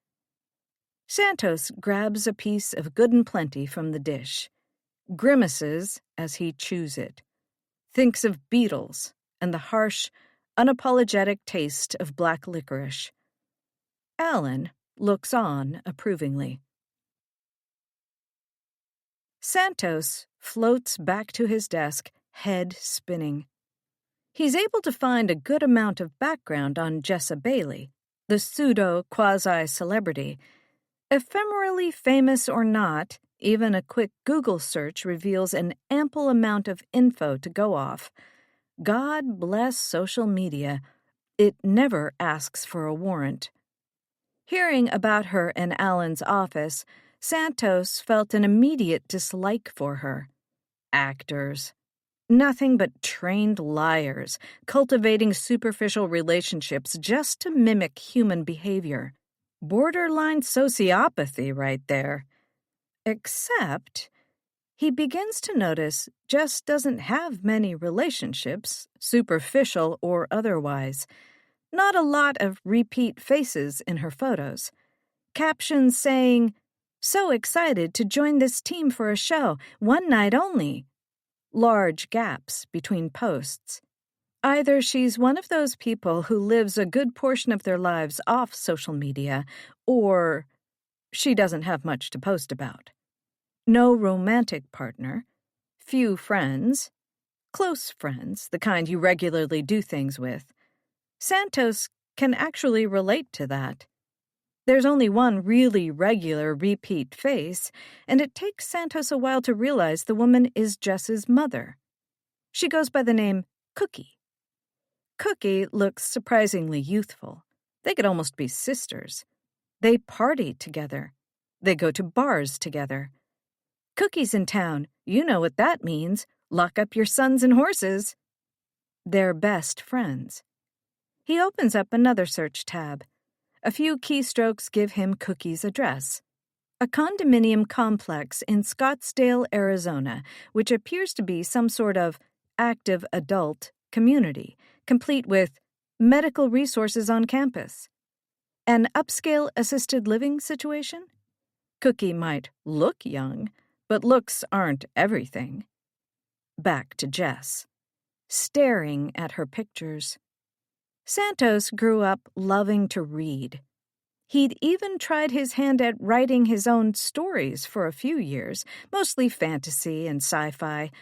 Santos grabs a piece of good and plenty from the dish, grimaces as he chews it, thinks of beetles and the harsh, unapologetic taste of black licorice. Alan looks on approvingly. Santos floats back to his desk, head spinning. He's able to find a good amount of background on Jessa Bailey, the pseudo-quasi-celebrity. Ephemerally famous or not, even a quick Google search reveals an ample amount of info to go off. God bless social media. It never asks for a warrant. Hearing about her in Alan's office, Santos felt an immediate dislike for her. Actors. Nothing but trained liars, cultivating superficial relationships just to mimic human behavior. Borderline sociopathy right there. Except, he begins to notice Jess doesn't have many relationships, superficial or otherwise. Not a lot of repeat faces in her photos. Captions saying, "So excited to join this team for a show, one night only." Large gaps between posts. Either she's one of those people who lives a good portion of their lives off social media, or she doesn't have much to post about. No romantic partner, few friends, close friends, the kind you regularly do things with. Santos can actually relate to that. There's only one really regular repeat face, and it takes Santos a while to realize the woman is Jess's mother. She goes by the name Cookie. Cookie looks surprisingly youthful. They could almost be sisters. They party together. They go to bars together. Cookie's in town. You know what that means. Lock up your sons and horses. They're best friends. He opens up another search tab. A few keystrokes give him Cookie's address. A condominium complex in Scottsdale, Arizona, which appears to be some sort of active adult community, complete with medical resources on campus. An upscale assisted living situation? Cookie might look young, but looks aren't everything. Back to Jess, staring at her pictures. Santos grew up loving to read. He'd even tried his hand at writing his own stories for a few years, mostly fantasy and sci-fi.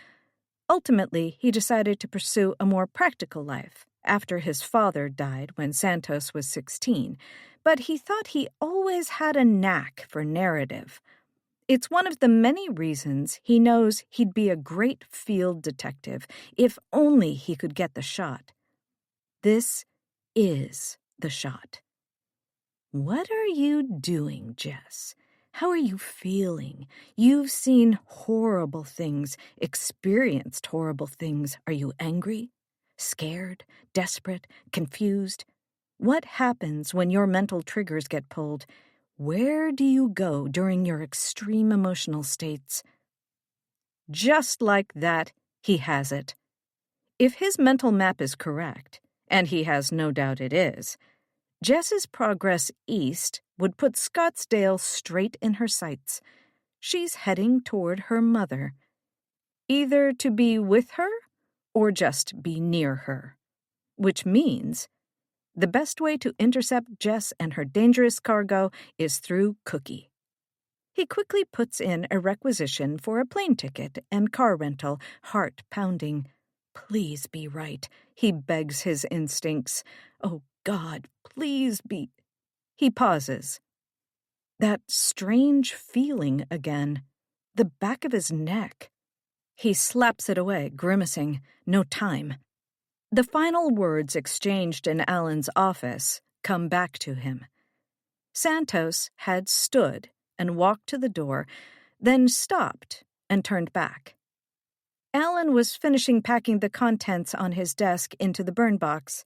Ultimately, he decided to pursue a more practical life after his father died when Santos was 16, but he thought he always had a knack for narrative. It's one of the many reasons he knows he'd be a great field detective if only he could get the shot. This is the shot. What are you doing, Jess? How are you feeling? You've seen horrible things, experienced horrible things. Are you angry? Scared? Desperate? Confused? What happens when your mental triggers get pulled? Where do you go during your extreme emotional states? Just like that, he has it. If his mental map is correct, and he has no doubt it is, Jess's progress east would put Scottsdale straight in her sights. She's heading toward her mother, either to be with her or just be near her, which means the best way to intercept Jess and her dangerous cargo is through Cookie. He quickly puts in a requisition for a plane ticket and car rental, heart pounding. Please be right, he begs his instincts. Oh, God, please be... He pauses. That strange feeling again. The back of his neck. He slaps it away, grimacing. No time. The final words exchanged in Alan's office come back to him. Santos had stood and walked to the door, then stopped and turned back. Alan was finishing packing the contents on his desk into the burn box.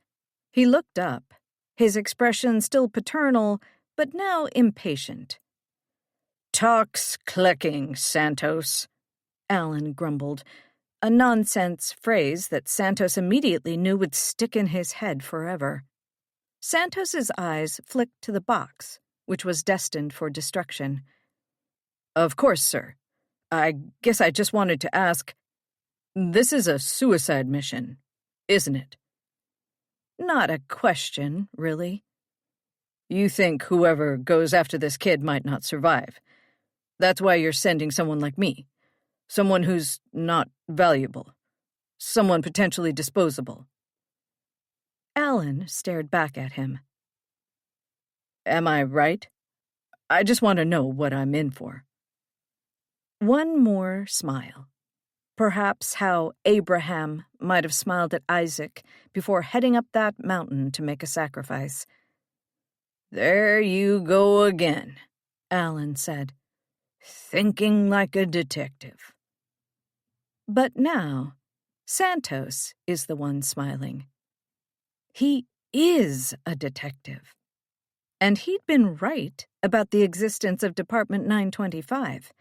He looked up, his expression still paternal, but now impatient. "Talk's clicking, Santos," Alan grumbled. a nonsense phrase that Santos immediately knew would stick in his head forever. Santos's eyes flicked to the box, which was destined for destruction. "Of course, sir. I guess I just wanted to ask, this is a suicide mission, isn't it?" "Not a question, really." "You think whoever goes after this kid might not survive. That's why you're sending someone like me. Someone who's not valuable. Someone potentially disposable." Alan stared back at him. "Am I right? I just want to know what I'm in for." One more smile. Perhaps how Abraham might have smiled at Isaac before heading up that mountain to make a sacrifice. "There you go again," Alan said. "Thinking like a detective." But now, Santos is the one smiling. He is a detective. And he'd been right about the existence of Department 925.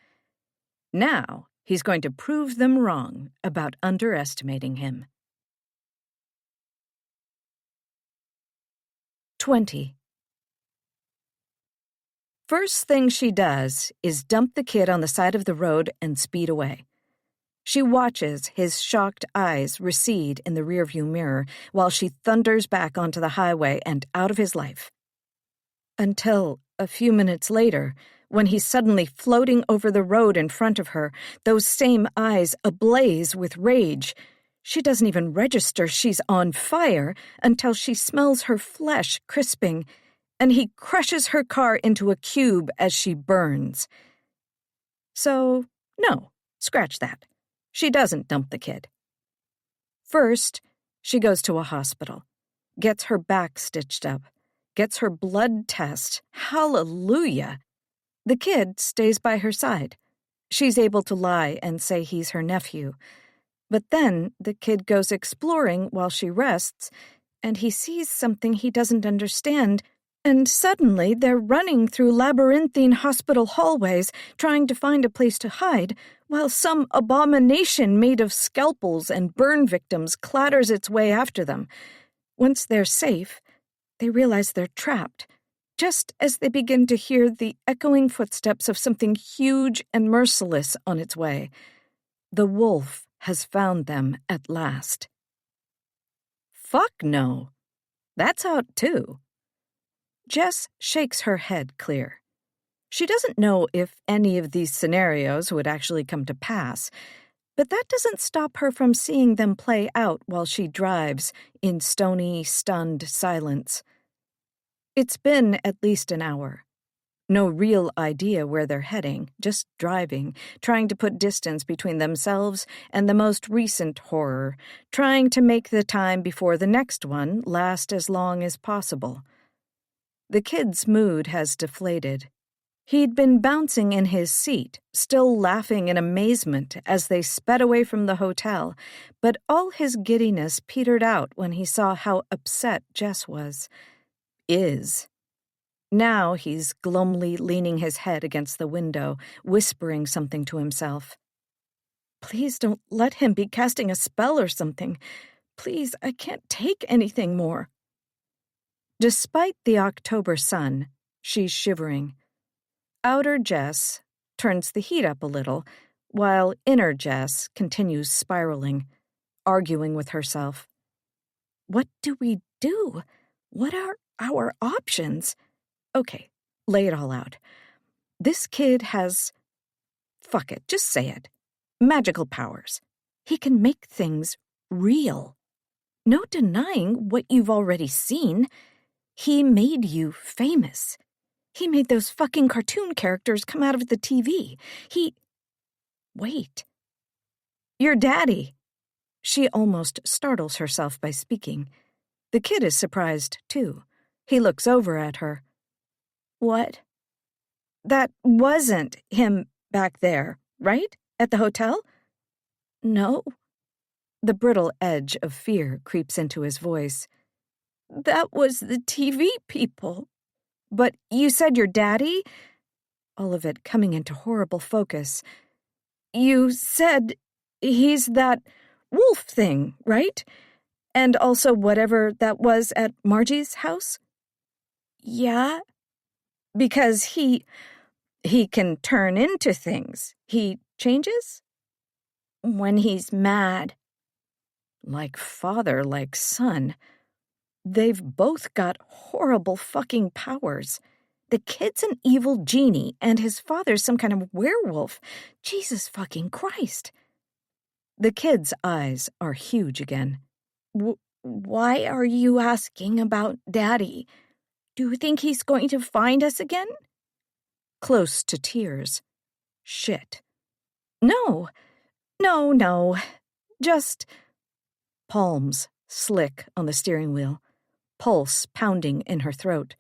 Now, he's going to prove them wrong about underestimating him. 20. First thing she does is dump the kid on the side of the road and speed away. She watches his shocked eyes recede in the rearview mirror while she thunders back onto the highway and out of his life. Until, a few minutes later, when he's suddenly floating over the road in front of her, those same eyes ablaze with rage. She doesn't even register she's on fire until she smells her flesh crisping, and he crushes her car into a cube as she burns. So, no, scratch that. She doesn't dump the kid. First, she goes to a hospital, gets her back stitched up, gets her blood test. Hallelujah! The kid stays by her side. She's able to lie and say he's her nephew. But then the kid goes exploring while she rests, and he sees something he doesn't understand, and suddenly they're running through labyrinthine hospital hallways trying to find a place to hide, while some abomination made of scalpels and burn victims clatters its way after them. Once they're safe, they realize they're trapped, just as they begin to hear the echoing footsteps of something huge and merciless on its way. The wolf has found them at last. Fuck no. That's out too. Jess shakes her head clear. She doesn't know if any of these scenarios would actually come to pass, but that doesn't stop her from seeing them play out while she drives in stony, stunned silence. It's been at least an hour. No real idea where they're heading, just driving, trying to put distance between themselves and the most recent horror, trying to make the time before the next one last as long as possible. The kid's mood has deflated. He'd been bouncing in his seat, still laughing in amazement as they sped away from the hotel, but all his giddiness petered out when he saw how upset Jess was. Now he's glumly leaning his head against the window, whispering something to himself. Please don't let him be casting a spell or something. Please, I can't take anything more. Despite the October sun, she's shivering. Outer Jess turns the heat up a little, while inner Jess continues spiraling, arguing with herself. What do we do? What are our options? Okay, lay it all out. This kid has... fuck it, just say it. Magical powers. He can make things real. No denying what you've already seen. He made you famous. He made those fucking cartoon characters come out of the TV. Wait. Your daddy. She almost startles herself by speaking. The kid is surprised, too. He looks over at her. What? That wasn't him back there, right? At the hotel? No. The brittle edge of fear creeps into his voice. That was the TV people. But you said your daddy? All of it coming into horrible focus. You said He's that wolf thing, right? And also whatever that was at Margie's house? Yeah? Because he can turn into things. He changes? When he's mad. Like father, like son. They've both got horrible fucking powers. The kid's an evil genie, and his father's some kind of werewolf. Jesus fucking Christ. The kid's eyes are huge again. Why are you asking about Daddy? Do you think he's going to find us again? Close to tears. Shit. No. Just palms slick on the steering wheel, pulse pounding in her throat.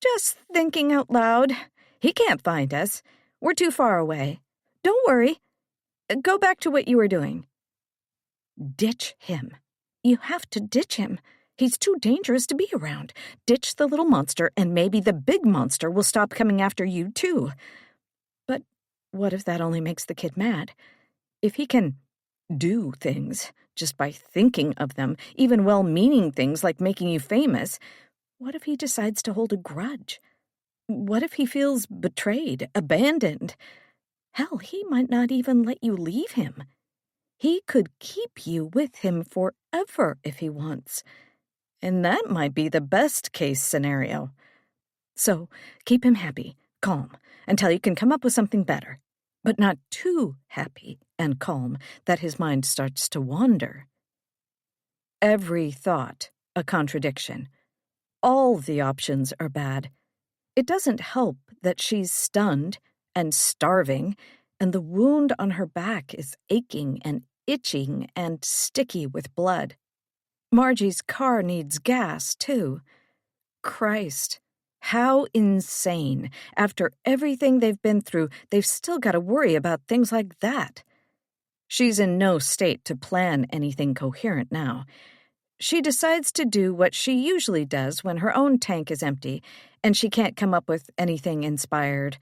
Just thinking out loud. He can't find us. We're too far away. Don't worry. Go back to what you were doing. Ditch him. You have to ditch him. He's too dangerous to be around. Ditch the little monster, and maybe the big monster will stop coming after you, too. But what if that only makes the kid mad? If he can do things just by thinking of them, even well-meaning things like making you famous, what if he decides to hold a grudge? What if he feels betrayed, abandoned? Hell, he might not even let you leave him. He could keep you with him forever if he wants. And that might be the best-case scenario. So keep him happy, calm, until you can come up with something better. But not too happy and calm that his mind starts to wander. Every thought a contradiction. All the options are bad. It doesn't help that she's stunned and starving, and the wound on her back is aching and itching and sticky with blood. Margie's car needs gas, too. Christ, how insane. After everything they've been through, they've still got to worry about things like that. She's in no state to plan anything coherent now. She decides to do what she usually does when her own tank is empty and she can't come up with anything inspired.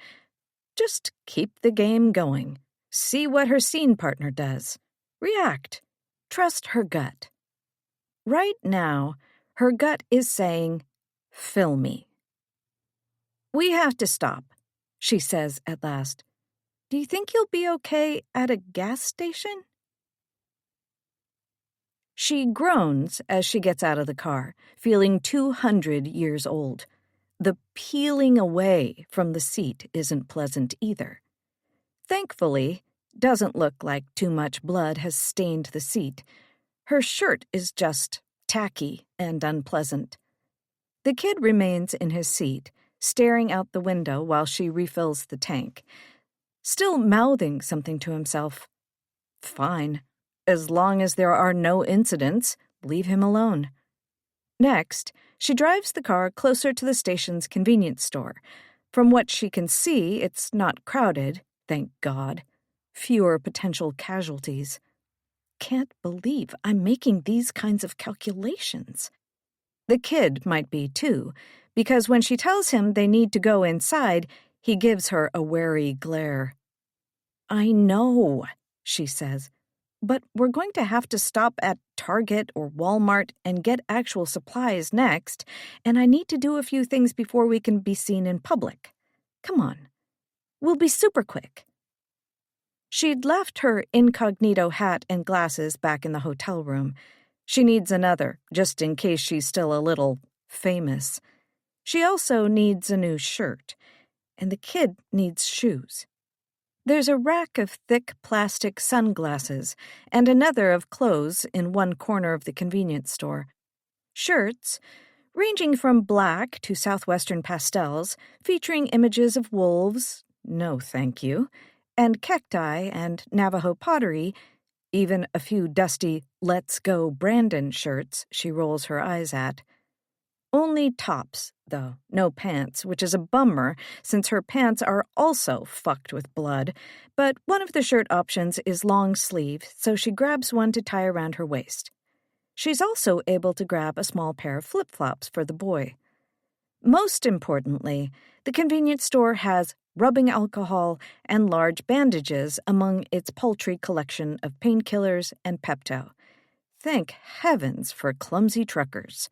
Just keep the game going. See what her scene partner does. React. Trust her gut. Right now, her gut is saying, "Fill me." "We have to stop," she says at last. "Do you think you'll be okay at a gas station?" She groans as she gets out of the car, feeling 200 years old. The peeling away from the seat isn't pleasant either. Thankfully, doesn't look like too much blood has stained the seat. Her shirt is just tacky and unpleasant. The kid remains in his seat, staring out the window while she refills the tank, still mouthing something to himself. Fine. As long as there are no incidents, leave him alone. Next, she drives the car closer to the station's convenience store. From what she can see, it's not crowded, thank God. Fewer potential casualties. Can't believe I'm making these kinds of calculations. The kid might be, too, because when she tells him they need to go inside, he gives her a wary glare. "I know," she says, "but we're going to have to stop at Target or Walmart and get actual supplies next, and I need to do a few things before we can be seen in public. Come on. We'll be super quick." She'd left her incognito hat and glasses back in the hotel room. She needs another, just in case she's still a little famous. She also needs a new shirt, and the kid needs shoes. There's a rack of thick plastic sunglasses and another of clothes in one corner of the convenience store. Shirts, ranging from black to southwestern pastels, featuring images of wolves, no thank you, and cacti and Navajo pottery, even a few dusty "Let's Go Brandon" shirts she rolls her eyes at. Only tops, though, no pants, which is a bummer since her pants are also fucked with blood, but one of the shirt options is long sleeve, so she grabs one to tie around her waist. She's also able to grab a small pair of flip-flops for the boy. Most importantly, the convenience store has rubbing alcohol, and large bandages among its paltry collection of painkillers and Pepto. Thank heavens for clumsy truckers.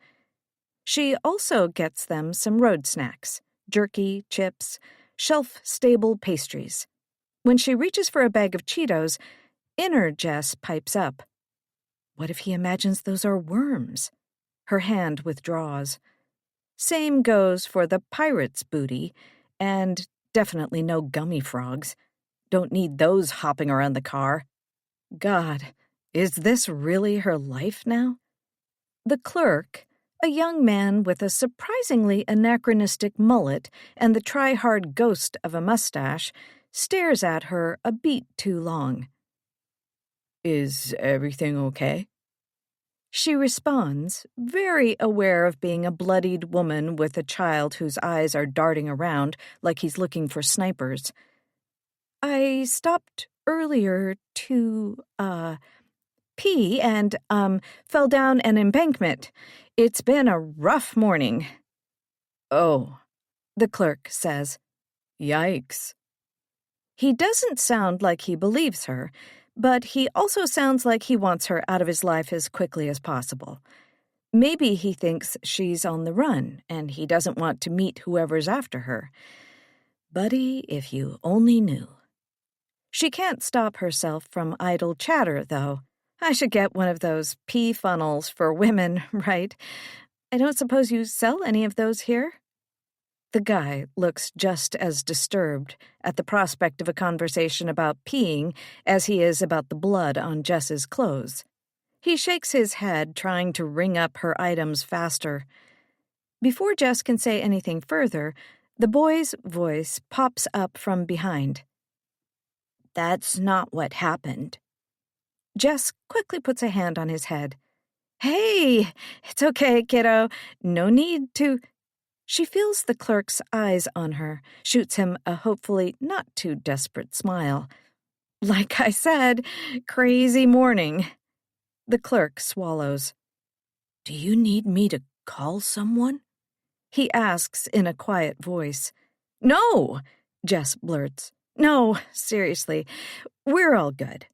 She also gets them some road snacks, jerky, chips, shelf-stable pastries. When she reaches for a bag of Cheetos, inner Jess pipes up. What if he imagines those are worms? Her hand withdraws. Same goes for the pirate's booty, and definitely no gummy frogs. Don't need those hopping around the car. God, is this really her life now? The clerk, a young man with a surprisingly anachronistic mullet and the try-hard ghost of a mustache, stares at her a beat too long. Is everything okay? She responds, very aware of being a bloodied woman with a child whose eyes are darting around like he's looking for snipers. I stopped earlier to, pee and, fell down an embankment. It's been a rough morning. Oh, the clerk says. Yikes. He doesn't sound like he believes her, but he also sounds like he wants her out of his life as quickly as possible. Maybe he thinks she's on the run, and he doesn't want to meet whoever's after her. Buddy, if you only knew. She can't stop herself from idle chatter, though. I should get one of those pee funnels for women, right? I don't suppose you sell any of those here? The guy looks just as disturbed at the prospect of a conversation about peeing as he is about the blood on Jess's clothes. He shakes his head, trying to ring up her items faster. Before Jess can say anything further, the boy's voice pops up from behind. That's not what happened. Jess quickly puts a hand on his head. Hey, it's okay, kiddo. No need to... She feels the clerk's eyes on her, shoots him a hopefully not too desperate smile. Like I said, crazy morning. The clerk swallows. Do you need me to call someone? He asks in a quiet voice. No, Jess blurts. No, seriously, we're all good.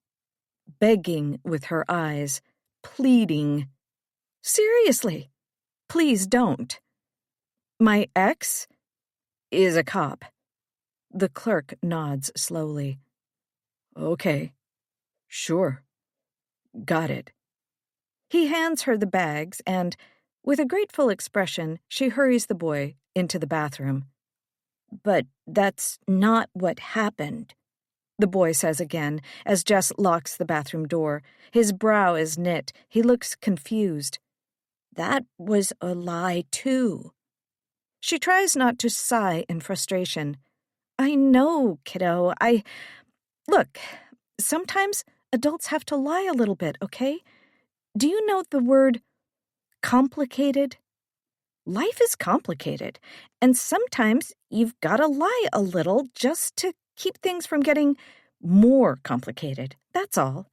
Begging with her eyes, pleading. Seriously, please don't. My ex is a cop. The clerk nods slowly. Okay, sure. Got it. He hands her the bags and, with a grateful expression, she hurries the boy into the bathroom. But that's not what happened, the boy says again, as Jess locks the bathroom door. His brow is knit. He looks confused. That was a lie, too. She tries not to sigh in frustration. I know, kiddo. Look, sometimes adults have to lie a little bit, okay? Do you know the word complicated? Life is complicated, and sometimes you've got to lie a little just to keep things from getting more complicated. That's all.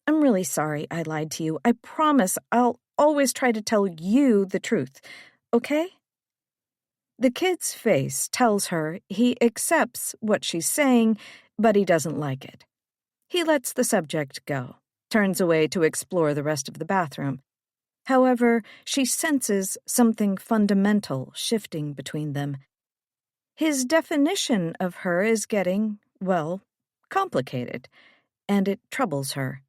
I'm really sorry I lied to you. I promise I'll always try to tell you the truth, okay? The kid's face tells her he accepts what she's saying, but he doesn't like it. He lets the subject go, turns away to explore the rest of the bathroom. However, she senses something fundamental shifting between them. His definition of her is getting, well, complicated, and it troubles her.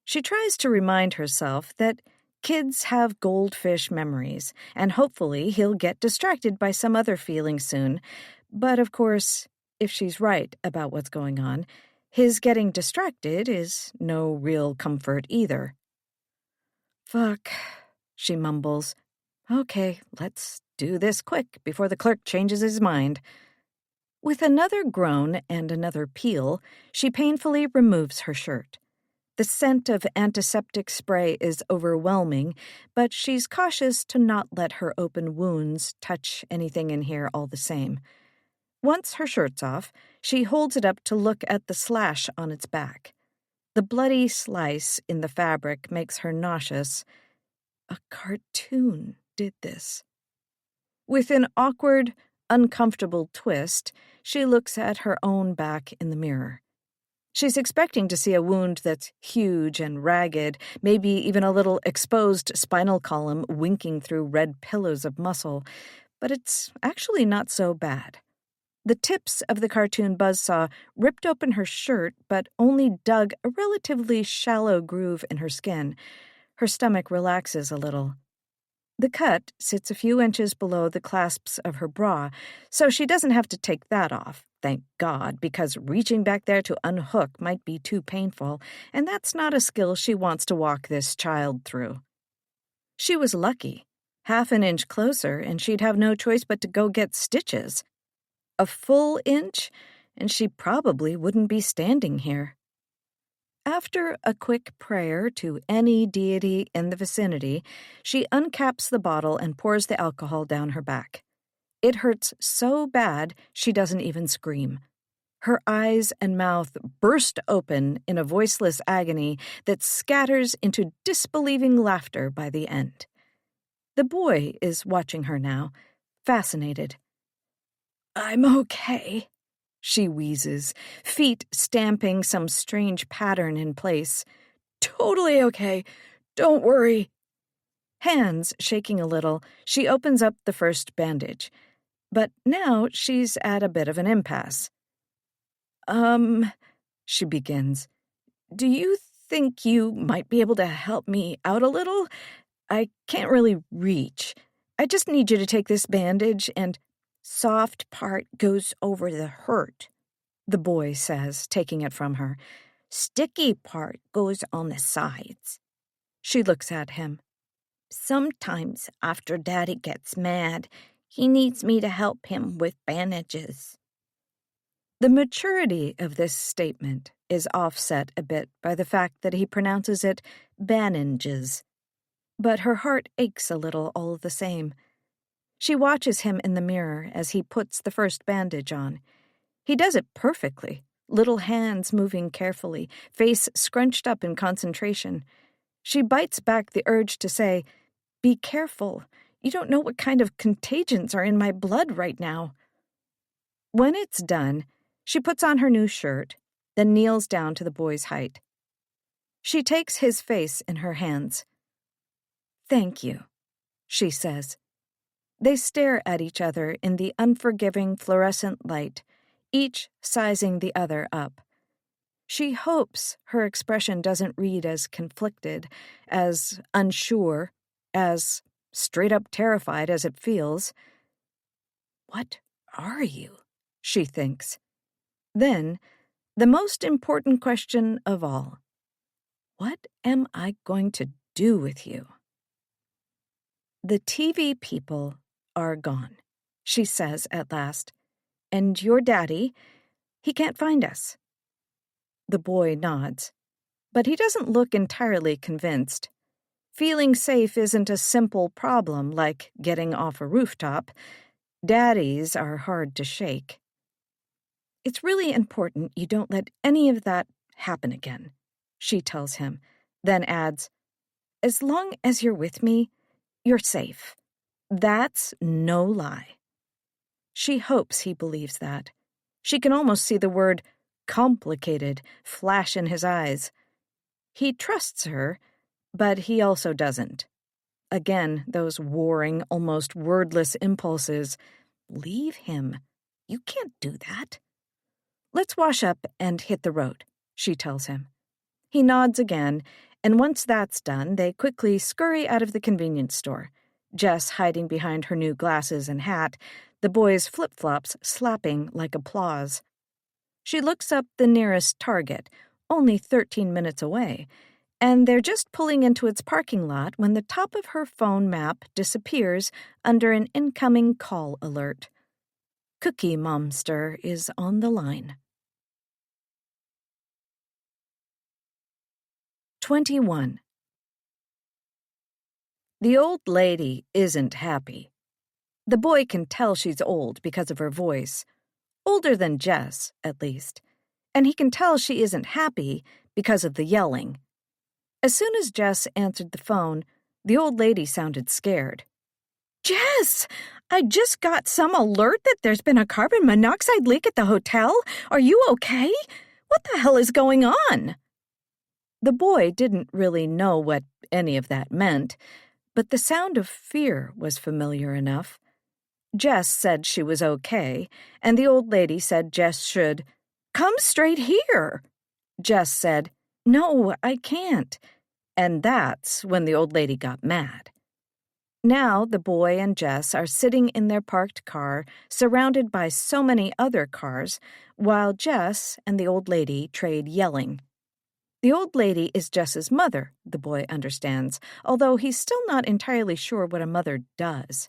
She tries to remind herself that kids have goldfish memories, and hopefully he'll get distracted by some other feeling soon. But, of course, if she's right about what's going on, his getting distracted is no real comfort either. Fuck, she mumbles. Okay, let's do this quick before the clerk changes his mind. With another groan and another peel, she painfully removes her shirt. The scent of antiseptic spray is overwhelming, but she's cautious to not let her open wounds touch anything in here all the same. Once her shirt's off, she holds it up to look at the slash on its back. The bloody slice in the fabric makes her nauseous. A cartoon did this. With an awkward, uncomfortable twist, she looks at her own back in the mirror. She's expecting to see a wound that's huge and ragged, maybe even a little exposed spinal column winking through red pillows of muscle, but it's actually not so bad. The tips of the cartoon buzzsaw ripped open her shirt, but only dug a relatively shallow groove in her skin. Her stomach relaxes a little. The cut sits a few inches below the clasps of her bra, so she doesn't have to take that off, thank God, because reaching back there to unhook might be too painful, and that's not a skill she wants to walk this child through. She was lucky. Half an inch closer, and she'd have no choice but to go get stitches. A full inch, and she probably wouldn't be standing here. After a quick prayer to any deity in the vicinity, she uncaps the bottle and pours the alcohol down her back. It hurts so bad she doesn't even scream. Her eyes and mouth burst open in a voiceless agony that scatters into disbelieving laughter by the end. The boy is watching her now, fascinated. "I'm okay," she wheezes, feet stamping some strange pattern in place. "Totally okay. Don't worry." Hands shaking a little, she opens up the first bandage. But now she's at a bit of an impasse. She begins. "Do you think you might be able to help me out a little? I can't really reach. I just need you to take this bandage and—" "Soft part goes over the hurt," the boy says, taking it from her. "Sticky part goes on the sides." She looks at him. "Sometimes after Daddy gets mad, he needs me to help him with bandages." The maturity of this statement is offset a bit by the fact that he pronounces it bandages. But her heart aches a little all the same. She watches him in the mirror as he puts the first bandage on. He does it perfectly, little hands moving carefully, face scrunched up in concentration. She bites back the urge to say, "Be careful. You don't know what kind of contagions are in my blood right now." When it's done, she puts on her new shirt, then kneels down to the boy's height. She takes his face in her hands. "Thank you," she says. They stare at each other in the unforgiving fluorescent light, each sizing the other up. She hopes her expression doesn't read as conflicted, as unsure, as straight-up terrified as it feels. "What are you?" she thinks. Then, the most important question of all. What am I going to do with you? "The TV people are gone," she says at last. "And your daddy, he can't find us." The boy nods, but he doesn't look entirely convinced. Feeling safe isn't a simple problem like getting off a rooftop. Daddies are hard to shake. "It's really important you don't let any of that happen again," she tells him, then adds, "As long as you're with me, you're safe. That's no lie." She hopes he believes that. She can almost see the word complicated flash in his eyes. He trusts her, but he also doesn't. Again, those warring, almost wordless impulses. Leave him. You can't do that. "Let's wash up and hit the road," she tells him. He nods again, and once that's done, they quickly scurry out of the convenience store, Jess hiding behind her new glasses and hat, the boy's flip-flops slapping like applause. She looks up the nearest Target, only 13 minutes away, and they're just pulling into its parking lot when the top of her phone map disappears under an incoming call alert. Cookie Momster is on the line. 21. The old lady isn't happy. The boy can tell she's old because of her voice. Older than Jess, at least. And he can tell she isn't happy because of the yelling. As soon as Jess answered the phone, the old lady sounded scared. "Jess, I just got some alert that there's been a carbon monoxide leak at the hotel. Are you okay? What the hell is going on?" The boy didn't really know what any of that meant, but the sound of fear was familiar enough. Jess said she was okay, and the old lady said Jess should "Come straight here." Jess said, "No, I can't." And that's when the old lady got mad. Now the boy and Jess are sitting in their parked car, surrounded by so many other cars, while Jess and the old lady trade yelling. The old lady is Jess's mother, the boy understands, although he's still not entirely sure what a mother does.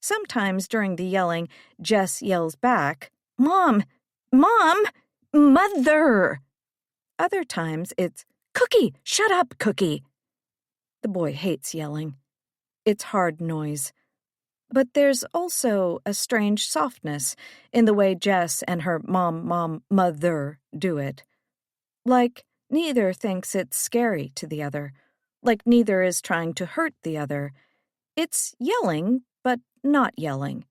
Sometimes during the yelling, Jess yells back, "Mom! Mom! Mother!" Other times it's, "Cookie! Shut up, Cookie!" The boy hates yelling. It's hard noise. But there's also a strange softness in the way Jess and her mother do it. Like neither thinks it's scary to the other. Like neither is trying to hurt the other. It's yelling, but not yelling.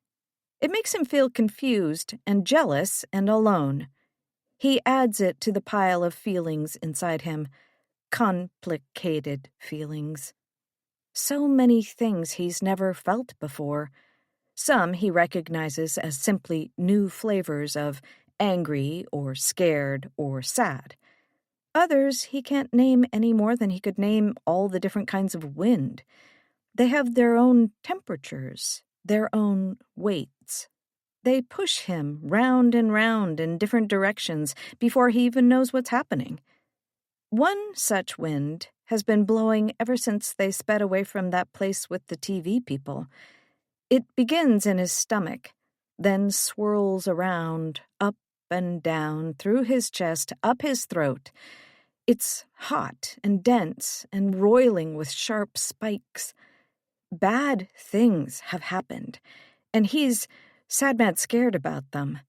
It makes him feel confused and jealous and alone. He adds it to the pile of feelings inside him. Complicated feelings. So many things he's never felt before. Some he recognizes as simply new flavors of angry or scared or sad. Others he can't name any more than he could name all the different kinds of wind. They have their own temperatures, their own weights. They push him round and round in different directions before he even knows what's happening. One such wind has been blowing ever since they sped away from that place with the TV people. It begins in his stomach, then swirls around, up and down, through his chest, up his throat. It's hot and dense and roiling with sharp spikes. Bad things have happened, and he's sad-mad scared about them.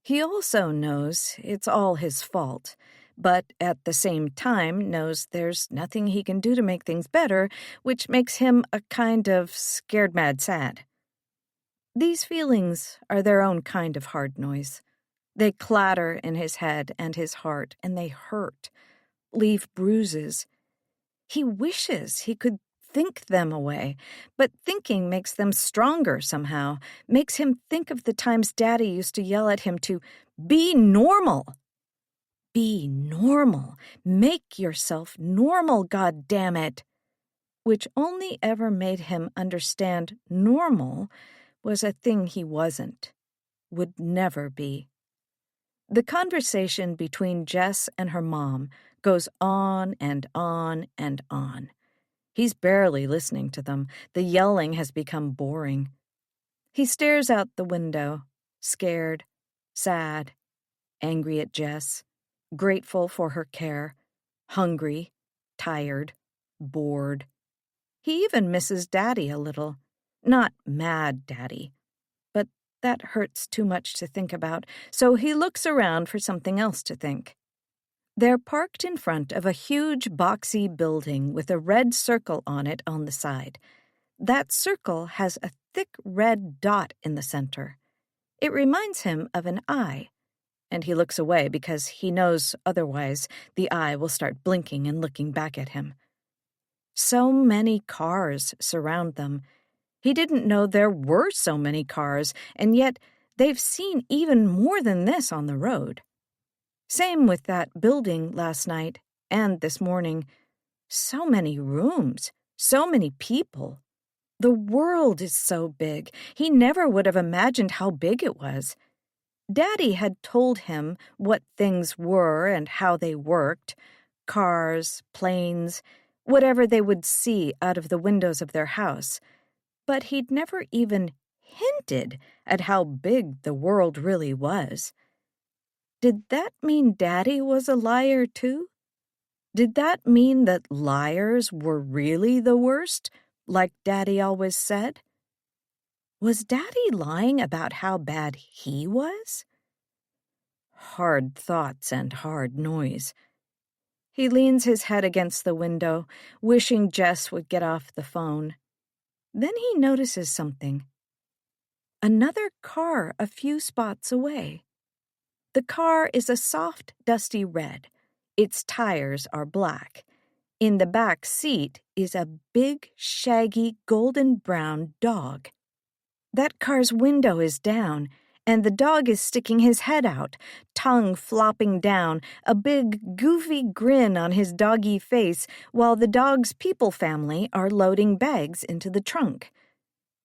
He also knows it's all his fault, but at the same time knows there's nothing he can do to make things better, which makes him a kind of scared-mad sad. These feelings are their own kind of hard noise. They clatter in his head and his heart, and they hurt, leave bruises. He wishes he could think them away, but thinking makes them stronger somehow, makes him think of the times Daddy used to yell at him to be normal. Be normal. Make yourself normal, goddammit. Which only ever made him understand normal was a thing he wasn't, would never be. The conversation between Jess and her mom goes on and on and on. He's barely listening to them. The yelling has become boring. He stares out the window, scared, sad, angry at Jess, grateful for her care, hungry, tired, bored. He even misses Daddy a little. Not mad Daddy, but that hurts too much to think about, so he looks around for something else to think. They're parked in front of a huge boxy building with a red circle on it on the side. That circle has a thick red dot in the center. It reminds him of an eye, and he looks away because he knows otherwise the eye will start blinking and looking back at him. So many cars surround them. He didn't know there were so many cars, and yet they've seen even more than this on the road. Same with that building last night and this morning. So many rooms, so many people. The world is so big. He never would have imagined how big it was. Daddy had told him what things were and how they worked. Cars, planes, whatever they would see out of the windows of their house. But he'd never even hinted at how big the world really was. Did that mean Daddy was a liar, too? Did that mean that liars were really the worst, like Daddy always said? Was Daddy lying about how bad he was? Hard thoughts and hard noise. He leans his head against the window, wishing Jess would get off the phone. Then he notices something. another car a few spots away. The car is a soft, dusty red. Its tires are black. In the back seat is a big, shaggy, golden-brown dog. That car's window is down, and the dog is sticking his head out, tongue flopping down, a big, goofy grin on his doggy face, while the dog's people family are loading bags into the trunk.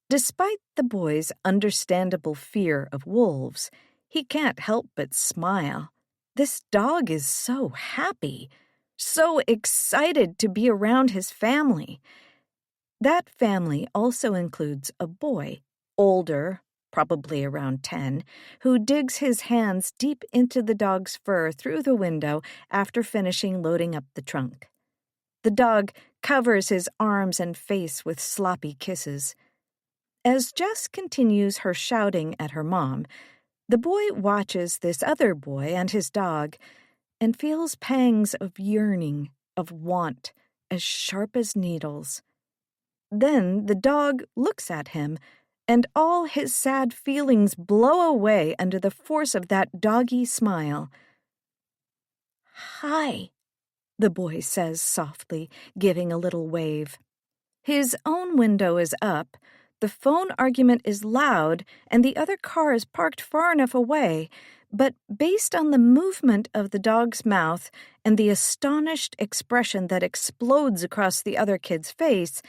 Despite the boy's understandable fear of wolves, he can't help but smile. This dog is so happy, so excited to be around his family. That family also includes a boy, older, probably around 10, who digs his hands deep into the dog's fur through the window after finishing loading up the trunk. The dog covers his arms and face with sloppy kisses. As Jess continues her shouting at her mom, the boy watches this other boy and his dog and feels pangs of yearning, of want, as sharp as needles. Then the dog looks at him, and all his sad feelings blow away under the force of that doggy smile. "Hi," the boy says softly, giving a little wave. His own window is up, the phone argument is loud, and the other car is parked far enough away, but based on the movement of the dog's mouth and the astonished expression that explodes across the other kid's face,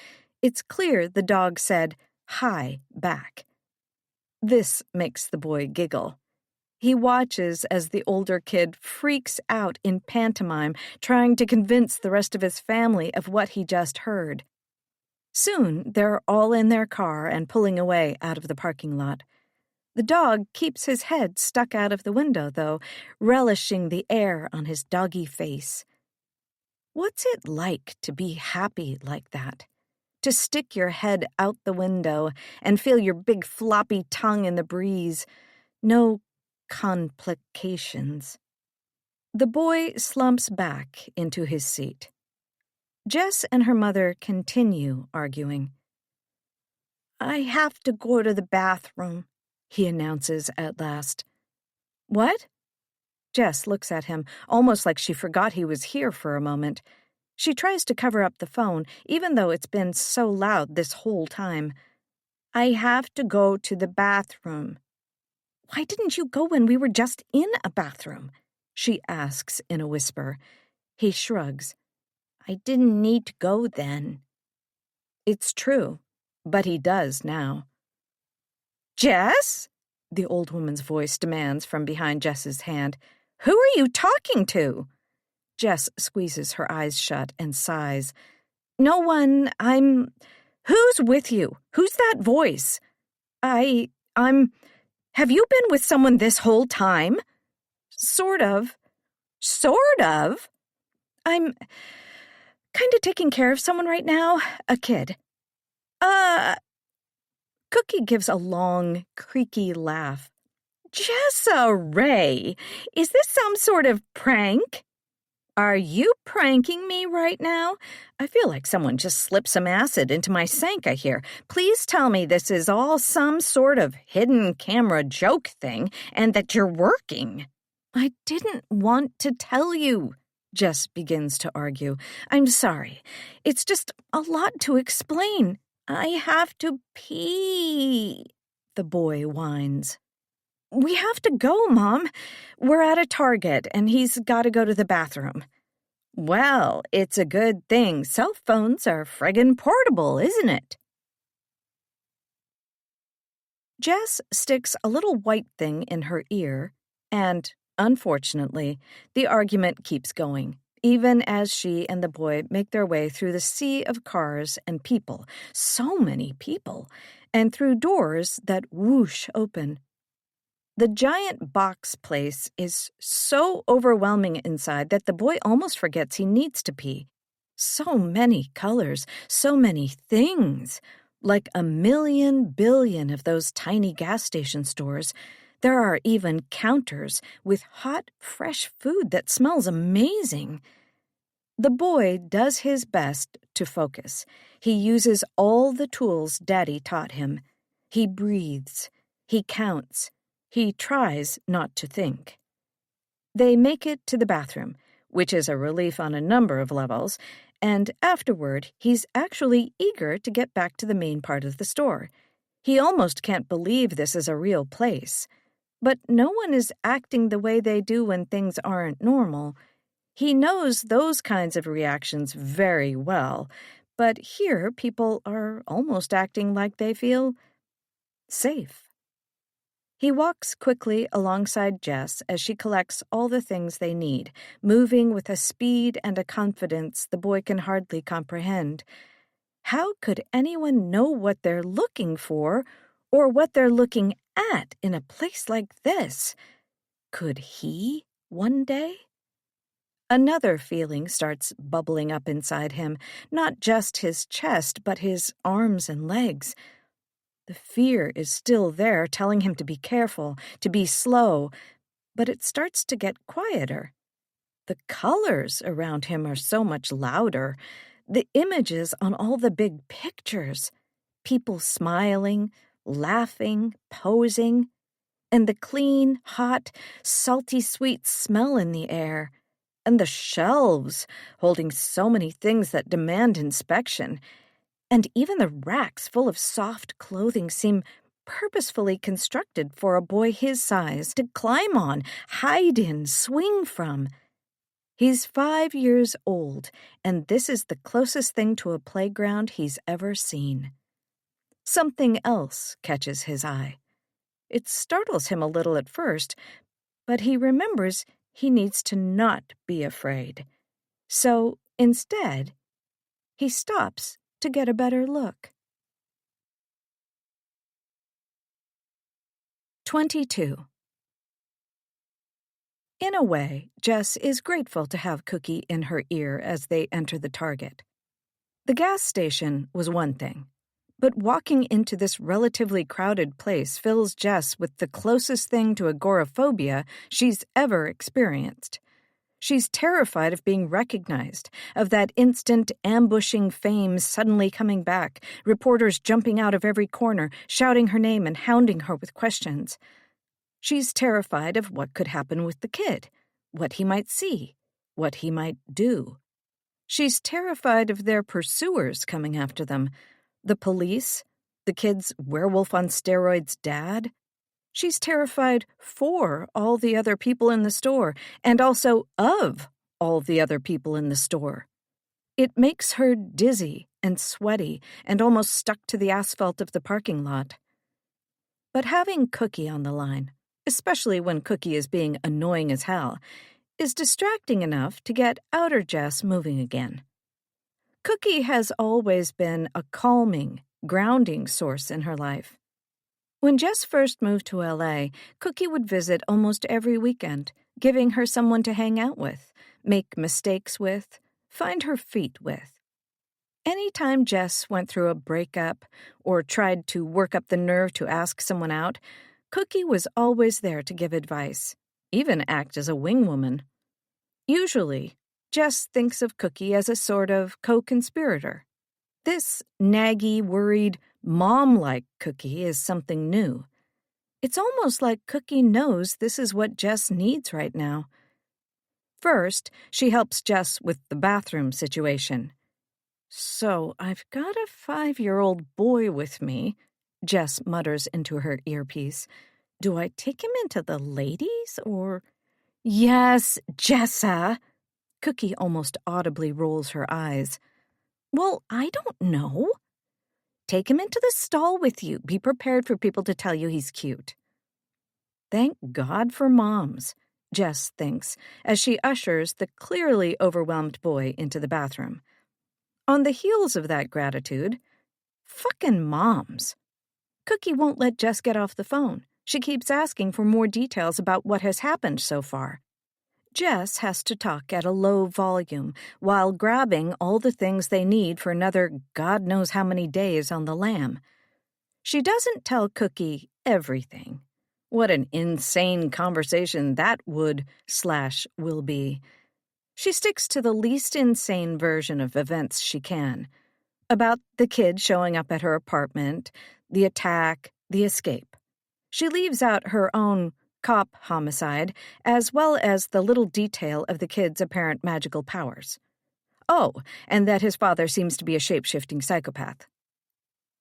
it's clear the dog said, "Hi," back. This makes the boy giggle. He watches as the older kid freaks out in pantomime, trying to convince the rest of his family of what he just heard. Soon, they're all in their car and pulling away out of the parking lot. The dog keeps his head stuck out of the window, though, relishing the air on his doggy face. What's it like to be happy like that? To stick your head out the window and feel your big floppy tongue in the breeze. No complications. The boy slumps back into his seat. Jess and her mother continue arguing. "I have to go to the bathroom," he announces at last. "What?" Jess looks at him, almost like she forgot he was here for a moment. She tries to cover up the phone, even though it's been so loud this whole time. "I have to go to the bathroom." "Why didn't you go when we were just in a bathroom?" she asks in a whisper. He shrugs. "I didn't need to go then." It's true, but he does now. "Jess?" the old woman's voice demands from behind Jess's hand. "Who are you talking to?" Jess squeezes her eyes shut and sighs. "No one. Who's with you? Who's that voice?" I'm... Have you been with someone this whole time?" "Sort of." "Sort of?" "I'm kind of taking care of someone right now, a kid." Cookie gives a long, creaky laugh. "Jessa Ray, is this some sort of prank?" "Are you pranking me right now? I feel like someone just slipped some acid into my Sanka here. Please tell me this is all some sort of hidden camera joke thing and that you're working." "I didn't want to tell you," Jess begins to argue. "I'm sorry. It's just a lot to explain. I have to pee," the boy whines. "We have to go, Mom. We're at a Target, and he's got to go to the bathroom." "Well, it's a good thing cell phones are friggin' portable, isn't it?" Jess sticks a little white thing in her ear, and, unfortunately, the argument keeps going, even as she and the boy make their way through the sea of cars and people, so many people, and through doors that whoosh open. The giant box place is so overwhelming inside that the boy almost forgets he needs to pee. So many colors, so many things. Like 1,000,000,000,000 of those tiny gas station stores, there are even counters with hot, fresh food that smells amazing. The boy does his best to focus. He uses all the tools Daddy taught him. He breathes. He counts. He tries not to think. They make it to the bathroom, which is a relief on a number of levels, and afterward he's actually eager to get back to the main part of the store. He almost can't believe this is a real place. But no one is acting the way they do when things aren't normal. He knows those kinds of reactions very well, but here people are almost acting like they feel safe. He walks quickly alongside Jess as she collects all the things they need, moving with a speed and a confidence the boy can hardly comprehend. How could anyone know what they're looking for or what they're looking at in a place like this? Could he one day? Another feeling starts bubbling up inside him, not just his chest, but his arms and legs. The fear is still there, telling him to be careful, to be slow, but it starts to get quieter. The colors around him are so much louder. The images on all the big pictures, people smiling, laughing, posing, and the clean, hot, salty sweet smell in the air, and the shelves holding so many things that demand inspection. And even the racks full of soft clothing seem purposefully constructed for a boy his size to climb on, hide in, swing from. He's 5 years old, and this is the closest thing to a playground he's ever seen. Something else catches his eye. It startles him a little at first, but he remembers he needs to not be afraid. So, instead, he stops to get a better look. 22. In a way, Jess is grateful to have Cookie in her ear as they enter the Target. The gas station was one thing, but walking into this relatively crowded place fills Jess with the closest thing to agoraphobia she's ever experienced. She's terrified of being recognized, of that instant ambushing fame suddenly coming back, reporters jumping out of every corner, shouting her name and hounding her with questions. She's terrified of what could happen with the kid, what he might see, what he might do. She's terrified of their pursuers coming after them, the police, the kid's werewolf-on-steroids dad. She's terrified for all the other people in the store, and also of all the other people in the store. It makes her dizzy and sweaty and almost stuck to the asphalt of the parking lot. But having Cookie on the line, especially when Cookie is being annoying as hell, is distracting enough to get outer Jess moving again. Cookie has always been a calming, grounding source in her life. When Jess first moved to L.A., Cookie would visit almost every weekend, giving her someone to hang out with, make mistakes with, find her feet with. Anytime Jess went through a breakup or tried to work up the nerve to ask someone out, Cookie was always there to give advice, even act as a wingwoman. Usually, Jess thinks of Cookie as a sort of co-conspirator. This naggy, worried, mom-like Cookie is something new. It's almost like Cookie knows this is what Jess needs right now. First, she helps Jess with the bathroom situation. "So, I've got a 5-year-old boy with me," Jess mutters into her earpiece. "Do I take him into the ladies, or—" "Yes, Jessa!" Cookie almost audibly rolls her eyes. "Well, I don't know." "Take him into the stall with you. Be prepared for people to tell you he's cute." Thank God for moms, Jess thinks, as she ushers the clearly overwhelmed boy into the bathroom. On the heels of that gratitude, fucking moms. Cookie won't let Jess get off the phone. She keeps asking for more details about what has happened so far. Jess has to talk at a low volume while grabbing all the things they need for another God knows how many days on the lam. She doesn't tell Cookie everything. What an insane conversation that would/will be. She sticks to the least insane version of events she can. About the kid showing up at her apartment, the attack, the escape. She leaves out her own cop homicide, as well as the little detail of the kid's apparent magical powers. Oh, and that his father seems to be a shape-shifting psychopath.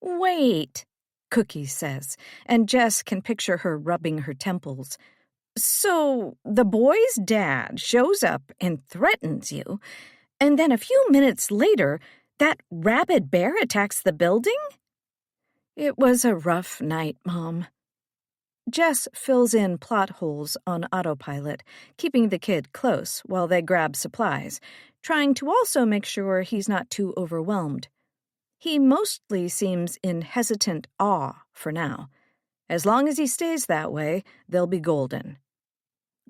Wait, Cookie says, and Jess can picture her rubbing her temples. So the boy's dad shows up and threatens you, and then a few minutes later, that rabid bear attacks the building? It was a rough night, Mom. Jess fills in plot holes on autopilot, keeping the kid close while they grab supplies, trying to also make sure he's not too overwhelmed. He mostly seems in hesitant awe for now. As long as he stays that way, they'll be golden.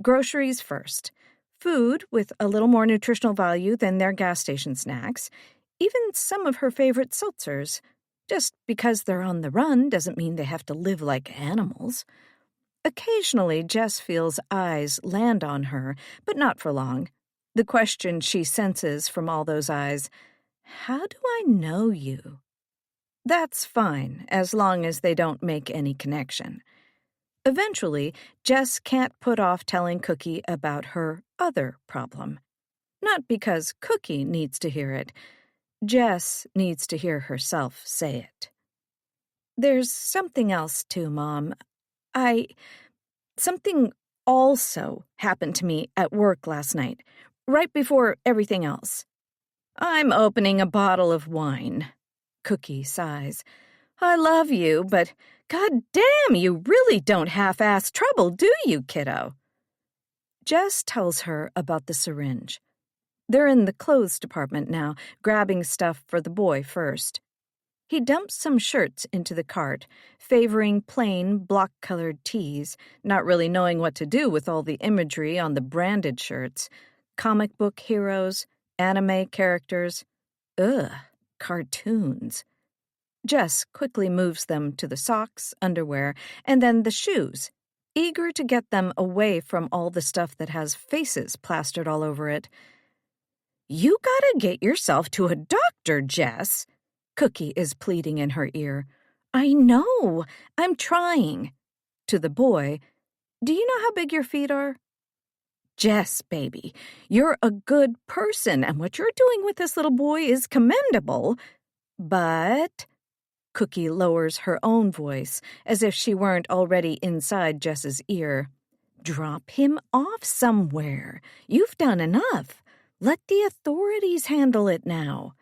Groceries first. Food with a little more nutritional value than their gas station snacks. Even some of her favorite seltzers. Just because they're on the run doesn't mean they have to live like animals. Occasionally, Jess feels eyes land on her, but not for long. The question she senses from all those eyes, how do I know you? That's fine, as long as they don't make any connection. Eventually, Jess can't put off telling Cookie about her other problem. Not because Cookie needs to hear it. Jess needs to hear herself say it. There's something else, too, Mom. Something also happened to me at work last night, right before everything else. I'm opening a bottle of wine. Cookie sighs. I love you, but goddamn, you really don't half-ass trouble, do you, kiddo? Jess tells her about the syringe. They're in the clothes department now, grabbing stuff for the boy first. He dumps some shirts into the cart, favoring plain, block-colored tees, not really knowing what to do with all the imagery on the branded shirts. Comic book heroes, anime characters. Ugh, cartoons. Jess quickly moves them to the socks, underwear, and then the shoes, eager to get them away from all the stuff that has faces plastered all over it. You gotta get yourself to a doctor, Jess. Cookie is pleading in her ear. I know. I'm trying. To the boy, do you know how big your feet are? Jess, baby, you're a good person, and what you're doing with this little boy is commendable. But... Cookie lowers her own voice, as if she weren't already inside Jess's ear. Drop him off somewhere. You've done enough. Let the authorities handle it now.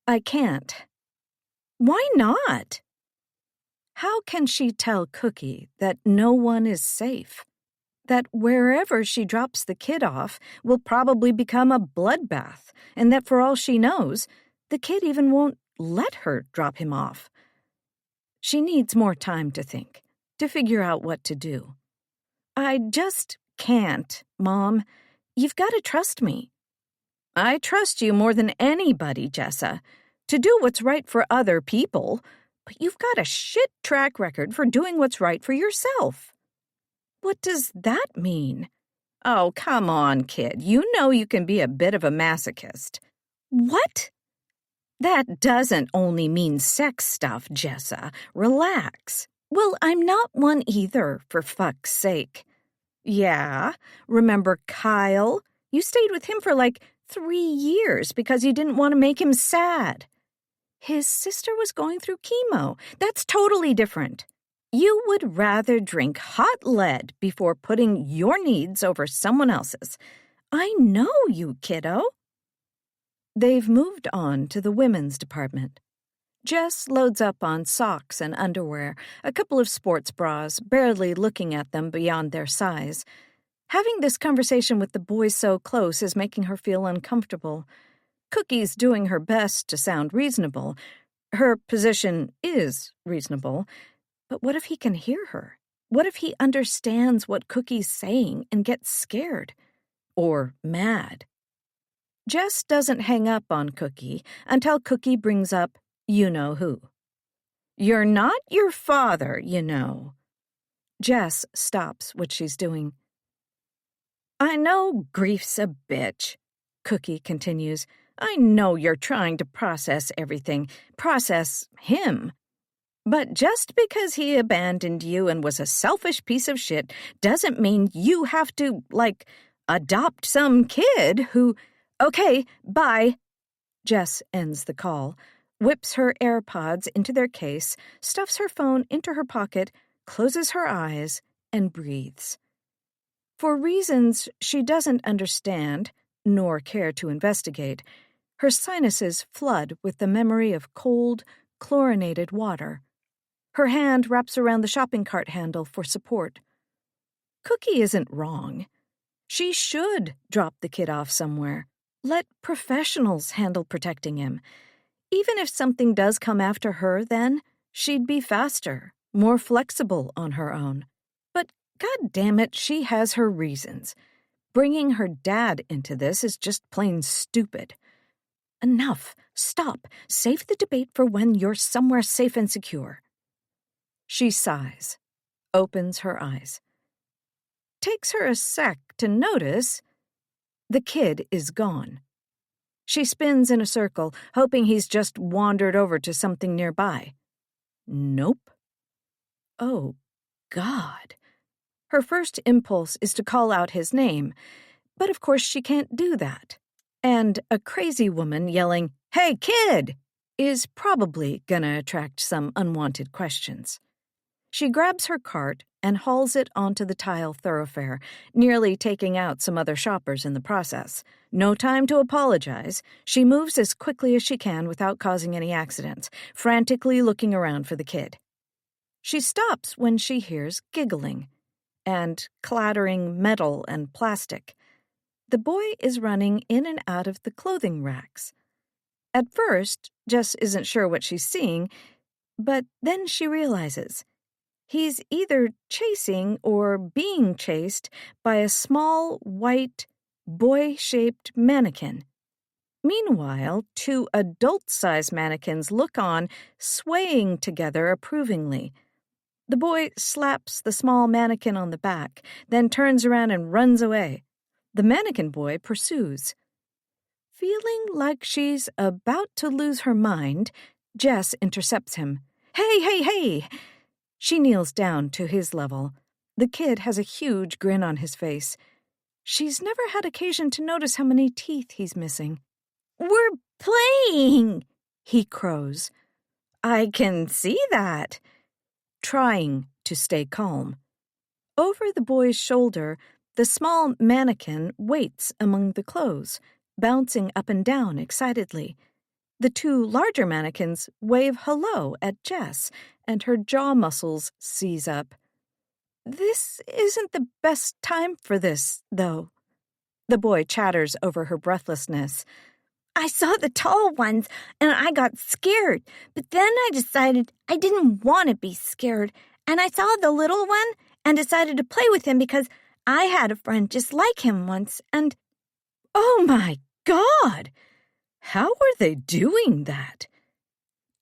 I can't. Why not? How can she tell Cookie that no one is safe? That wherever she drops the kid off will probably become a bloodbath, and that for all she knows, the kid even won't let her drop him off. She needs more time to think, to figure out what to do. I just can't, Mom. You've got to trust me. I trust you more than anybody, Jessa, to do what's right for other people, but you've got a shit track record for doing what's right for yourself. What does that mean? Oh, come on, kid. You know you can be a bit of a masochist. What? That doesn't only mean sex stuff, Jessa. Relax. Well, I'm not one either, for fuck's sake. Yeah, remember Kyle? You stayed with him for like 3 years because you didn't want to make him sad. His sister was going through chemo. That's totally different. You would rather drink hot lead before putting your needs over someone else's. I know you, kiddo. They've moved on to the women's department. Jess loads up on socks and underwear, a couple of sports bras, barely looking at them beyond their size. Having this conversation with the boys so close is making her feel uncomfortable. Cookie's doing her best to sound reasonable. Her position is reasonable. But what if he can hear her? What if he understands what Cookie's saying and gets scared? Or mad? Jess doesn't hang up on Cookie until Cookie brings up you-know-who. You're not your father, you know. Jess stops what she's doing. I know grief's a bitch, Cookie continues. I know you're trying to process everything. Process him. But just because he abandoned you and was a selfish piece of shit doesn't mean you have to, adopt some kid who... Okay, bye. Jess ends the call, whips her AirPods into their case, stuffs her phone into her pocket, closes her eyes, and breathes. For reasons she doesn't understand, nor care to investigate, her sinuses flood with the memory of cold, chlorinated water. Her hand wraps around the shopping cart handle for support. Cookie isn't wrong. She should drop the kid off somewhere. Let professionals handle protecting him. Even if something does come after her, then she'd be faster, more flexible on her own. But God damn it, she has her reasons. Bringing her dad into this is just plain stupid. Enough. Stop. Save the debate for when you're somewhere safe and secure. She sighs, opens her eyes. Takes her a sec to notice the kid is gone. She spins in a circle, hoping he's just wandered over to something nearby. Nope. Oh, God. Her first impulse is to call out his name, but of course she can't do that. And a crazy woman yelling, "Hey, kid!" is probably gonna attract some unwanted questions. She grabs her cart and hauls it onto the tile thoroughfare, nearly taking out some other shoppers in the process. No time to apologize. She moves as quickly as she can without causing any accidents, frantically looking around for the kid. She stops when she hears giggling and clattering metal and plastic. The boy is running in and out of the clothing racks. At first, Jess isn't sure what she's seeing, but then she realizes he's either chasing or being chased by a small, white, boy-shaped mannequin. Meanwhile, two adult-sized mannequins look on, swaying together approvingly. The boy slaps the small mannequin on the back, then turns around and runs away. The mannequin boy pursues. Feeling like she's about to lose her mind, Jess intercepts him. "Hey, hey, hey!" She kneels down to his level. The kid has a huge grin on his face. She's never had occasion to notice how many teeth he's missing. "We're playing," he crows. "I can see that." Trying to stay calm. Over the boy's shoulder, the small mannequin waits among the clothes, bouncing up and down excitedly. The two larger mannequins wave hello at Jess, and her jaw muscles seize up. This isn't the best time for this, though. The boy chatters over her breathlessness. "I saw the tall ones, and I got scared, but then I decided I didn't want to be scared, and I saw the little one and decided to play with him because I had a friend just like him once, and..." Oh my God! How are they doing that?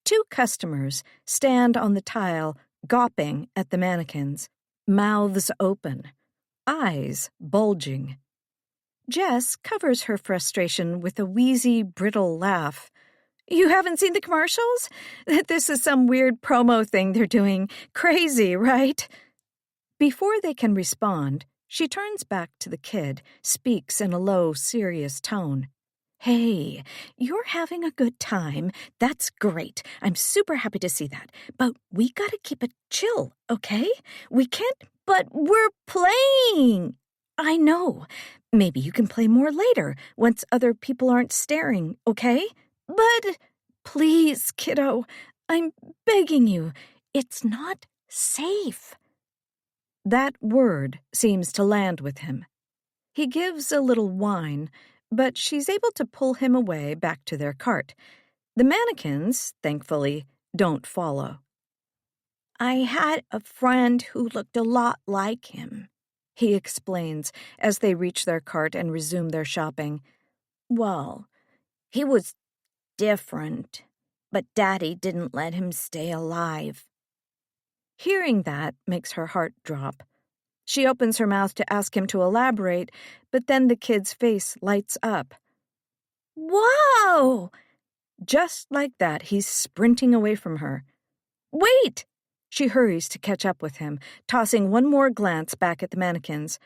Two customers stand on the tile, gawping at the mannequins, mouths open, eyes bulging. Jess covers her frustration with a wheezy, brittle laugh. "You haven't seen the commercials? This is some weird promo thing they're doing. Crazy, right?" Before they can respond, she turns back to the kid, speaks in a low, serious tone. "Hey, you're having a good time. That's great. I'm super happy to see that. But we gotta keep it chill, okay? We can't..." "But we're playing!" "I know. Maybe you can play more later, once other people aren't staring, okay? But please, kiddo, I'm begging you. It's not safe." That word seems to land with him. He gives a little whine, but she's able to pull him away back to their cart. The mannequins, thankfully, don't follow. "I had a friend who looked a lot like him," he explains as they reach their cart and resume their shopping. "Well, he was different, but Daddy didn't let him stay alive." Hearing that makes her heart drop. She opens her mouth to ask him to elaborate, but then the kid's face lights up. "Whoa!" Just like that, he's sprinting away from her. Wait! She hurries to catch up with him, tossing one more glance back at the mannequins.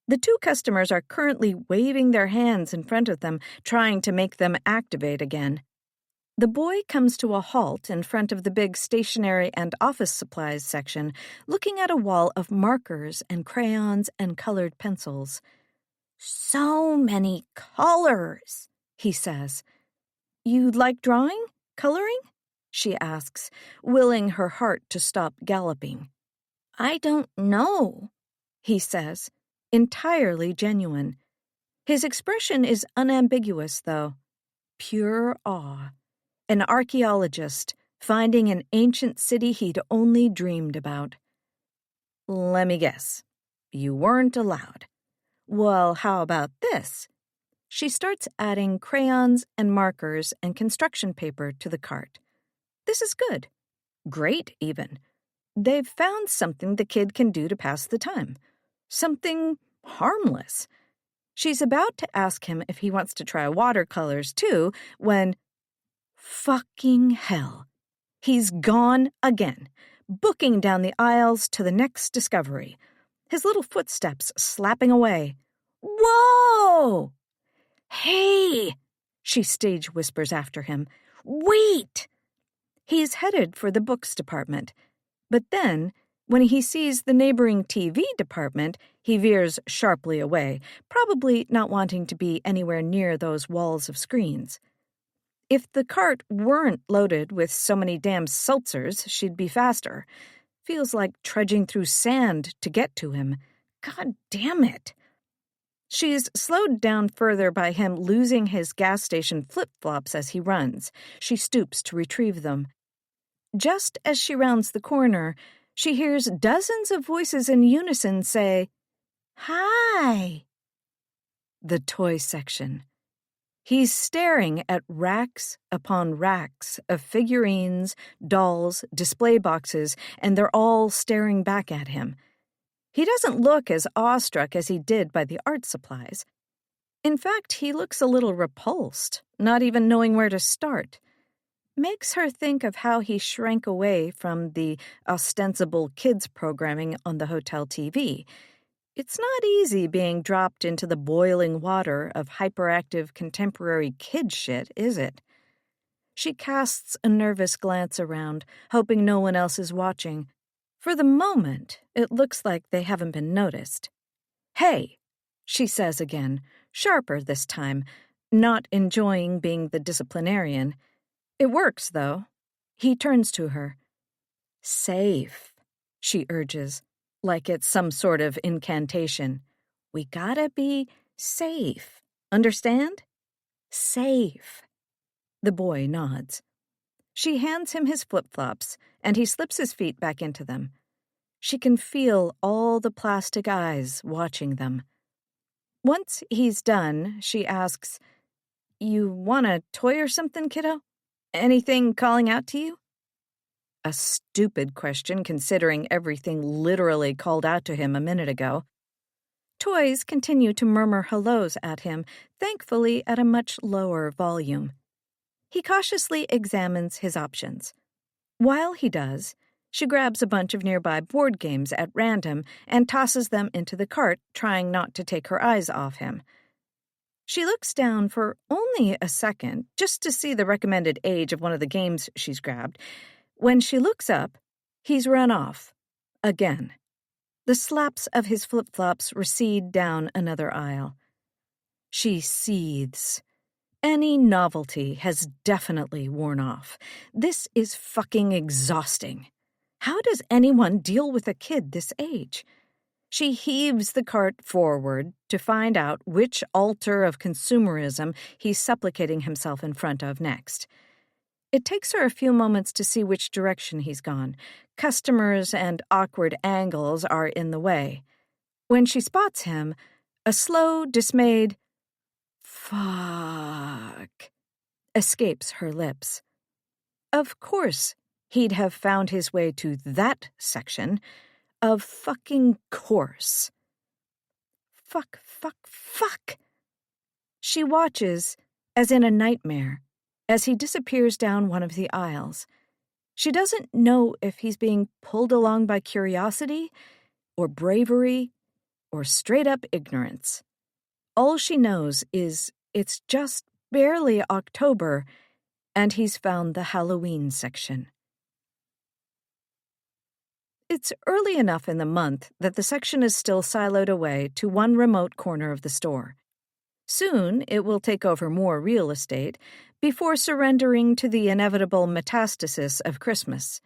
The two customers are currently waving their hands in front of them, trying to make them activate again. The boy comes to a halt in front of the big stationery and office supplies section, looking at a wall of markers and crayons and colored pencils. So many colors, he says. You like drawing? Coloring? She asks, willing her heart to stop galloping. I don't know, he says, entirely genuine. His expression is unambiguous, though. Pure awe. An archaeologist finding an ancient city he'd only dreamed about. Let me guess. You weren't allowed. Well, how about this? She starts adding crayons and markers and construction paper to the cart. This is good. Great, even. They've found something the kid can do to pass the time. Something harmless. She's about to ask him if he wants to try watercolors, too, when... Fucking hell. He's gone again, booking down the aisles to the next discovery. His little footsteps slapping away. Whoa! Hey! She stage whispers after him. Wait! He's headed for the books department. But then, when he sees the neighboring TV department, he veers sharply away, probably not wanting to be anywhere near those walls of screens. If the cart weren't loaded with so many damn seltzers, she'd be faster. Feels like trudging through sand to get to him. God damn it. She's slowed down further by him losing his gas station flip-flops as he runs. She stoops to retrieve them. Just as she rounds the corner, she hears dozens of voices in unison say, "Hi." The toy section. He's staring at racks upon racks of figurines, dolls, display boxes, and they're all staring back at him. He doesn't look as awestruck as he did by the art supplies. In fact, he looks a little repulsed, not even knowing where to start. Makes her think of how he shrank away from the ostensible kids programming on the hotel TV. It's not easy being dropped into the boiling water of hyperactive contemporary kid shit, is it? She casts a nervous glance around, hoping no one else is watching. For the moment, it looks like they haven't been noticed. "Hey," she says again, sharper this time, not enjoying being the disciplinarian. It works, though. He turns to her. "Safe," she urges, like it's some sort of incantation. "We gotta be safe. Understand? Safe." The boy nods. She hands him his flip-flops, and he slips his feet back into them. She can feel all the plastic eyes watching them. Once he's done, she asks, "You want a toy or something, kiddo? Anything calling out to you?" A stupid question considering everything literally called out to him a minute ago. Toys continue to murmur hellos at him, thankfully at a much lower volume. He cautiously examines his options. While he does, she grabs a bunch of nearby board games at random and tosses them into the cart, trying not to take her eyes off him. She looks down for only a second, just to see the recommended age of one of the games she's grabbed. When she looks up, he's run off. Again. The slaps of his flip-flops recede down another aisle. She seethes. Any novelty has definitely worn off. This is fucking exhausting. How does anyone deal with a kid this age? She heaves the cart forward to find out which altar of consumerism he's supplicating himself in front of next. It takes her a few moments to see which direction he's gone. Customers and awkward angles are in the way. When she spots him, a slow, dismayed "fuck" escapes her lips. Of course, he'd have found his way to that section. Of fucking course. Fuck, fuck, fuck. She watches, as in a nightmare, as he disappears down one of the aisles. She doesn't know if he's being pulled along by curiosity or bravery or straight-up ignorance. All she knows is it's just barely October, and he's found the Halloween section. It's early enough in the month that the section is still siloed away to one remote corner of the store. Soon it will take over more real estate before surrendering to the inevitable metastasis of Christmas.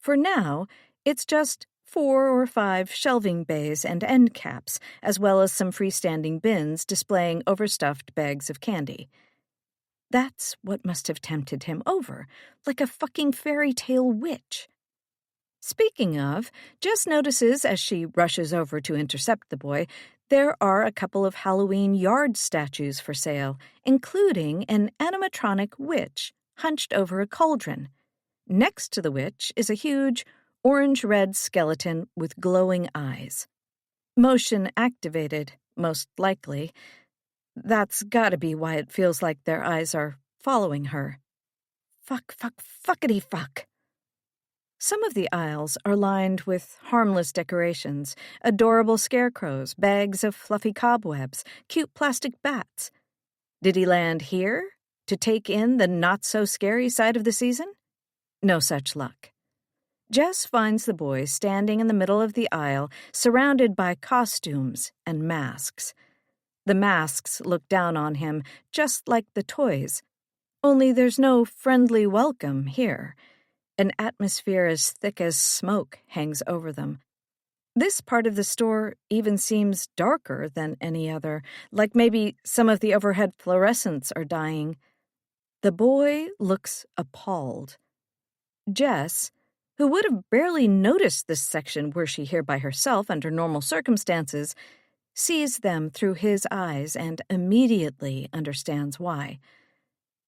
For now, it's just 4 or 5 shelving bays and end caps, as well as some freestanding bins displaying overstuffed bags of candy. That's what must have tempted him over, like a fucking fairy tale witch. Speaking of, Jess notices as she rushes over to intercept the boy, there are a couple of Halloween yard statues for sale, including an animatronic witch hunched over a cauldron. Next to the witch is a huge, orange-red skeleton with glowing eyes. Motion activated, most likely. That's gotta be why it feels like their eyes are following her. Fuckity-fuck. Some of the aisles are lined with harmless decorations, adorable scarecrows, bags of fluffy cobwebs, cute plastic bats. Did he land here to take in the not-so-scary side of the season? No such luck. Jess finds the boy standing in the middle of the aisle, surrounded by costumes and masks. The masks look down on him, just like the toys. Only there's no friendly welcome here. An atmosphere as thick as smoke hangs over them. This part of the store even seems darker than any other, like maybe some of the overhead fluorescents are dying. The boy looks appalled. Jess, who would have barely noticed this section were she here by herself under normal circumstances, sees them through his eyes and immediately understands why.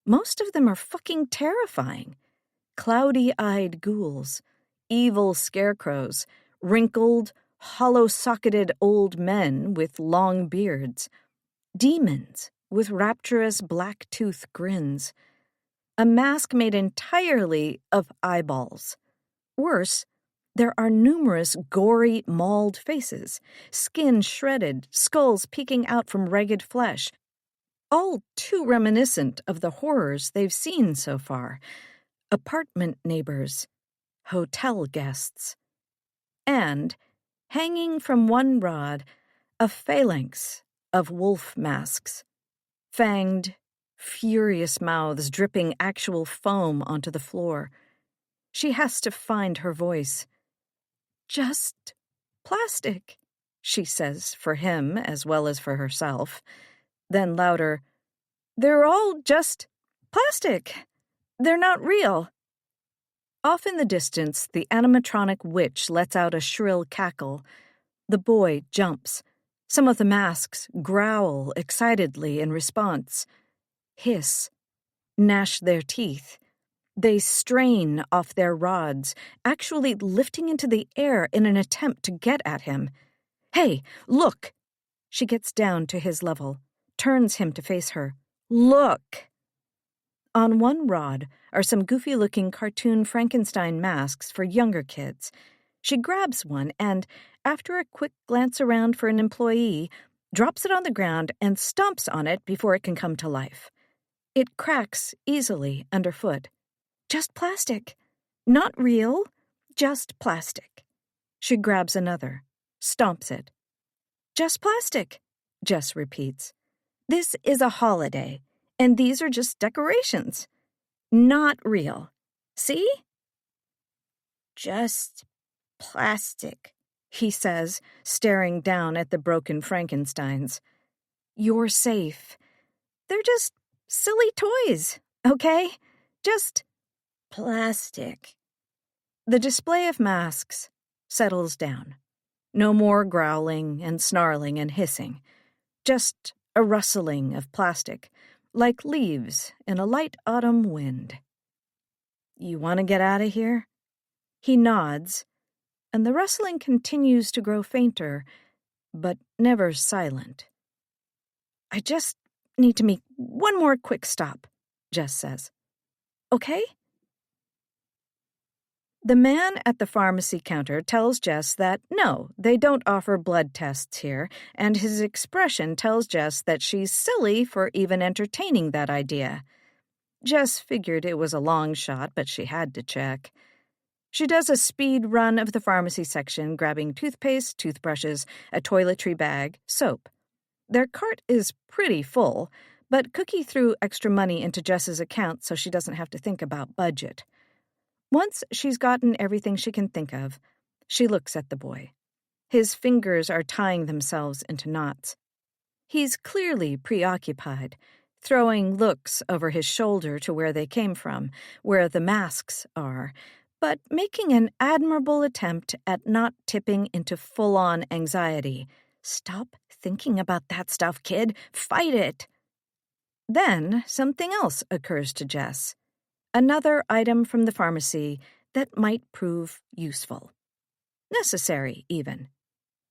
Most of them are fucking terrifying. Cloudy-eyed ghouls, evil scarecrows, wrinkled, hollow-socketed old men with long beards, demons with rapturous black-tooth grins, a mask made entirely of eyeballs. Worse, there are numerous gory, mauled faces, skin shredded, skulls peeking out from ragged flesh, all too reminiscent of the horrors they've seen so far. Apartment neighbors, hotel guests, and, hanging from one rod, a phalanx of wolf masks, fanged, furious mouths dripping actual foam onto the floor. She has to find her voice. Just plastic, she says for him as well as for herself. Then louder, they're all just plastic. They're not real. Off in the distance, the animatronic witch lets out a shrill cackle. The boy jumps. Some of the masks growl excitedly in response. Hiss. Gnash their teeth. They strain off their rods, actually lifting into the air in an attempt to get at him. Hey, look! She gets down to his level, turns him to face her. Look! On one rod are some goofy-looking cartoon Frankenstein masks for younger kids. She grabs one and, after a quick glance around for an employee, drops it on the ground and stomps on it before it can come to life. It cracks easily underfoot. Just plastic. Not real, just plastic. She grabs another, stomps it. Just plastic, Jess repeats. This is a holiday, and these are just decorations. Not real. See? Just plastic, he says, staring down at the broken Frankensteins. You're safe. They're just silly toys, okay? Just plastic. The display of masks settles down. No more growling and snarling and hissing. Just a rustling of plastic, like leaves in a light autumn wind. You want to get out of here? He nods, and the rustling continues to grow fainter, but never silent. I just need to make one more quick stop, Jess says. Okay? The man at the pharmacy counter tells Jess that no, they don't offer blood tests here, and his expression tells Jess that she's silly for even entertaining that idea. Jess figured it was a long shot, but she had to check. She does a speed run of the pharmacy section, grabbing toothpaste, toothbrushes, a toiletry bag, soap. Their cart is pretty full, but Cookie threw extra money into Jess's account so she doesn't have to think about budget. Once she's gotten everything she can think of, she looks at the boy. His fingers are tying themselves into knots. He's clearly preoccupied, throwing looks over his shoulder to where they came from, where the masks are, but making an admirable attempt at not tipping into full-on anxiety. Stop thinking about that stuff, kid. Fight it. Then something else occurs to Jess. Another item from the pharmacy that might prove useful. Necessary, even.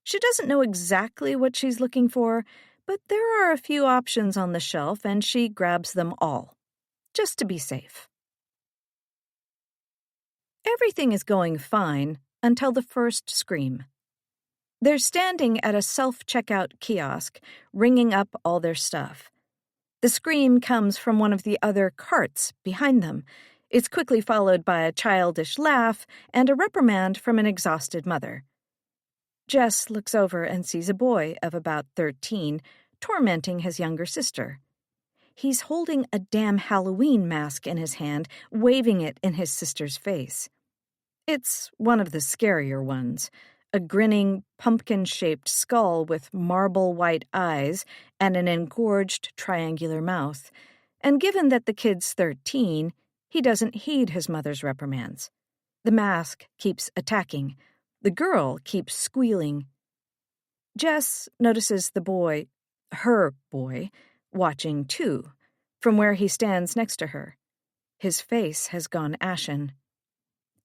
She doesn't know exactly what she's looking for, but there are a few options on the shelf and she grabs them all, just to be safe. Everything is going fine until the first scream. They're standing at a self-checkout kiosk, ringing up all their stuff. The scream comes from one of the other carts behind them. It's quickly followed by a childish laugh and a reprimand from an exhausted mother. Jess looks over and sees a boy of about 13 tormenting his younger sister. He's holding a damn Halloween mask in his hand, waving it in his sister's face. It's one of the scarier ones, a grinning, pumpkin-shaped skull with marble white eyes and an engorged triangular mouth. And given that the kid's 13, he doesn't heed his mother's reprimands. The mask keeps attacking. The girl keeps squealing. Jess notices the boy, her boy, watching too, from where he stands next to her. His face has gone ashen.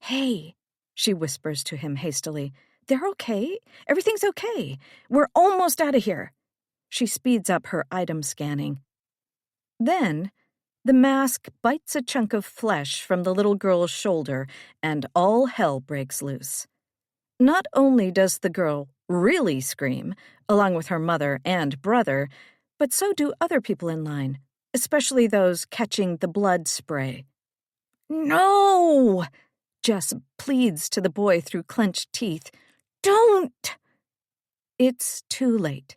"Hey," she whispers to him hastily. "They're okay. Everything's okay. We're almost out of here." She speeds up her item scanning. Then, the mask bites a chunk of flesh from the little girl's shoulder, and all hell breaks loose. Not only does the girl really scream, along with her mother and brother, but so do other people in line, especially those catching the blood spray. "No!" Jess pleads to the boy through clenched teeth. "Don't!" It's too late.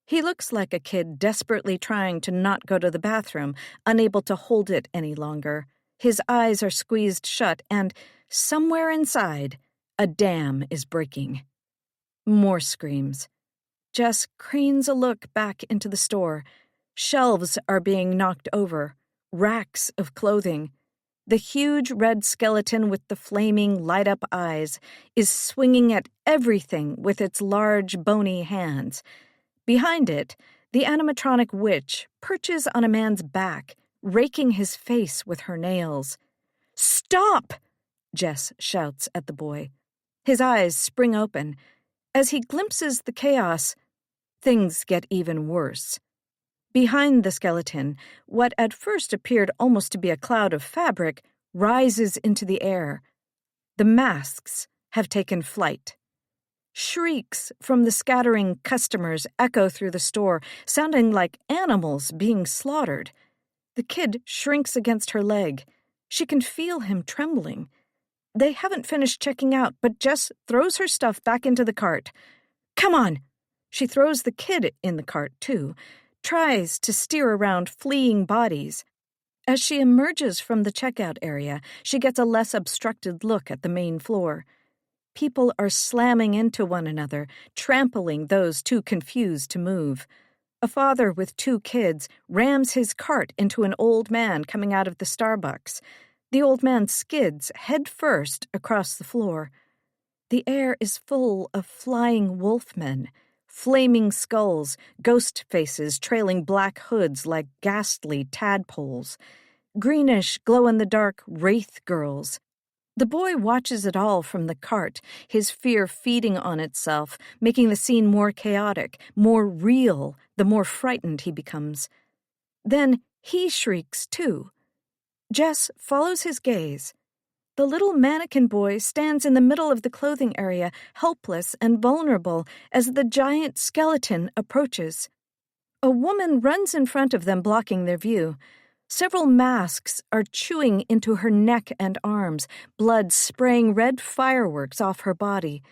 He looks like a kid desperately trying to not go to the bathroom, unable to hold it any longer. His eyes are squeezed shut, and somewhere inside, a dam is breaking. More screams. Jess cranes a look back into the store. Shelves are being knocked over. Racks of clothing. The huge red skeleton with the flaming, light-up eyes is swinging at everything with its large, bony hands. Behind it, the animatronic witch perches on a man's back, raking his face with her nails. "Stop!" Jess shouts at the boy. His eyes spring open. As he glimpses the chaos, things get even worse. Behind the skeleton, what at first appeared almost to be a cloud of fabric rises into the air. The masks have taken flight. Shrieks from the scattering customers echo through the store, sounding like animals being slaughtered. The kid shrinks against her leg. She can feel him trembling. They haven't finished checking out, but Jess throws her stuff back into the cart. "Come on!" She throws the kid in the cart, too, tries to steer around fleeing bodies. As she emerges from the checkout area, she gets a less obstructed look at the main floor. People are slamming into one another, trampling those too confused to move. A father with 2 kids rams his cart into an old man coming out of the Starbucks. The old man skids head first across the floor. The air is full of flying wolfmen, flaming skulls, ghost faces trailing black hoods like ghastly tadpoles, greenish glow-in-the-dark wraith girls. The boy watches it all from the cart, his fear feeding on itself, making the scene more chaotic, more real, the more frightened he becomes. Then he shrieks too. Jess follows his gaze. The little mannequin boy stands in the middle of the clothing area, helpless and vulnerable, as the giant skeleton approaches. A woman runs in front of them, blocking their view. Several masks are chewing into her neck and arms, blood spraying red fireworks off her body.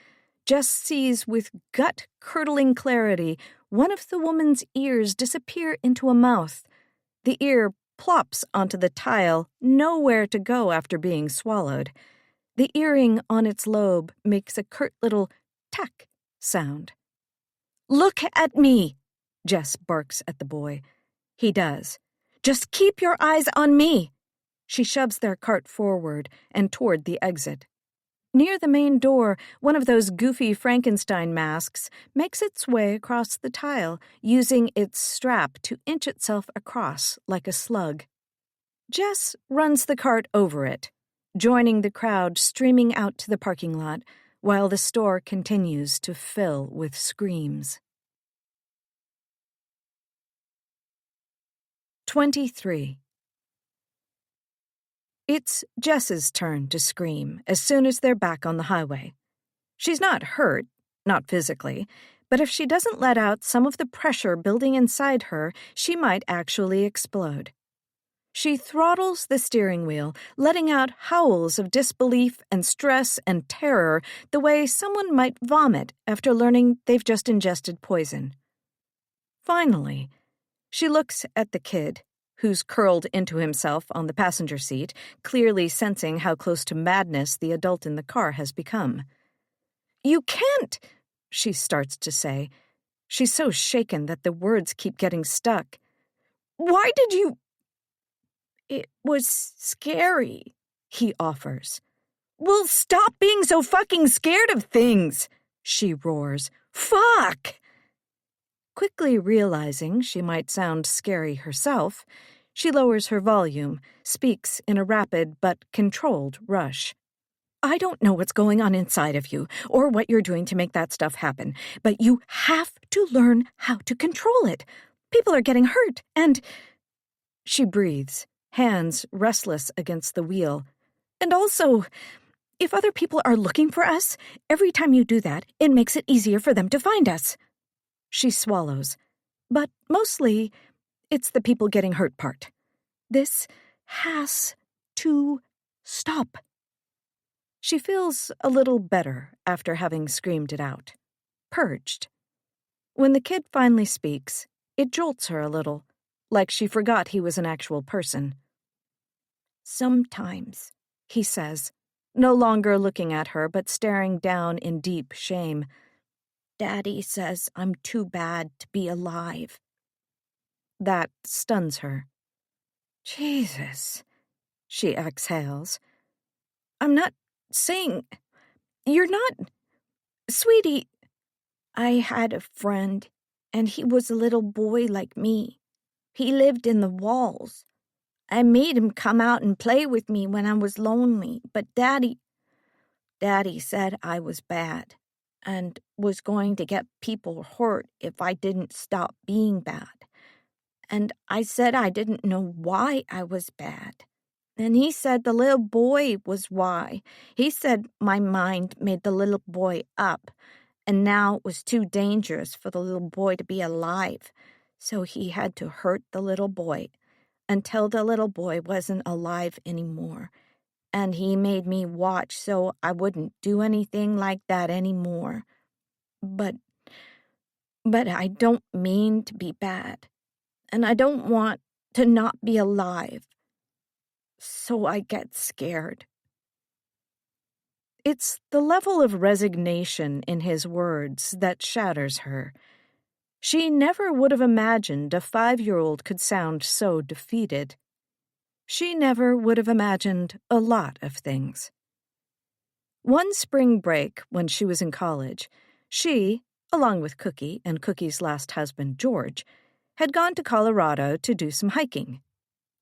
Jess sees with gut-curdling clarity one of the woman's ears disappear into a mouth. The ear plops onto the tile, nowhere to go after being swallowed. The earring on its lobe makes a curt little tack sound. "Look at me," Jess barks at the boy. He does. "Just keep your eyes on me." She shoves their cart forward and toward the exit. Near the main door, one of those goofy Frankenstein masks makes its way across the tile, using its strap to inch itself across like a slug. Jess runs the cart over it, joining the crowd streaming out to the parking lot, while the store continues to fill with screams. 23. It's Jess's turn to scream as soon as they're back on the highway. She's not hurt, not physically, but if she doesn't let out some of the pressure building inside her, she might actually explode. She throttles the steering wheel, letting out howls of disbelief and stress and terror the way someone might vomit after learning they've just ingested poison. Finally, she looks at the kid, who's curled into himself on the passenger seat, clearly sensing how close to madness the adult in the car has become. "You can't," she starts to say. She's so shaken that the words keep getting stuck. "Why did you—" "It was scary," he offers. "Well, stop being so fucking scared of things," she roars. "Fuck!" Quickly realizing she might sound scary herself, she lowers her volume, speaks in a rapid but controlled rush. "I don't know what's going on inside of you or what you're doing to make that stuff happen, but you have to learn how to control it. People are getting hurt, and—" She breathes, hands restless against the wheel. "And also, if other people are looking for us, every time you do that, it makes it easier for them to find us." She swallows. But mostly, it's the people getting hurt part. This has to stop. She feels a little better after having screamed it out. Purged. When the kid finally speaks, it jolts her a little, like she forgot he was an actual person. "Sometimes," he says, no longer looking at her but staring down in deep shame. "Daddy says I'm too bad to be alive." That stuns her. "Jesus," she exhales. "I'm not saying... You're not... Sweetie, I had a friend, and he was a little boy like me. He lived in the walls. I made him come out and play with me when I was lonely, but Daddy said I was bad and was going to get people hurt if I didn't stop being bad. And I said I didn't know why I was bad. And he said the little boy was why. He said my mind made the little boy up, and now it was too dangerous for the little boy to be alive. So he had to hurt the little boy until the little boy wasn't alive anymore. And he made me watch so I wouldn't do anything like that anymore. But I don't mean to be bad. And I don't want to not be alive. So I get scared." It's the level of resignation in his words that shatters her. She never would have imagined a 5-year-old could sound so defeated. She never would have imagined a lot of things. One spring break, when she was in college, she, along with Cookie and Cookie's last husband, George, had gone to Colorado to do some hiking.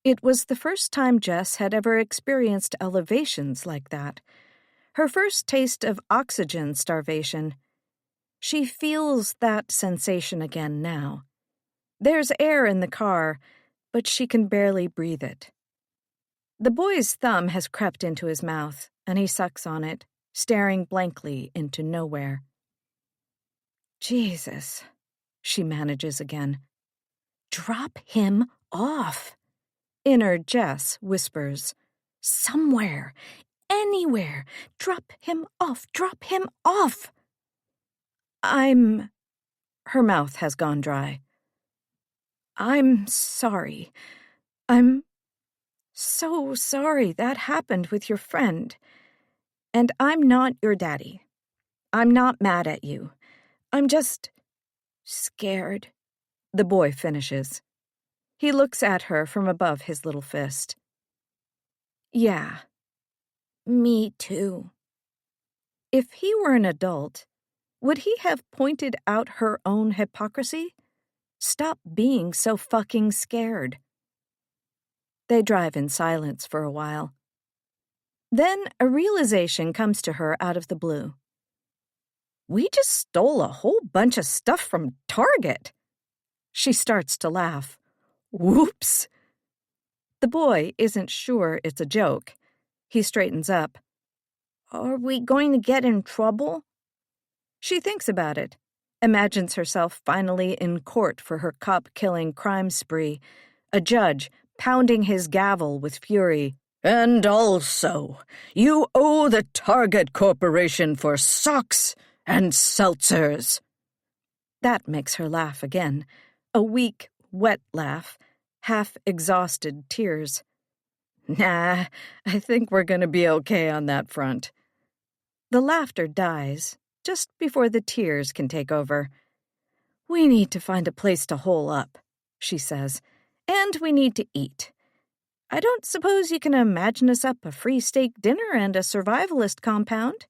It was the first time Jess had ever experienced elevations like that. Her first taste of oxygen starvation. She feels that sensation again now. There's air in the car, but she can barely breathe it. The boy's thumb has crept into his mouth, and he sucks on it, staring blankly into nowhere. Jesus, she manages again. Drop him off. Inner Jess whispers, somewhere, anywhere, drop him off, drop him off. Her mouth has gone dry. I'm sorry. I'm so sorry that happened with your friend. And I'm not your daddy. I'm not mad at you. I'm just scared, the boy finishes. He looks at her from above his little fist. Yeah, me too. If he were an adult, would he have pointed out her own hypocrisy? Stop being so fucking scared. They drive in silence for a while. Then a realization comes to her out of the blue. We just stole a whole bunch of stuff from Target. She starts to laugh. Whoops. The boy isn't sure it's a joke. He straightens up. Are we going to get in trouble? She thinks about it, imagines herself finally in court for her cop-killing crime spree, a judge pounding his gavel with fury. And also, you owe the Target Corporation for socks and seltzers. That makes her laugh again, a weak, wet laugh, half-exhausted tears. Nah, I think we're going to be okay on that front. The laughter dies just before the tears can take over. We need to find a place to hole up, she says, and we need to eat. I don't suppose you can imagine us up a free steak dinner and a survivalist compound?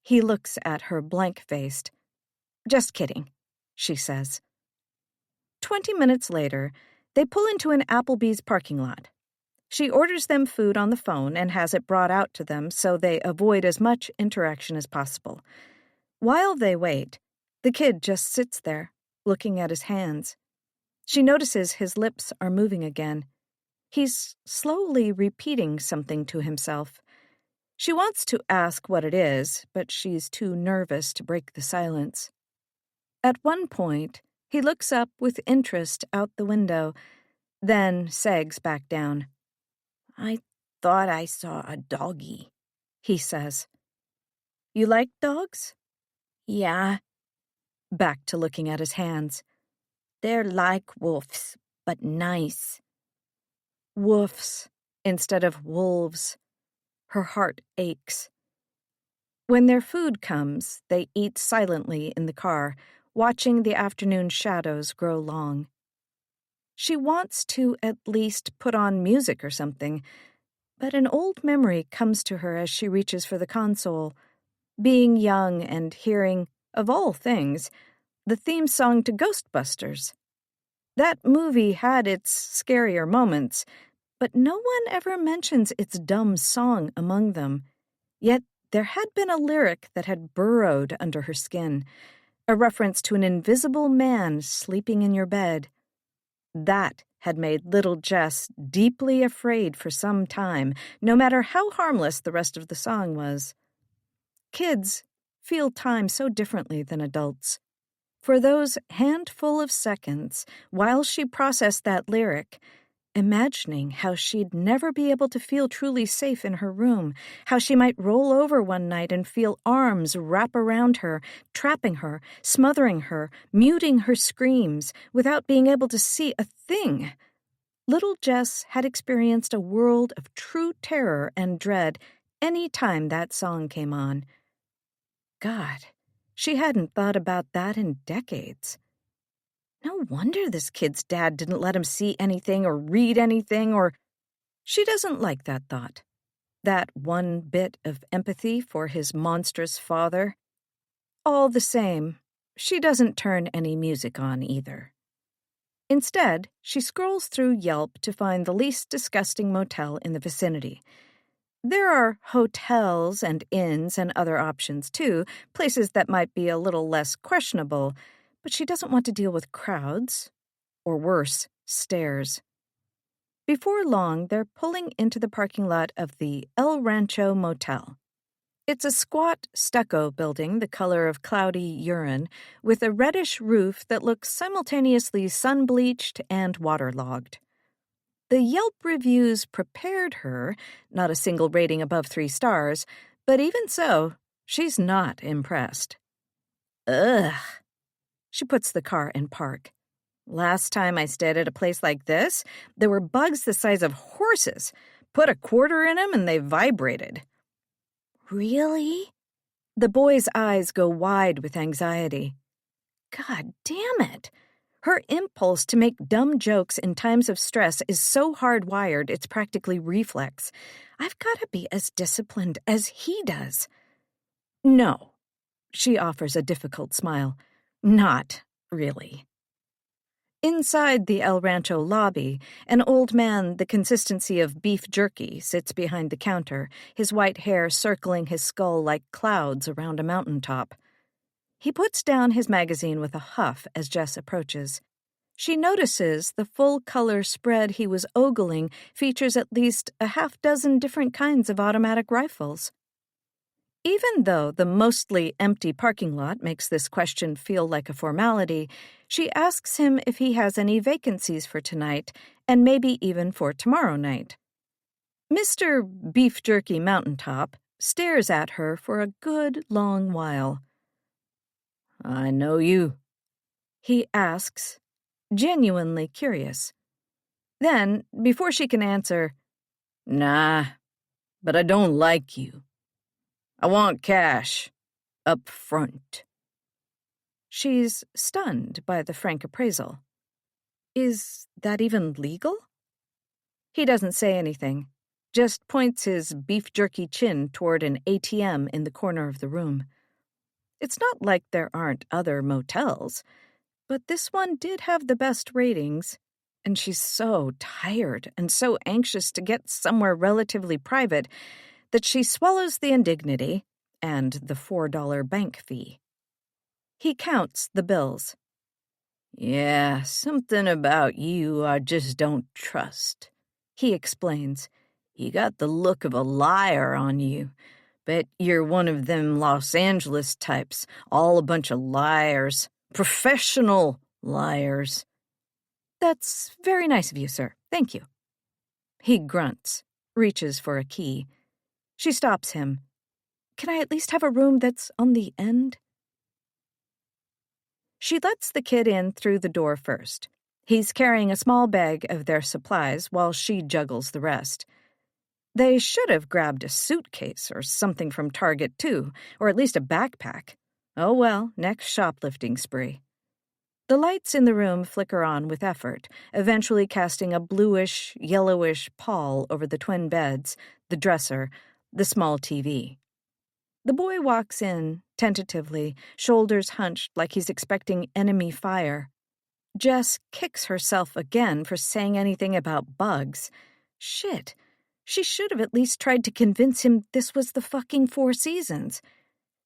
He looks at her blank-faced. Just kidding, she says. 20 minutes later, they pull into an Applebee's parking lot. She orders them food on the phone and has it brought out to them so they avoid as much interaction as possible. While they wait, the kid just sits there, looking at his hands. She notices his lips are moving again. He's slowly repeating something to himself. She wants to ask what it is, but she's too nervous to break the silence. At one point, he looks up with interest out the window, then sags back down. I thought I saw a doggy, he says. You like dogs? Yeah. Back to looking at his hands. They're like wolves, but nice. Woofs instead of wolves. Her heart aches. When their food comes, they eat silently in the car, watching the afternoon shadows grow long. She wants to at least put on music or something, but an old memory comes to her as she reaches for the console, being young and hearing, of all things, the theme song to Ghostbusters. That movie had its scarier moments, but no one ever mentions its dumb song among them. Yet there had been a lyric that had burrowed under her skin, a reference to an invisible man sleeping in your bed. That had made little Jess deeply afraid for some time, no matter how harmless the rest of the song was. Kids feel time so differently than adults. For those handful of seconds, while she processed that lyric, imagining how she'd never be able to feel truly safe in her room, how she might roll over one night and feel arms wrap around her, trapping her, smothering her, muting her screams, without being able to see a thing. Little Jess had experienced a world of true terror and dread any time that song came on. God, she hadn't thought about that in decades. No wonder this kid's dad didn't let him see anything or read anything, or... She doesn't like that thought. That one bit of empathy for his monstrous father. All the same, she doesn't turn any music on either. Instead, she scrolls through Yelp to find the least disgusting motel in the vicinity. There are hotels and inns and other options, too, places that might be a little less questionable, but she doesn't want to deal with crowds, or worse, stares. Before long, they're pulling into the parking lot of the El Rancho Motel. It's a squat stucco building the color of cloudy urine, with a reddish roof that looks simultaneously sun-bleached and waterlogged. The Yelp reviews prepared her, not a single rating above 3 stars, but even so, she's not impressed. Ugh. She puts the car in park. Last time I stayed at a place like this, there were bugs the size of horses. Put a quarter in them and they vibrated. Really? The boy's eyes go wide with anxiety. God damn it. Her impulse to make dumb jokes in times of stress is so hardwired it's practically reflex. I've got to be as disciplined as he does. No, she offers a difficult smile. Not really. Inside the El Rancho lobby, an old man the consistency of beef jerky sits behind the counter, his white hair circling his skull like clouds around a mountaintop. He puts down his magazine with a huff as Jess approaches. She notices the full-color spread he was ogling features at least a half-dozen different kinds of automatic rifles. Even though the mostly empty parking lot makes this question feel like a formality, she asks him if he has any vacancies for tonight, and maybe even for tomorrow night. Mr. Beef Jerky Mountaintop stares at her for a good long while. I know you, he asks, genuinely curious. Then, before she can answer, Nah, but I don't like you. I want cash, up front. She's stunned by the frank appraisal. Is that even legal? He doesn't say anything, just points his beef jerky chin toward an ATM in the corner of the room. It's not like there aren't other motels, but this one did have the best ratings, and she's so tired and so anxious to get somewhere relatively private that she swallows the indignity and the $4 bank fee. He counts the bills. Yeah, something about you I just don't trust, he explains. You got the look of a liar on you. Bet you're one of them Los Angeles types, all a bunch of liars. Professional liars. That's very nice of you, sir. Thank you. He grunts, reaches for a key. She stops him. Can I at least have a room that's on the end? She lets the kid in through the door first. He's carrying a small bag of their supplies while she juggles the rest. They should have grabbed a suitcase or something from Target, too, or at least a backpack. Oh well, next shoplifting spree. The lights in the room flicker on with effort, eventually casting a bluish, yellowish pall over the twin beds, the dresser, the small TV. The boy walks in, tentatively, shoulders hunched like he's expecting enemy fire. Jess kicks herself again for saying anything about bugs. Shit, she should have at least tried to convince him this was the fucking Four Seasons.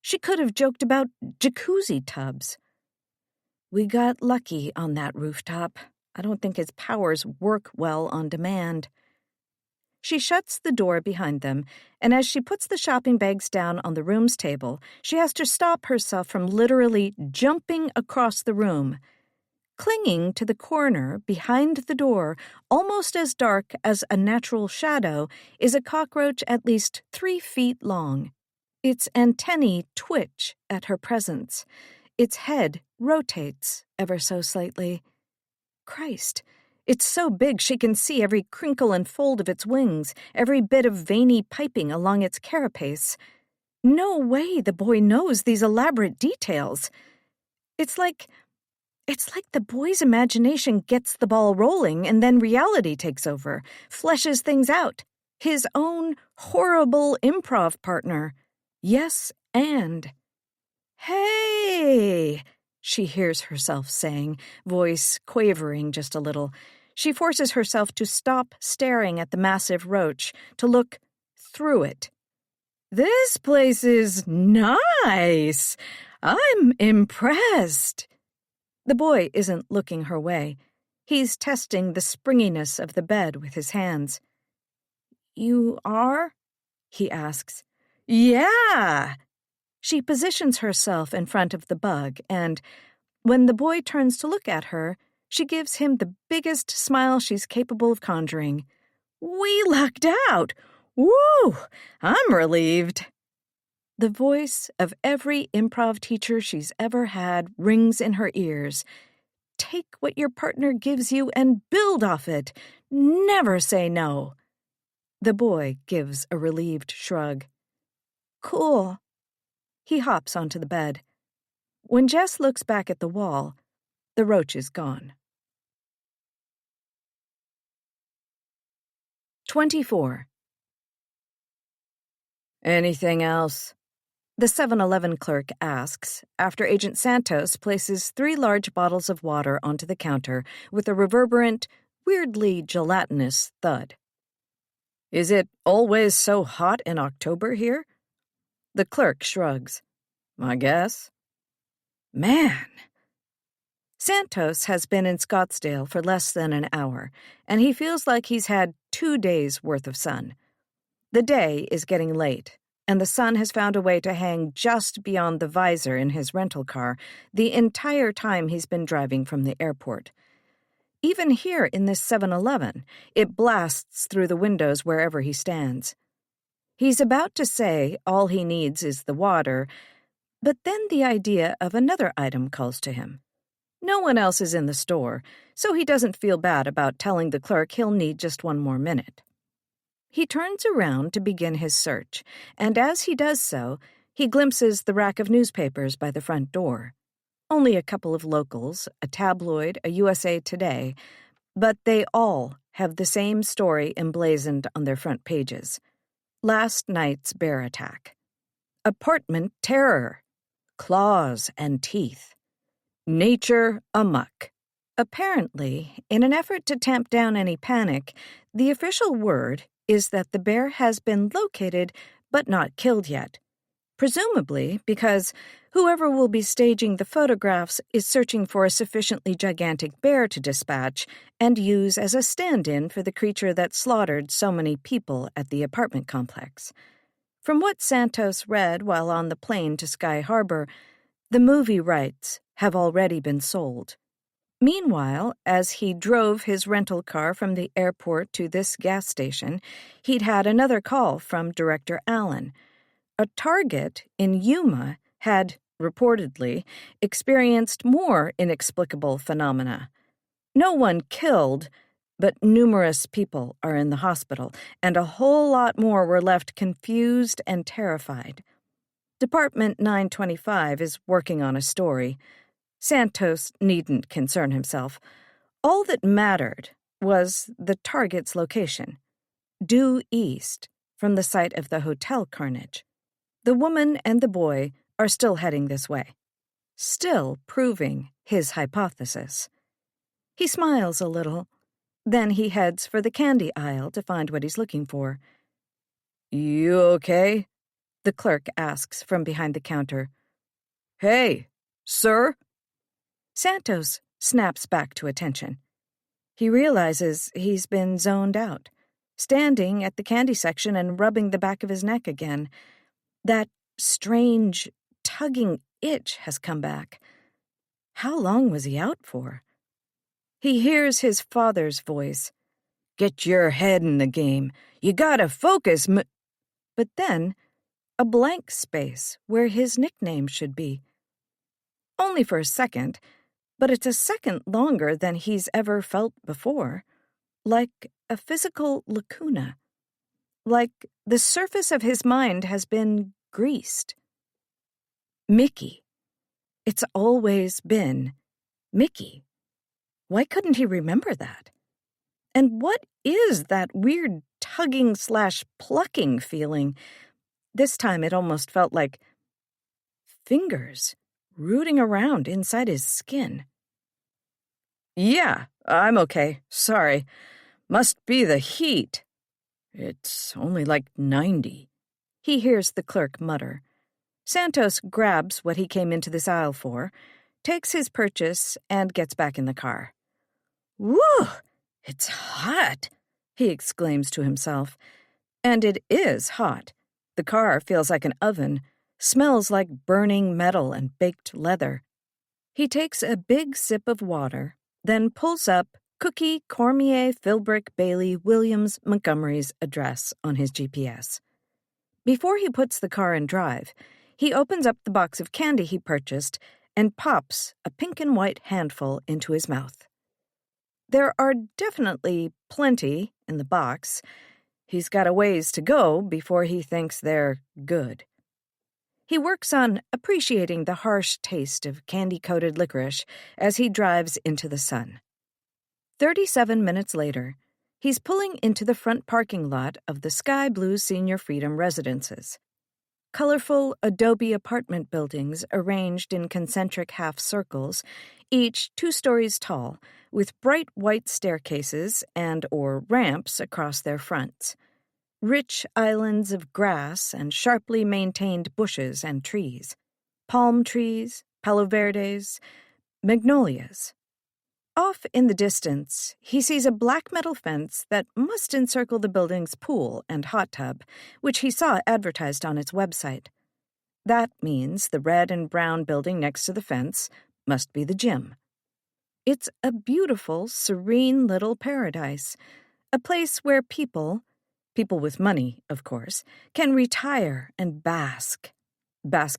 She could have joked about jacuzzi tubs. We got lucky on that rooftop. I don't think his powers work well on demand. She shuts the door behind them, and as she puts the shopping bags down on the room's table, she has to stop herself from literally jumping across the room. Clinging to the corner behind the door, almost as dark as a natural shadow, is a cockroach at least 3 feet long. Its antennae twitch at her presence. Its head rotates ever so slightly. Christ, it's so big she can see every crinkle and fold of its wings, every bit of veiny piping along its carapace. No way the boy knows these elaborate details. It's like the boy's imagination gets the ball rolling and then reality takes over, fleshes things out. His own horrible improv partner. Yes, and. Hey, she hears herself saying, voice quavering just a little. She forces herself to stop staring at the massive roach, to look through it. This place is nice. I'm impressed. The boy isn't looking her way. He's testing the springiness of the bed with his hands. "You are?" he asks. "Yeah!" She positions herself in front of the bug, and when the boy turns to look at her, she gives him the biggest smile she's capable of conjuring. "We lucked out! Woo! I'm relieved." The voice of every improv teacher she's ever had rings in her ears. Take what your partner gives you and build off it. Never say no. The boy gives a relieved shrug. "Cool." He hops onto the bed. When Jess looks back at the wall, the roach is gone. 24. "Anything else?" the 7-Eleven clerk asks after Agent Santos places 3 large bottles of water onto the counter with a reverberant, weirdly gelatinous thud. "Is it always so hot in October here?" The clerk shrugs. "I guess." Man! Santos has been in Scottsdale for less than an hour, and he feels like he's had 2 days' worth of sun. The day is getting late, and the sun has found a way to hang just beyond the visor in his rental car the entire time he's been driving from the airport. Even here in this 7-Eleven, it blasts through the windows wherever he stands. He's about to say all he needs is the water, but then the idea of another item calls to him. No one else is in the store, so he doesn't feel bad about telling the clerk he'll need just 1 more minute. He turns around to begin his search, and as he does so, he glimpses the rack of newspapers by the front door. Only a couple of locals, a tabloid, a USA Today, but they all have the same story emblazoned on their front pages. Last night's bear attack. Apartment terror. Claws and teeth. Nature amuck. Apparently, in an effort to tamp down any panic, the official word is that the bear has been located but not killed yet. Presumably because whoever will be staging the photographs is searching for a sufficiently gigantic bear to dispatch and use as a stand-in for the creature that slaughtered so many people at the apartment complex. From what Santos read while on the plane to Sky Harbor, the movie rights have already been sold. Meanwhile, as he drove his rental car from the airport to this gas station, he'd had another call from Director Allen. A target in Yuma had, reportedly, experienced more inexplicable phenomena. No one killed, but numerous people are in the hospital, and a whole lot more were left confused and terrified. Department 925 is working on a story. Santos needn't concern himself. All that mattered was the target's location, due east from the site of the hotel carnage. The woman and the boy are still heading this way, still proving his hypothesis. He smiles a little. Then he heads for the candy aisle to find what he's looking for. "You okay?" the clerk asks from behind the counter. "Hey, sir?" Santos snaps back to attention. He realizes he's been zoned out, standing at the candy section and rubbing the back of his neck again. That strange, tugging itch has come back. How long was he out for? He hears his father's voice. "Get your head in the game. You gotta focus, But then, a blank space where his nickname should be. Only for a second, but it's a second longer than he's ever felt before. Like a physical lacuna. Like the surface of his mind has been greased. Mickey. It's always been Mickey. Why couldn't he remember that? And what is that weird tugging/plucking feeling? This time it almost felt like fingers rooting around inside his skin. "Yeah, I'm okay. Sorry. Must be the heat. It's only like 90. He hears the clerk mutter. Santos grabs what he came into this aisle for, takes his purchase, and gets back in the car. "Whew! It's hot," he exclaims to himself. And it is hot. The car feels like an oven, smells like burning metal and baked leather. He takes a big sip of water, then pulls up Cookie Cormier Philbrick Bailey Williams Montgomery's address on his GPS. Before he puts the car in drive, he opens up the box of candy he purchased and pops a pink and white handful into his mouth. There are definitely plenty in the box. He's got a ways to go before he thinks they're good. He works on appreciating the harsh taste of candy-coated licorice as he drives into the sun. 37 minutes later, he's pulling into the front parking lot of the Sky Blue Senior Freedom Residences. Colorful adobe apartment buildings arranged in concentric half circles, each 2 stories tall, with bright white staircases and/or ramps across their fronts. Rich islands of grass and sharply maintained bushes and trees. Palm trees, palo verdes, magnolias. Off in the distance, he sees a black metal fence that must encircle the building's pool and hot tub, which he saw advertised on its website. That means the red and brown building next to the fence must be the gym. It's a beautiful, serene little paradise, a place where people with money, of course, can retire and bask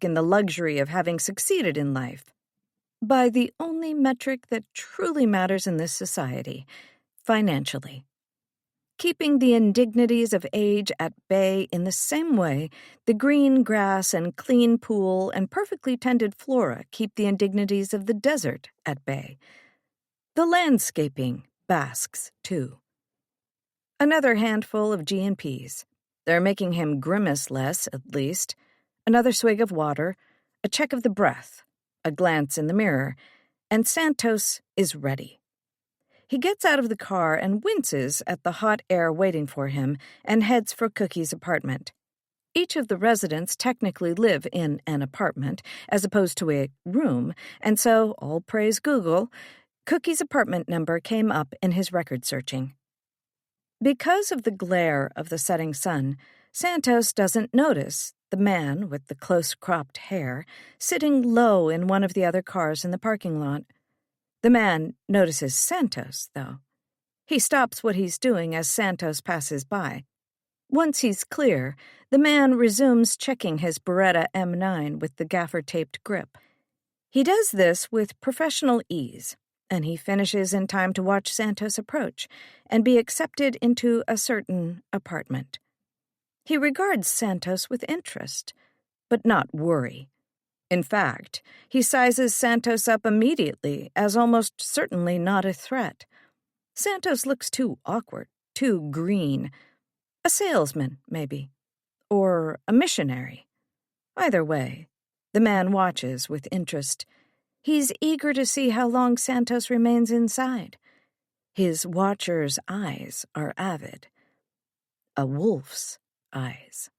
in the luxury of having succeeded in life. By the only metric that truly matters in this society, financially. Keeping the indignities of age at bay in the same way the green grass and clean pool and perfectly tended flora keep the indignities of the desert at bay. The landscaping basks, too. Another handful of G&Ps. They're making him grimace less, at least. Another swig of water, a check of the breath, a glance in the mirror, and Santos is ready. He gets out of the car and winces at the hot air waiting for him and heads for Cookie's apartment. Each of the residents technically live in an apartment as opposed to a room, and so, all praise Google, Cookie's apartment number came up in his record searching. Because of the glare of the setting sun, Santos doesn't notice the man with the close-cropped hair sitting low in one of the other cars in the parking lot. The man notices Santos, though. He stops what he's doing as Santos passes by. Once he's clear, the man resumes checking his Beretta M9 with the gaffer-taped grip. He does this with professional ease, and he finishes in time to watch Santos approach and be accepted into a certain apartment. He regards Santos with interest, but not worry. In fact, he sizes Santos up immediately as almost certainly not a threat. Santos looks too awkward, too green. A salesman, maybe. Or a missionary. Either way, the man watches with interest. He's eager to see how long Santos remains inside. His watcher's eyes are avid. A wolf's eyes.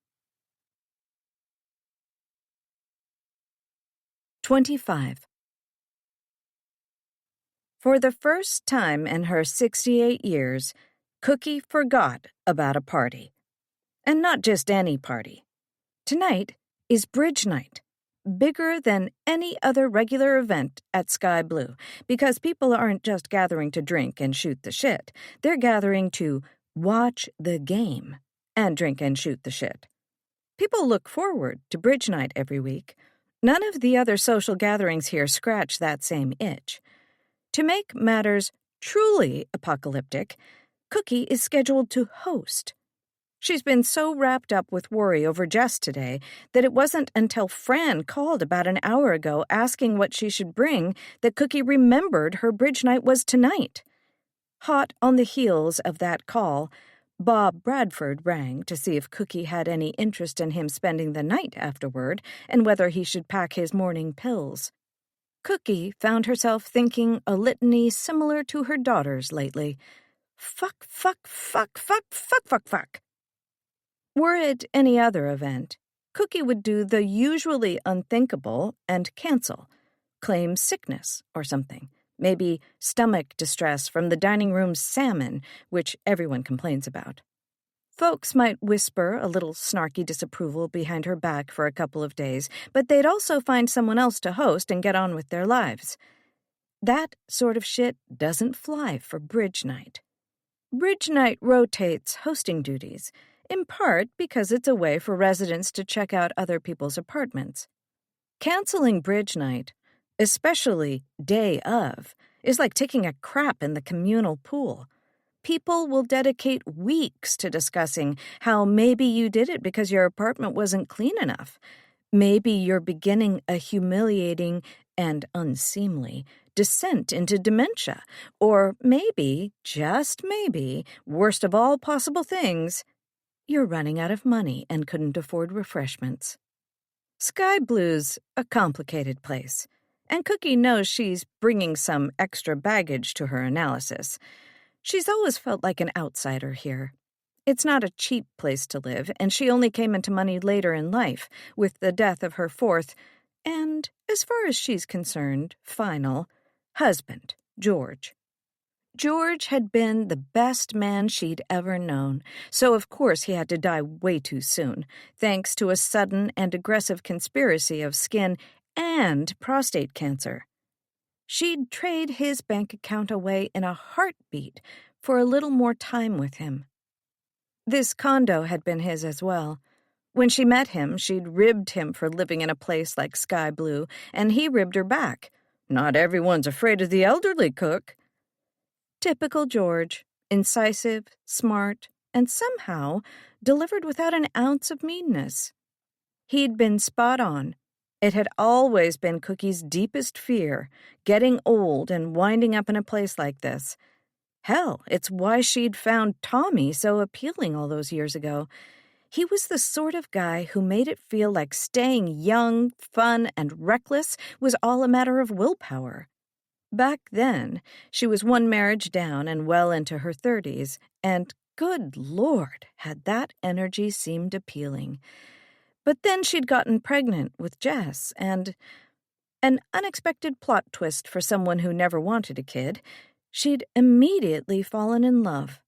25. For the first time in her 68 years, Cookie forgot about a party. And not just any party. Tonight is bridge night, bigger than any other regular event at Sky Blue, because people aren't just gathering to drink and shoot the shit. They're gathering to watch the game and drink and shoot the shit. People look forward to bridge night every week. None of the other social gatherings here scratch that same itch. To make matters truly apocalyptic, Cookie is scheduled to host. She's been so wrapped up with worry over Jess today that it wasn't until Fran called about an hour ago asking what she should bring that Cookie remembered her bridge night was tonight. Hot on the heels of that call, Bob Bradford rang to see if Cookie had any interest in him spending the night afterward and whether he should pack his morning pills. Cookie found herself thinking a litany similar to her daughter's lately. Fuck, fuck, fuck, fuck, fuck, fuck, fuck. Were it any other event, Cookie would do the usually unthinkable and cancel, claim sickness or something, Maybe stomach distress from the dining room's salmon, which everyone complains about. Folks might whisper a little snarky disapproval behind her back for a couple of days, but they'd also find someone else to host and get on with their lives. That sort of shit doesn't fly for Bridge Night. Bridge Night rotates hosting duties, in part because it's a way for residents to check out other people's apartments. Canceling Bridge Night, especially day of, is like taking a crap in the communal pool. People will dedicate weeks to discussing how maybe you did it because your apartment wasn't clean enough. Maybe you're beginning a humiliating and unseemly descent into dementia. Or maybe, just maybe, worst of all possible things, you're running out of money and couldn't afford refreshments. Sky Blue's a complicated place, and Cookie knows she's bringing some extra baggage to her analysis. She's always felt like an outsider here. It's not a cheap place to live, and she only came into money later in life, with the death of her fourth, and, as far as she's concerned, final, husband, George. George had been the best man she'd ever known, so of course he had to die way too soon, thanks to a sudden and aggressive conspiracy of skin and prostate cancer. She'd trade his bank account away in a heartbeat for a little more time with him. This condo had been his as well. When she met him, she'd ribbed him for living in a place like Sky Blue, and he ribbed her back. Not everyone's afraid of the elderly, Cook. Typical George, incisive, smart, and somehow delivered without an ounce of meanness. He'd been spot on. It had always been Cookie's deepest fear, getting old and winding up in a place like this. Hell, it's why she'd found Tommy so appealing all those years ago. He was the sort of guy who made it feel like staying young, fun, and reckless was all a matter of willpower. Back then, she was one marriage down and well into her 30s, and good Lord, had that energy seemed appealing. But then she'd gotten pregnant with Jess, and an unexpected plot twist for someone who never wanted a kid, she'd immediately fallen in love.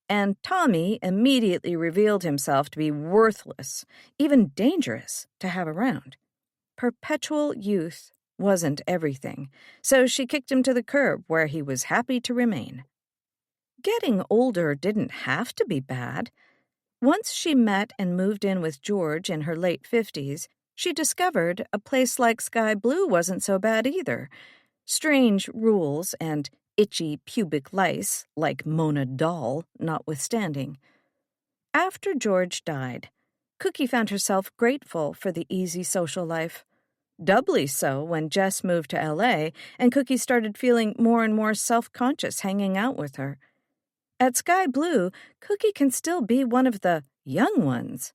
And Tommy immediately revealed himself to be worthless, even dangerous to have around. Perpetual youth wasn't everything, so she kicked him to the curb where he was happy to remain. Getting older didn't have to be bad. Once she met and moved in with George in her late 50s, she discovered a place like Sky Blue wasn't so bad either. Strange rules and itchy pubic lice, like Mona Doll, notwithstanding. After George died, Cookie found herself grateful for the easy social life. Doubly so when Jess moved to L.A. and Cookie started feeling more and more self-conscious hanging out with her. At Sky Blue, Cookie can still be one of the young ones.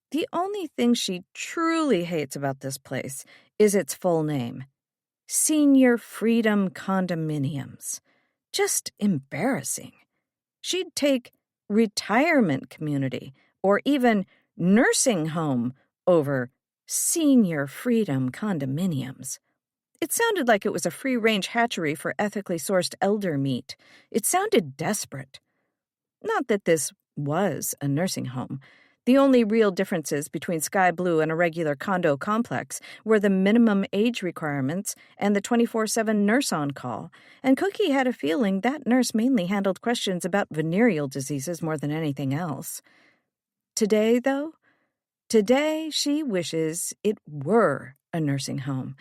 The only thing she truly hates about this place is its full name. Senior Freedom Condominiums. Just embarrassing. She'd take retirement community or even nursing home over Senior Freedom Condominiums. It sounded like it was a free-range hatchery for ethically sourced elder meat. It sounded desperate. Not that this was a nursing home. The only real differences between Sky Blue and a regular condo complex were the minimum age requirements and the 24/7 nurse on call, and Cookie had a feeling that nurse mainly handled questions about venereal diseases more than anything else. Today, though, she wishes it were a nursing home.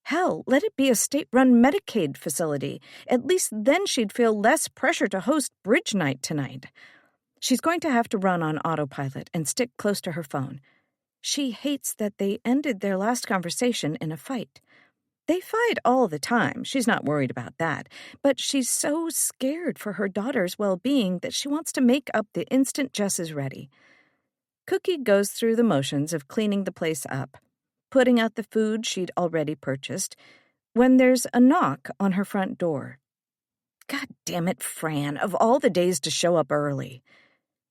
Hell, let it be a state-run Medicaid facility. At least then she'd feel less pressure to host Bridge Night tonight. She's going to have to run on autopilot and stick close to her phone. She hates that they ended their last conversation in a fight. They fight all the time. She's not worried about that. But she's so scared for her daughter's well-being that she wants to make up the instant Jess is ready. Cookie goes through the motions of cleaning the place up, putting out the food she'd already purchased, when there's a knock on her front door. God damn it, Fran, of all the days to show up early.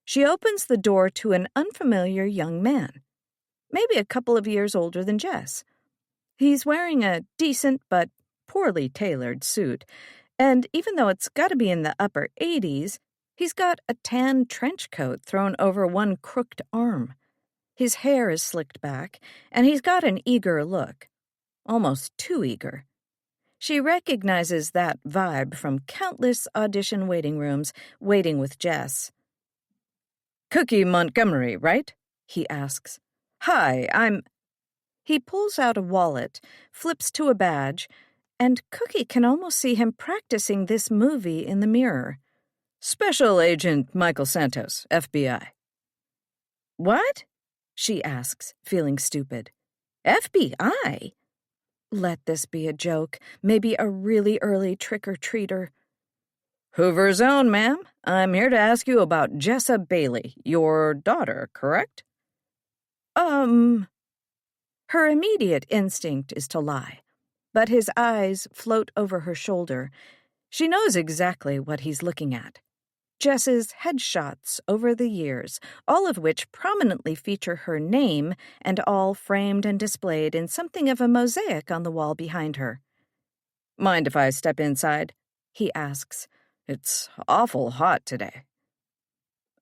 She opens the door to an unfamiliar young man, maybe a couple of years older than Jess. He's wearing a decent but poorly tailored suit, and even though it's got to be in the upper 80s, he's got a tan trench coat thrown over one crooked arm. His hair is slicked back, and he's got an eager look. Almost too eager. She recognizes that vibe from countless audition waiting rooms waiting with Jess. Cookie Montgomery, right? He asks. Hi, I'm... He pulls out a wallet, flips to a badge, and Cookie can almost see him practicing this movie in the mirror. Special Agent Michael Santos, FBI. What? She asks, feeling stupid. FBI? Let this be a joke, maybe a really early trick-or-treater. Hoover's own, ma'am. I'm here to ask you about Jessa Bailey, your daughter, correct? Her immediate instinct is to lie, but his eyes float over her shoulder. She knows exactly what he's looking at. Jess's headshots over the years, all of which prominently feature her name and all framed and displayed in something of a mosaic on the wall behind her. Mind if I step inside? He asks. It's awful hot today.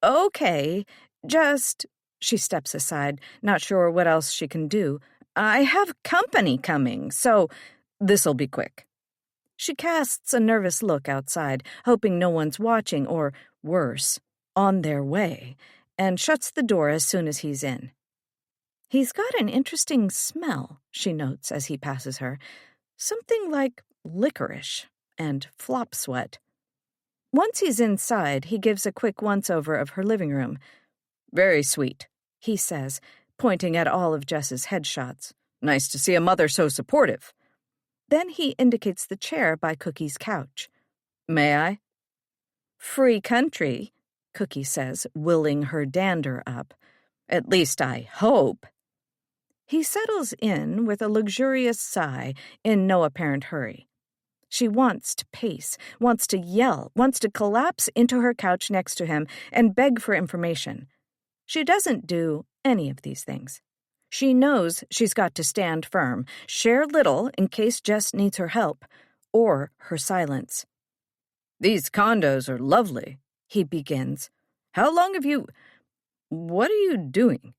Okay, just... She steps aside, not sure what else she can do. I have company coming, so this'll be quick. She casts a nervous look outside, hoping no one's watching or, worse, on their way, and shuts the door as soon as he's in. He's got an interesting smell, she notes as he passes her. Something like licorice and flop sweat. Once he's inside, he gives a quick once-over of her living room. Very sweet, he says, pointing at all of Jess's headshots. Nice to see a mother so supportive. Then he indicates the chair by Cookie's couch. May I? Free country, Cookie says, willing her dander up. At least I hope. He settles in with a luxurious sigh, in no apparent hurry. She wants to pace, wants to yell, wants to collapse into her couch next to him and beg for information. She doesn't do any of these things. She knows she's got to stand firm, share little in case Jess needs her help, or her silence. These condos are lovely, he begins. How long have you... What are you doing?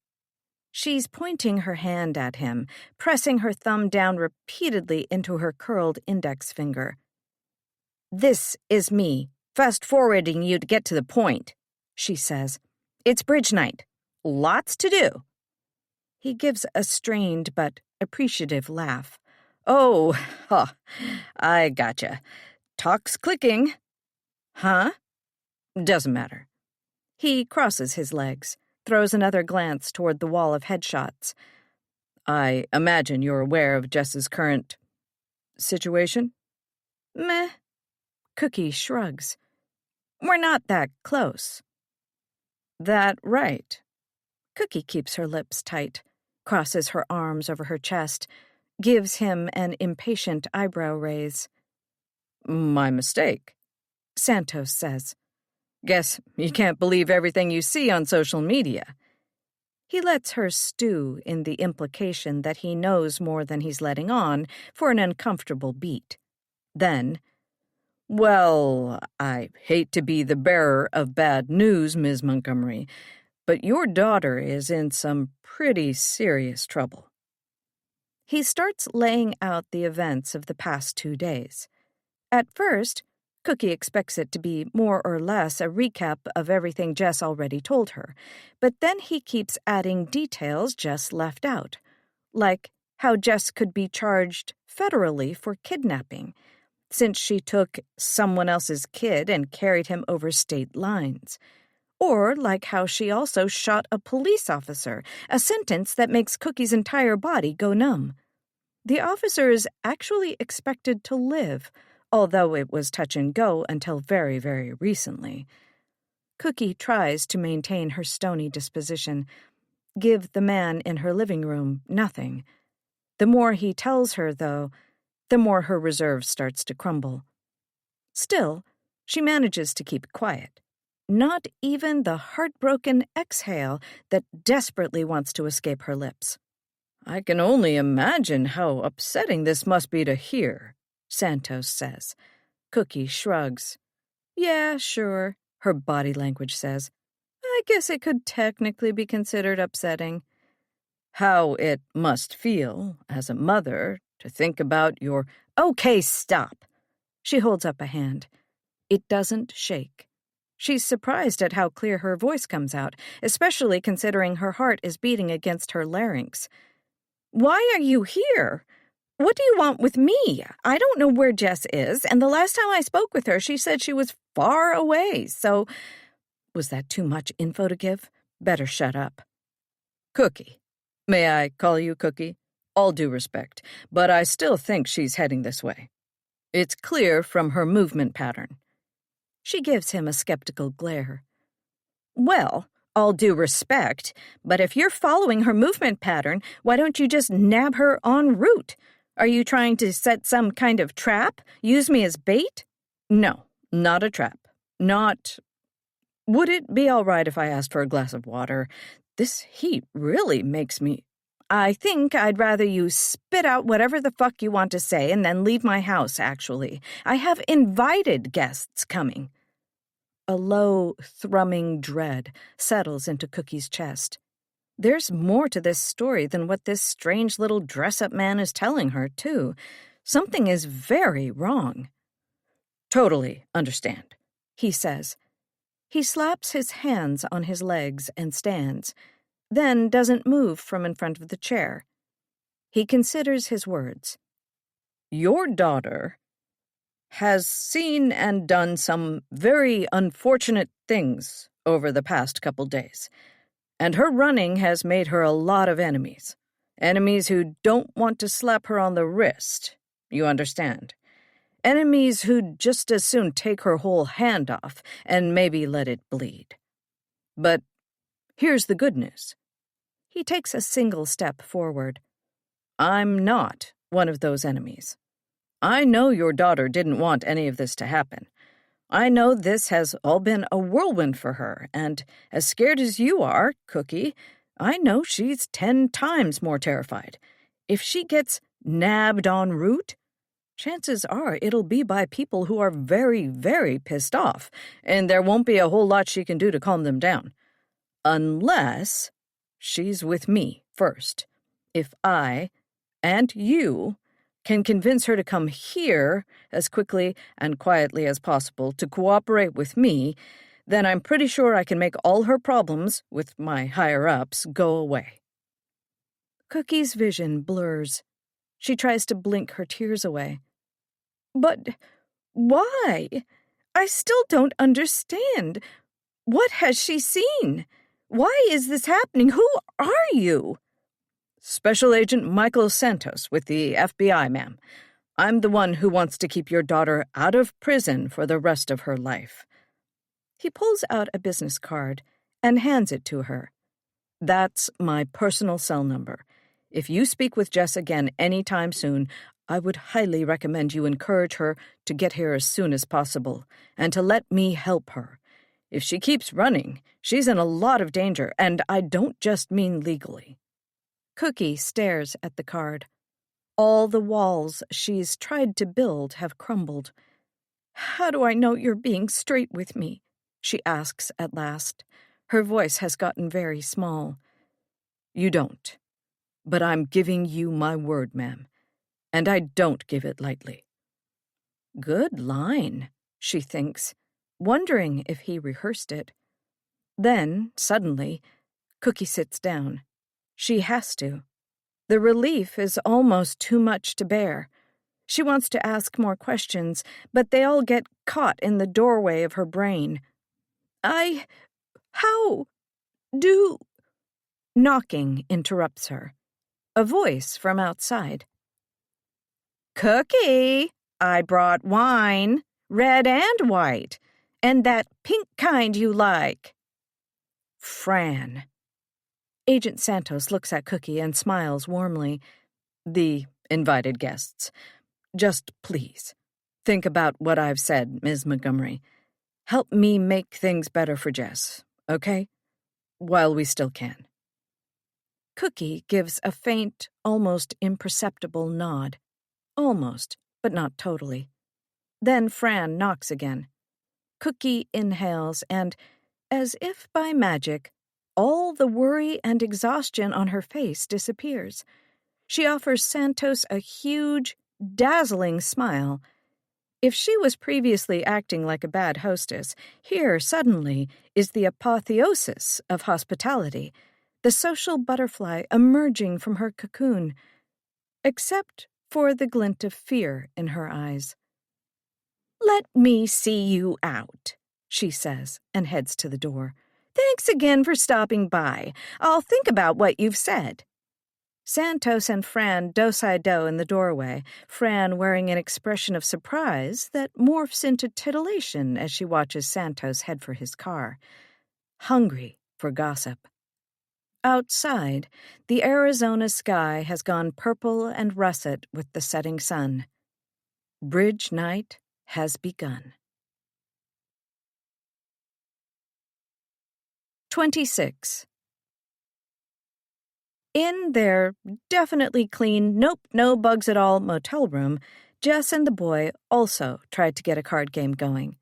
She's pointing her hand at him, pressing her thumb down repeatedly into her curled index finger. This is me, fast-forwarding you to get to the point, she says. It's bridge night. Lots to do. He gives a strained but appreciative laugh. Oh, I gotcha. Talk's clicking. Huh? Doesn't matter. He crosses his legs, throws another glance toward the wall of headshots. I imagine you're aware of Jess's current situation? Meh. Cookie shrugs. We're not that close. That right. Cookie keeps her lips tight, crosses her arms over her chest, gives him an impatient eyebrow raise. My mistake, Santos says. Guess you can't believe everything you see on social media. He lets her stew in the implication that he knows more than he's letting on for an uncomfortable beat. Then, well, I hate to be the bearer of bad news, Ms. Montgomery, but your daughter is in some pretty serious trouble. He starts laying out the events of the past 2 days. At first, Cookie expects it to be more or less a recap of everything Jess already told her, but then he keeps adding details Jess left out, like how Jess could be charged federally for kidnapping, since she took someone else's kid and carried him over state lines. Or like how she also shot a police officer, a sentence that makes Cookie's entire body go numb. The officer is actually expected to live, although it was touch and go until very, very recently. Cookie tries to maintain her stony disposition, give the man in her living room nothing. The more he tells her, though, the more her reserve starts to crumble. Still, she manages to keep quiet. Not even the heartbroken exhale that desperately wants to escape her lips. I can only imagine how upsetting this must be to hear, Santos says. Cookie shrugs. Yeah, sure, her body language says. I guess it could technically be considered upsetting. How it must feel, as a mother, to think about your— Okay, stop. She holds up a hand. It doesn't shake. She's surprised at how clear her voice comes out, especially considering her heart is beating against her larynx. Why are you here? What do you want with me? I don't know where Jess is, and the last time I spoke with her, she said she was far away, so— Was that too much info to give? Better shut up. Cookie. May I call you Cookie? All due respect, but I still think she's heading this way. It's clear from her movement pattern. She gives him a skeptical glare. Well, all due respect, but if you're following her movement pattern, why don't you just nab her en route? Are you trying to set some kind of trap? Use me as bait? No, not a trap. Not— Would it be all right if I asked for a glass of water? This heat really makes me— I think I'd rather you spit out whatever the fuck you want to say and then leave my house, actually. I have invited guests coming. A low, thrumming dread settles into Cookie's chest. There's more to this story than what this strange little dress-up man is telling her, too. Something is very wrong. Totally understand, he says. He slaps his hands on his legs and stands, then doesn't move from in front of the chair. He considers his words. Your daughter has seen and done some very unfortunate things over the past couple days, and her running has made her a lot of enemies. Enemies who don't want to slap her on the wrist, you understand. Enemies who'd just as soon take her whole hand off and maybe let it bleed. But here's the good news. He takes a single step forward. I'm not one of those enemies. I know your daughter didn't want any of this to happen. I know this has all been a whirlwind for her, and as scared as you are, Cookie, I know she's 10 times more terrified. If she gets nabbed en route, chances are it'll be by people who are very, very pissed off, and there won't be a whole lot she can do to calm them down. Unless she's with me first. If I, and you, can convince her to come here as quickly and quietly as possible to cooperate with me, then I'm pretty sure I can make all her problems, with my higher-ups, go away. Cookie's vision blurs. She tries to blink her tears away. But why? I still don't understand. What has she seen? Why is this happening? Who are you? Special Agent Michael Santos with the FBI, ma'am. I'm the one who wants to keep your daughter out of prison for the rest of her life. He pulls out a business card and hands it to her. That's my personal cell number. If you speak with Jess again any time soon, I would highly recommend you encourage her to get here as soon as possible and to let me help her. If she keeps running, she's in a lot of danger, and I don't just mean legally. Cookie stares at the card. All the walls she's tried to build have crumbled. How do I know you're being straight with me? She asks at last. Her voice has gotten very small. You don't. But I'm giving you my word, ma'am, and I don't give it lightly. Good line, she thinks, wondering if he rehearsed it. Then, suddenly, Cookie sits down. She has to. The relief is almost too much to bear. She wants to ask more questions, but they all get caught in the doorway of her brain. How do... Knocking interrupts her. A voice from outside. Cookie, I brought wine, red and white, and that pink kind you like. Fran. Agent Santos looks at Cookie and smiles warmly. The invited guests. Just please, think about what I've said, Ms. Montgomery. Help me make things better for Jess, okay? While we still can. Cookie gives a faint, almost imperceptible nod. Almost, but not totally. Then Fran knocks again. Cookie inhales, and, as if by magic, all the worry and exhaustion on her face disappears. She offers Santos a huge, dazzling smile. If she was previously acting like a bad hostess, here, suddenly, is the apotheosis of hospitality, the social butterfly emerging from her cocoon, except for the glint of fear in her eyes. "Let me see you out," she says, and heads to the door. "Thanks again for stopping by. I'll think about what you've said." Santos and Fran do-si-do in the doorway, Fran wearing an expression of surprise that morphs into titillation as she watches Santos head for his car, hungry for gossip. Outside, the Arizona sky has gone purple and russet with the setting sun. Bridge night has begun. 26. In their definitely clean, nope, no bugs at all motel room, Jess and the boy also tried to get a card game going.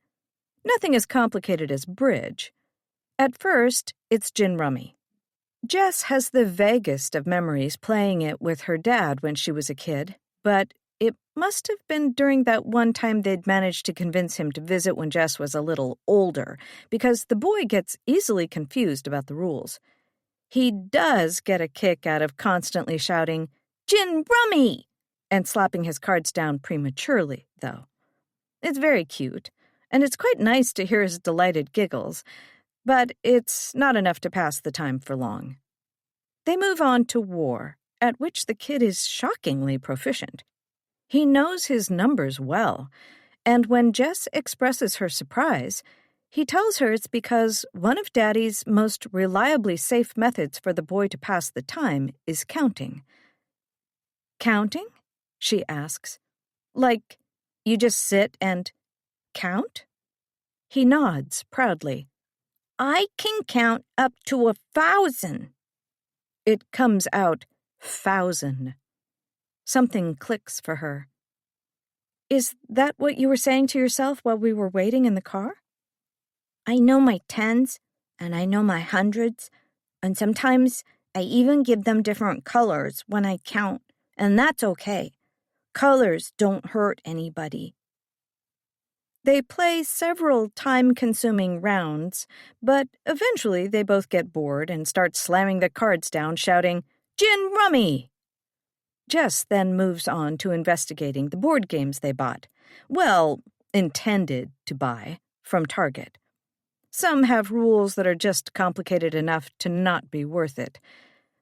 Nothing as complicated as bridge. At first, it's gin rummy. Jess has the vaguest of memories playing it with her dad when she was a kid, but it must have been during that one time they'd managed to convince him to visit when Jess was a little older, because the boy gets easily confused about the rules. He does get a kick out of constantly shouting, "Gin rummy!" and slapping his cards down prematurely, though. It's very cute, and it's quite nice to hear his delighted giggles, but it's not enough to pass the time for long. They move on to war, at which the kid is shockingly proficient. He knows his numbers well, and when Jess expresses her surprise, he tells her it's because one of Daddy's most reliably safe methods for the boy to pass the time is counting. "Counting?" she asks. "Like, you just sit and count?" He nods proudly. "I can count up to 1,000. It comes out 1,000. Something clicks for her. "Is that what you were saying to yourself while we were waiting in the car?" I know my tens, and I know my hundreds, and sometimes I even give them different colors when I count, and that's okay. Colors don't hurt anybody." They play several time-consuming rounds, but eventually they both get bored and start slamming the cards down, shouting, "Gin rummy!" Jess then moves on to investigating the board games they bought. Well, intended to buy, from Target. Some have rules that are just complicated enough to not be worth it.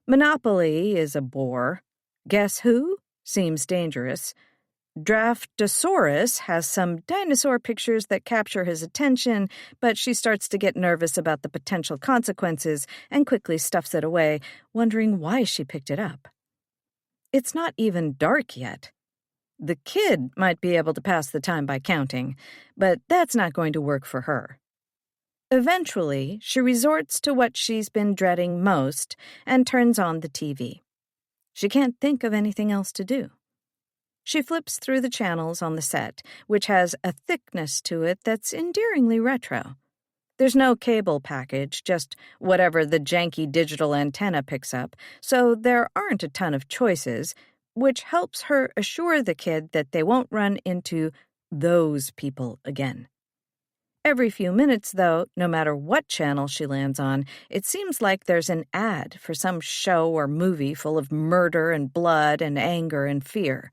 Monopoly is a bore. Guess Who seems dangerous. Draftosaurus has some dinosaur pictures that capture his attention, but she starts to get nervous about the potential consequences and quickly stuffs it away, wondering why she picked it up. It's not even dark yet. The kid might be able to pass the time by counting, but that's not going to work for her. Eventually, she resorts to what she's been dreading most and turns on the TV. She can't think of anything else to do. She flips through the channels on the set, which has a thickness to it that's endearingly retro. There's no cable package, just whatever the janky digital antenna picks up, so there aren't a ton of choices, which helps her assure the kid that they won't run into those people again. Every few minutes, though, no matter what channel she lands on, it seems like there's an ad for some show or movie full of murder and blood and anger and fear.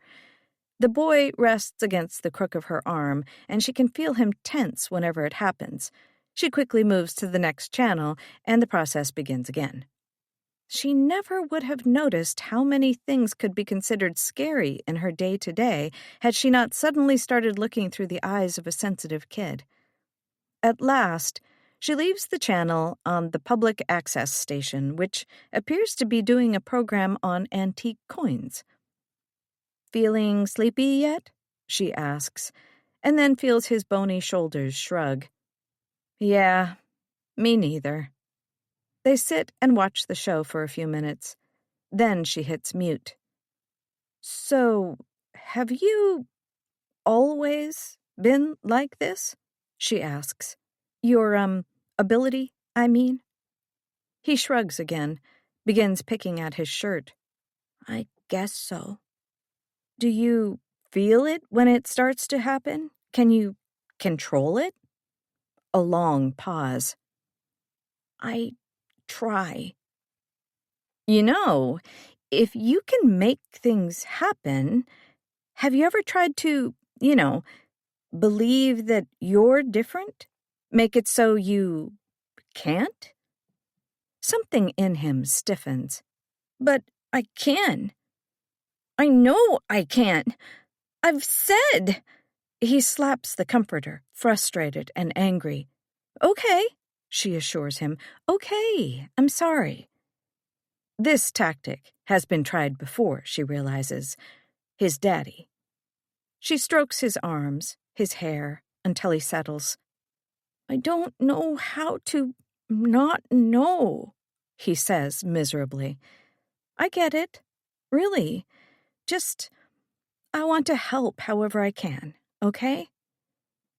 The boy rests against the crook of her arm, and she can feel him tense whenever it happens. She quickly moves to the next channel, and the process begins again. She never would have noticed how many things could be considered scary in her day-to-day had she not suddenly started looking through the eyes of a sensitive kid. At last, she leaves the channel on the public access station, which appears to be doing a program on antique coins. "Feeling sleepy yet?" she asks, and then feels his bony shoulders shrug. "Yeah, me neither." They sit and watch the show for a few minutes. Then she hits mute. "So, have you always been like this?" she asks. "Your, ability, I mean?" He shrugs again, begins picking at his shirt. "I guess so." "Do you feel it when it starts to happen? Can you control it?" A long pause. "I try." "You know, if you can make things happen, have you ever tried to, believe that you're different? Make it so you can't?" Something in him stiffens. "But I can. I know I can. I've said." He slaps the comforter, frustrated and angry. "Okay," she assures him. "Okay, I'm sorry." This tactic has been tried before, she realizes. His daddy. She strokes his arms, his hair, until he settles. "I don't know how to not know," he says miserably. "I get it. Really. Just, I want to help however I can, okay?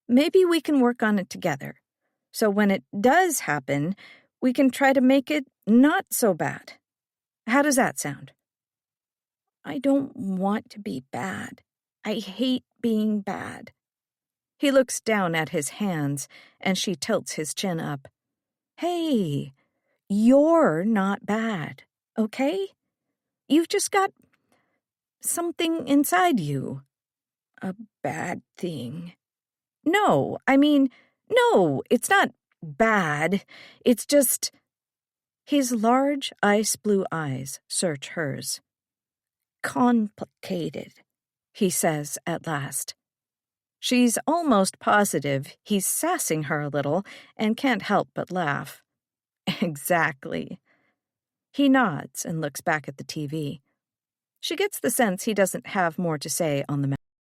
Maybe we can work on it together. So when it does happen, we can try to make it not so bad. How does that sound?" "I don't want to be bad. I hate being bad." He looks down at his hands, and she tilts his chin up. "Hey, you're not bad, okay? You've just got something inside you." "A bad thing." No, it's not bad. It's just..." His large ice blue eyes search hers. "Complicated," he says at last. She's almost positive he's sassing her a little and can't help but laugh. Exactly. He nods and looks back at the TV. She gets the sense he doesn't have more to say on the matter.